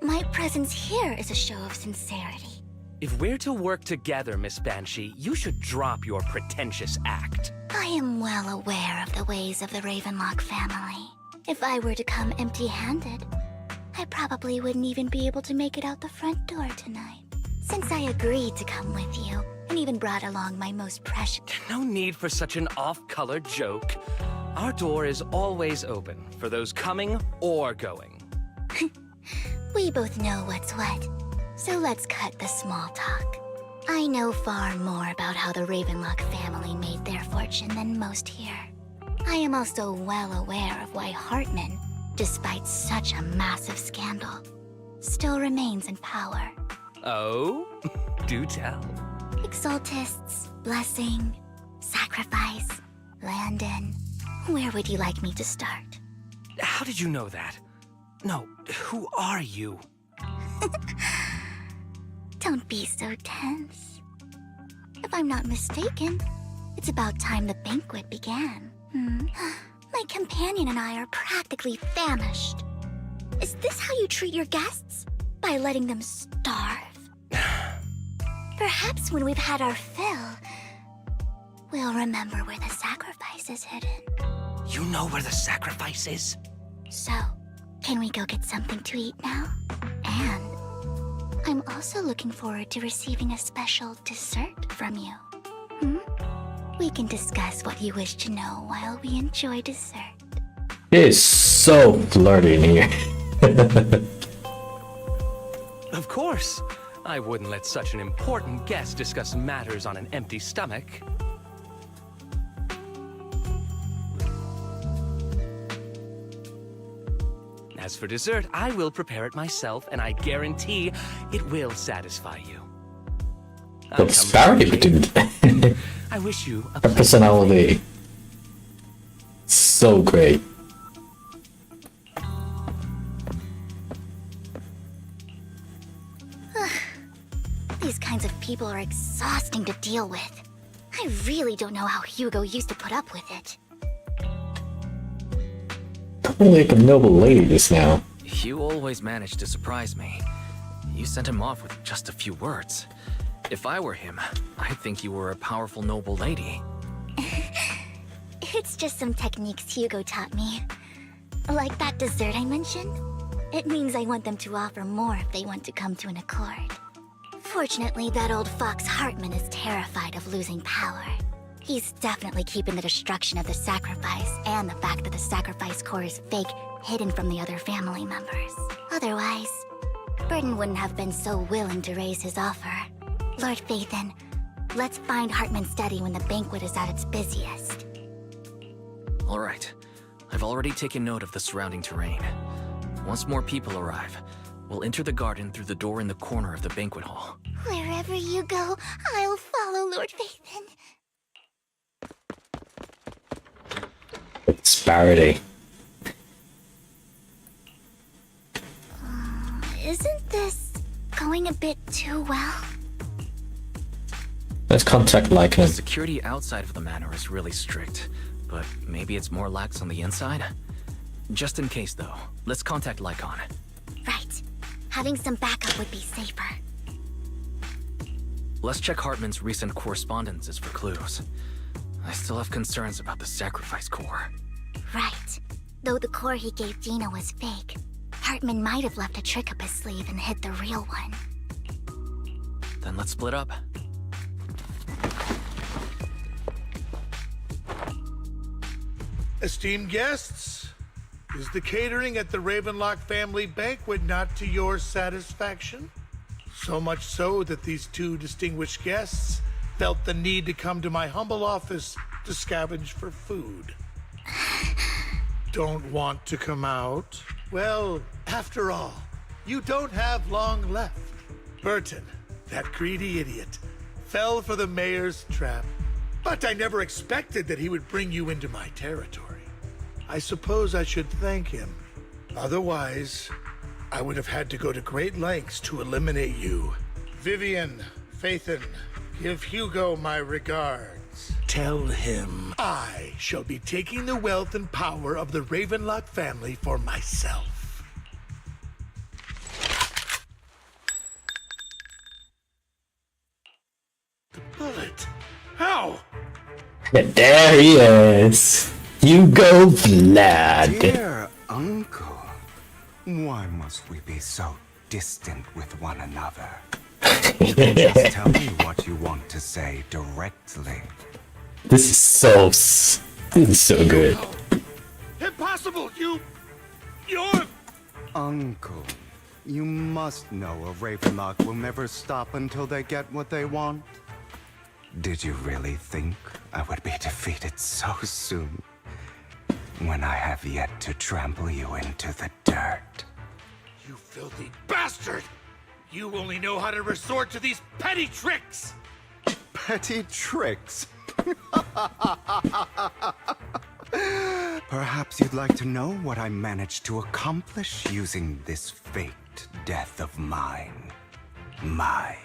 My presence here is a show of sincerity. If we're to work together, Miss Banshee, you should drop your pretentious act. I am well aware of the ways of the Ravenlock family. If I were to come empty-handed, I probably wouldn't even be able to make it out the front door tonight. Since I agreed to come with you, and even brought along my most precious... No need for such an off-color joke. Our door is always open for those coming or going. We both know what's what, so let's cut the small talk. I know far more about how the Ravenlock family made their fortune than most here. I am also well aware of why Hartman, despite such a massive scandal, still remains in power. Oh? Do tell. Exaltists, blessing, sacrifice, Landon. Where would you like me to start? How did you know that? No, who are you? Don't be so tense. If I'm not mistaken, it's about time the banquet began. My companion and I are practically famished. Is this how you treat your guests? By letting them starve? Perhaps when we've had our fill, we'll remember where the sacrifice is hidden. You know where the sacrifice is? So, can we go get something to eat now? And I'm also looking forward to receiving a special dessert from you. We can discuss what you wish to know while we enjoy dessert. It is so flirty in here. Of course. I wouldn't let such an important guest discuss matters on an empty stomach. As for dessert, I will prepare it myself, and I guarantee it will satisfy you. The disparity between I wish you a her personality. So great. These kinds of people are exhausting to deal with. I really don't know how Hugo used to put up with it. Probably like a noble lady just now. You always manage to surprise me. You sent him off with just a few words. If I were him, I'd think you were a powerful noble lady. It's just some techniques Hugo taught me. Like that dessert I mentioned. It means I want them to offer more if they want to come to an accord. Fortunately, that old fox Hartman is terrified of losing power. He's definitely keeping the destruction of the sacrifice and the fact that the sacrifice core is fake hidden from the other family members. Otherwise, Burden wouldn't have been so willing to raise his offer. Lord Phaethon, let's find Hartman's study when the banquet is at its busiest. All right. I've already taken note of the surrounding terrain. Once more people arrive, we'll enter the garden through the door in the corner of the banquet hall. Wherever you go, I'll follow, Lord Phaethon. The disparity. Isn't this going a bit too well? Let's contact The Lycan. security outside of the manor is really strict. but maybe it's more lax on the inside? Just in case, though, let's contact Lycon. Right. Having some backup would be safer. Let's check Hartman's recent correspondences for clues. I still have concerns about the sacrifice core. Right. Though the core he gave Dina was fake, Hartman might have left a trick up his sleeve and hid the real one. Then let's split up. Esteemed guests, is the catering at the Ravenlock family banquet not to your satisfaction? So much so that these two distinguished guests felt the need to come to my humble office to scavenge for food. Don't want to come out? Well, after all, you don't have long left. Burton, that greedy idiot, fell for the mayor's trap. But I never expected that he would bring you into my territory. I suppose I should thank him. Otherwise, I would have had to go to great lengths to eliminate you. Vivian, Phaethon, give Hugo my regards. Tell him I shall be taking the wealth and power of the Ravenlock family for myself. The bullet? How? And there he is. Hugo Vlad. Dear uncle, why must we be so distant with one another? You can just tell me what you want to say directly. This is so good. Impossible! You're... Uncle, you must know a Ravenlock will never stop until they get what they want. Did you really think I would be defeated so soon? When I have yet to trample you into the dirt. You filthy bastard! You only know how to resort to these petty tricks! Petty tricks? Perhaps you'd like to know what I managed to accomplish using this faked death of mine. My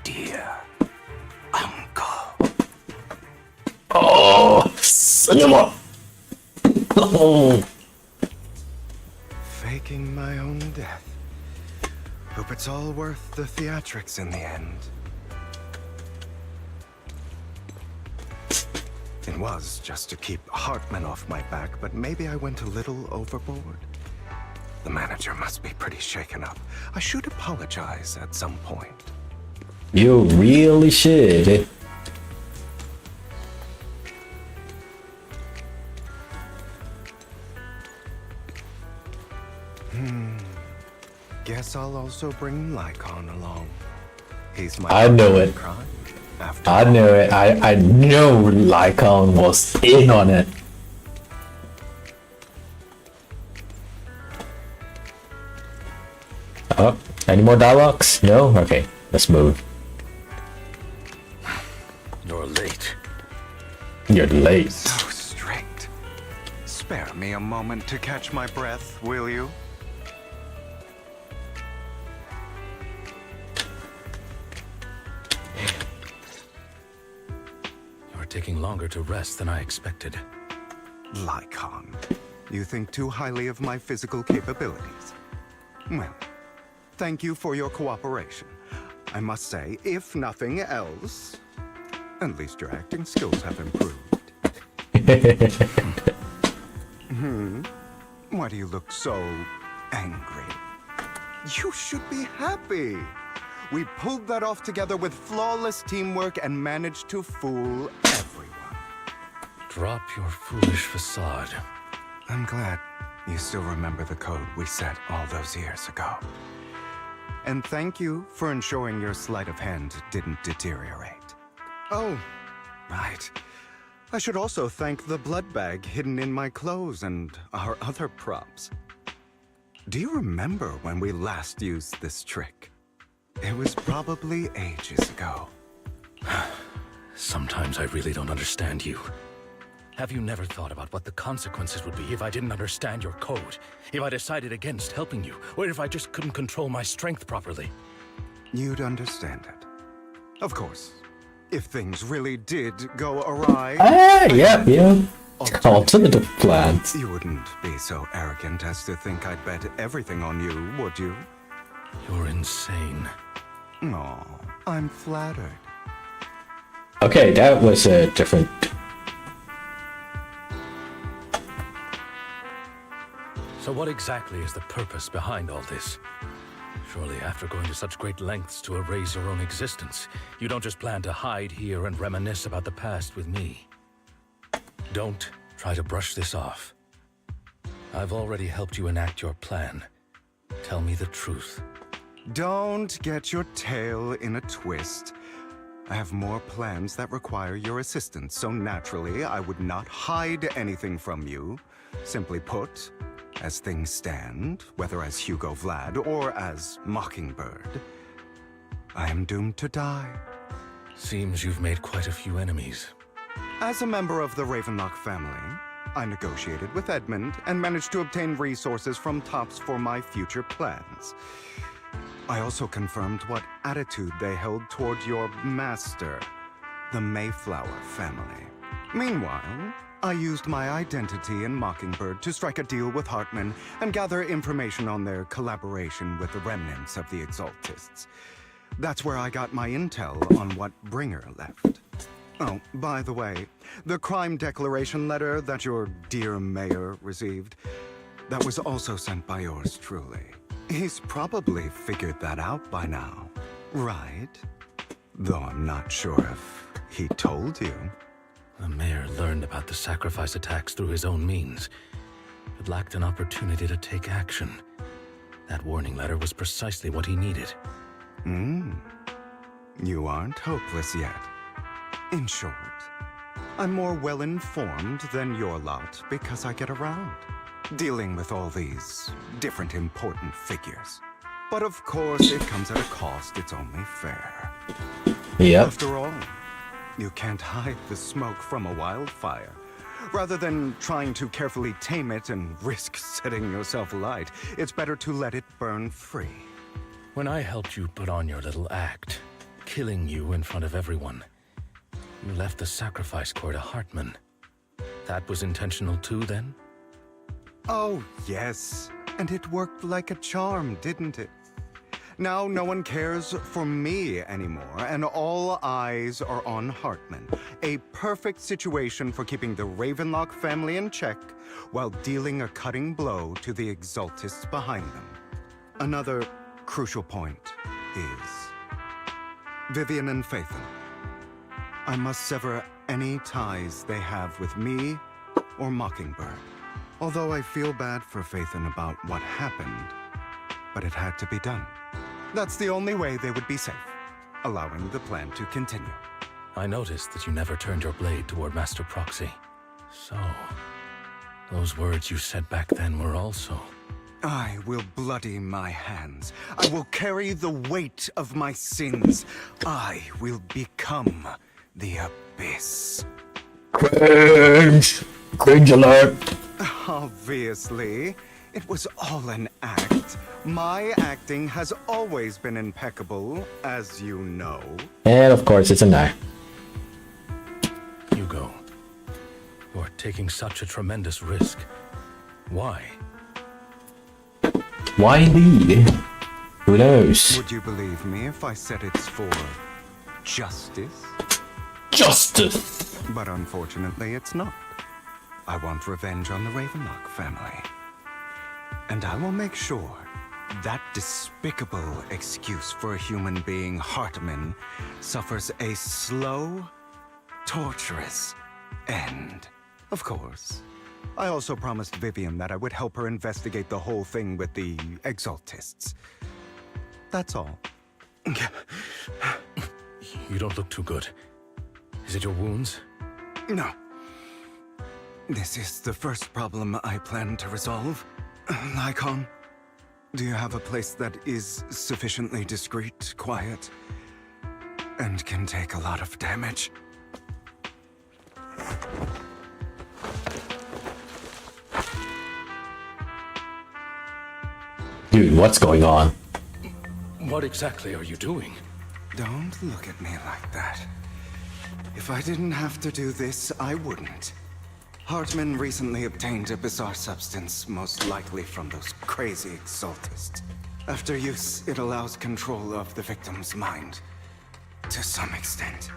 dear uncle. Oh, cinema! Oh. Faking my own death. Hope it's all worth the theatrics in the end. It was just to keep Hartman off my back, but maybe I went a little overboard. The manager must be pretty shaken up. I should apologize at some point. You really should. Guess I'll also bring Lycon along. He's my I know it. crime. I knew it. I know Lycon was in on it. Oh, any more dialogues? No? Okay, let's move. You're late. You're late. So strict. Spare me a moment to catch my breath, will you? You're taking longer to rest than I expected. Lycon, you think too highly of my physical capabilities. Well, thank you for your cooperation. I must say, if nothing else, at least your acting skills have improved. Why do you look so angry? You should be happy. We pulled that off together with flawless teamwork and managed to fool everyone. Drop your foolish facade. I'm glad you still remember the code we set all those years ago. And thank you for ensuring your sleight of hand didn't deteriorate. Oh, right. I should also thank the blood bag hidden in my clothes and our other props. Do you remember when we last used this trick? It was probably ages ago. Sometimes I really don't understand you. Have you never thought about what the consequences would be if I didn't understand your code? If I decided against helping you? Or if I just couldn't control my strength properly? You'd understand it. Of course. If things really did go awry... Yep. Alternative plans. You wouldn't be so arrogant as to think I'd bet everything on you, would you? You're insane. Aw, I'm flattered. Okay, that was a different... So what exactly is the purpose behind all this? Surely after going to such great lengths to erase your own existence, you don't just plan to hide here and reminisce about the past with me. Don't try to brush this off. I've already helped you enact your plan. Tell me the truth. Don't get your tail in a twist. I have more plans that require your assistance, so naturally I would not hide anything from you. Simply put, as things stand, whether as Hugo Vlad or as Mockingbird, I am doomed to die. Seems you've made quite a few enemies. As a member of the Ravenlock family, I negotiated with Edmund and managed to obtain resources from Tops for my future plans. I also confirmed what attitude they held toward your master, the Mayflower family. Meanwhile, I used my identity in Mockingbird to strike a deal with Hartman and gather information on their collaboration with the remnants of the Exaltists. That's where I got my intel on what Bringer left. Oh, by the way, the crime declaration letter that your dear mayor received, that was also sent by yours truly. He's probably figured that out by now, right? Though I'm not sure if he told you. The mayor learned about the sacrifice attacks through his own means, but lacked an opportunity to take action. That warning letter was precisely what he needed. You aren't hopeless yet. In short, I'm more well-informed than your lot because I get around, dealing with all these different important figures. But of course, it comes at a cost. It's only fair. Yep. After all, you can't hide the smoke from a wildfire. Rather than trying to carefully tame it and risk setting yourself alight, it's better to let it burn free. When I helped you put on your little act, killing you in front of everyone, you left the sacrifice core to Hartman. That was intentional too, then? Oh, yes. And it worked like a charm, didn't it? Now no one cares for me anymore, and all eyes are on Hartman. A perfect situation for keeping the Ravenlock family in check while dealing a cutting blow to the Exaltists behind them. Another crucial point is Vivian and Phaethon. I must sever any ties they have with me or Mockingbird. Although I feel bad for Phaethon about what happened, but it had to be done. That's the only way they would be safe, allowing the plan to continue. I noticed that you never turned your blade toward Master Proxy. So, those words you said back then were also... I will bloody my hands. I will carry the weight of my sins. I will become the Abyss. Cringe! Cringe alert! Obviously. It was all an act. My acting has always been impeccable, as you know. And of course, it's a no. Hugo, you're taking such a tremendous risk. Why? Why me? Who knows? Would you believe me if I said it's for justice? Justice! But unfortunately, it's not. I want revenge on the Ravenlock family. And I will make sure that despicable excuse for a human being, Hartman, suffers a slow, torturous end. Of course. I also promised Vivian that I would help her investigate the whole thing with the Exaltists. That's all. You don't look too good. Is it your wounds? No. This is the first problem I plan to resolve. Lycon, do you have a place that is sufficiently discreet, quiet, and can take a lot of damage? Dude, what's going on? What exactly are you doing? Don't look at me like that. If I didn't have to do this, I wouldn't. Hartman recently obtained a bizarre substance, most likely from those crazy exaltists. After use, it allows control of the victim's mind. To some extent.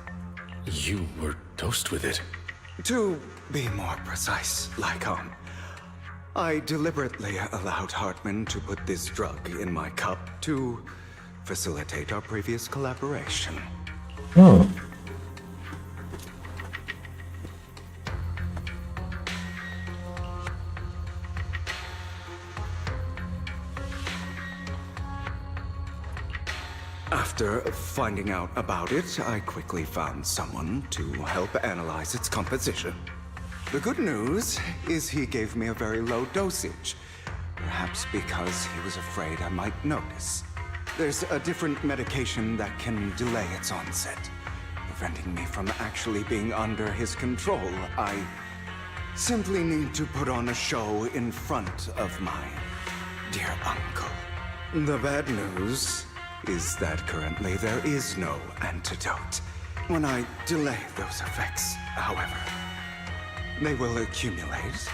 You were dosed with it? To be more precise, Lycon, I deliberately allowed Hartman to put this drug in my cup to facilitate our previous collaboration. Oh. After finding out about it, I quickly found someone to help analyze its composition. The good news is he gave me a very low dosage, perhaps because he was afraid I might notice. There's a different medication that can delay its onset, preventing me from actually being under his control. I simply need to put on a show in front of my dear uncle. The bad news is that currently there is no antidote. When I delay those effects, however, they will accumulate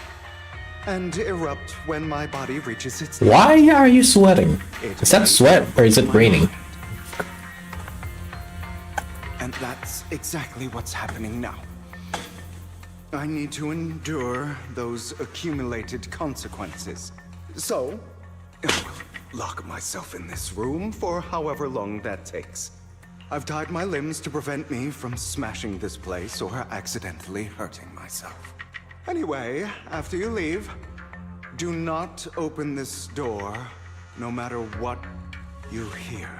and erupt when my body reaches its limit. Why are you sweating? Is that sweat or is it raining? And that's exactly what's happening now. I need to endure those accumulated consequences. So, I will lock myself in this room for however long that takes. I've tied my limbs to prevent me from smashing this place or accidentally hurting myself. Anyway, after you leave, do not open this door, no matter what you hear.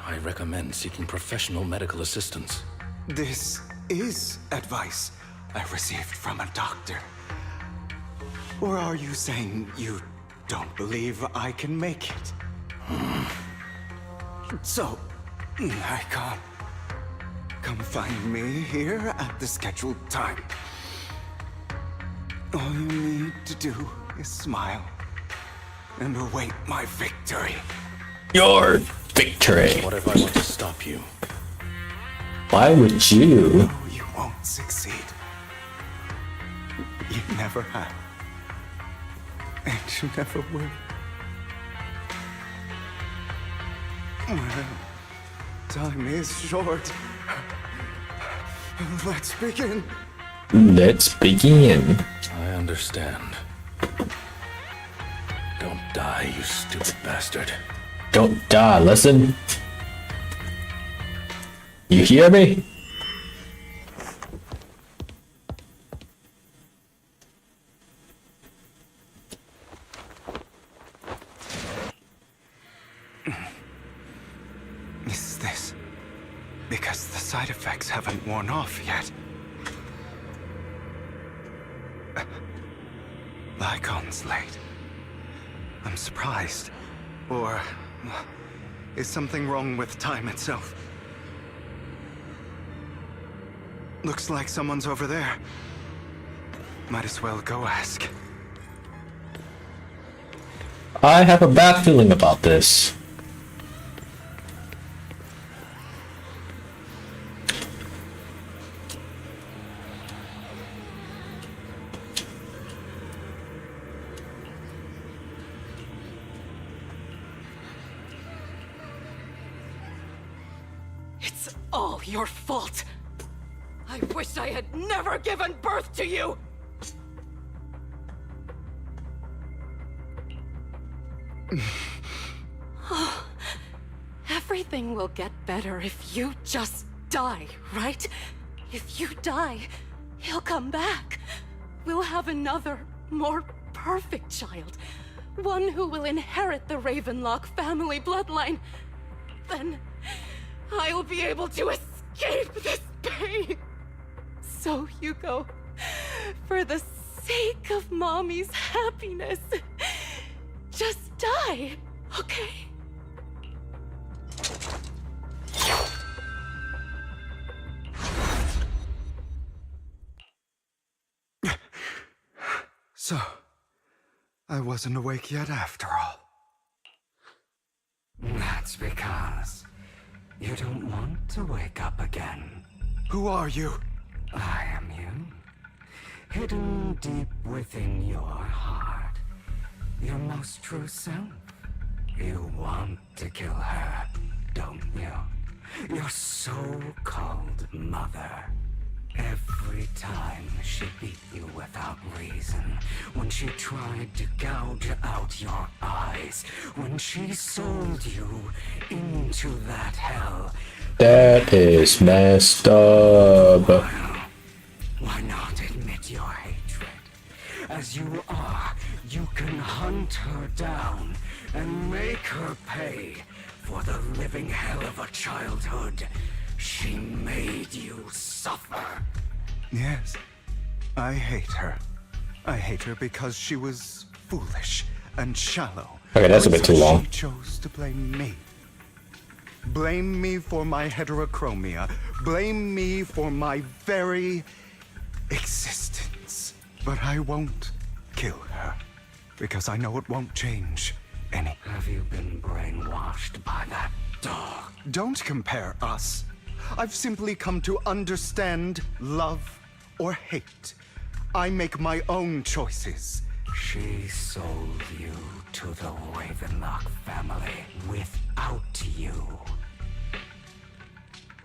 I recommend seeking professional medical assistance. This is advice I received from a doctor. Or are you saying you don't believe I can make it? So, I can't. Come find me here at the scheduled time. All you need to do is smile and await my victory. Your victory. What if I want to stop you? Why would you? No, you won't succeed. You never have. And you never will. Well, time is short. Let's begin. Let's begin. I understand. Don't die, you stupid bastard. Don't die, listen. You hear me? Is this because the side effects haven't worn off yet? Lycon's late. I'm surprised. Or is something wrong with time itself? Looks like someone's over there. Might as well go ask. I have a bad feeling about this. It's all your fault. I wish I had never given birth to you. Oh, everything will get better if you just die, right? If you die, he'll come back. We'll have another, more perfect child. One who will inherit the Ravenlock family bloodline. Then I'll be able to escape this pain. So, Hugo, for the sake of Mommy's happiness, just die, okay? So, I wasn't awake yet after all. That's because you don't want to wake up again. Who are you? I am you. Hidden deep within your heart. Your most true self. You want to kill her, don't you? Your so-called mother. Every time she beat you without reason, when she tried to gouge out your eyes, when she sold you into that hell. That is messed up. Why not admit your hatred? As you are, you can hunt her down and make her pay for the living hell of a childhood she made you suffer. Yes, I hate her. I hate her because she was foolish and shallow. Okay, that's a bit too long. She chose to blame me. Blame me for my heterochromia. Blame me for my very existence. But I won't kill her, because I know it won't change any. Have you been brainwashed by that dog? Don't compare us. I've simply come to understand love or hate. I make my own choices. She sold you to the Ravenlock family without you.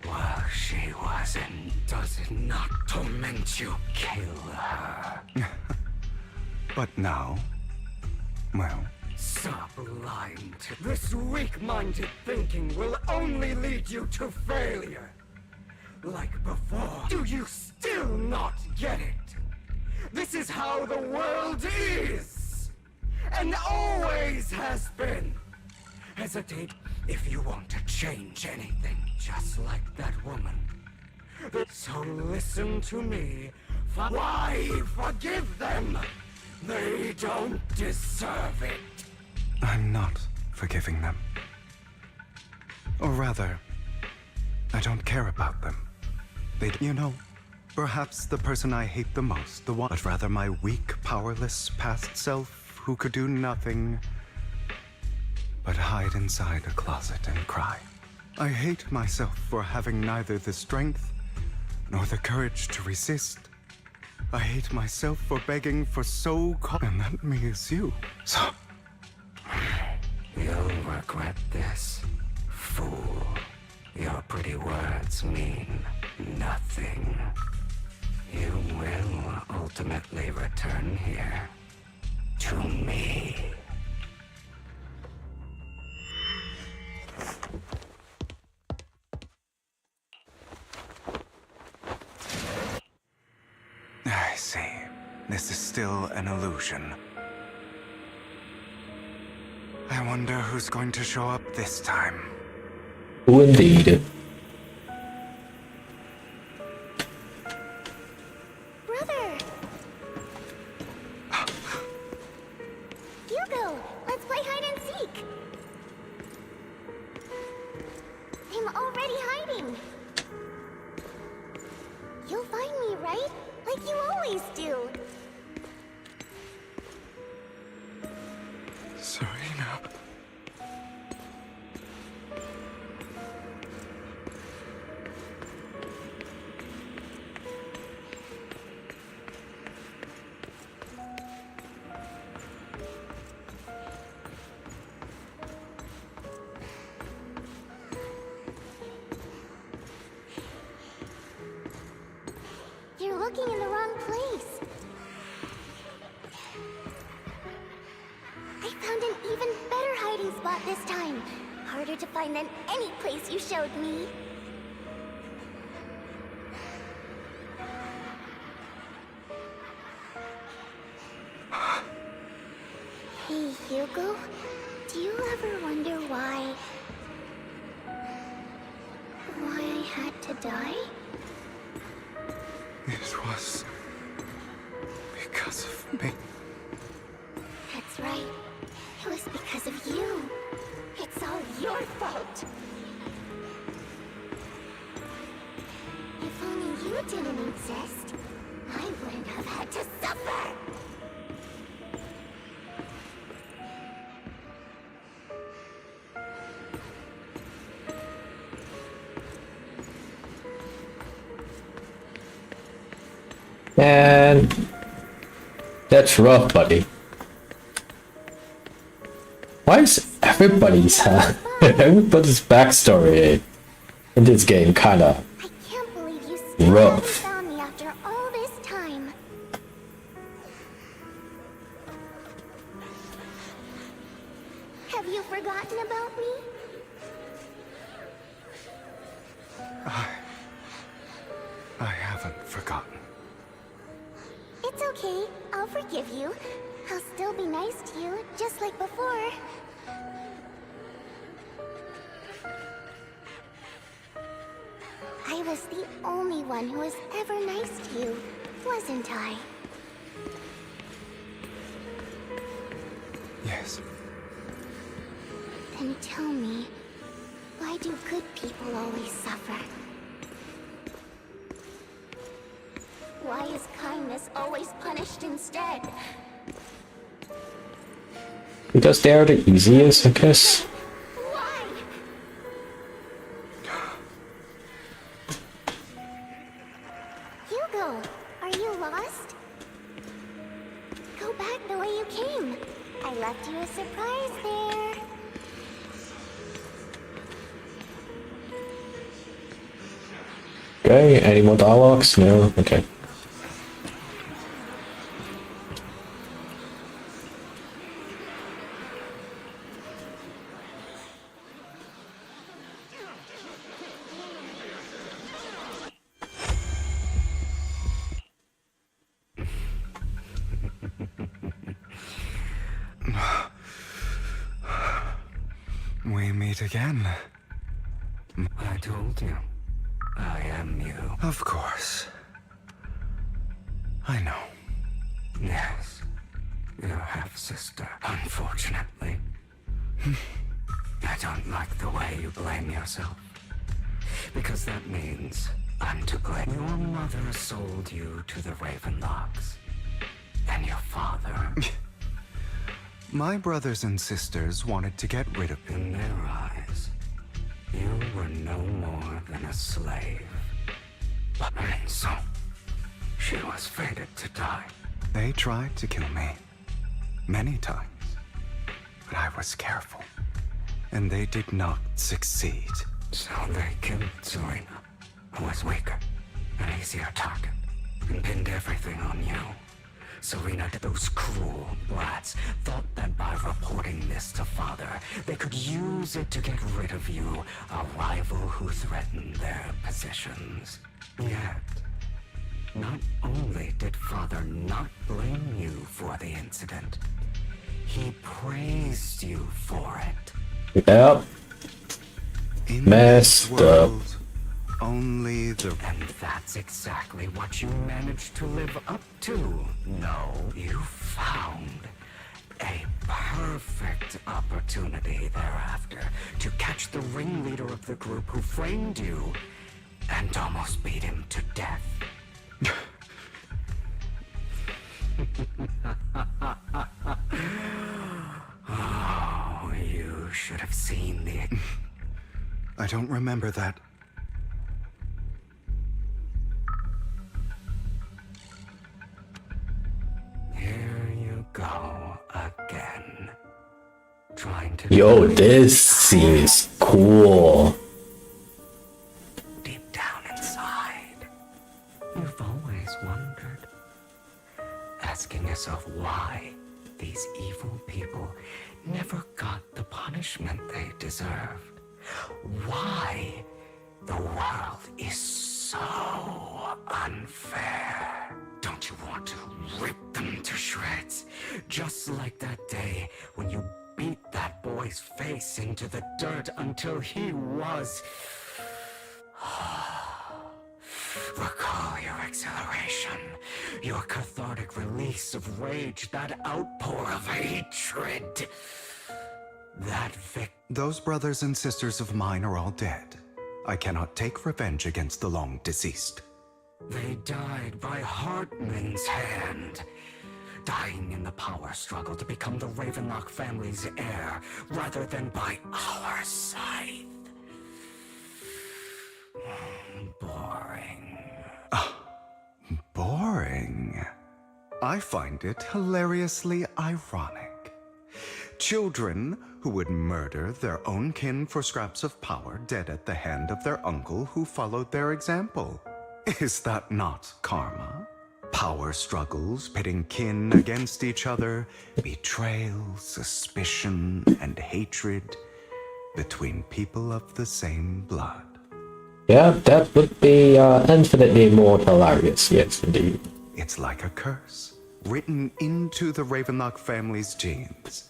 While she was in, does it not torment you? Kill her. But now, well... Stop lying to this weak-minded thinking will only lead you to failure. Like before. Do you still not get it? This is how the world is! And always has been! Hesitate if you want to change anything, just like that woman. So listen to me. Why forgive them? They don't deserve it. I'm not forgiving them. Or rather, I don't care about them. You know, perhaps the person I hate the most, the one, but rather my weak, powerless past self who could do nothing but hide inside a closet and cry. I hate myself for having neither the strength nor the courage to resist. I hate myself for begging for so-called, and that me is you. So... You'll regret this, fool. Your pretty words mean nothing. You will ultimately return here to me. I see. This is still an illusion. I wonder who's going to show up this time. Who indeed? Brother! Hugo, let's play hide and seek! I'm already hiding! You'll find me, right? Like you always do! Serena. You're looking in the wrong place. I found an even better hiding spot this time. Harder to find than any place you showed me. Hey, Hugo. Do you ever wonder why I had to die? It was because of me. That's right. It was because of you. It's all your fault. If only you didn't exist, I wouldn't have had to suffer. And that's rough, buddy. Why is everybody's everybody's backstory in this game kinda rough? Found me after all this time. Have you forgotten about me? I haven't forgotten. It's okay. I'll forgive you. I'll still be nice to you, just like before. I was the only one who was ever nice to you, wasn't I? Yes. Then tell me, why do good people always suffer? Why is kindness always punished instead? Because they are the easiest, I guess. Hugo, are you lost? Go back the way you came. I left you a surprise there. Okay, any more dialogues? No? Okay. We meet again. I told you. I am you. Of course. I know. Yes. Your half-sister, unfortunately. I don't like the way you blame yourself. Because that means I'm to blame. Your mother sold you to the Ravenlocks. And your father... My brothers and sisters wanted to get rid of me. In their eyes, you were no more than a slave. And so, she was fated to die. They tried to kill me. Many times. But I was careful. And they did not succeed. So they killed Serena, who was weaker, an easier target, and pinned everything on you. Serena, those cruel brats, thought that by reporting this to Father, they could use it to get rid of you, a rival who threatened their positions. Yet, not only did Father not blame you for the incident, he praised you for it. Yep. In Messed this world, only the... And that's exactly what you managed to live up to. No, you found a perfect opportunity thereafter to catch the ringleader of the group who framed you and almost beat him to death. Oh, you should have seen the... I don't remember that. Here you go again. Trying to... Yo, this seems cool. Deep down inside, you've always wondered. Asking yourself why these evil people never got the punishment they deserved. Why the world is so unfair. Don't you want to rip them to shreds? Just like that day when you beat that boy's face into the dirt until he was... Recall your exhilaration, your cathartic release of rage, that outpour of hatred. That Those brothers and sisters of mine are all dead. I cannot take revenge against the long deceased. They died by Hartman's hand. Dying in the power struggle to become the Ravenlock family's heir, rather than by our scythe. Boring. Boring? I find it hilariously ironic. Children who would murder their own kin for scraps of power dead at the hand of their uncle who followed their example. Is that not karma? Power struggles pitting kin against each other, betrayal, suspicion, and hatred between people of the same blood. Yeah, that would be infinitely more hilarious, yes, indeed. It's like a curse, written into the Ravenlock family's genes.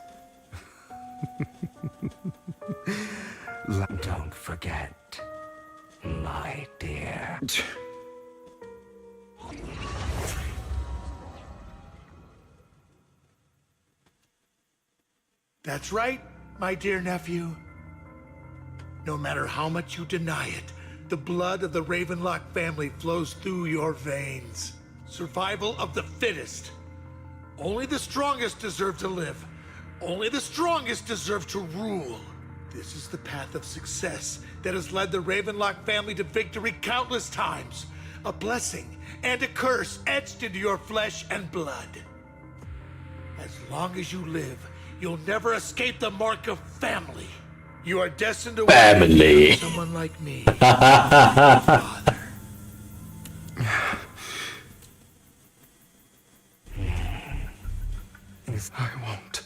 Don't forget, my dear. That's right, my dear nephew. No matter how much you deny it, the blood of the Ravenlock family flows through your veins. Survival of the fittest. Only the strongest deserve to live. Only the strongest deserve to rule. This is the path of success that has led the Ravenlock family to victory countless times. A blessing and a curse etched into your flesh and blood. As long as you live, you'll never escape the mark of family. You are destined to Family. someone like me. I won't.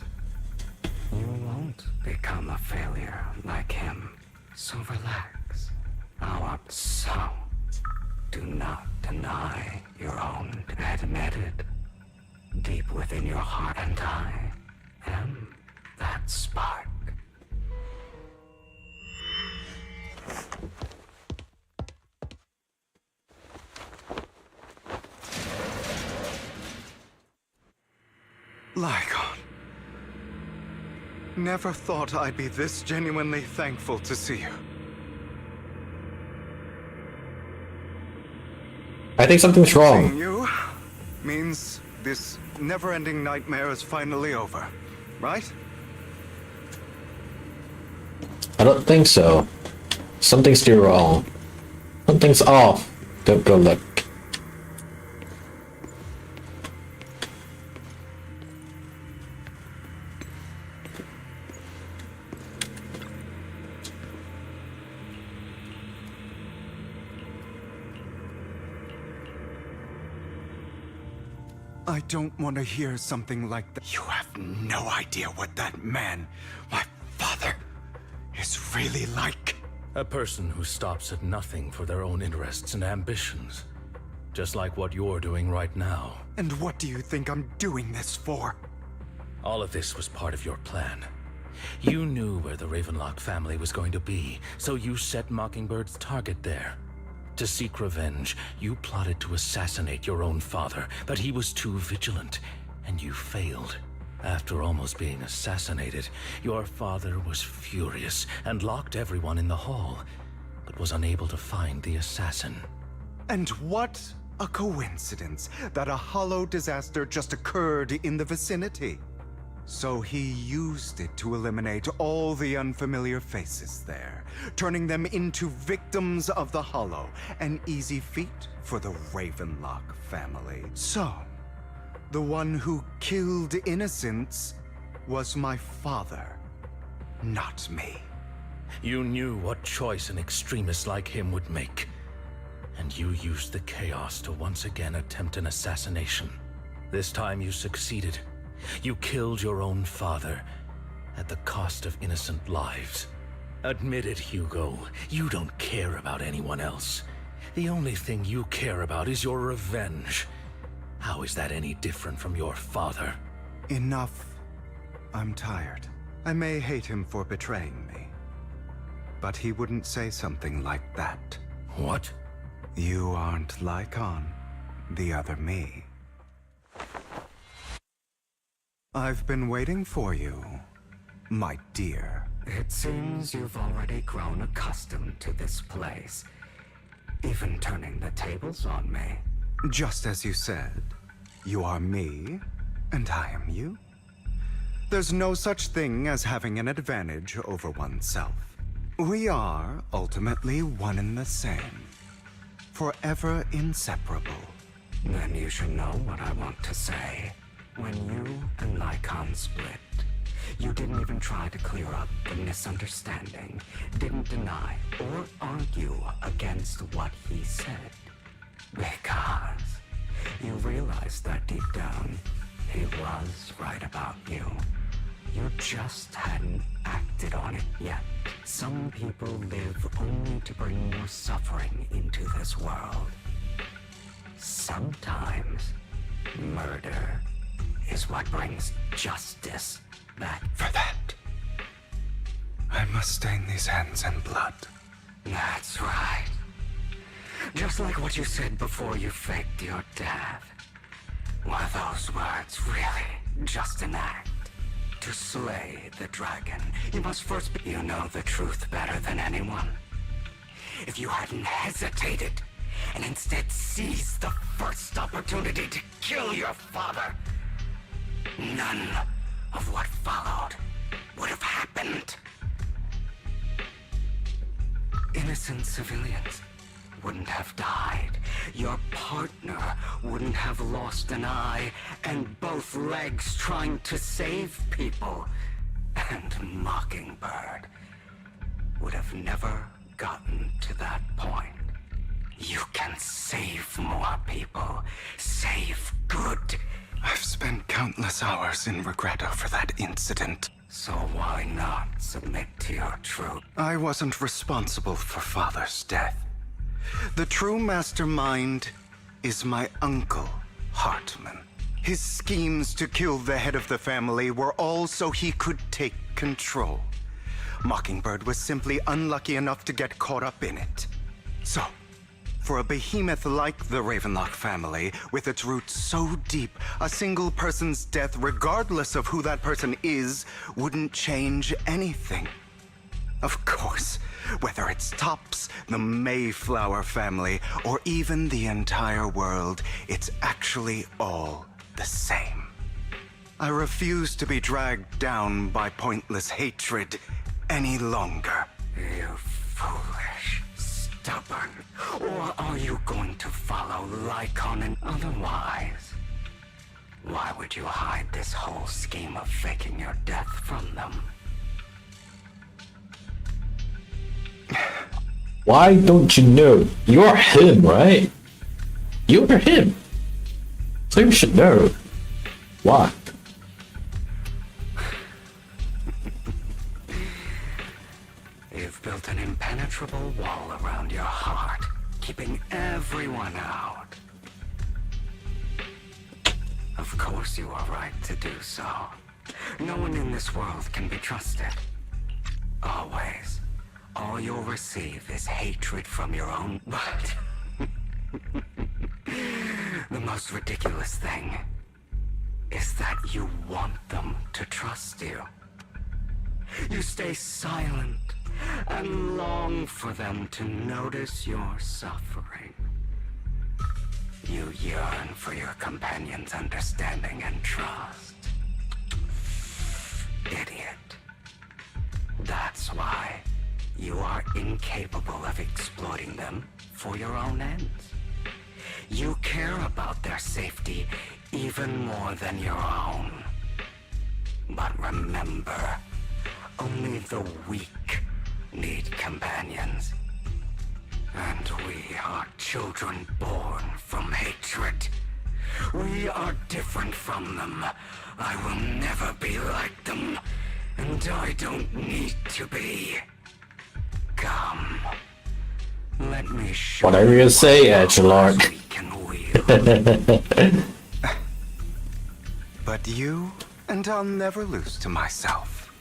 You won't become a failure like him. So relax. So, do not deny your own. Admit it. Deep within your heart, and I am that spark. Lygon. Never thought I'd be this genuinely thankful to see you. I think something's wrong. Seeing you means this never-ending nightmare is finally over, right? I don't think so. Something's still wrong. Something's off. Don't go look. I don't want to hear something like that. You have no idea what that man, my father, is really like. A person who stops at nothing for their own interests and ambitions. Just like what you're doing right now. And what do you think I'm doing this for? All of this was part of your plan. You knew where the Ravenlock family was going to be, so you set Mockingbird's target there. To seek revenge, you plotted to assassinate your own father, but he was too vigilant, and you failed. After almost being assassinated, your father was furious and locked everyone in the hall, but was unable to find the assassin. And what a coincidence that a hollow disaster just occurred in the vicinity. So he used it to eliminate all the unfamiliar faces there, turning them into victims of the hollow, an easy feat for the Ravenlock family. So, the one who killed innocents was my father, not me. You knew what choice an extremist like him would make. And you used the chaos to once again attempt an assassination. This time you succeeded. You killed your own father at the cost of innocent lives. Admit it, Hugo. You don't care about anyone else. The only thing you care about is your revenge. How is that any different from your father? Enough. I'm tired. I may hate him for betraying me, but he wouldn't say something like that. What? You aren't Lygon, the other me. I've been waiting for you, my dear. It seems you've already grown accustomed to this place, even turning the tables on me. Just as you said, you are me, and I am you. There's no such thing as having an advantage over oneself. We are ultimately one and the same, forever inseparable. Then you should know what I want to say. When you and Lycon split, you didn't even try to clear up the misunderstanding, didn't deny or argue against what he said. Because you realized that deep down, he was right about you. You just hadn't acted on it yet. Some people live only to bring more suffering into this world. Sometimes, murder is what brings justice back. For that, I must stain these hands in blood. That's right. Just like what you said before you faked your death. Were those words really just an act? To slay the dragon, you must first be... You know the truth better than anyone. If you hadn't hesitated, and instead seized the first opportunity to kill your father, none of what followed would have happened. Innocent civilians wouldn't have died. Your partner wouldn't have lost an eye and both legs trying to save people. And Mockingbird would have never gotten to that point. You can save more people. Save good. I've spent countless hours in regret over that incident. So why not submit to your truth? I wasn't responsible for Father's death. The true mastermind is my uncle, Hartman. His schemes to kill the head of the family were all so he could take control. Mockingbird was simply unlucky enough to get caught up in it. So, for a behemoth like the Ravenlock family, with its roots so deep, a single person's death, regardless of who that person is, wouldn't change anything. Of course, whether it's Tops, the Mayflower family, or even the entire world, it's actually all the same. I refuse to be dragged down by pointless hatred any longer. You foolish, stubborn. Or are you going to follow Lycon and otherwise? Why would you hide this whole scheme of faking your death from them? Why don't you know? You're him, right? You're him. So you should know. Why? You've built an impenetrable wall around your heart, keeping everyone out. Of course you are right to do so. No one in this world can be trusted. Always. All you'll receive is hatred from your own butt. The most ridiculous thing is that you want them to trust you. You stay silent and long for them to notice your suffering. You yearn for your companion's understanding and trust. Idiot. That's why you are incapable of exploiting them for your own ends. You care about their safety even more than your own. But remember, only the weak need companions. And we are children born from hatred. We are different from them. I will never be like them, and I don't need to be. Come, let me show Whatever you say, Edgelord. But you, and I'll never lose to myself.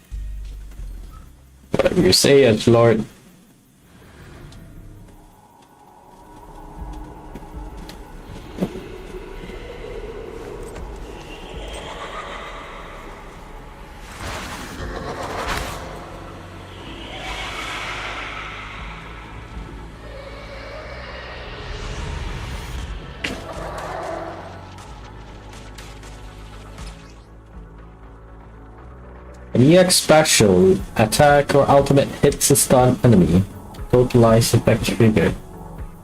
Whatever you say, Edgelord. An EX special attack or ultimate hits a stun enemy. Total life effect trigger.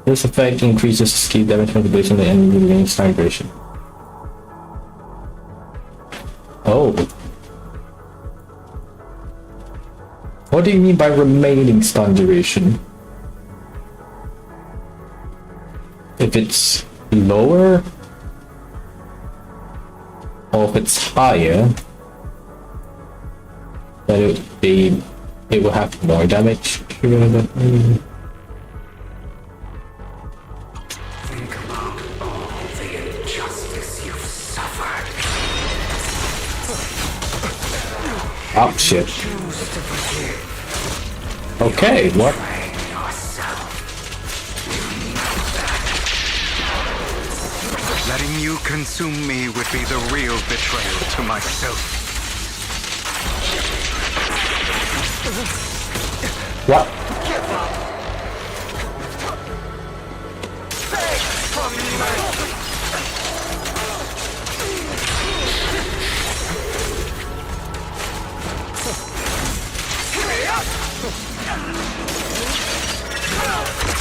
This effect increases skill damage contribution and enemy remaining stun duration. Oh. What do you mean by remaining stun duration? If it's lower, or if it's higher, then it will have more damage. Think about all the injustice you've suffered. Oh shit. Choose to forgive. Okay, what? Letting you consume me would be the real betrayal to myself. What? Give up. Beg for mercy.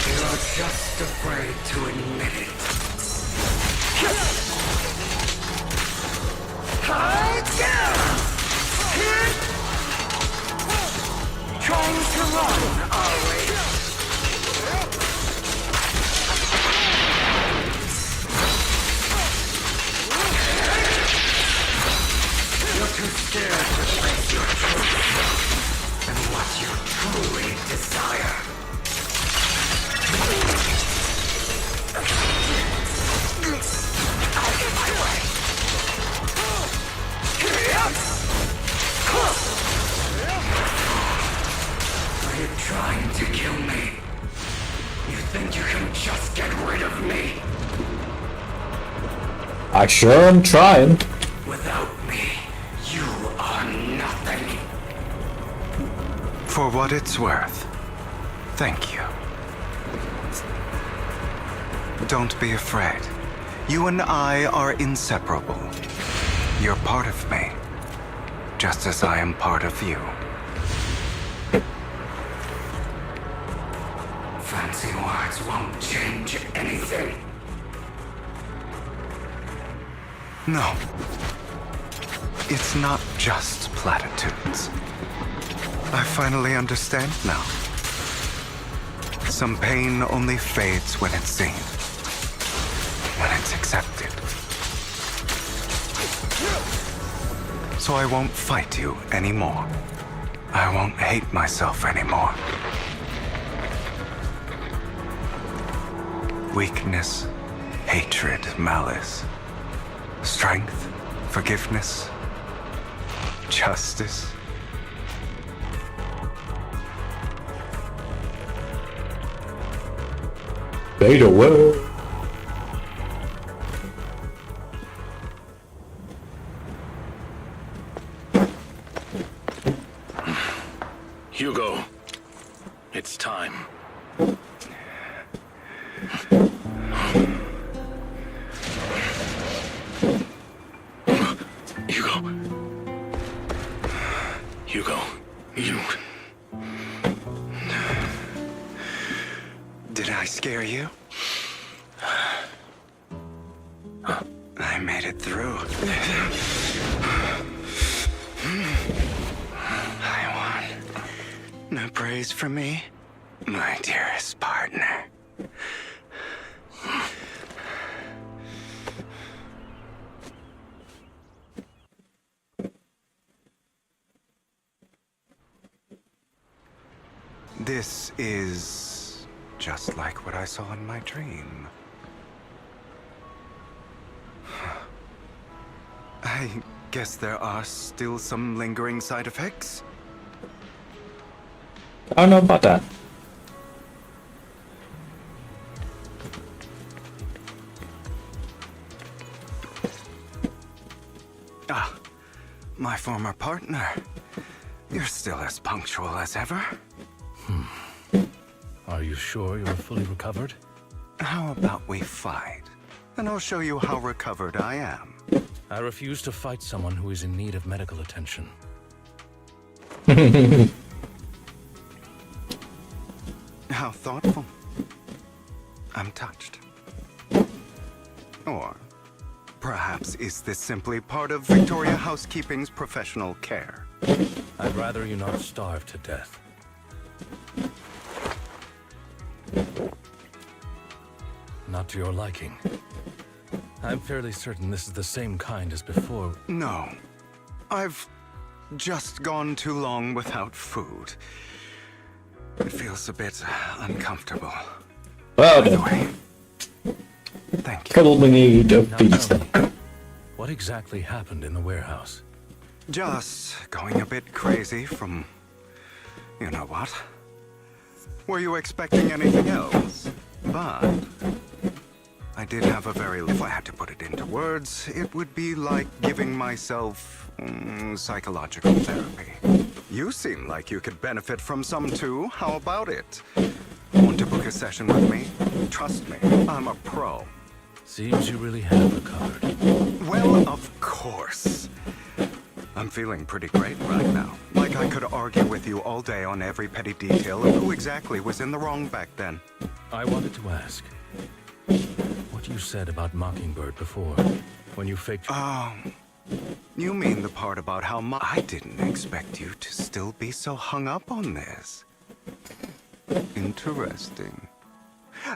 You're just afraid to admit it. Trying to run, are we? You're too scared to face your truth and what you truly desire. Out of my way. Are you trying to kill me? You think you can just get rid of me? I sure am trying. Without me, you are nothing. For what it's worth, thank you. Don't be afraid. You and I are inseparable. You're part of me, just as I am part of you. Fancy words won't change anything. No. It's not just platitudes. I finally understand now. Some pain only fades when it's seen. When it's accepted. So I won't fight you anymore. I won't hate myself anymore. Weakness, hatred, malice, strength, forgiveness, justice. Beta will. Hugo, it's time. Hugo, you... Did I scare you? I made it through. I won. No praise from me, my dearest partner. This is just like what I saw in my dream. I guess there are still some lingering side effects. I don't know about that. Ah, my former partner. You're still as punctual as ever. Are you sure you're fully recovered? How about we fight? And I'll show you how recovered I am. I refuse to fight someone who is in need of medical attention. How thoughtful. I'm touched. Or perhaps is this simply part of Victoria Housekeeping's professional care? I'd rather you not starve to death. Not to your liking. I'm fairly certain this is the same kind as before. No. I've just gone too long without food. It feels a bit uncomfortable. Well By the then. way, thank you. Probably need a Now feast. tell me, what exactly happened in the warehouse? Just going a bit crazy from... you know what? Were you expecting anything else? But... I did have a very... If I had to put it into words, it would be like giving myself psychological therapy. You seem like you could benefit from some too. How about it? Want to book a session with me? Trust me, I'm a pro. Seems you really have recovered. Well, of course. I'm feeling pretty great right now. Like I could argue with you all day on every petty detail of who exactly was in the wrong back then. I wanted to ask, what you said about Mockingbird before, when you faked... You mean the part about how I didn't expect you to still be so hung up on this. Interesting.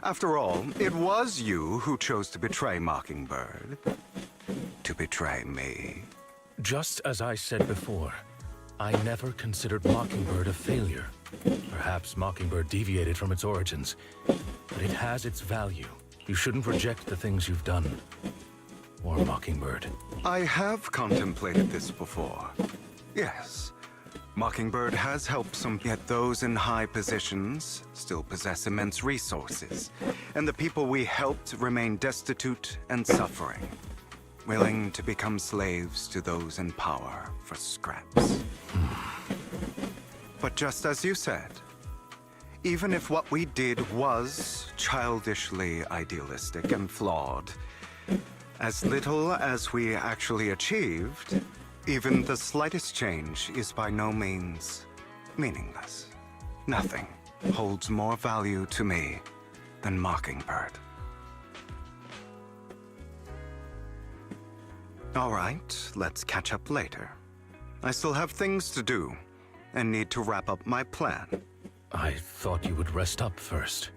After all, it was you who chose to betray Mockingbird. To betray me. Just as I said before, I never considered Mockingbird a failure. Perhaps Mockingbird deviated from its origins, but it has its value. You shouldn't reject the things you've done. Or Mockingbird. I have contemplated this before. Yes. Mockingbird has helped some, yet those in high positions still possess immense resources, and the people we helped remain destitute and suffering, willing to become slaves to those in power for scraps. But just as you said, even if what we did was childishly idealistic and flawed, as little as we actually achieved, even the slightest change is by no means meaningless. Nothing holds more value to me than Mockingbird. All right, let's catch up later. I still have things to do and need to wrap up my plan. I thought you would rest up first.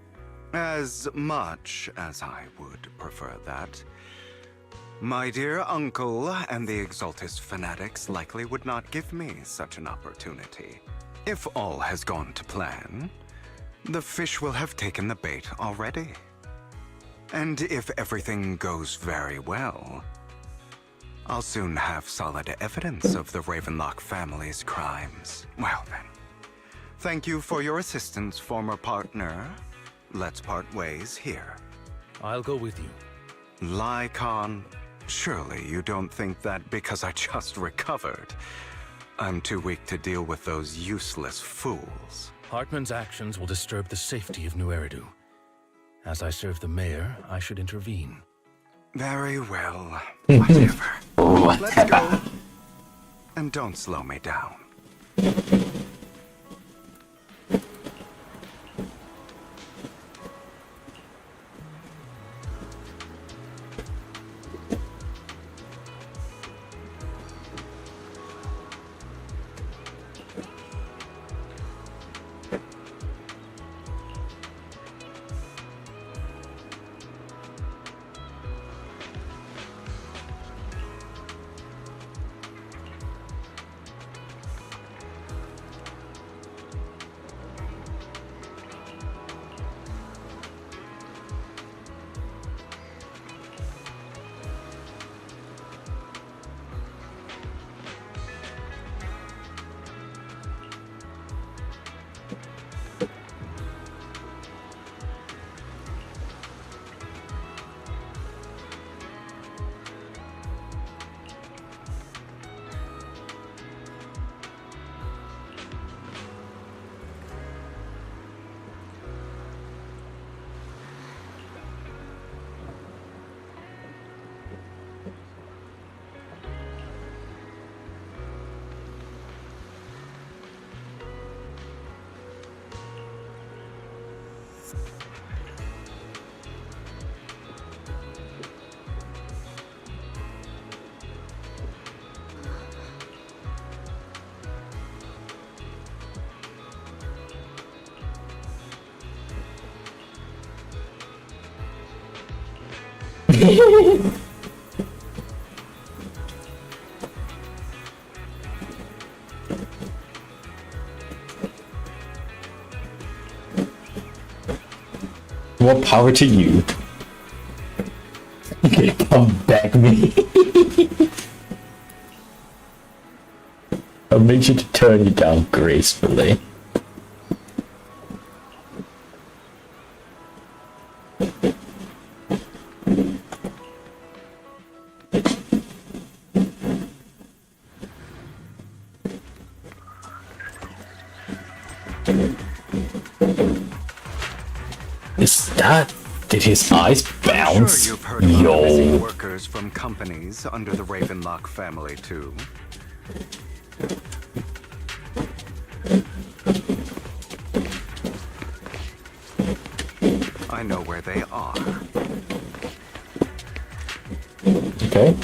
As much as I would prefer that. My dear uncle and the Exaltus fanatics likely would not give me such an opportunity. If all has gone to plan, the fish will have taken the bait already. And if everything goes very well, I'll soon have solid evidence of the Ravenlock family's crimes. Well then, thank you for your assistance, former partner. Let's part ways here. I'll go with you. Lycon, surely you don't think that because I just recovered, I'm too weak to deal with those useless fools. Hartman's actions will disturb the safety of New Eridu. As I serve the mayor, I should intervene. Very well. Whatever. Let's go. And don't slow me down. More power to you. Come back me. I'll make sure to turn you down gracefully. Did his eyes bounce? I'm sure you've heard about missing workers from companies under the Ravenlock family too. I know where they are. Okay.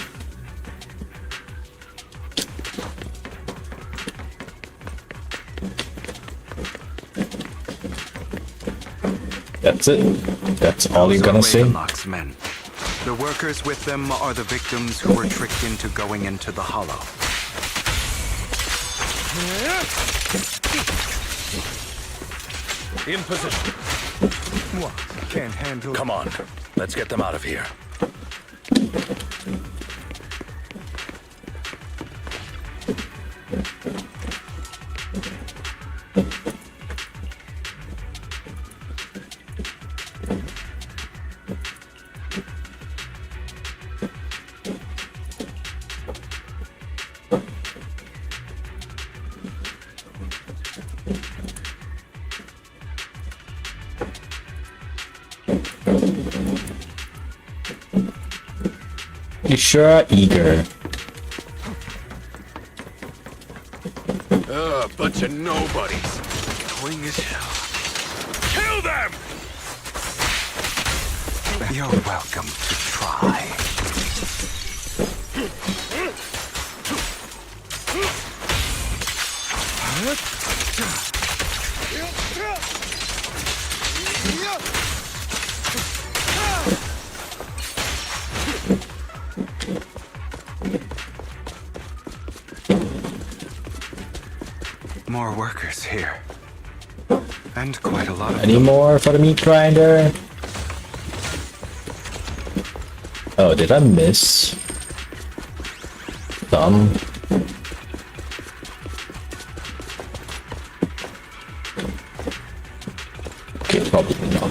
That's it. That's all you're gonna see. Ravenlock's men. The workers with them are the victims who were tricked into going into the Hollow. In position. What? Can't handle. Come on, let's get them out of here. You sure are eager. Bunch of nobodies. Annoying as hell. Kill them! You're welcome to try. More workers here. And quite a lot of Any them. more for the meat grinder? Oh, did I miss some? Okay, probably not.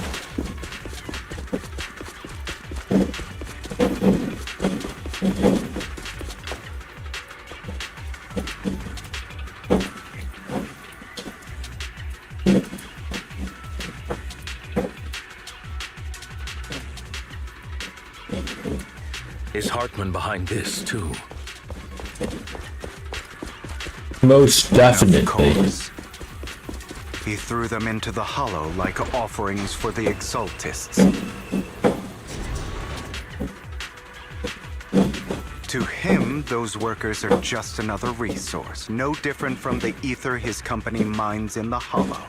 Is Hartman behind this, too? Most definitely. Of course. He threw them into the Hollow like offerings for the Exaltists. To him, those workers are just another resource, no different from the ether his company mines in the Hollow.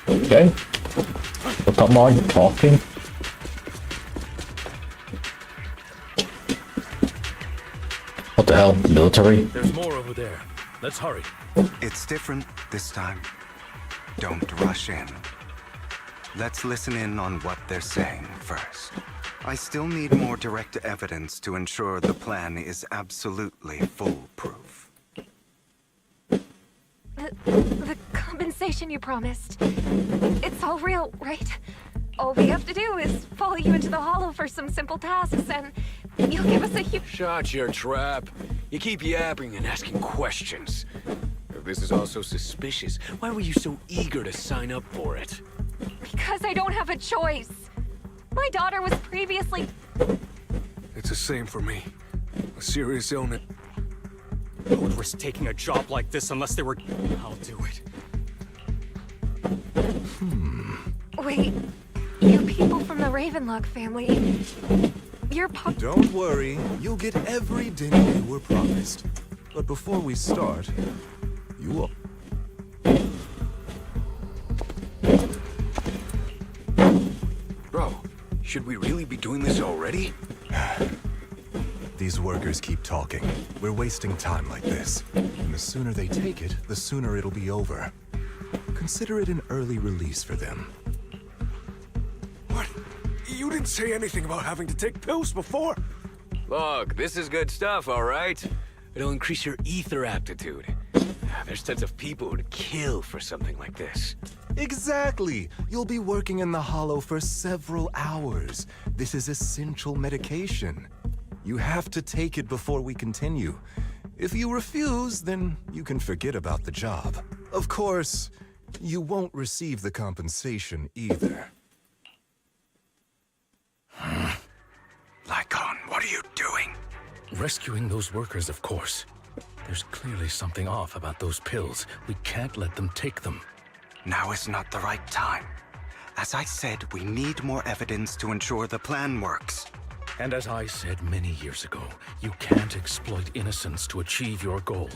Okay. What the are you talking? What the hell? Military? There's more over there. Let's hurry. It's different this time. Don't rush in. Let's listen in on what they're saying first. I still need more direct evidence to ensure the plan is absolutely foolproof. The compensation you promised. It's all real, right? All we have to do is follow you into the Hollow for some simple tasks, and you'll give us a huge... Shut your trap. You keep yapping and asking questions. If this is all so suspicious, why were you so eager to sign up for it? Because I don't have a choice. My daughter was previously... It's the same for me. A serious illness. I would risk taking a job like this unless they were... I'll do it. Wait, you people from the Ravenlock family... You're Don't worry, you'll get every dinner you were promised. But before we start, you will... Should we really be doing this already? These workers keep talking. We're wasting time like this. And the sooner they take it, the sooner it'll be over. Consider it an early release for them. What? You didn't say anything about having to take pills before. Look, this is good stuff, all right? It'll increase your ether aptitude. There's tons of people who'd kill for something like this. Exactly! You'll be working in the Hollow for several hours. This is essential medication. You have to take it before we continue. If you refuse, then you can forget about the job. Of course, you won't receive the compensation either. Lycon, what are you doing? Rescuing those workers, of course. There's clearly something off about those pills. We can't let them take them. Now is not the right time. As I said, we need more evidence to ensure the plan works. And as I said many years ago, you can't exploit innocence to achieve your goal.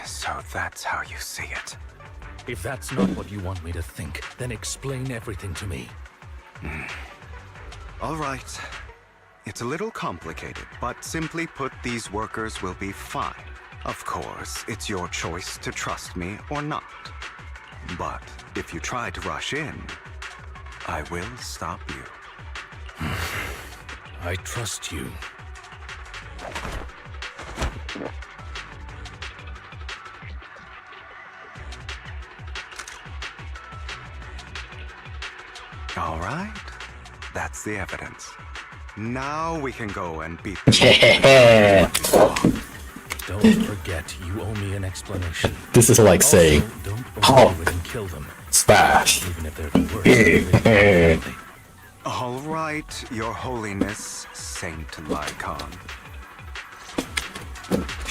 So that's how you see it. If that's not what you want me to think, then explain everything to me. All right. It's a little complicated, but simply put, these workers will be fine. Of course, it's your choice to trust me or not. But if you try to rush in, I will stop you. I trust you. All right. That's the evidence. Now we can go and beat them. Yeah. Don't forget, you owe me an explanation. This is like Also, saying, don't Hulk, overdo it and kill them. smash. Even if they're the worst. All right, Your Holiness, Saint Lycon.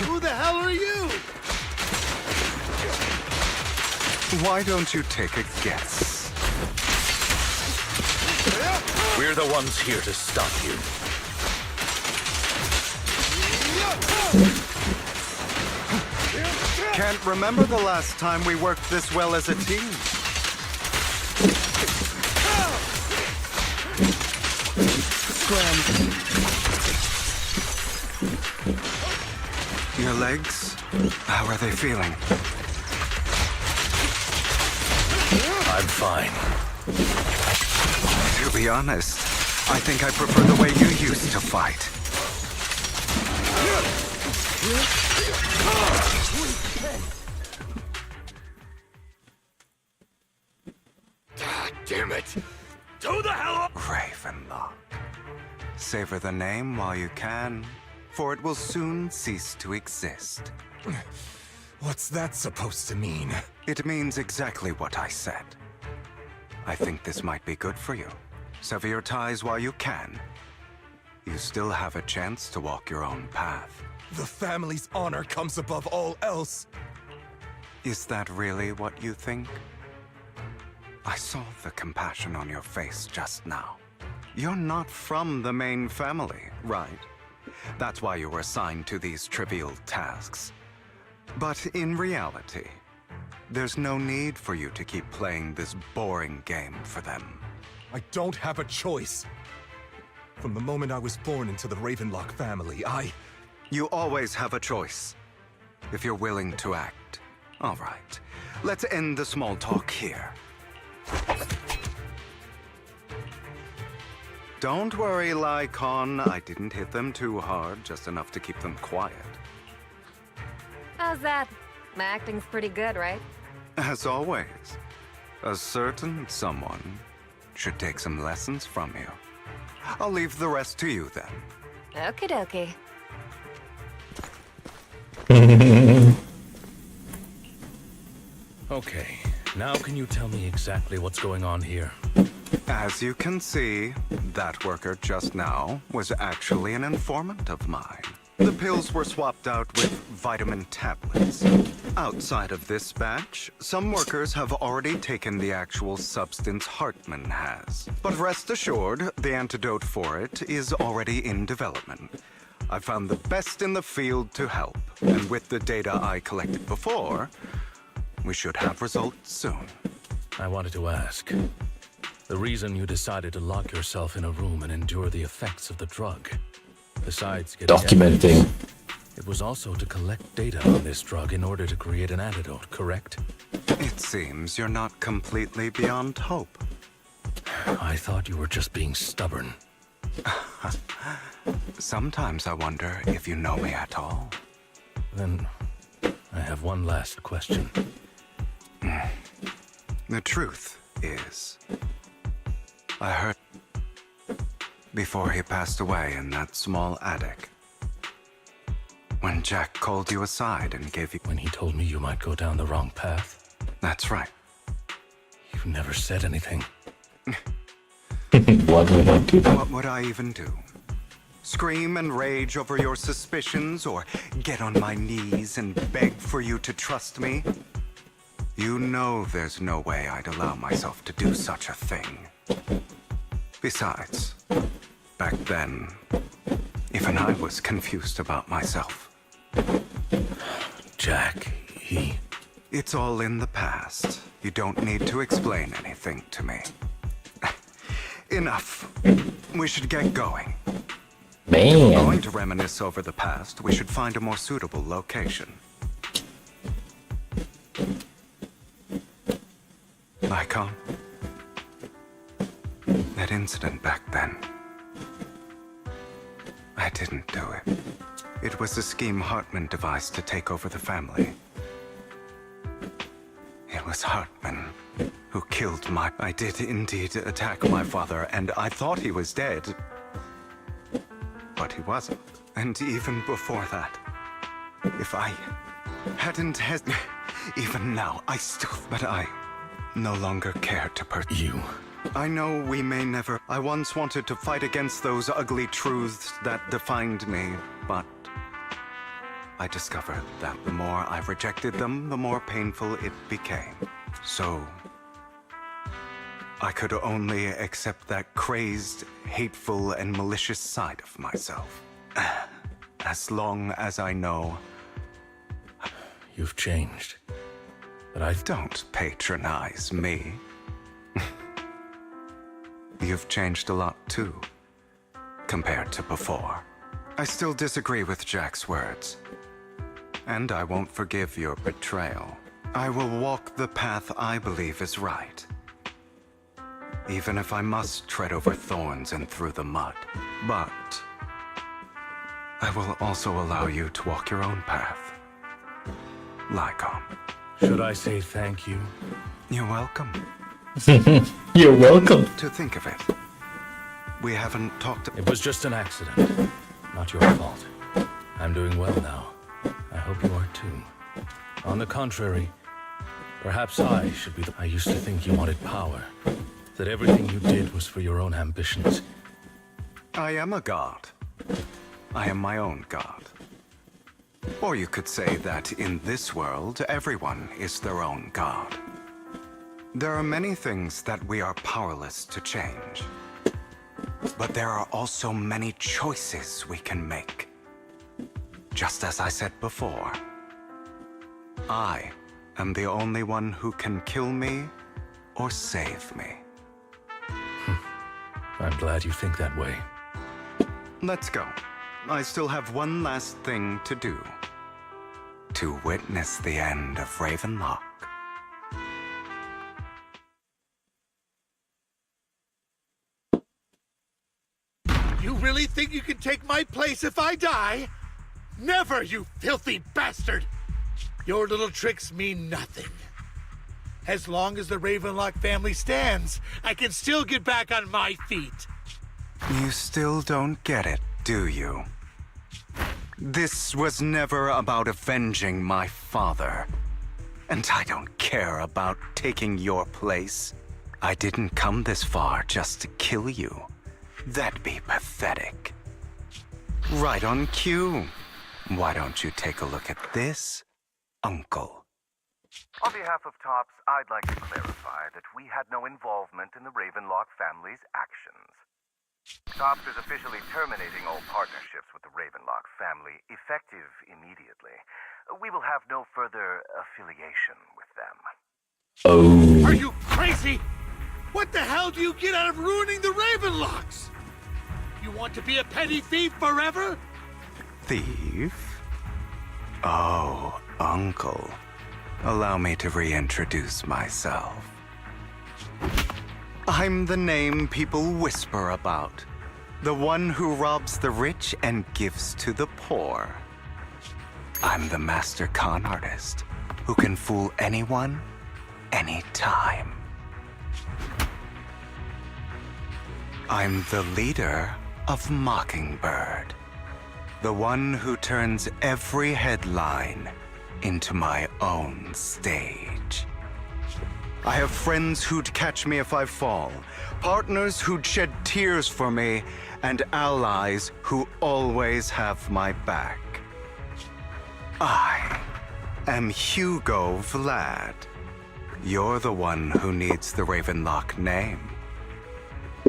Who the hell are you? Why don't you take a guess? We're the ones here to stop you. Can't remember the last time we worked this well as a team. Scram. Your legs? How are they feeling? I'm fine. To be honest, I think I prefer the way you used to fight. God damn it. To the hell up! Ravenlock. Savor the name while you can, for it will soon cease to exist. What's that supposed to mean? It means exactly what I said. I think this might be good for you. Sever your ties while you can. You still have a chance to walk your own path. The family's honor comes above all else. Is that really what you think? I saw the compassion on your face just now. You're not from the main family, right? That's why you were assigned to these trivial tasks. But in reality, there's no need for you to keep playing this boring game for them. I don't have a choice. From the moment I was born into the Ravenlock family, You always have a choice, if you're willing to act. All right, let's end the small talk here. Don't worry, Lycon. I didn't hit them too hard, just enough to keep them quiet. How's that? My acting's pretty good, right? As always, a certain someone should take some lessons from you. I'll leave the rest to you then. Okie dokie. Okay, now can you tell me exactly what's going on here? As you can see, that worker just now was actually an informant of mine. The pills were swapped out with vitamin tablets. Outside of this batch, some workers have already taken the actual substance Hartman has. But rest assured, the antidote for it is already in development. I found the best in the field to help, and with the data I collected before, we should have results soon. I wanted to ask, The reason you decided to lock yourself in a room and endure the effects of the drug, besides getting Documenting. evidence, it was also to collect data on this drug in order to create an antidote, correct? It seems you're not completely beyond hope. I thought you were just being stubborn. Sometimes I wonder if you know me at all. Then I have one last question. The truth is, I heard before he passed away in that small attic. When Jack called you aside and gave you... When he told me you might go down the wrong path? That's right. You never said anything. What would I do? What would I even do? Scream and rage over your suspicions, or get on my knees and beg for you to trust me? You know there's no way I'd allow myself to do such a thing. Besides, back then, even I was confused about myself. Jack, he... It's all in the past. You don't need to explain anything to me. Enough. We should get going. Man. If we're going to reminisce over the past, we should find a more suitable location. Lycon? That incident back then. I didn't do it. It was a scheme Hartman devised to take over the family. It was Hartman who killed my... I did indeed attack my father, and I thought he was dead. But he wasn't. And even before that, if I hadn't had... Even now, I still... But I no longer care to You... I know we may never... I once wanted to fight against those ugly truths that defined me, but... I discovered that the more I rejected them, the more painful it became. So... I could only accept that crazed, hateful, and malicious side of myself. As long as I know... You've changed. But I... Don't patronize me. You've changed a lot, too, compared to before. I still disagree with Jack's words. And I won't forgive your betrayal. I will walk the path I believe is right. Even if I must tread over thorns and through the mud. But I will also allow you to walk your own path. Lycon. Should I say thank you? You're welcome. You're welcome. To think of it, we haven't talked... It was just an accident. Not your fault. I'm doing well now. I hope you are too. On the contrary, perhaps I should be the... I used to think you wanted power. That everything you did was for your own ambitions. I am a god. I am my own god. Or you could say that in this world, everyone is their own god. There are many things that we are powerless to change. But there are also many choices we can make. Just as I said before, I am the only one who can kill me or save me. I'm glad you think that way. Let's go. I still have one last thing to do. To witness the end of Ravenlock. You really think you can take my place if I die? Never, you filthy bastard! Your little tricks mean nothing. As long as the Ravenlock family stands, I can still get back on my feet. You still don't get it, do you? This was never about avenging my father. And I don't care about taking your place. I didn't come this far just to kill you. That'd be pathetic. Right on cue. Why don't you take a look at this, Uncle? On behalf of TOPS, I'd like to clarify that we had no involvement in the Ravenlock family's actions. TOPS is officially terminating all partnerships with the Ravenlock family, effective immediately. We will have no further affiliation with them. Oh. Are you crazy? What What the hell do you get out of ruining the Ravenlocks? You want to be a petty thief forever? Thief? Oh, Uncle. Allow me to reintroduce myself. I'm the name people whisper about. The one who robs the rich and gives to the poor. I'm the master con artist who can fool anyone, anytime. I'm the leader of Mockingbird. The one who turns every headline into my own stage. I have friends who'd catch me if I fall, partners who'd shed tears for me, and allies who always have my back. I am Hugo Vlad. You're the one who needs the Ravenlock name.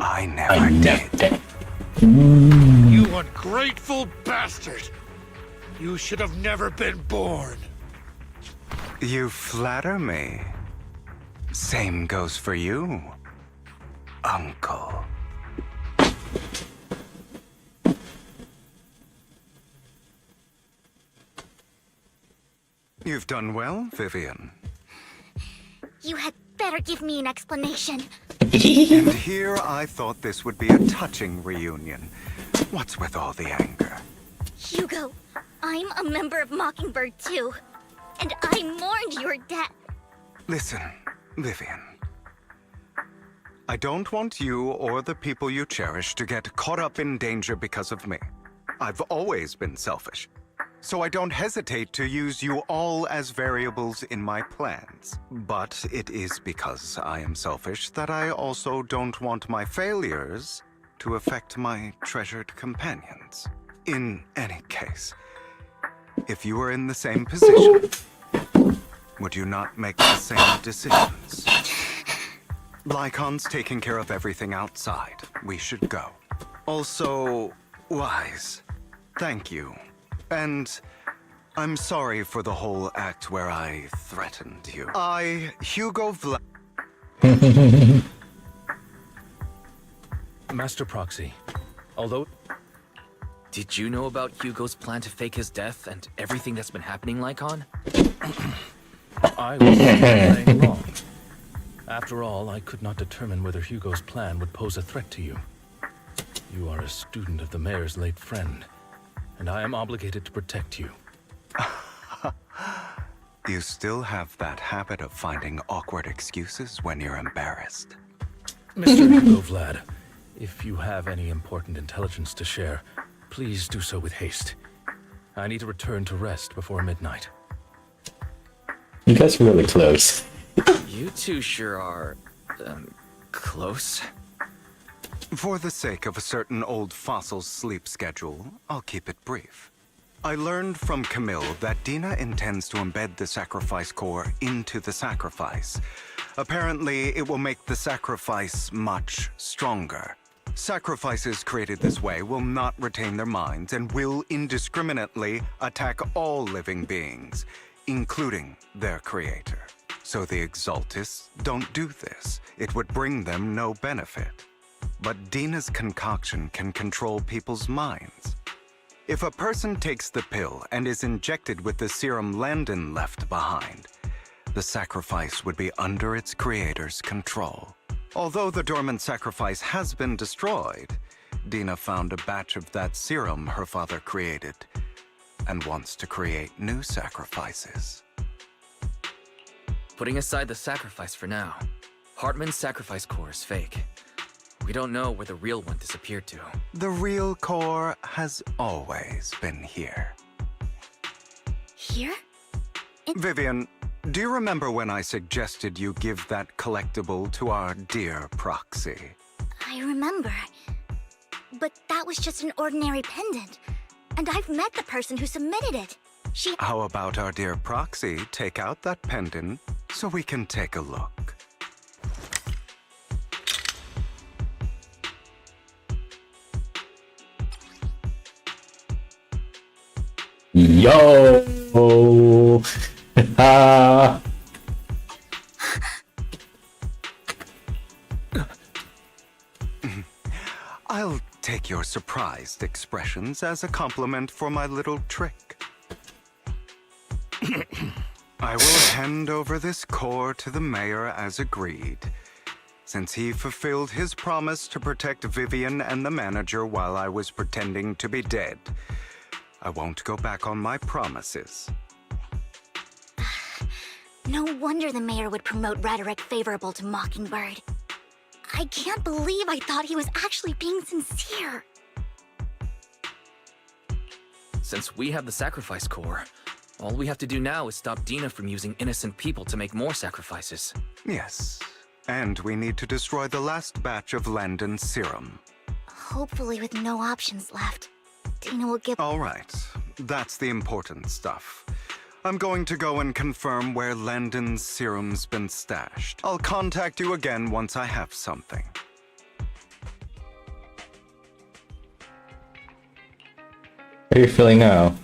I never did. You ungrateful bastard! You should have never been born. You flatter me. Same goes for you, Uncle. You've done well, Vivian. You had better give me an explanation. And here I thought this would be a touching reunion. What's with all the anger? Hugo, I'm a member of Mockingbird too. And I mourned your death. Listen, Vivian. I don't want you or the people you cherish to get caught up in danger because of me. I've always been selfish, so I don't hesitate to use you all as variables in my plans. But it is because I am selfish that I also don't want my failures to affect my treasured companions. In any case, if you were in the same position, would you not make the same decisions? Lycon's taking care of everything outside. We should go. Also, Wise, thank you. And I'm sorry for the whole act where I threatened you. I, Hugo Vlad... Master Proxy, although... Did you know about Hugo's plan to fake his death and everything that's been happening, Lycon? I was playing along. After all, I could not determine whether Hugo's plan would pose a threat to you. You are a student of the mayor's late friend, and I am obligated to protect you. You still have that habit of finding awkward excuses when you're embarrassed. Mr. Hugo Vlad, if you have any important intelligence to share, please do so with haste. I need to return to rest before midnight. You guys are really close. You two sure are, close. For the sake of a certain old fossil's sleep schedule, I'll keep it brief. I learned from Camille that Dina intends to embed the sacrifice core into the sacrifice. Apparently, it will make the sacrifice much stronger. Sacrifices created this way will not retain their minds and will indiscriminately attack all living beings, including their creator. So the Exaltists don't do this. It would bring them no benefit. But Dina's concoction can control people's minds. If a person takes the pill and is injected with the serum Landon left behind, the sacrifice would be under its creator's control. Although the dormant sacrifice has been destroyed, Dina found a batch of that serum her father created and wants to create new sacrifices. Putting aside the sacrifice for now, Hartman's sacrifice core is fake. We don't know where the real one disappeared to. The real core has always been here. Here? Vivian, do you remember when I suggested you give that collectible to our dear Proxy? I remember. But that was just an ordinary pendant. And I've met the person who submitted it. She... How about our dear Proxy take out that pendant so we can take a look? Yo! I'll take your surprised expressions as a compliment for my little trick. I will hand over this core to the mayor as agreed. Since he fulfilled his promise to protect Vivian and the manager while I was pretending to be dead, I won't go back on my promises. No wonder the mayor would promote rhetoric favorable to Mockingbird. I can't believe I thought he was actually being sincere. Since we have the sacrifice core, all we have to do now is stop Dina from using innocent people to make more sacrifices. Yes, and we need to destroy the last batch of Landon's serum. Hopefully with no options left, Dina will give— All right, that's the important stuff. I'm going to go and confirm where Landon's serum's been stashed. I'll contact you again once I have something. How are you feeling now?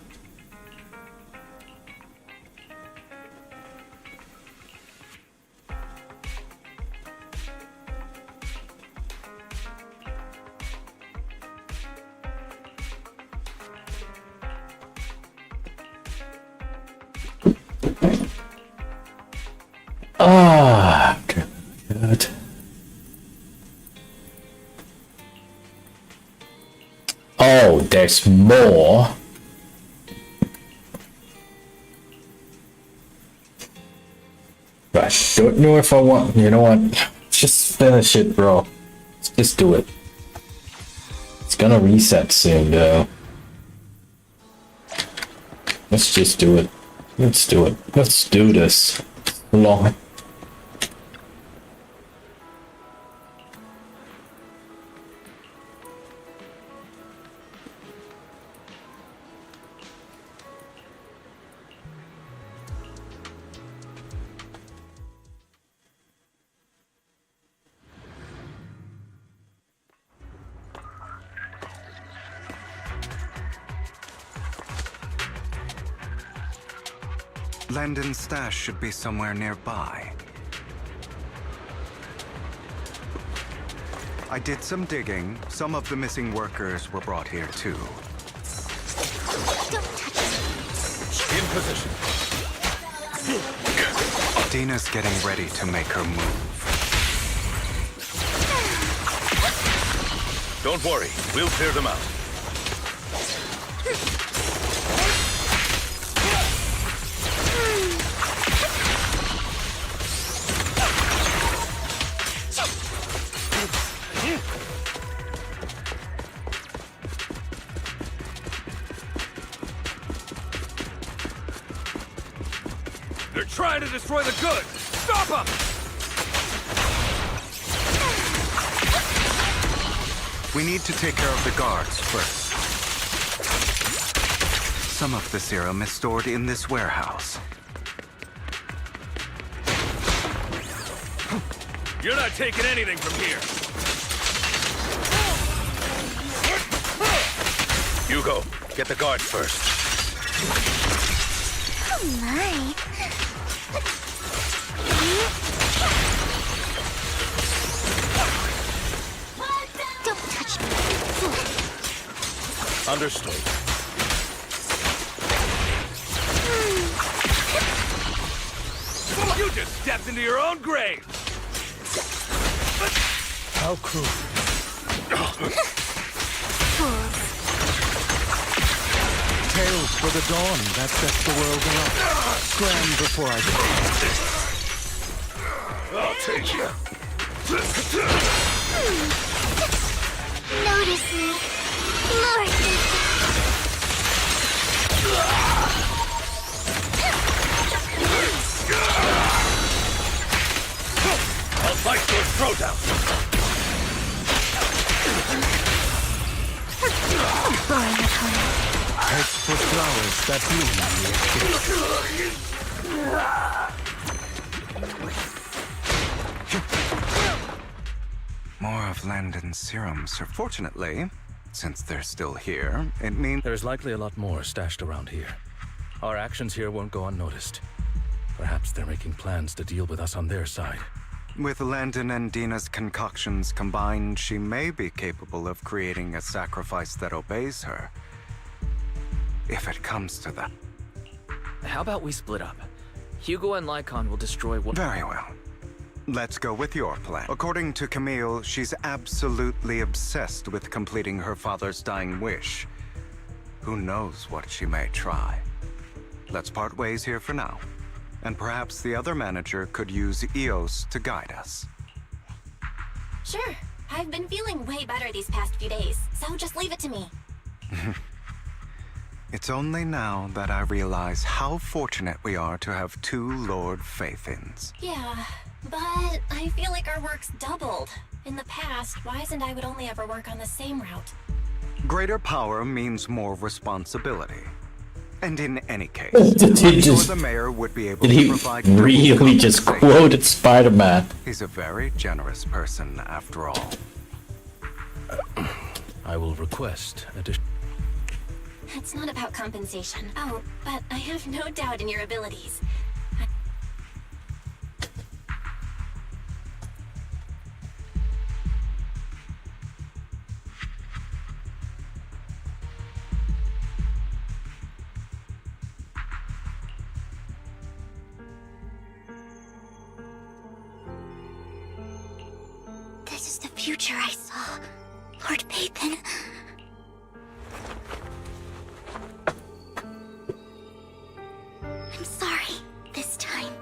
Ah, good. Oh, there's more. I don't know if I want. You know what? Just finish it, bro. Let's just do it. It's gonna reset soon, though. Let's just do it. Let's do it. Let's do this. Long. Landon's stash should be somewhere nearby. I did some digging. Some of the missing workers were brought here too. In position. Dina's getting ready to make her move. Don't worry, we'll clear them out. They're trying to destroy the goods! Stop them! We need to take care of the guards first. Some of the serum is stored in this warehouse. You're not taking anything from here! Hugo, get the guards first. Oh my. Don't touch me. Understood. You just stepped into your own grave! How cruel. Tales for the dawn that sets the world alight. Scram before I go. I'll take you. Notice me, Lord. I'll bite your throat out. Heads for flowers that bloom. More of Landon's serums. Fortunately, since they're still here, it means there's likely a lot more stashed around here. Our actions here won't go unnoticed. Perhaps they're making plans to deal with us on their side. With Landon and Dina's concoctions combined, she may be capable of creating a sacrifice that obeys her. If it comes to that. How about we split up? Hugo and Lycon will destroy what— Very well. Let's go with your plan. According to Camille, she's absolutely obsessed with completing her father's dying wish. Who knows what she may try. Let's part ways here for now. And perhaps the other manager could use Eos to guide us. Sure. I've been feeling way better these past few days, so just leave it to me. It's only now that I realize how fortunate we are to have two Lord Faithins. Yeah, but I feel like our work's doubled. In the past, Wise and I would only ever work on the same route. Greater power means more responsibility. And in any case, Did he I'm sure just- the mayor would be able Did to he provide really just quoted Spider-Man? He's a very generous person, after all. I will request additional. It's not about compensation. Oh, but I have no doubt in your abilities. This is the future I saw, Lord Pathan. I'm sorry. This time,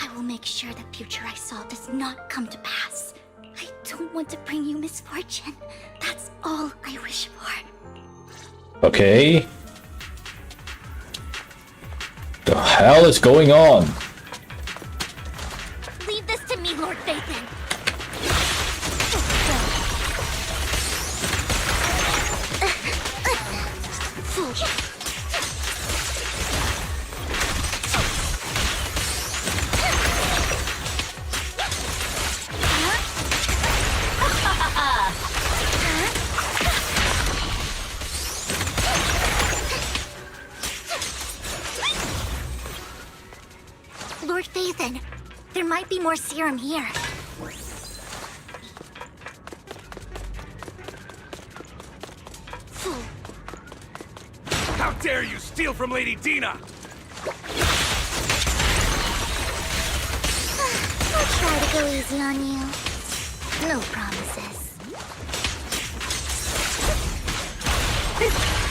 I will make sure the future I saw does not come to pass. I don't want to bring you misfortune. That's all I wish for. Okay. The hell is going on? Leave this to me, Lord Pathan. Lord Phaethon, there might be more serum here. How dare you steal from Lady Dina! I'll try to go easy on you. No promises.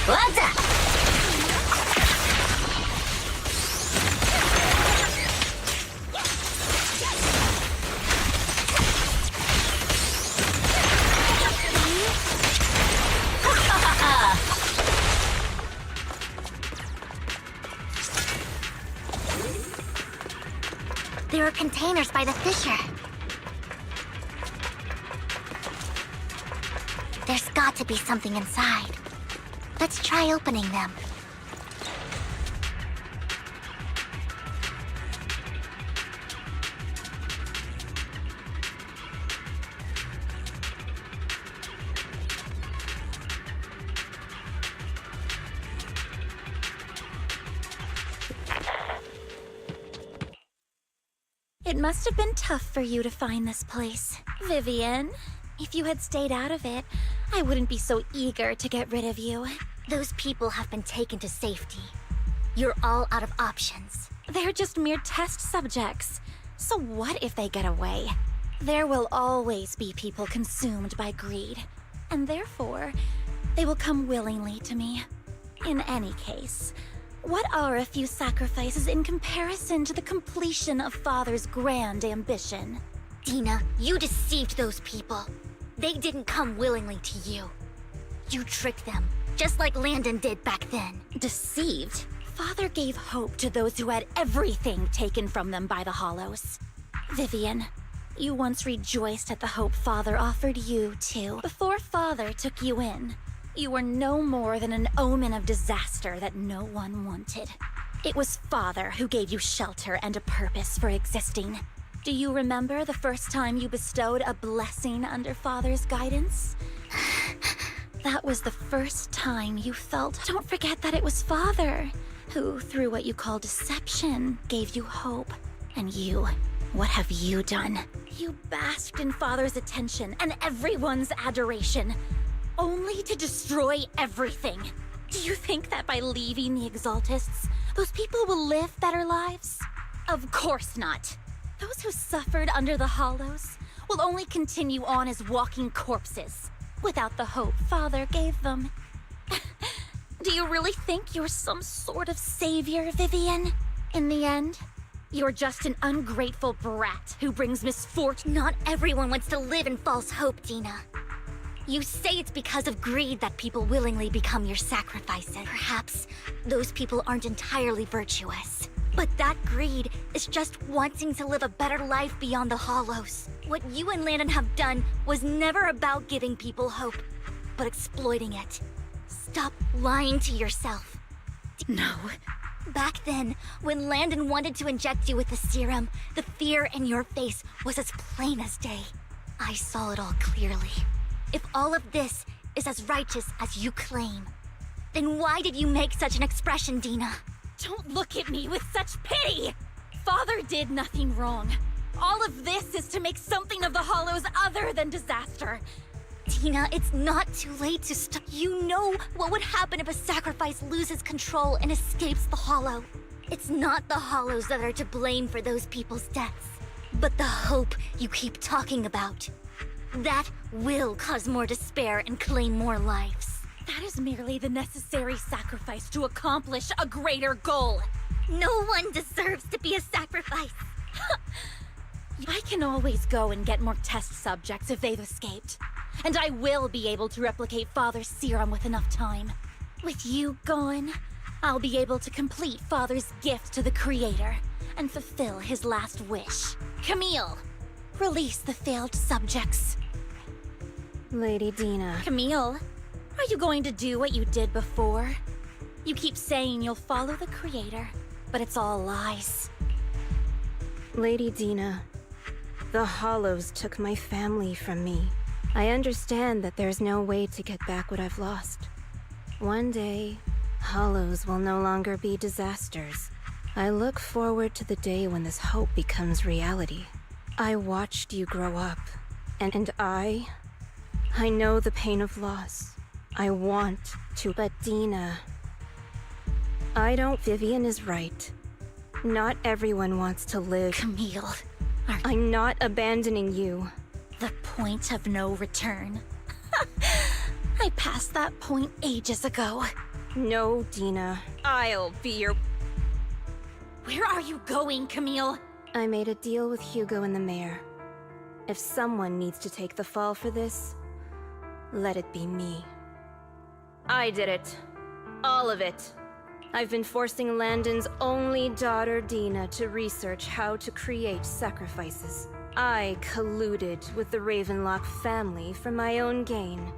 What's up? There are containers by the fissure. There's got to be something inside. Let's try opening them. It must have been tough for you to find this place, Vivian. If you had stayed out of it, I wouldn't be so eager to get rid of you. Those people have been taken to safety. You're all out of options. They're just mere test subjects. So what if they get away? There will always be people consumed by greed, and therefore, they will come willingly to me. In any case, what are a few sacrifices in comparison to the completion of Father's grand ambition? Dina, you deceived those people. They didn't come willingly to you. You tricked them, just like Landon did back then. Deceived? Father gave hope to those who had everything taken from them by the Hollows. Vivian, you once rejoiced at the hope Father offered you, too. Before Father took you in, you were no more than an omen of disaster that no one wanted. It was Father who gave you shelter and a purpose for existing. Do you remember the first time you bestowed a blessing under Father's guidance? That was the first time you felt— Don't forget that it was Father who, through what you call deception, gave you hope. And you What have you done? You basked in Father's attention and everyone's adoration, only to destroy everything. Do you think that by leaving the Exaltists, those people will live better lives? Of course not. Those who suffered under the Hollows will only continue on as walking corpses, without the hope Father gave them. Do you really think you're some sort of savior, Vivian? In the end, you're just an ungrateful brat who brings misfortune. Not everyone wants to live in false hope, Dina. You say it's because of greed that people willingly become your sacrifices. Perhaps those people aren't entirely virtuous. But that greed is just wanting to live a better life beyond the Hollows. What you and Landon have done was never about giving people hope, but exploiting it. Stop lying to yourself. No. Back then, when Landon wanted to inject you with the serum, the fear in your face was as plain as day. I saw it all clearly. If all of this is as righteous as you claim, then why did you make such an expression, Dina? Don't look at me with such pity! Father did nothing wrong. All of this is to make something of the Hollows other than disaster. Dina, it's not too late to stop. You know what would happen if a sacrifice loses control and escapes the Hollow. It's not the Hollows that are to blame for those people's deaths, but the hope you keep talking about. That will cause more despair and claim more lives. That is merely the necessary sacrifice to accomplish a greater goal. No one deserves to be a sacrifice. I can always go and get more test subjects if they've escaped. And I will be able to replicate Father's serum with enough time. With you gone, I'll be able to complete Father's gift to the Creator and fulfill his last wish. Camille, release the failed subjects. Lady Dina. Camille, are you going to do what you did before? You keep saying you'll follow the Creator, but it's all lies. Lady Dina, the Hollows took my family from me. I understand that there's no way to get back what I've lost. One day, Hollows will no longer be disasters. I look forward to the day when this hope becomes reality. I watched you grow up, and I know the pain of loss. I want to, but Dina, Vivian is right. Not everyone wants to live. Camille, I'm not abandoning you. The point of no return. I passed that point ages ago. No, Dina. I'll be your... Where are you going, Camille? I made a deal with Hugo and the mayor. If someone needs to take the fall for this, let it be me. I did it. All of it. I've been forcing Landon's only daughter, Dina, to research how to create sacrifices. I colluded with the Ravenlock family for my own gain.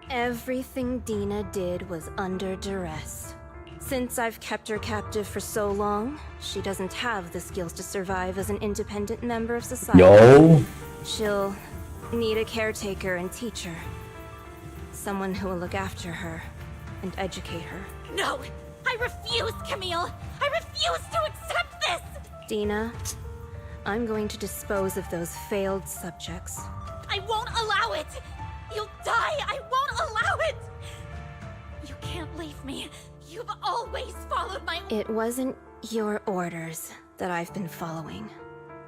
Everything Dina did was under duress. Since I've kept her captive for so long, she doesn't have the skills to survive as an independent member of society. Yo. She'll need a caretaker and teacher. Someone who will look after her and educate her. No! I refuse, Camille! I refuse to accept this! Dina, I'm going to dispose of those failed subjects. I won't allow it! You'll die! I won't allow it! You can't leave me. You've always followed my... It wasn't your orders that I've been following.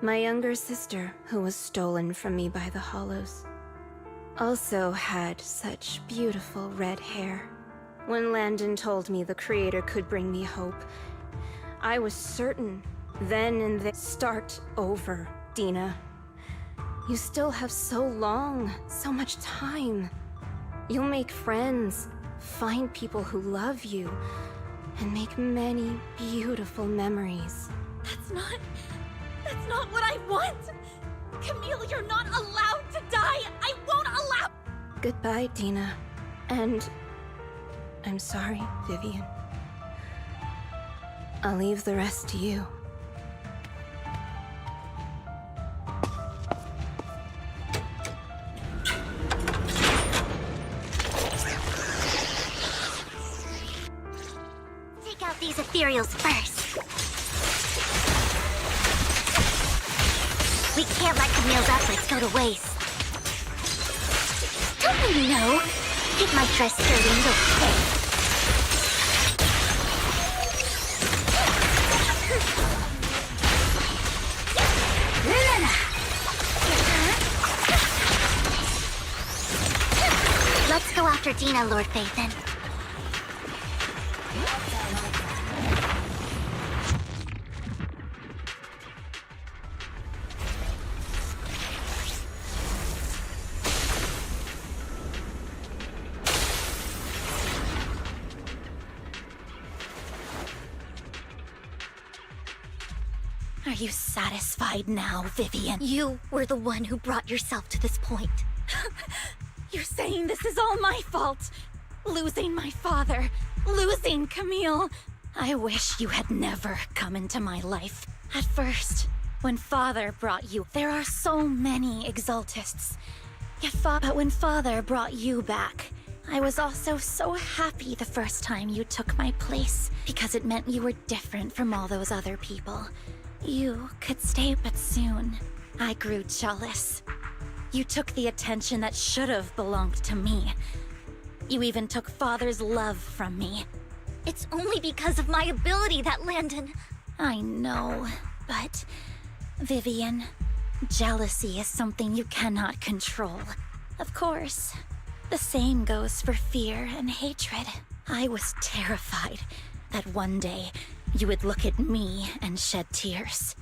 My younger sister, who was stolen from me by the Hollows, also had such beautiful red hair. When Landon told me the Creator could bring me hope, I was certain then and there. Start over, Dina. You still have so long, so much time. You'll make friends, find people who love you, and make many beautiful memories. That's not what I want! Camille, you're not allowed to die! I won't allow... Goodbye, Dina. And I'm sorry, Vivian. I'll leave the rest to you. Take out these ethereals first. can't let Camille's efforts go to waste. Don't you know? Keep my dress sturdy and okay. Let's go after Dina, Lord Phaethon. Are you satisfied now, Vivian? You were the one who brought yourself to this point. You're saying this is all my fault? Losing my father, losing Camille. I wish you had never come into my life. At first, when Father brought you, there are so many Exaltists. But when Father brought you back, I was also so happy the first time you took my place, because it meant you were different from all those other people. You could stay, but soon, I grew jealous. You took the attention that should have belonged to me. You even took Father's love from me. It's only because of my ability that Landon... I know, but... Vivian, jealousy is something you cannot control. Of course, the same goes for fear and hatred. I was terrified that one day you would look at me and shed tears.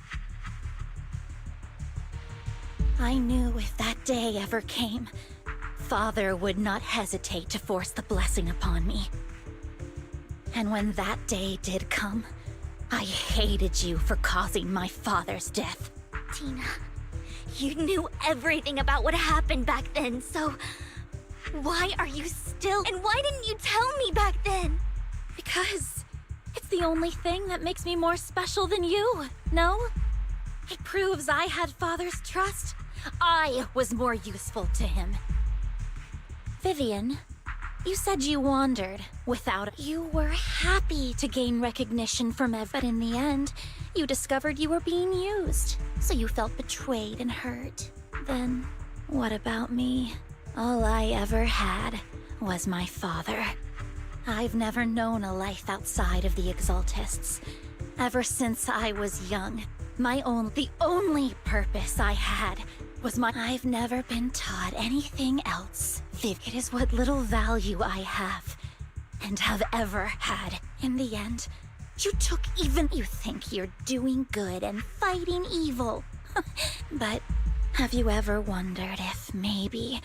I knew if that day ever came, Father would not hesitate to force the blessing upon me. And when that day did come, I hated you for causing my father's death. Tina, you knew everything about what happened back then, so... Why are you still... And why didn't you tell me back then? Because it's the only thing that makes me more special than you, no? It proves I had Father's trust. I was more useful to him. Vivian, you said you wandered without... You were happy to gain recognition from but in the end, you discovered you were being used. So you felt betrayed and hurt. Then, what about me? All I ever had was my father. I've never known a life outside of the Exaltists. Ever since I was young, the only purpose I had was I've never been taught anything else. It is what little value I have, and have ever had. In the end, you took even... You think you're doing good and fighting evil. But have you ever wondered if maybe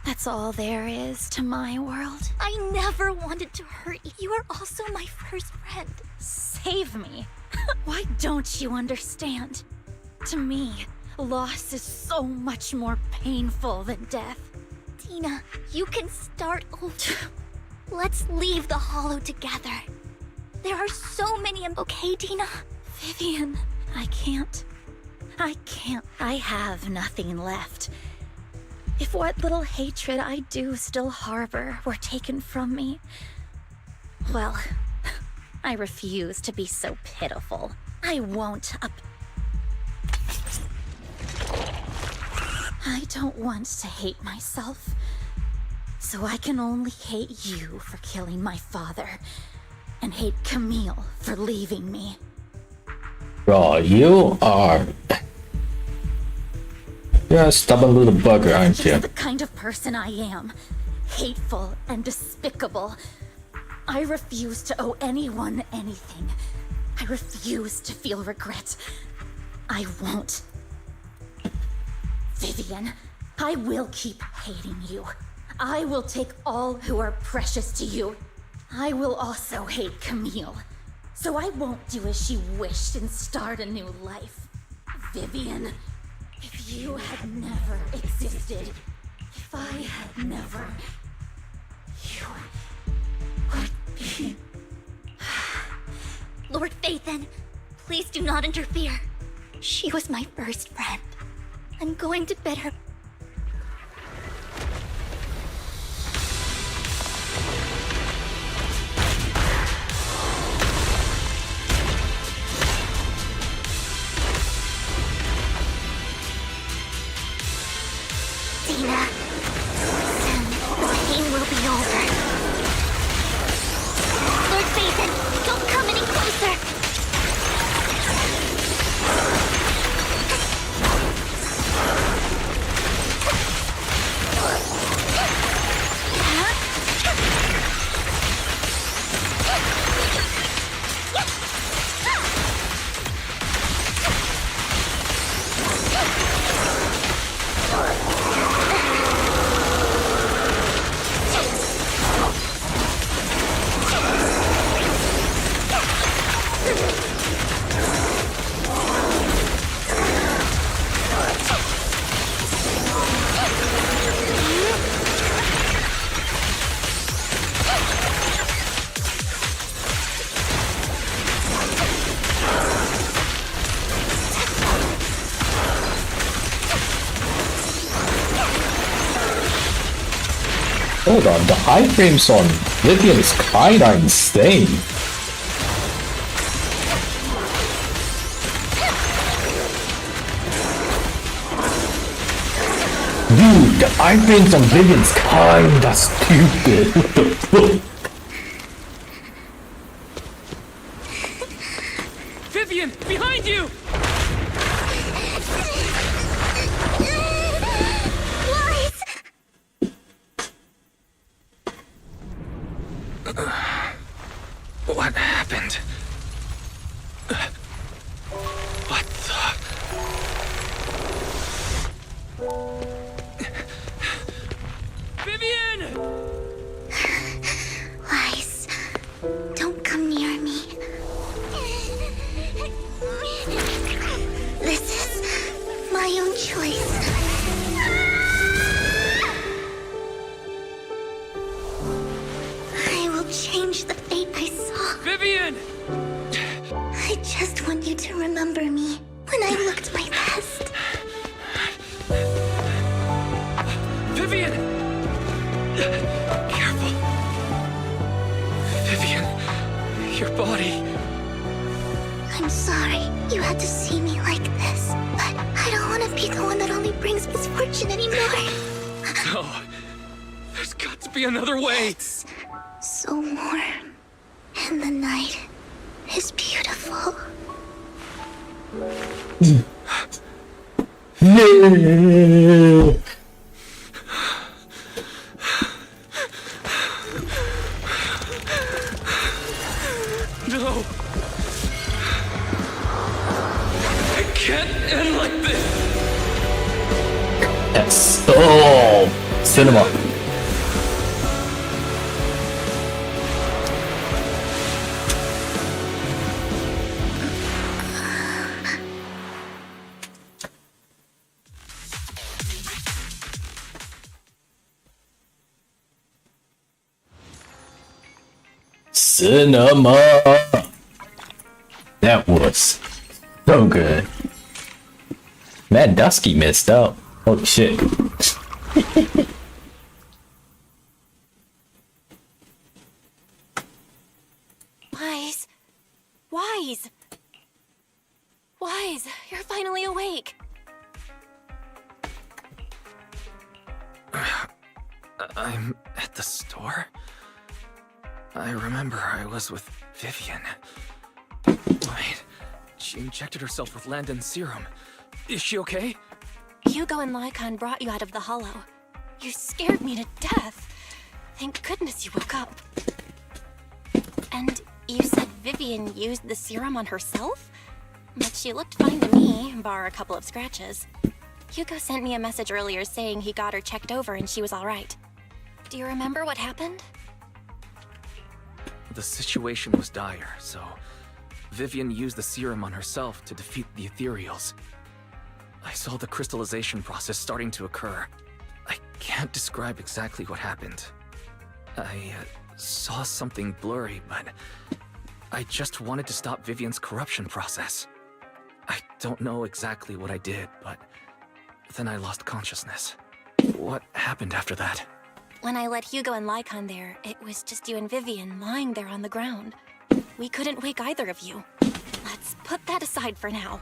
that's all there is to my world? I never wanted to hurt you. You are also my first friend. Save me. Why don't you understand? To me, loss is so much more painful than death. Tina, you can start over. Let's leave the Hollow together. There are so many... Okay, Tina? Vivian, I can't. I have nothing left. If what little hatred I do still harbor were taken from me, well, I refuse to be so pitiful. I won't I don't want to hate myself, so I can only hate you for killing my father, and hate Camille for leaving me. Bro, you're a stubborn little bugger, aren't you? Just the kind of person I am. Hateful and despicable. I refuse to owe anyone anything. I refuse to feel regret. I won't. Vivian, I will keep hating you. I will take all who are precious to you. I will also hate Camille. So I won't do as she wished and start a new life. Vivian, if you had never existed, if I had never, you would be... Lord Phaethon, please do not interfere. She was my first friend. I'm going to bid her... Dina. Soon, the pain will be over. Lord Phaethon, don't come any closer! Hold on, the iframes on Vivian is kinda insane. Dude, the iframes on Vivian's kinda stupid. What the fuck? Vivian, behind you! What happened? What the... Vivian! Lies. Don't come near me. This is my own choice. I will change the fate I saw. Vivian! I just want you to remember me when I looked my best. Vivian! Careful. Vivian, your body. I'm sorry you had to see me like this, but I don't want to be the one that only brings misfortune anymore. No. There's got to be another way. It's so warm, and the night is beautiful. No. No. It can't end like this. Yes. Oh, cinema. Cinema. That was so good. Mad Dusky missed out. Holy shit. Wise. Wise. Wise, you're finally awake. I'm at the store? I remember I was with Vivian. Wait, she injected herself with Landon's serum. Is she okay? Hugo and Lycon brought you out of the hollow. You scared me to death. Thank goodness you woke up. And you said Vivian used the serum on herself? But she looked fine to me, bar a couple of scratches. Hugo sent me a message earlier saying he got her checked over and she was all right. Do you remember what happened? The situation was dire, so Vivian used the serum on herself to defeat the ethereals. I saw the crystallization process starting to occur. I can't describe exactly what happened. I saw something blurry, but I just wanted to stop Vivian's corruption process. I don't know exactly what I did, but then I lost consciousness. What happened after that? When I led Hugo and Lycon there, it was just you and Vivian lying there on the ground. We couldn't wake either of you. Let's put that aside for now.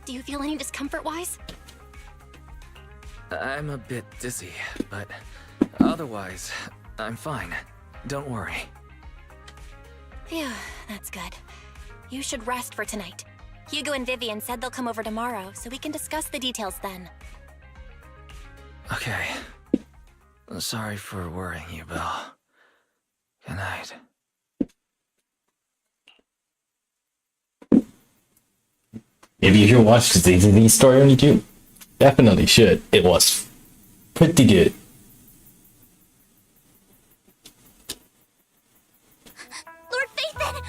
Do you feel any discomfort-wise? I'm a bit dizzy, but otherwise, I'm fine. Don't worry. Phew, that's good. You should rest for tonight. Hugo and Vivian said they'll come over tomorrow, so we can discuss the details then. Okay. Sorry for worrying you, Belle. Good night. Maybe you should watch the ZZZ story on YouTube. Definitely should. It was pretty good. Lord Phaethon!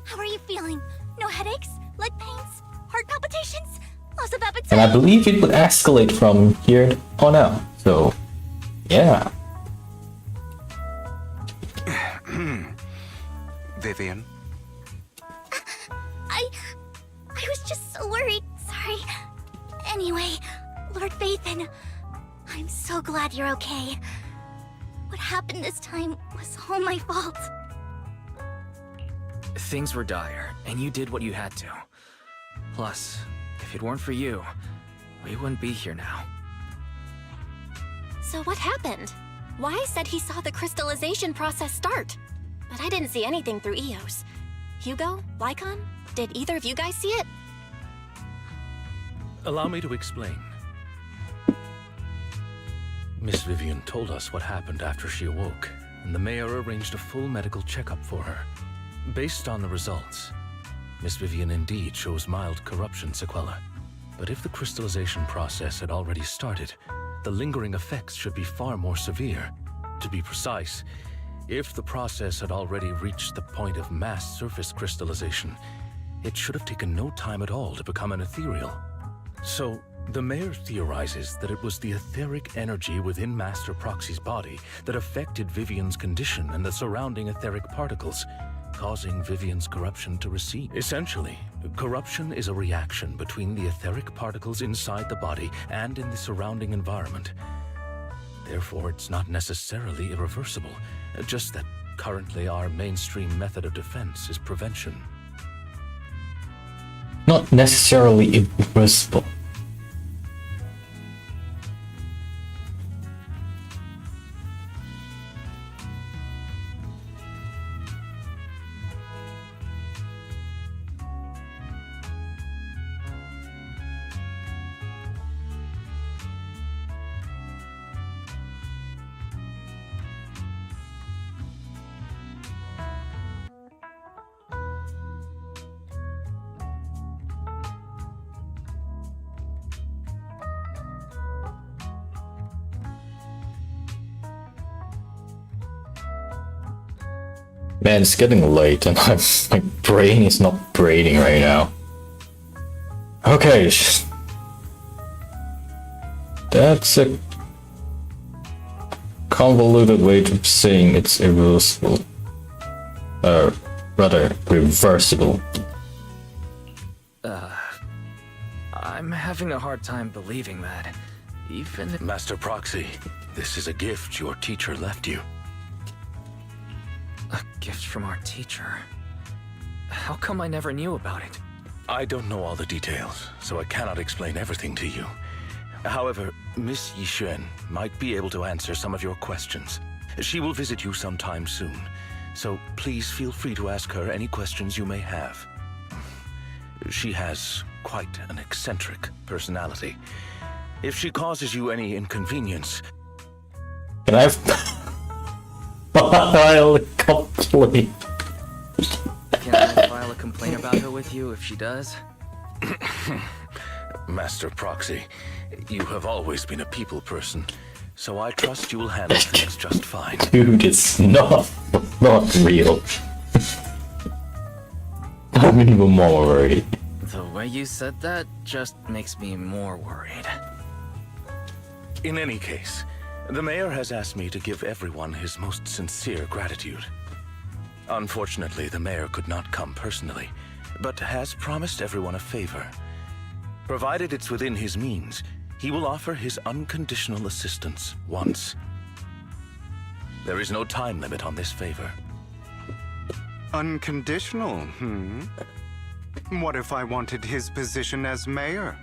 How are you feeling? No headaches? Leg pains? Heart palpitations? Loss of appetite? And I believe it would escalate from here on out. So, yeah. Vivian? I was just so worried. Sorry. Anyway, Lord Phaethon, I'm so glad you're okay. What happened this time was all my fault. Things were dire, and you did what you had to. Plus, if it weren't for you, we wouldn't be here now. So what happened? Wai said he saw the crystallization process start, but I didn't see anything through EOS. Hugo? Lycon? Did either of you guys see it? Allow me to explain. Miss Vivian told us what happened after she awoke, and the mayor arranged a full medical checkup for her. Based on the results, Miss Vivian indeed shows mild corruption sequela. But if the crystallization process had already started, the lingering effects should be far more severe. To be precise, if the process had already reached the point of mass surface crystallization, it should have taken no time at all to become an ethereal. So, the mayor theorizes that it was the etheric energy within Master Proxy's body that affected Vivian's condition and the surrounding etheric particles, causing Vivian's corruption to recede. Essentially, corruption is a reaction between the etheric particles inside the body and in the surrounding environment. Therefore, it's not necessarily irreversible, just that currently our mainstream method of defense is prevention. Not necessarily irreversible. Man, it's getting late and my brain is not braining right now. Okay. That's a convoluted way of saying it's irreversible. Rather, reversible. I'm having a hard time believing that. Even if... Master Proxy, this is a gift your teacher left you. A gift from our teacher? How come I never knew about it? I don't know all the details, so I cannot explain everything to you. However, Miss Yixuan might be able to answer some of your questions. She will visit you sometime soon, so please feel free to ask her any questions you may have. She has quite an eccentric personality. If she causes you any inconvenience... Can I file a complaint? Can I file a complaint about her with you if she does? Master Proxy, you have always been a people person, so I trust you will handle things just fine. Dude, it's not real. I'm even more worried. The way you said that just makes me more worried. In any case, the mayor has asked me to give everyone his most sincere gratitude. Unfortunately, the mayor could not come personally, but has promised everyone a favor. Provided it's within his means, he will offer his unconditional assistance once. There is no time limit on this favor. Unconditional, What if I wanted his position as mayor?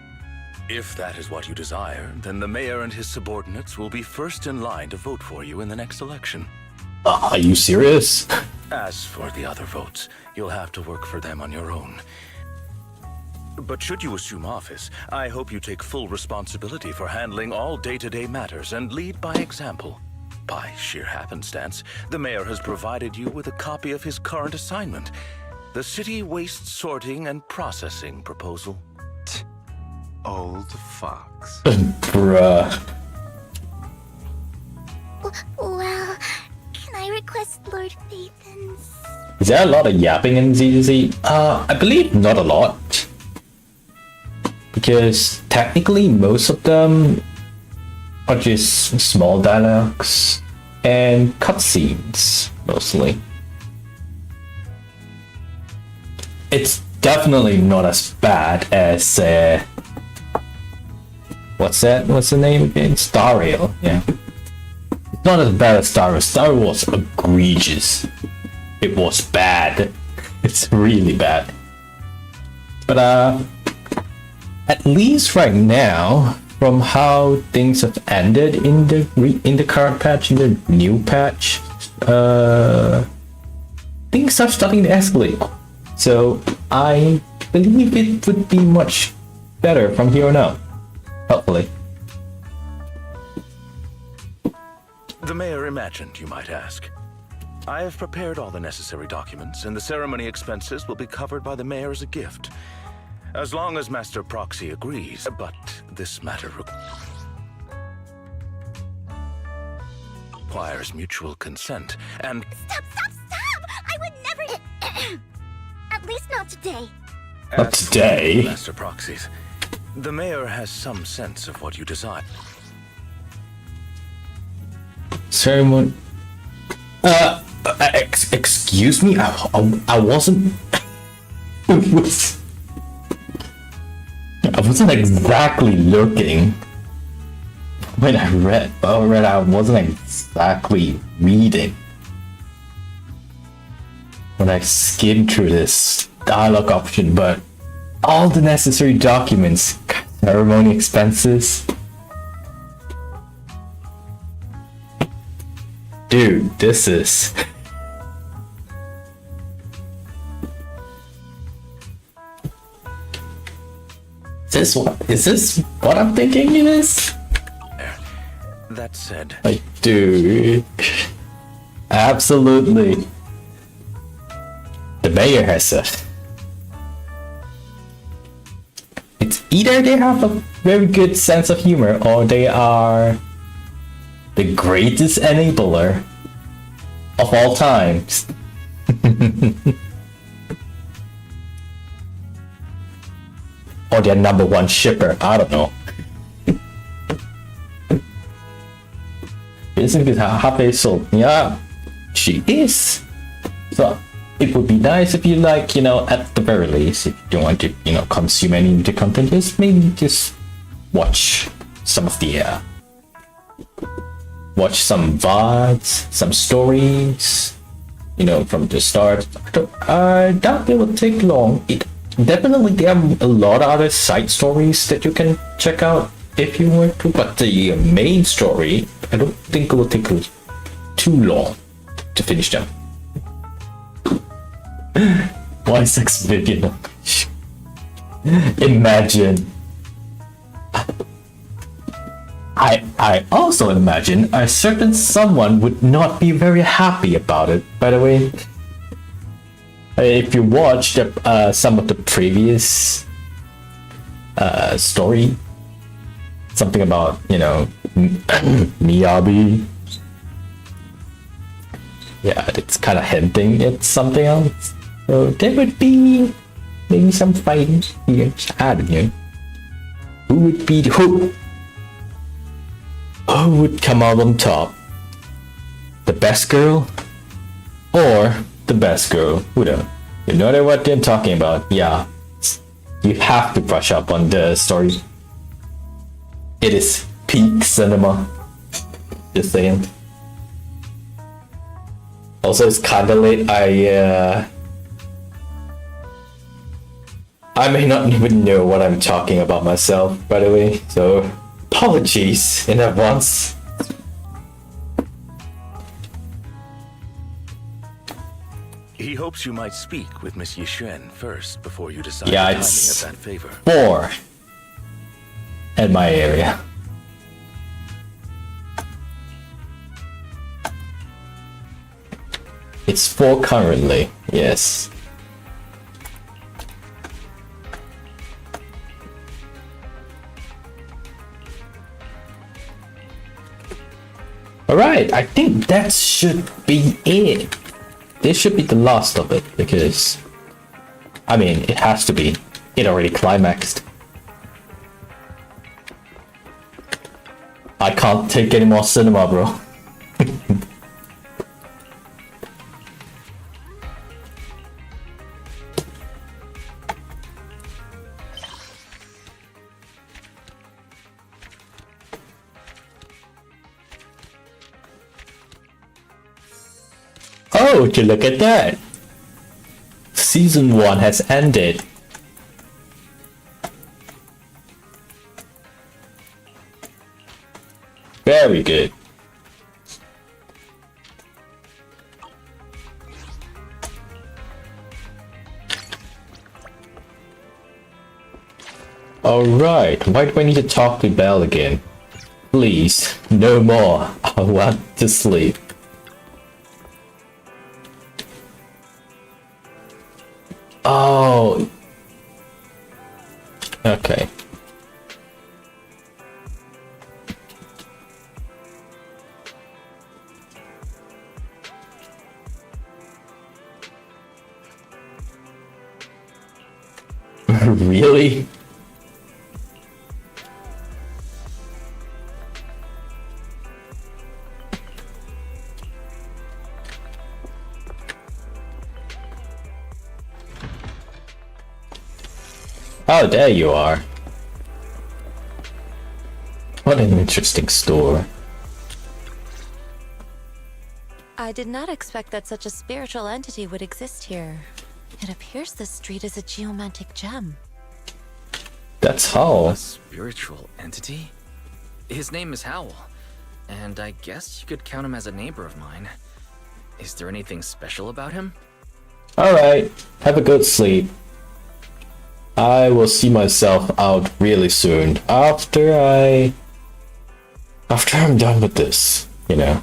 If that is what you desire, then the mayor and his subordinates will be first in line to vote for you in the next election. Are you serious? As for the other votes, you'll have to work for them on your own. But should you assume office, I hope you take full responsibility for handling all day-to-day matters and lead by example. By sheer happenstance, the mayor has provided you with a copy of his current assignment, the City Waste Sorting and Processing proposal. Old fox. Bruh. Well, can I request Lord Phaethon's? Is there a lot of yapping in ZZ? I believe not a lot. Because technically most of them are just small dialogues and cutscenes, mostly. It's definitely not as bad as what's the name again? Star Rail, yeah. It's not as bad as Star Rail. Star Rail was egregious. It was bad. It's really bad. But at least right now, from how things have ended in the current patch, in the new patch, things are starting to escalate. So I believe it would be much better from here on out. Hopefully. The mayor imagined, you might ask. I have prepared all the necessary documents, and the ceremony expenses will be covered by the mayor as a gift. As long as Master Proxy agrees, but this matter requires mutual consent, and... Stop! I would never... At least not today. Not today. Master Proxies, the mayor has some sense of what you desire. Ceremony... excuse me? I wasn't... I wasn't exactly looking when I read. I wasn't exactly reading when I skimmed through this dialogue option, but all the necessary documents, ceremony expenses. Dude, this is... Is this what I'm thinking it is? That said... Like, dude... Absolutely. The mayor has a... It's either they have a very good sense of humor, or they are the greatest enabler of all times. Or their number one shipper, I don't know. Isn't it happy? So yeah, she is. So it would be nice if you like, at the very least, if you don't want to, consume any of the content, just watch some of the watch some VODs, some stories, from the start. I doubt it will take long. Definitely, there are a lot of other side stories that you can check out if you want to, but the main story, I don't think it will take too long to finish them. Why sex Vivian? Imagine. I also imagine a certain someone would not be very happy about it, by the way. If you watched some of the previous story, something about, Miyabi. Yeah, it's kind of hinting at something else. So there would be maybe some fighting here. I don't know. Who would be who would come out on top? The best girl? Or the best girl? Who knows? You know what they're talking about. Yeah. You have to brush up on the story. It is peak cinema. Just saying. Also, it's kinda late. I may not even know what I'm talking about myself, by the way, so apologies in advance. He hopes you might speak with Miss Yixuan first before you decide Yeah, the timing it's of that favor. 4 at my area. It's 4 currently, yes. Alright, I think that should be it. This should be the last of it, because I mean, it has to be. It already climaxed. I can't take any more cinema, bro. Oh, would you look at that? Season 1 has ended. Very good. Alright, why do I need to talk to Belle again? Please, no more. I want to sleep. Oh. Okay. Really? Oh, there you are. What an interesting store. I did not expect that such a spiritual entity would exist here. It appears this street is a geomantic gem. That's Howl. A spiritual entity? His name is Howl, and I guess you could count him as a neighbor of mine. Is there anything special about him? Alright, have a good sleep. I will see myself out really soon after I'm done with this, you know.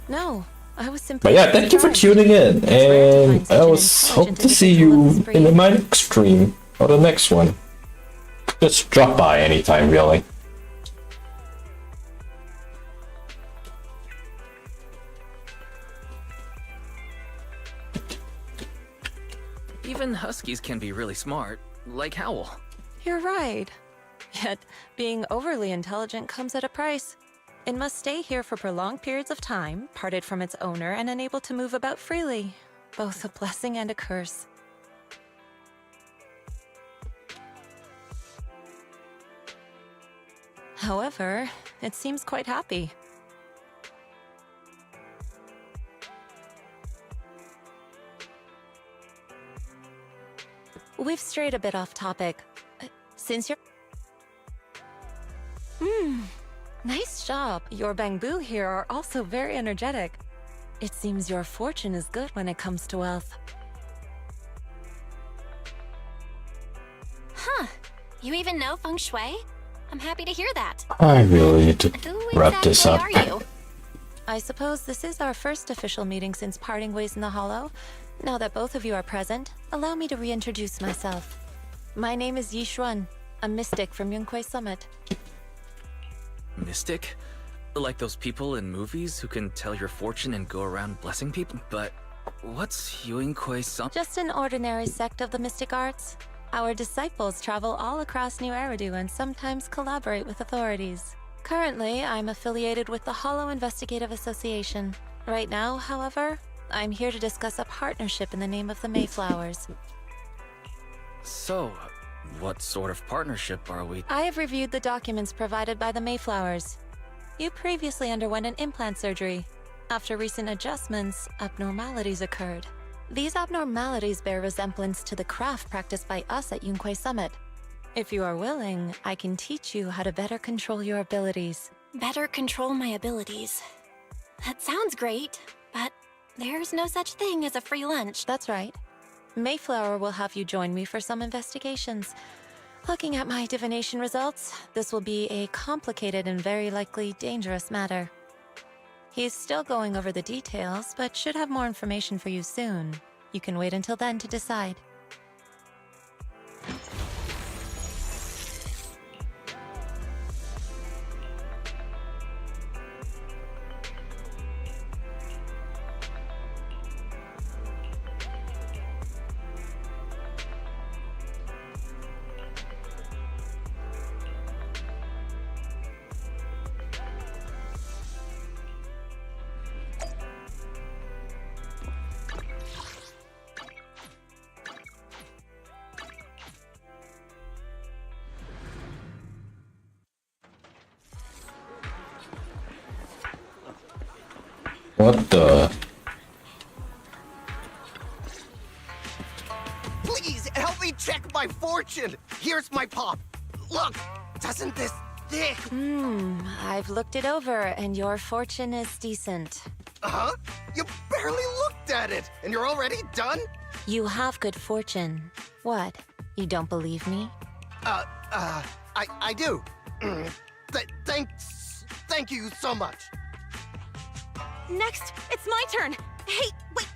No, I was simply. But yeah, thank you for tuning in, and I was hope to see you in my next stream or the next one. Just drop by anytime, really. Even huskies can be really smart, like Howl. You're right. Yet, being overly intelligent comes at a price. It must stay here for prolonged periods of time, parted from its owner and unable to move about freely. Both a blessing and a curse. However, it seems quite happy. We've strayed a bit off topic. Since you're... Nice job. Your bamboo here are also very energetic. It seems your fortune is good when it comes to wealth. Huh. You even know feng shui? I'm happy to hear that. I really need to Who wrap this up. exactly are you? I suppose this is our first official meeting since parting ways in the Hollow. Now that both of you are present, allow me to reintroduce myself. My name is Yixuan, a mystic from Yunquei Summit. Mystic? Like those people in movies who can tell your fortune and go around blessing people? But what's Yunquei Summit? Just an ordinary sect of the mystic arts. Our disciples travel all across New Eridu and sometimes collaborate with authorities. Currently, I'm affiliated with the Hollow Investigative Association. Right now, however, I'm here to discuss a partnership in the name of the Mayflowers. So, what sort of partnership are we? I have reviewed the documents provided by the Mayflowers. You previously underwent an implant surgery. After recent adjustments, abnormalities occurred. These abnormalities bear resemblance to the craft practiced by us at Yunquei Summit. If you are willing, I can teach you how to better control your abilities. Better control my abilities. That sounds great, but there's no such thing as a free lunch. That's right. Mayflower will have you join me for some investigations. Looking at my divination results, this will be a complicated and very likely dangerous matter. He's still going over the details, but should have more information for you soon. You can wait until then to decide. What the? Please help me check my fortune. Here's my pop. Look, doesn't this thick? I've looked it over, and your fortune is decent. Huh? You barely looked at it, and you're already done? You have good fortune. What? You don't believe me? I do. Thank you so much. Next, it's my turn. Hey, wait.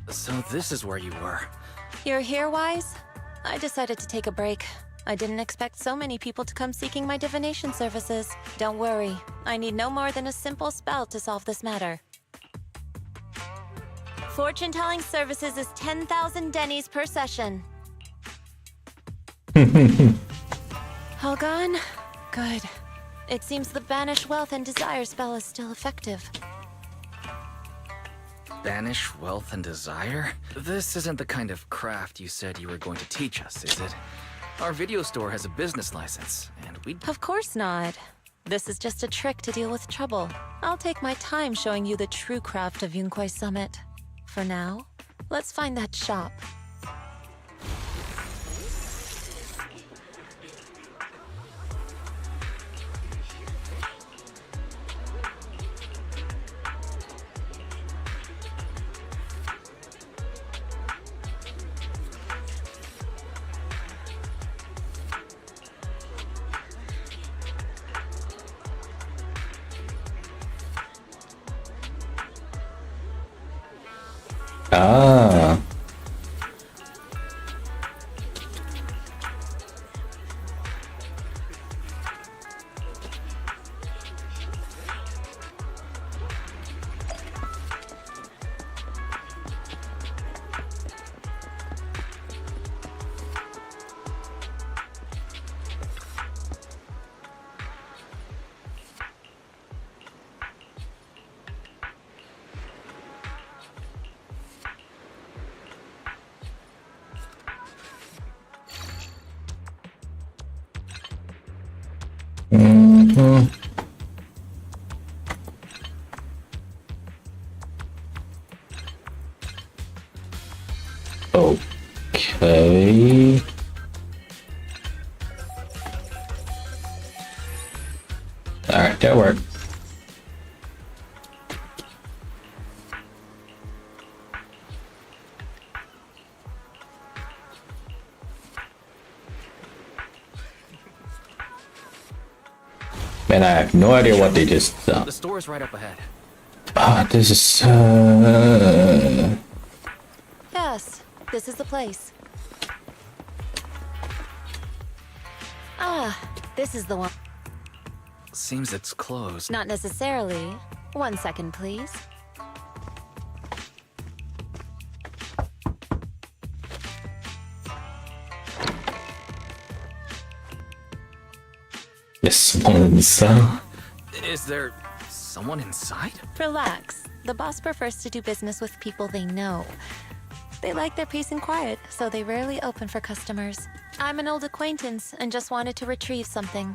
So this is where you were. You're here, Wise? I decided to take a break. I didn't expect so many people to come seeking my divination services. Don't worry, I need no more than a simple spell to solve this matter. Fortune-telling services is 10,000 dennies per session. All gone? Good. It seems the Banish Wealth and Desire spell is still effective. Banish wealth and desire? This isn't the kind of craft you said you were going to teach us, is it? Our video store has a business license, and we... Of course not. This is just a trick to deal with trouble. I'll take my time showing you the true craft of Yunquei Summit. For now, let's find that shop. Ah. Okay. Alright, that worked. Man, I have no idea what they just saw. The store's right up ahead. This is Yes, this is the place. Ah, this is the one. Seems it's closed. Not necessarily. 1 second, please. Yes, inside. Is there someone inside? Relax. The boss prefers to do business with people they know. They like their peace and quiet, so they rarely open for customers. I'm an old acquaintance and just wanted to retrieve something.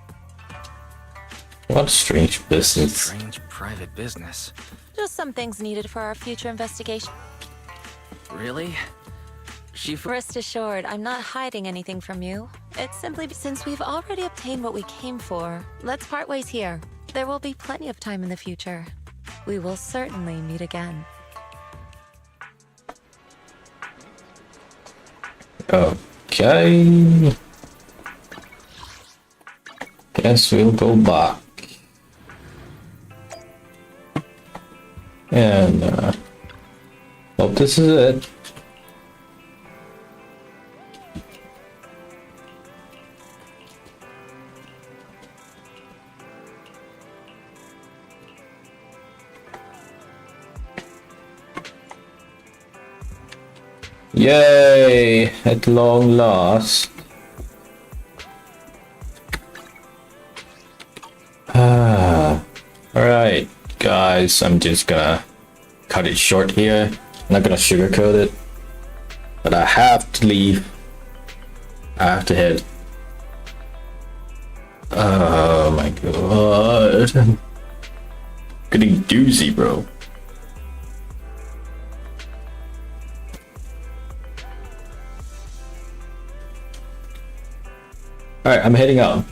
What strange business. Strange private business. Just some things needed for our future investigation. Really? Rest assured, I'm not hiding anything from you. It's simply since we've already obtained what we came for. Let's part ways here. There will be plenty of time in the future. We will certainly meet again. Okay. Guess we'll go back. And, hope this is it. Yay! At long last. Alright, guys, I'm just gonna cut it short here. I'm not gonna sugarcoat it. But I have to leave. I have to head. Oh my god. Getting doozy, bro. Alright, I'm heading out.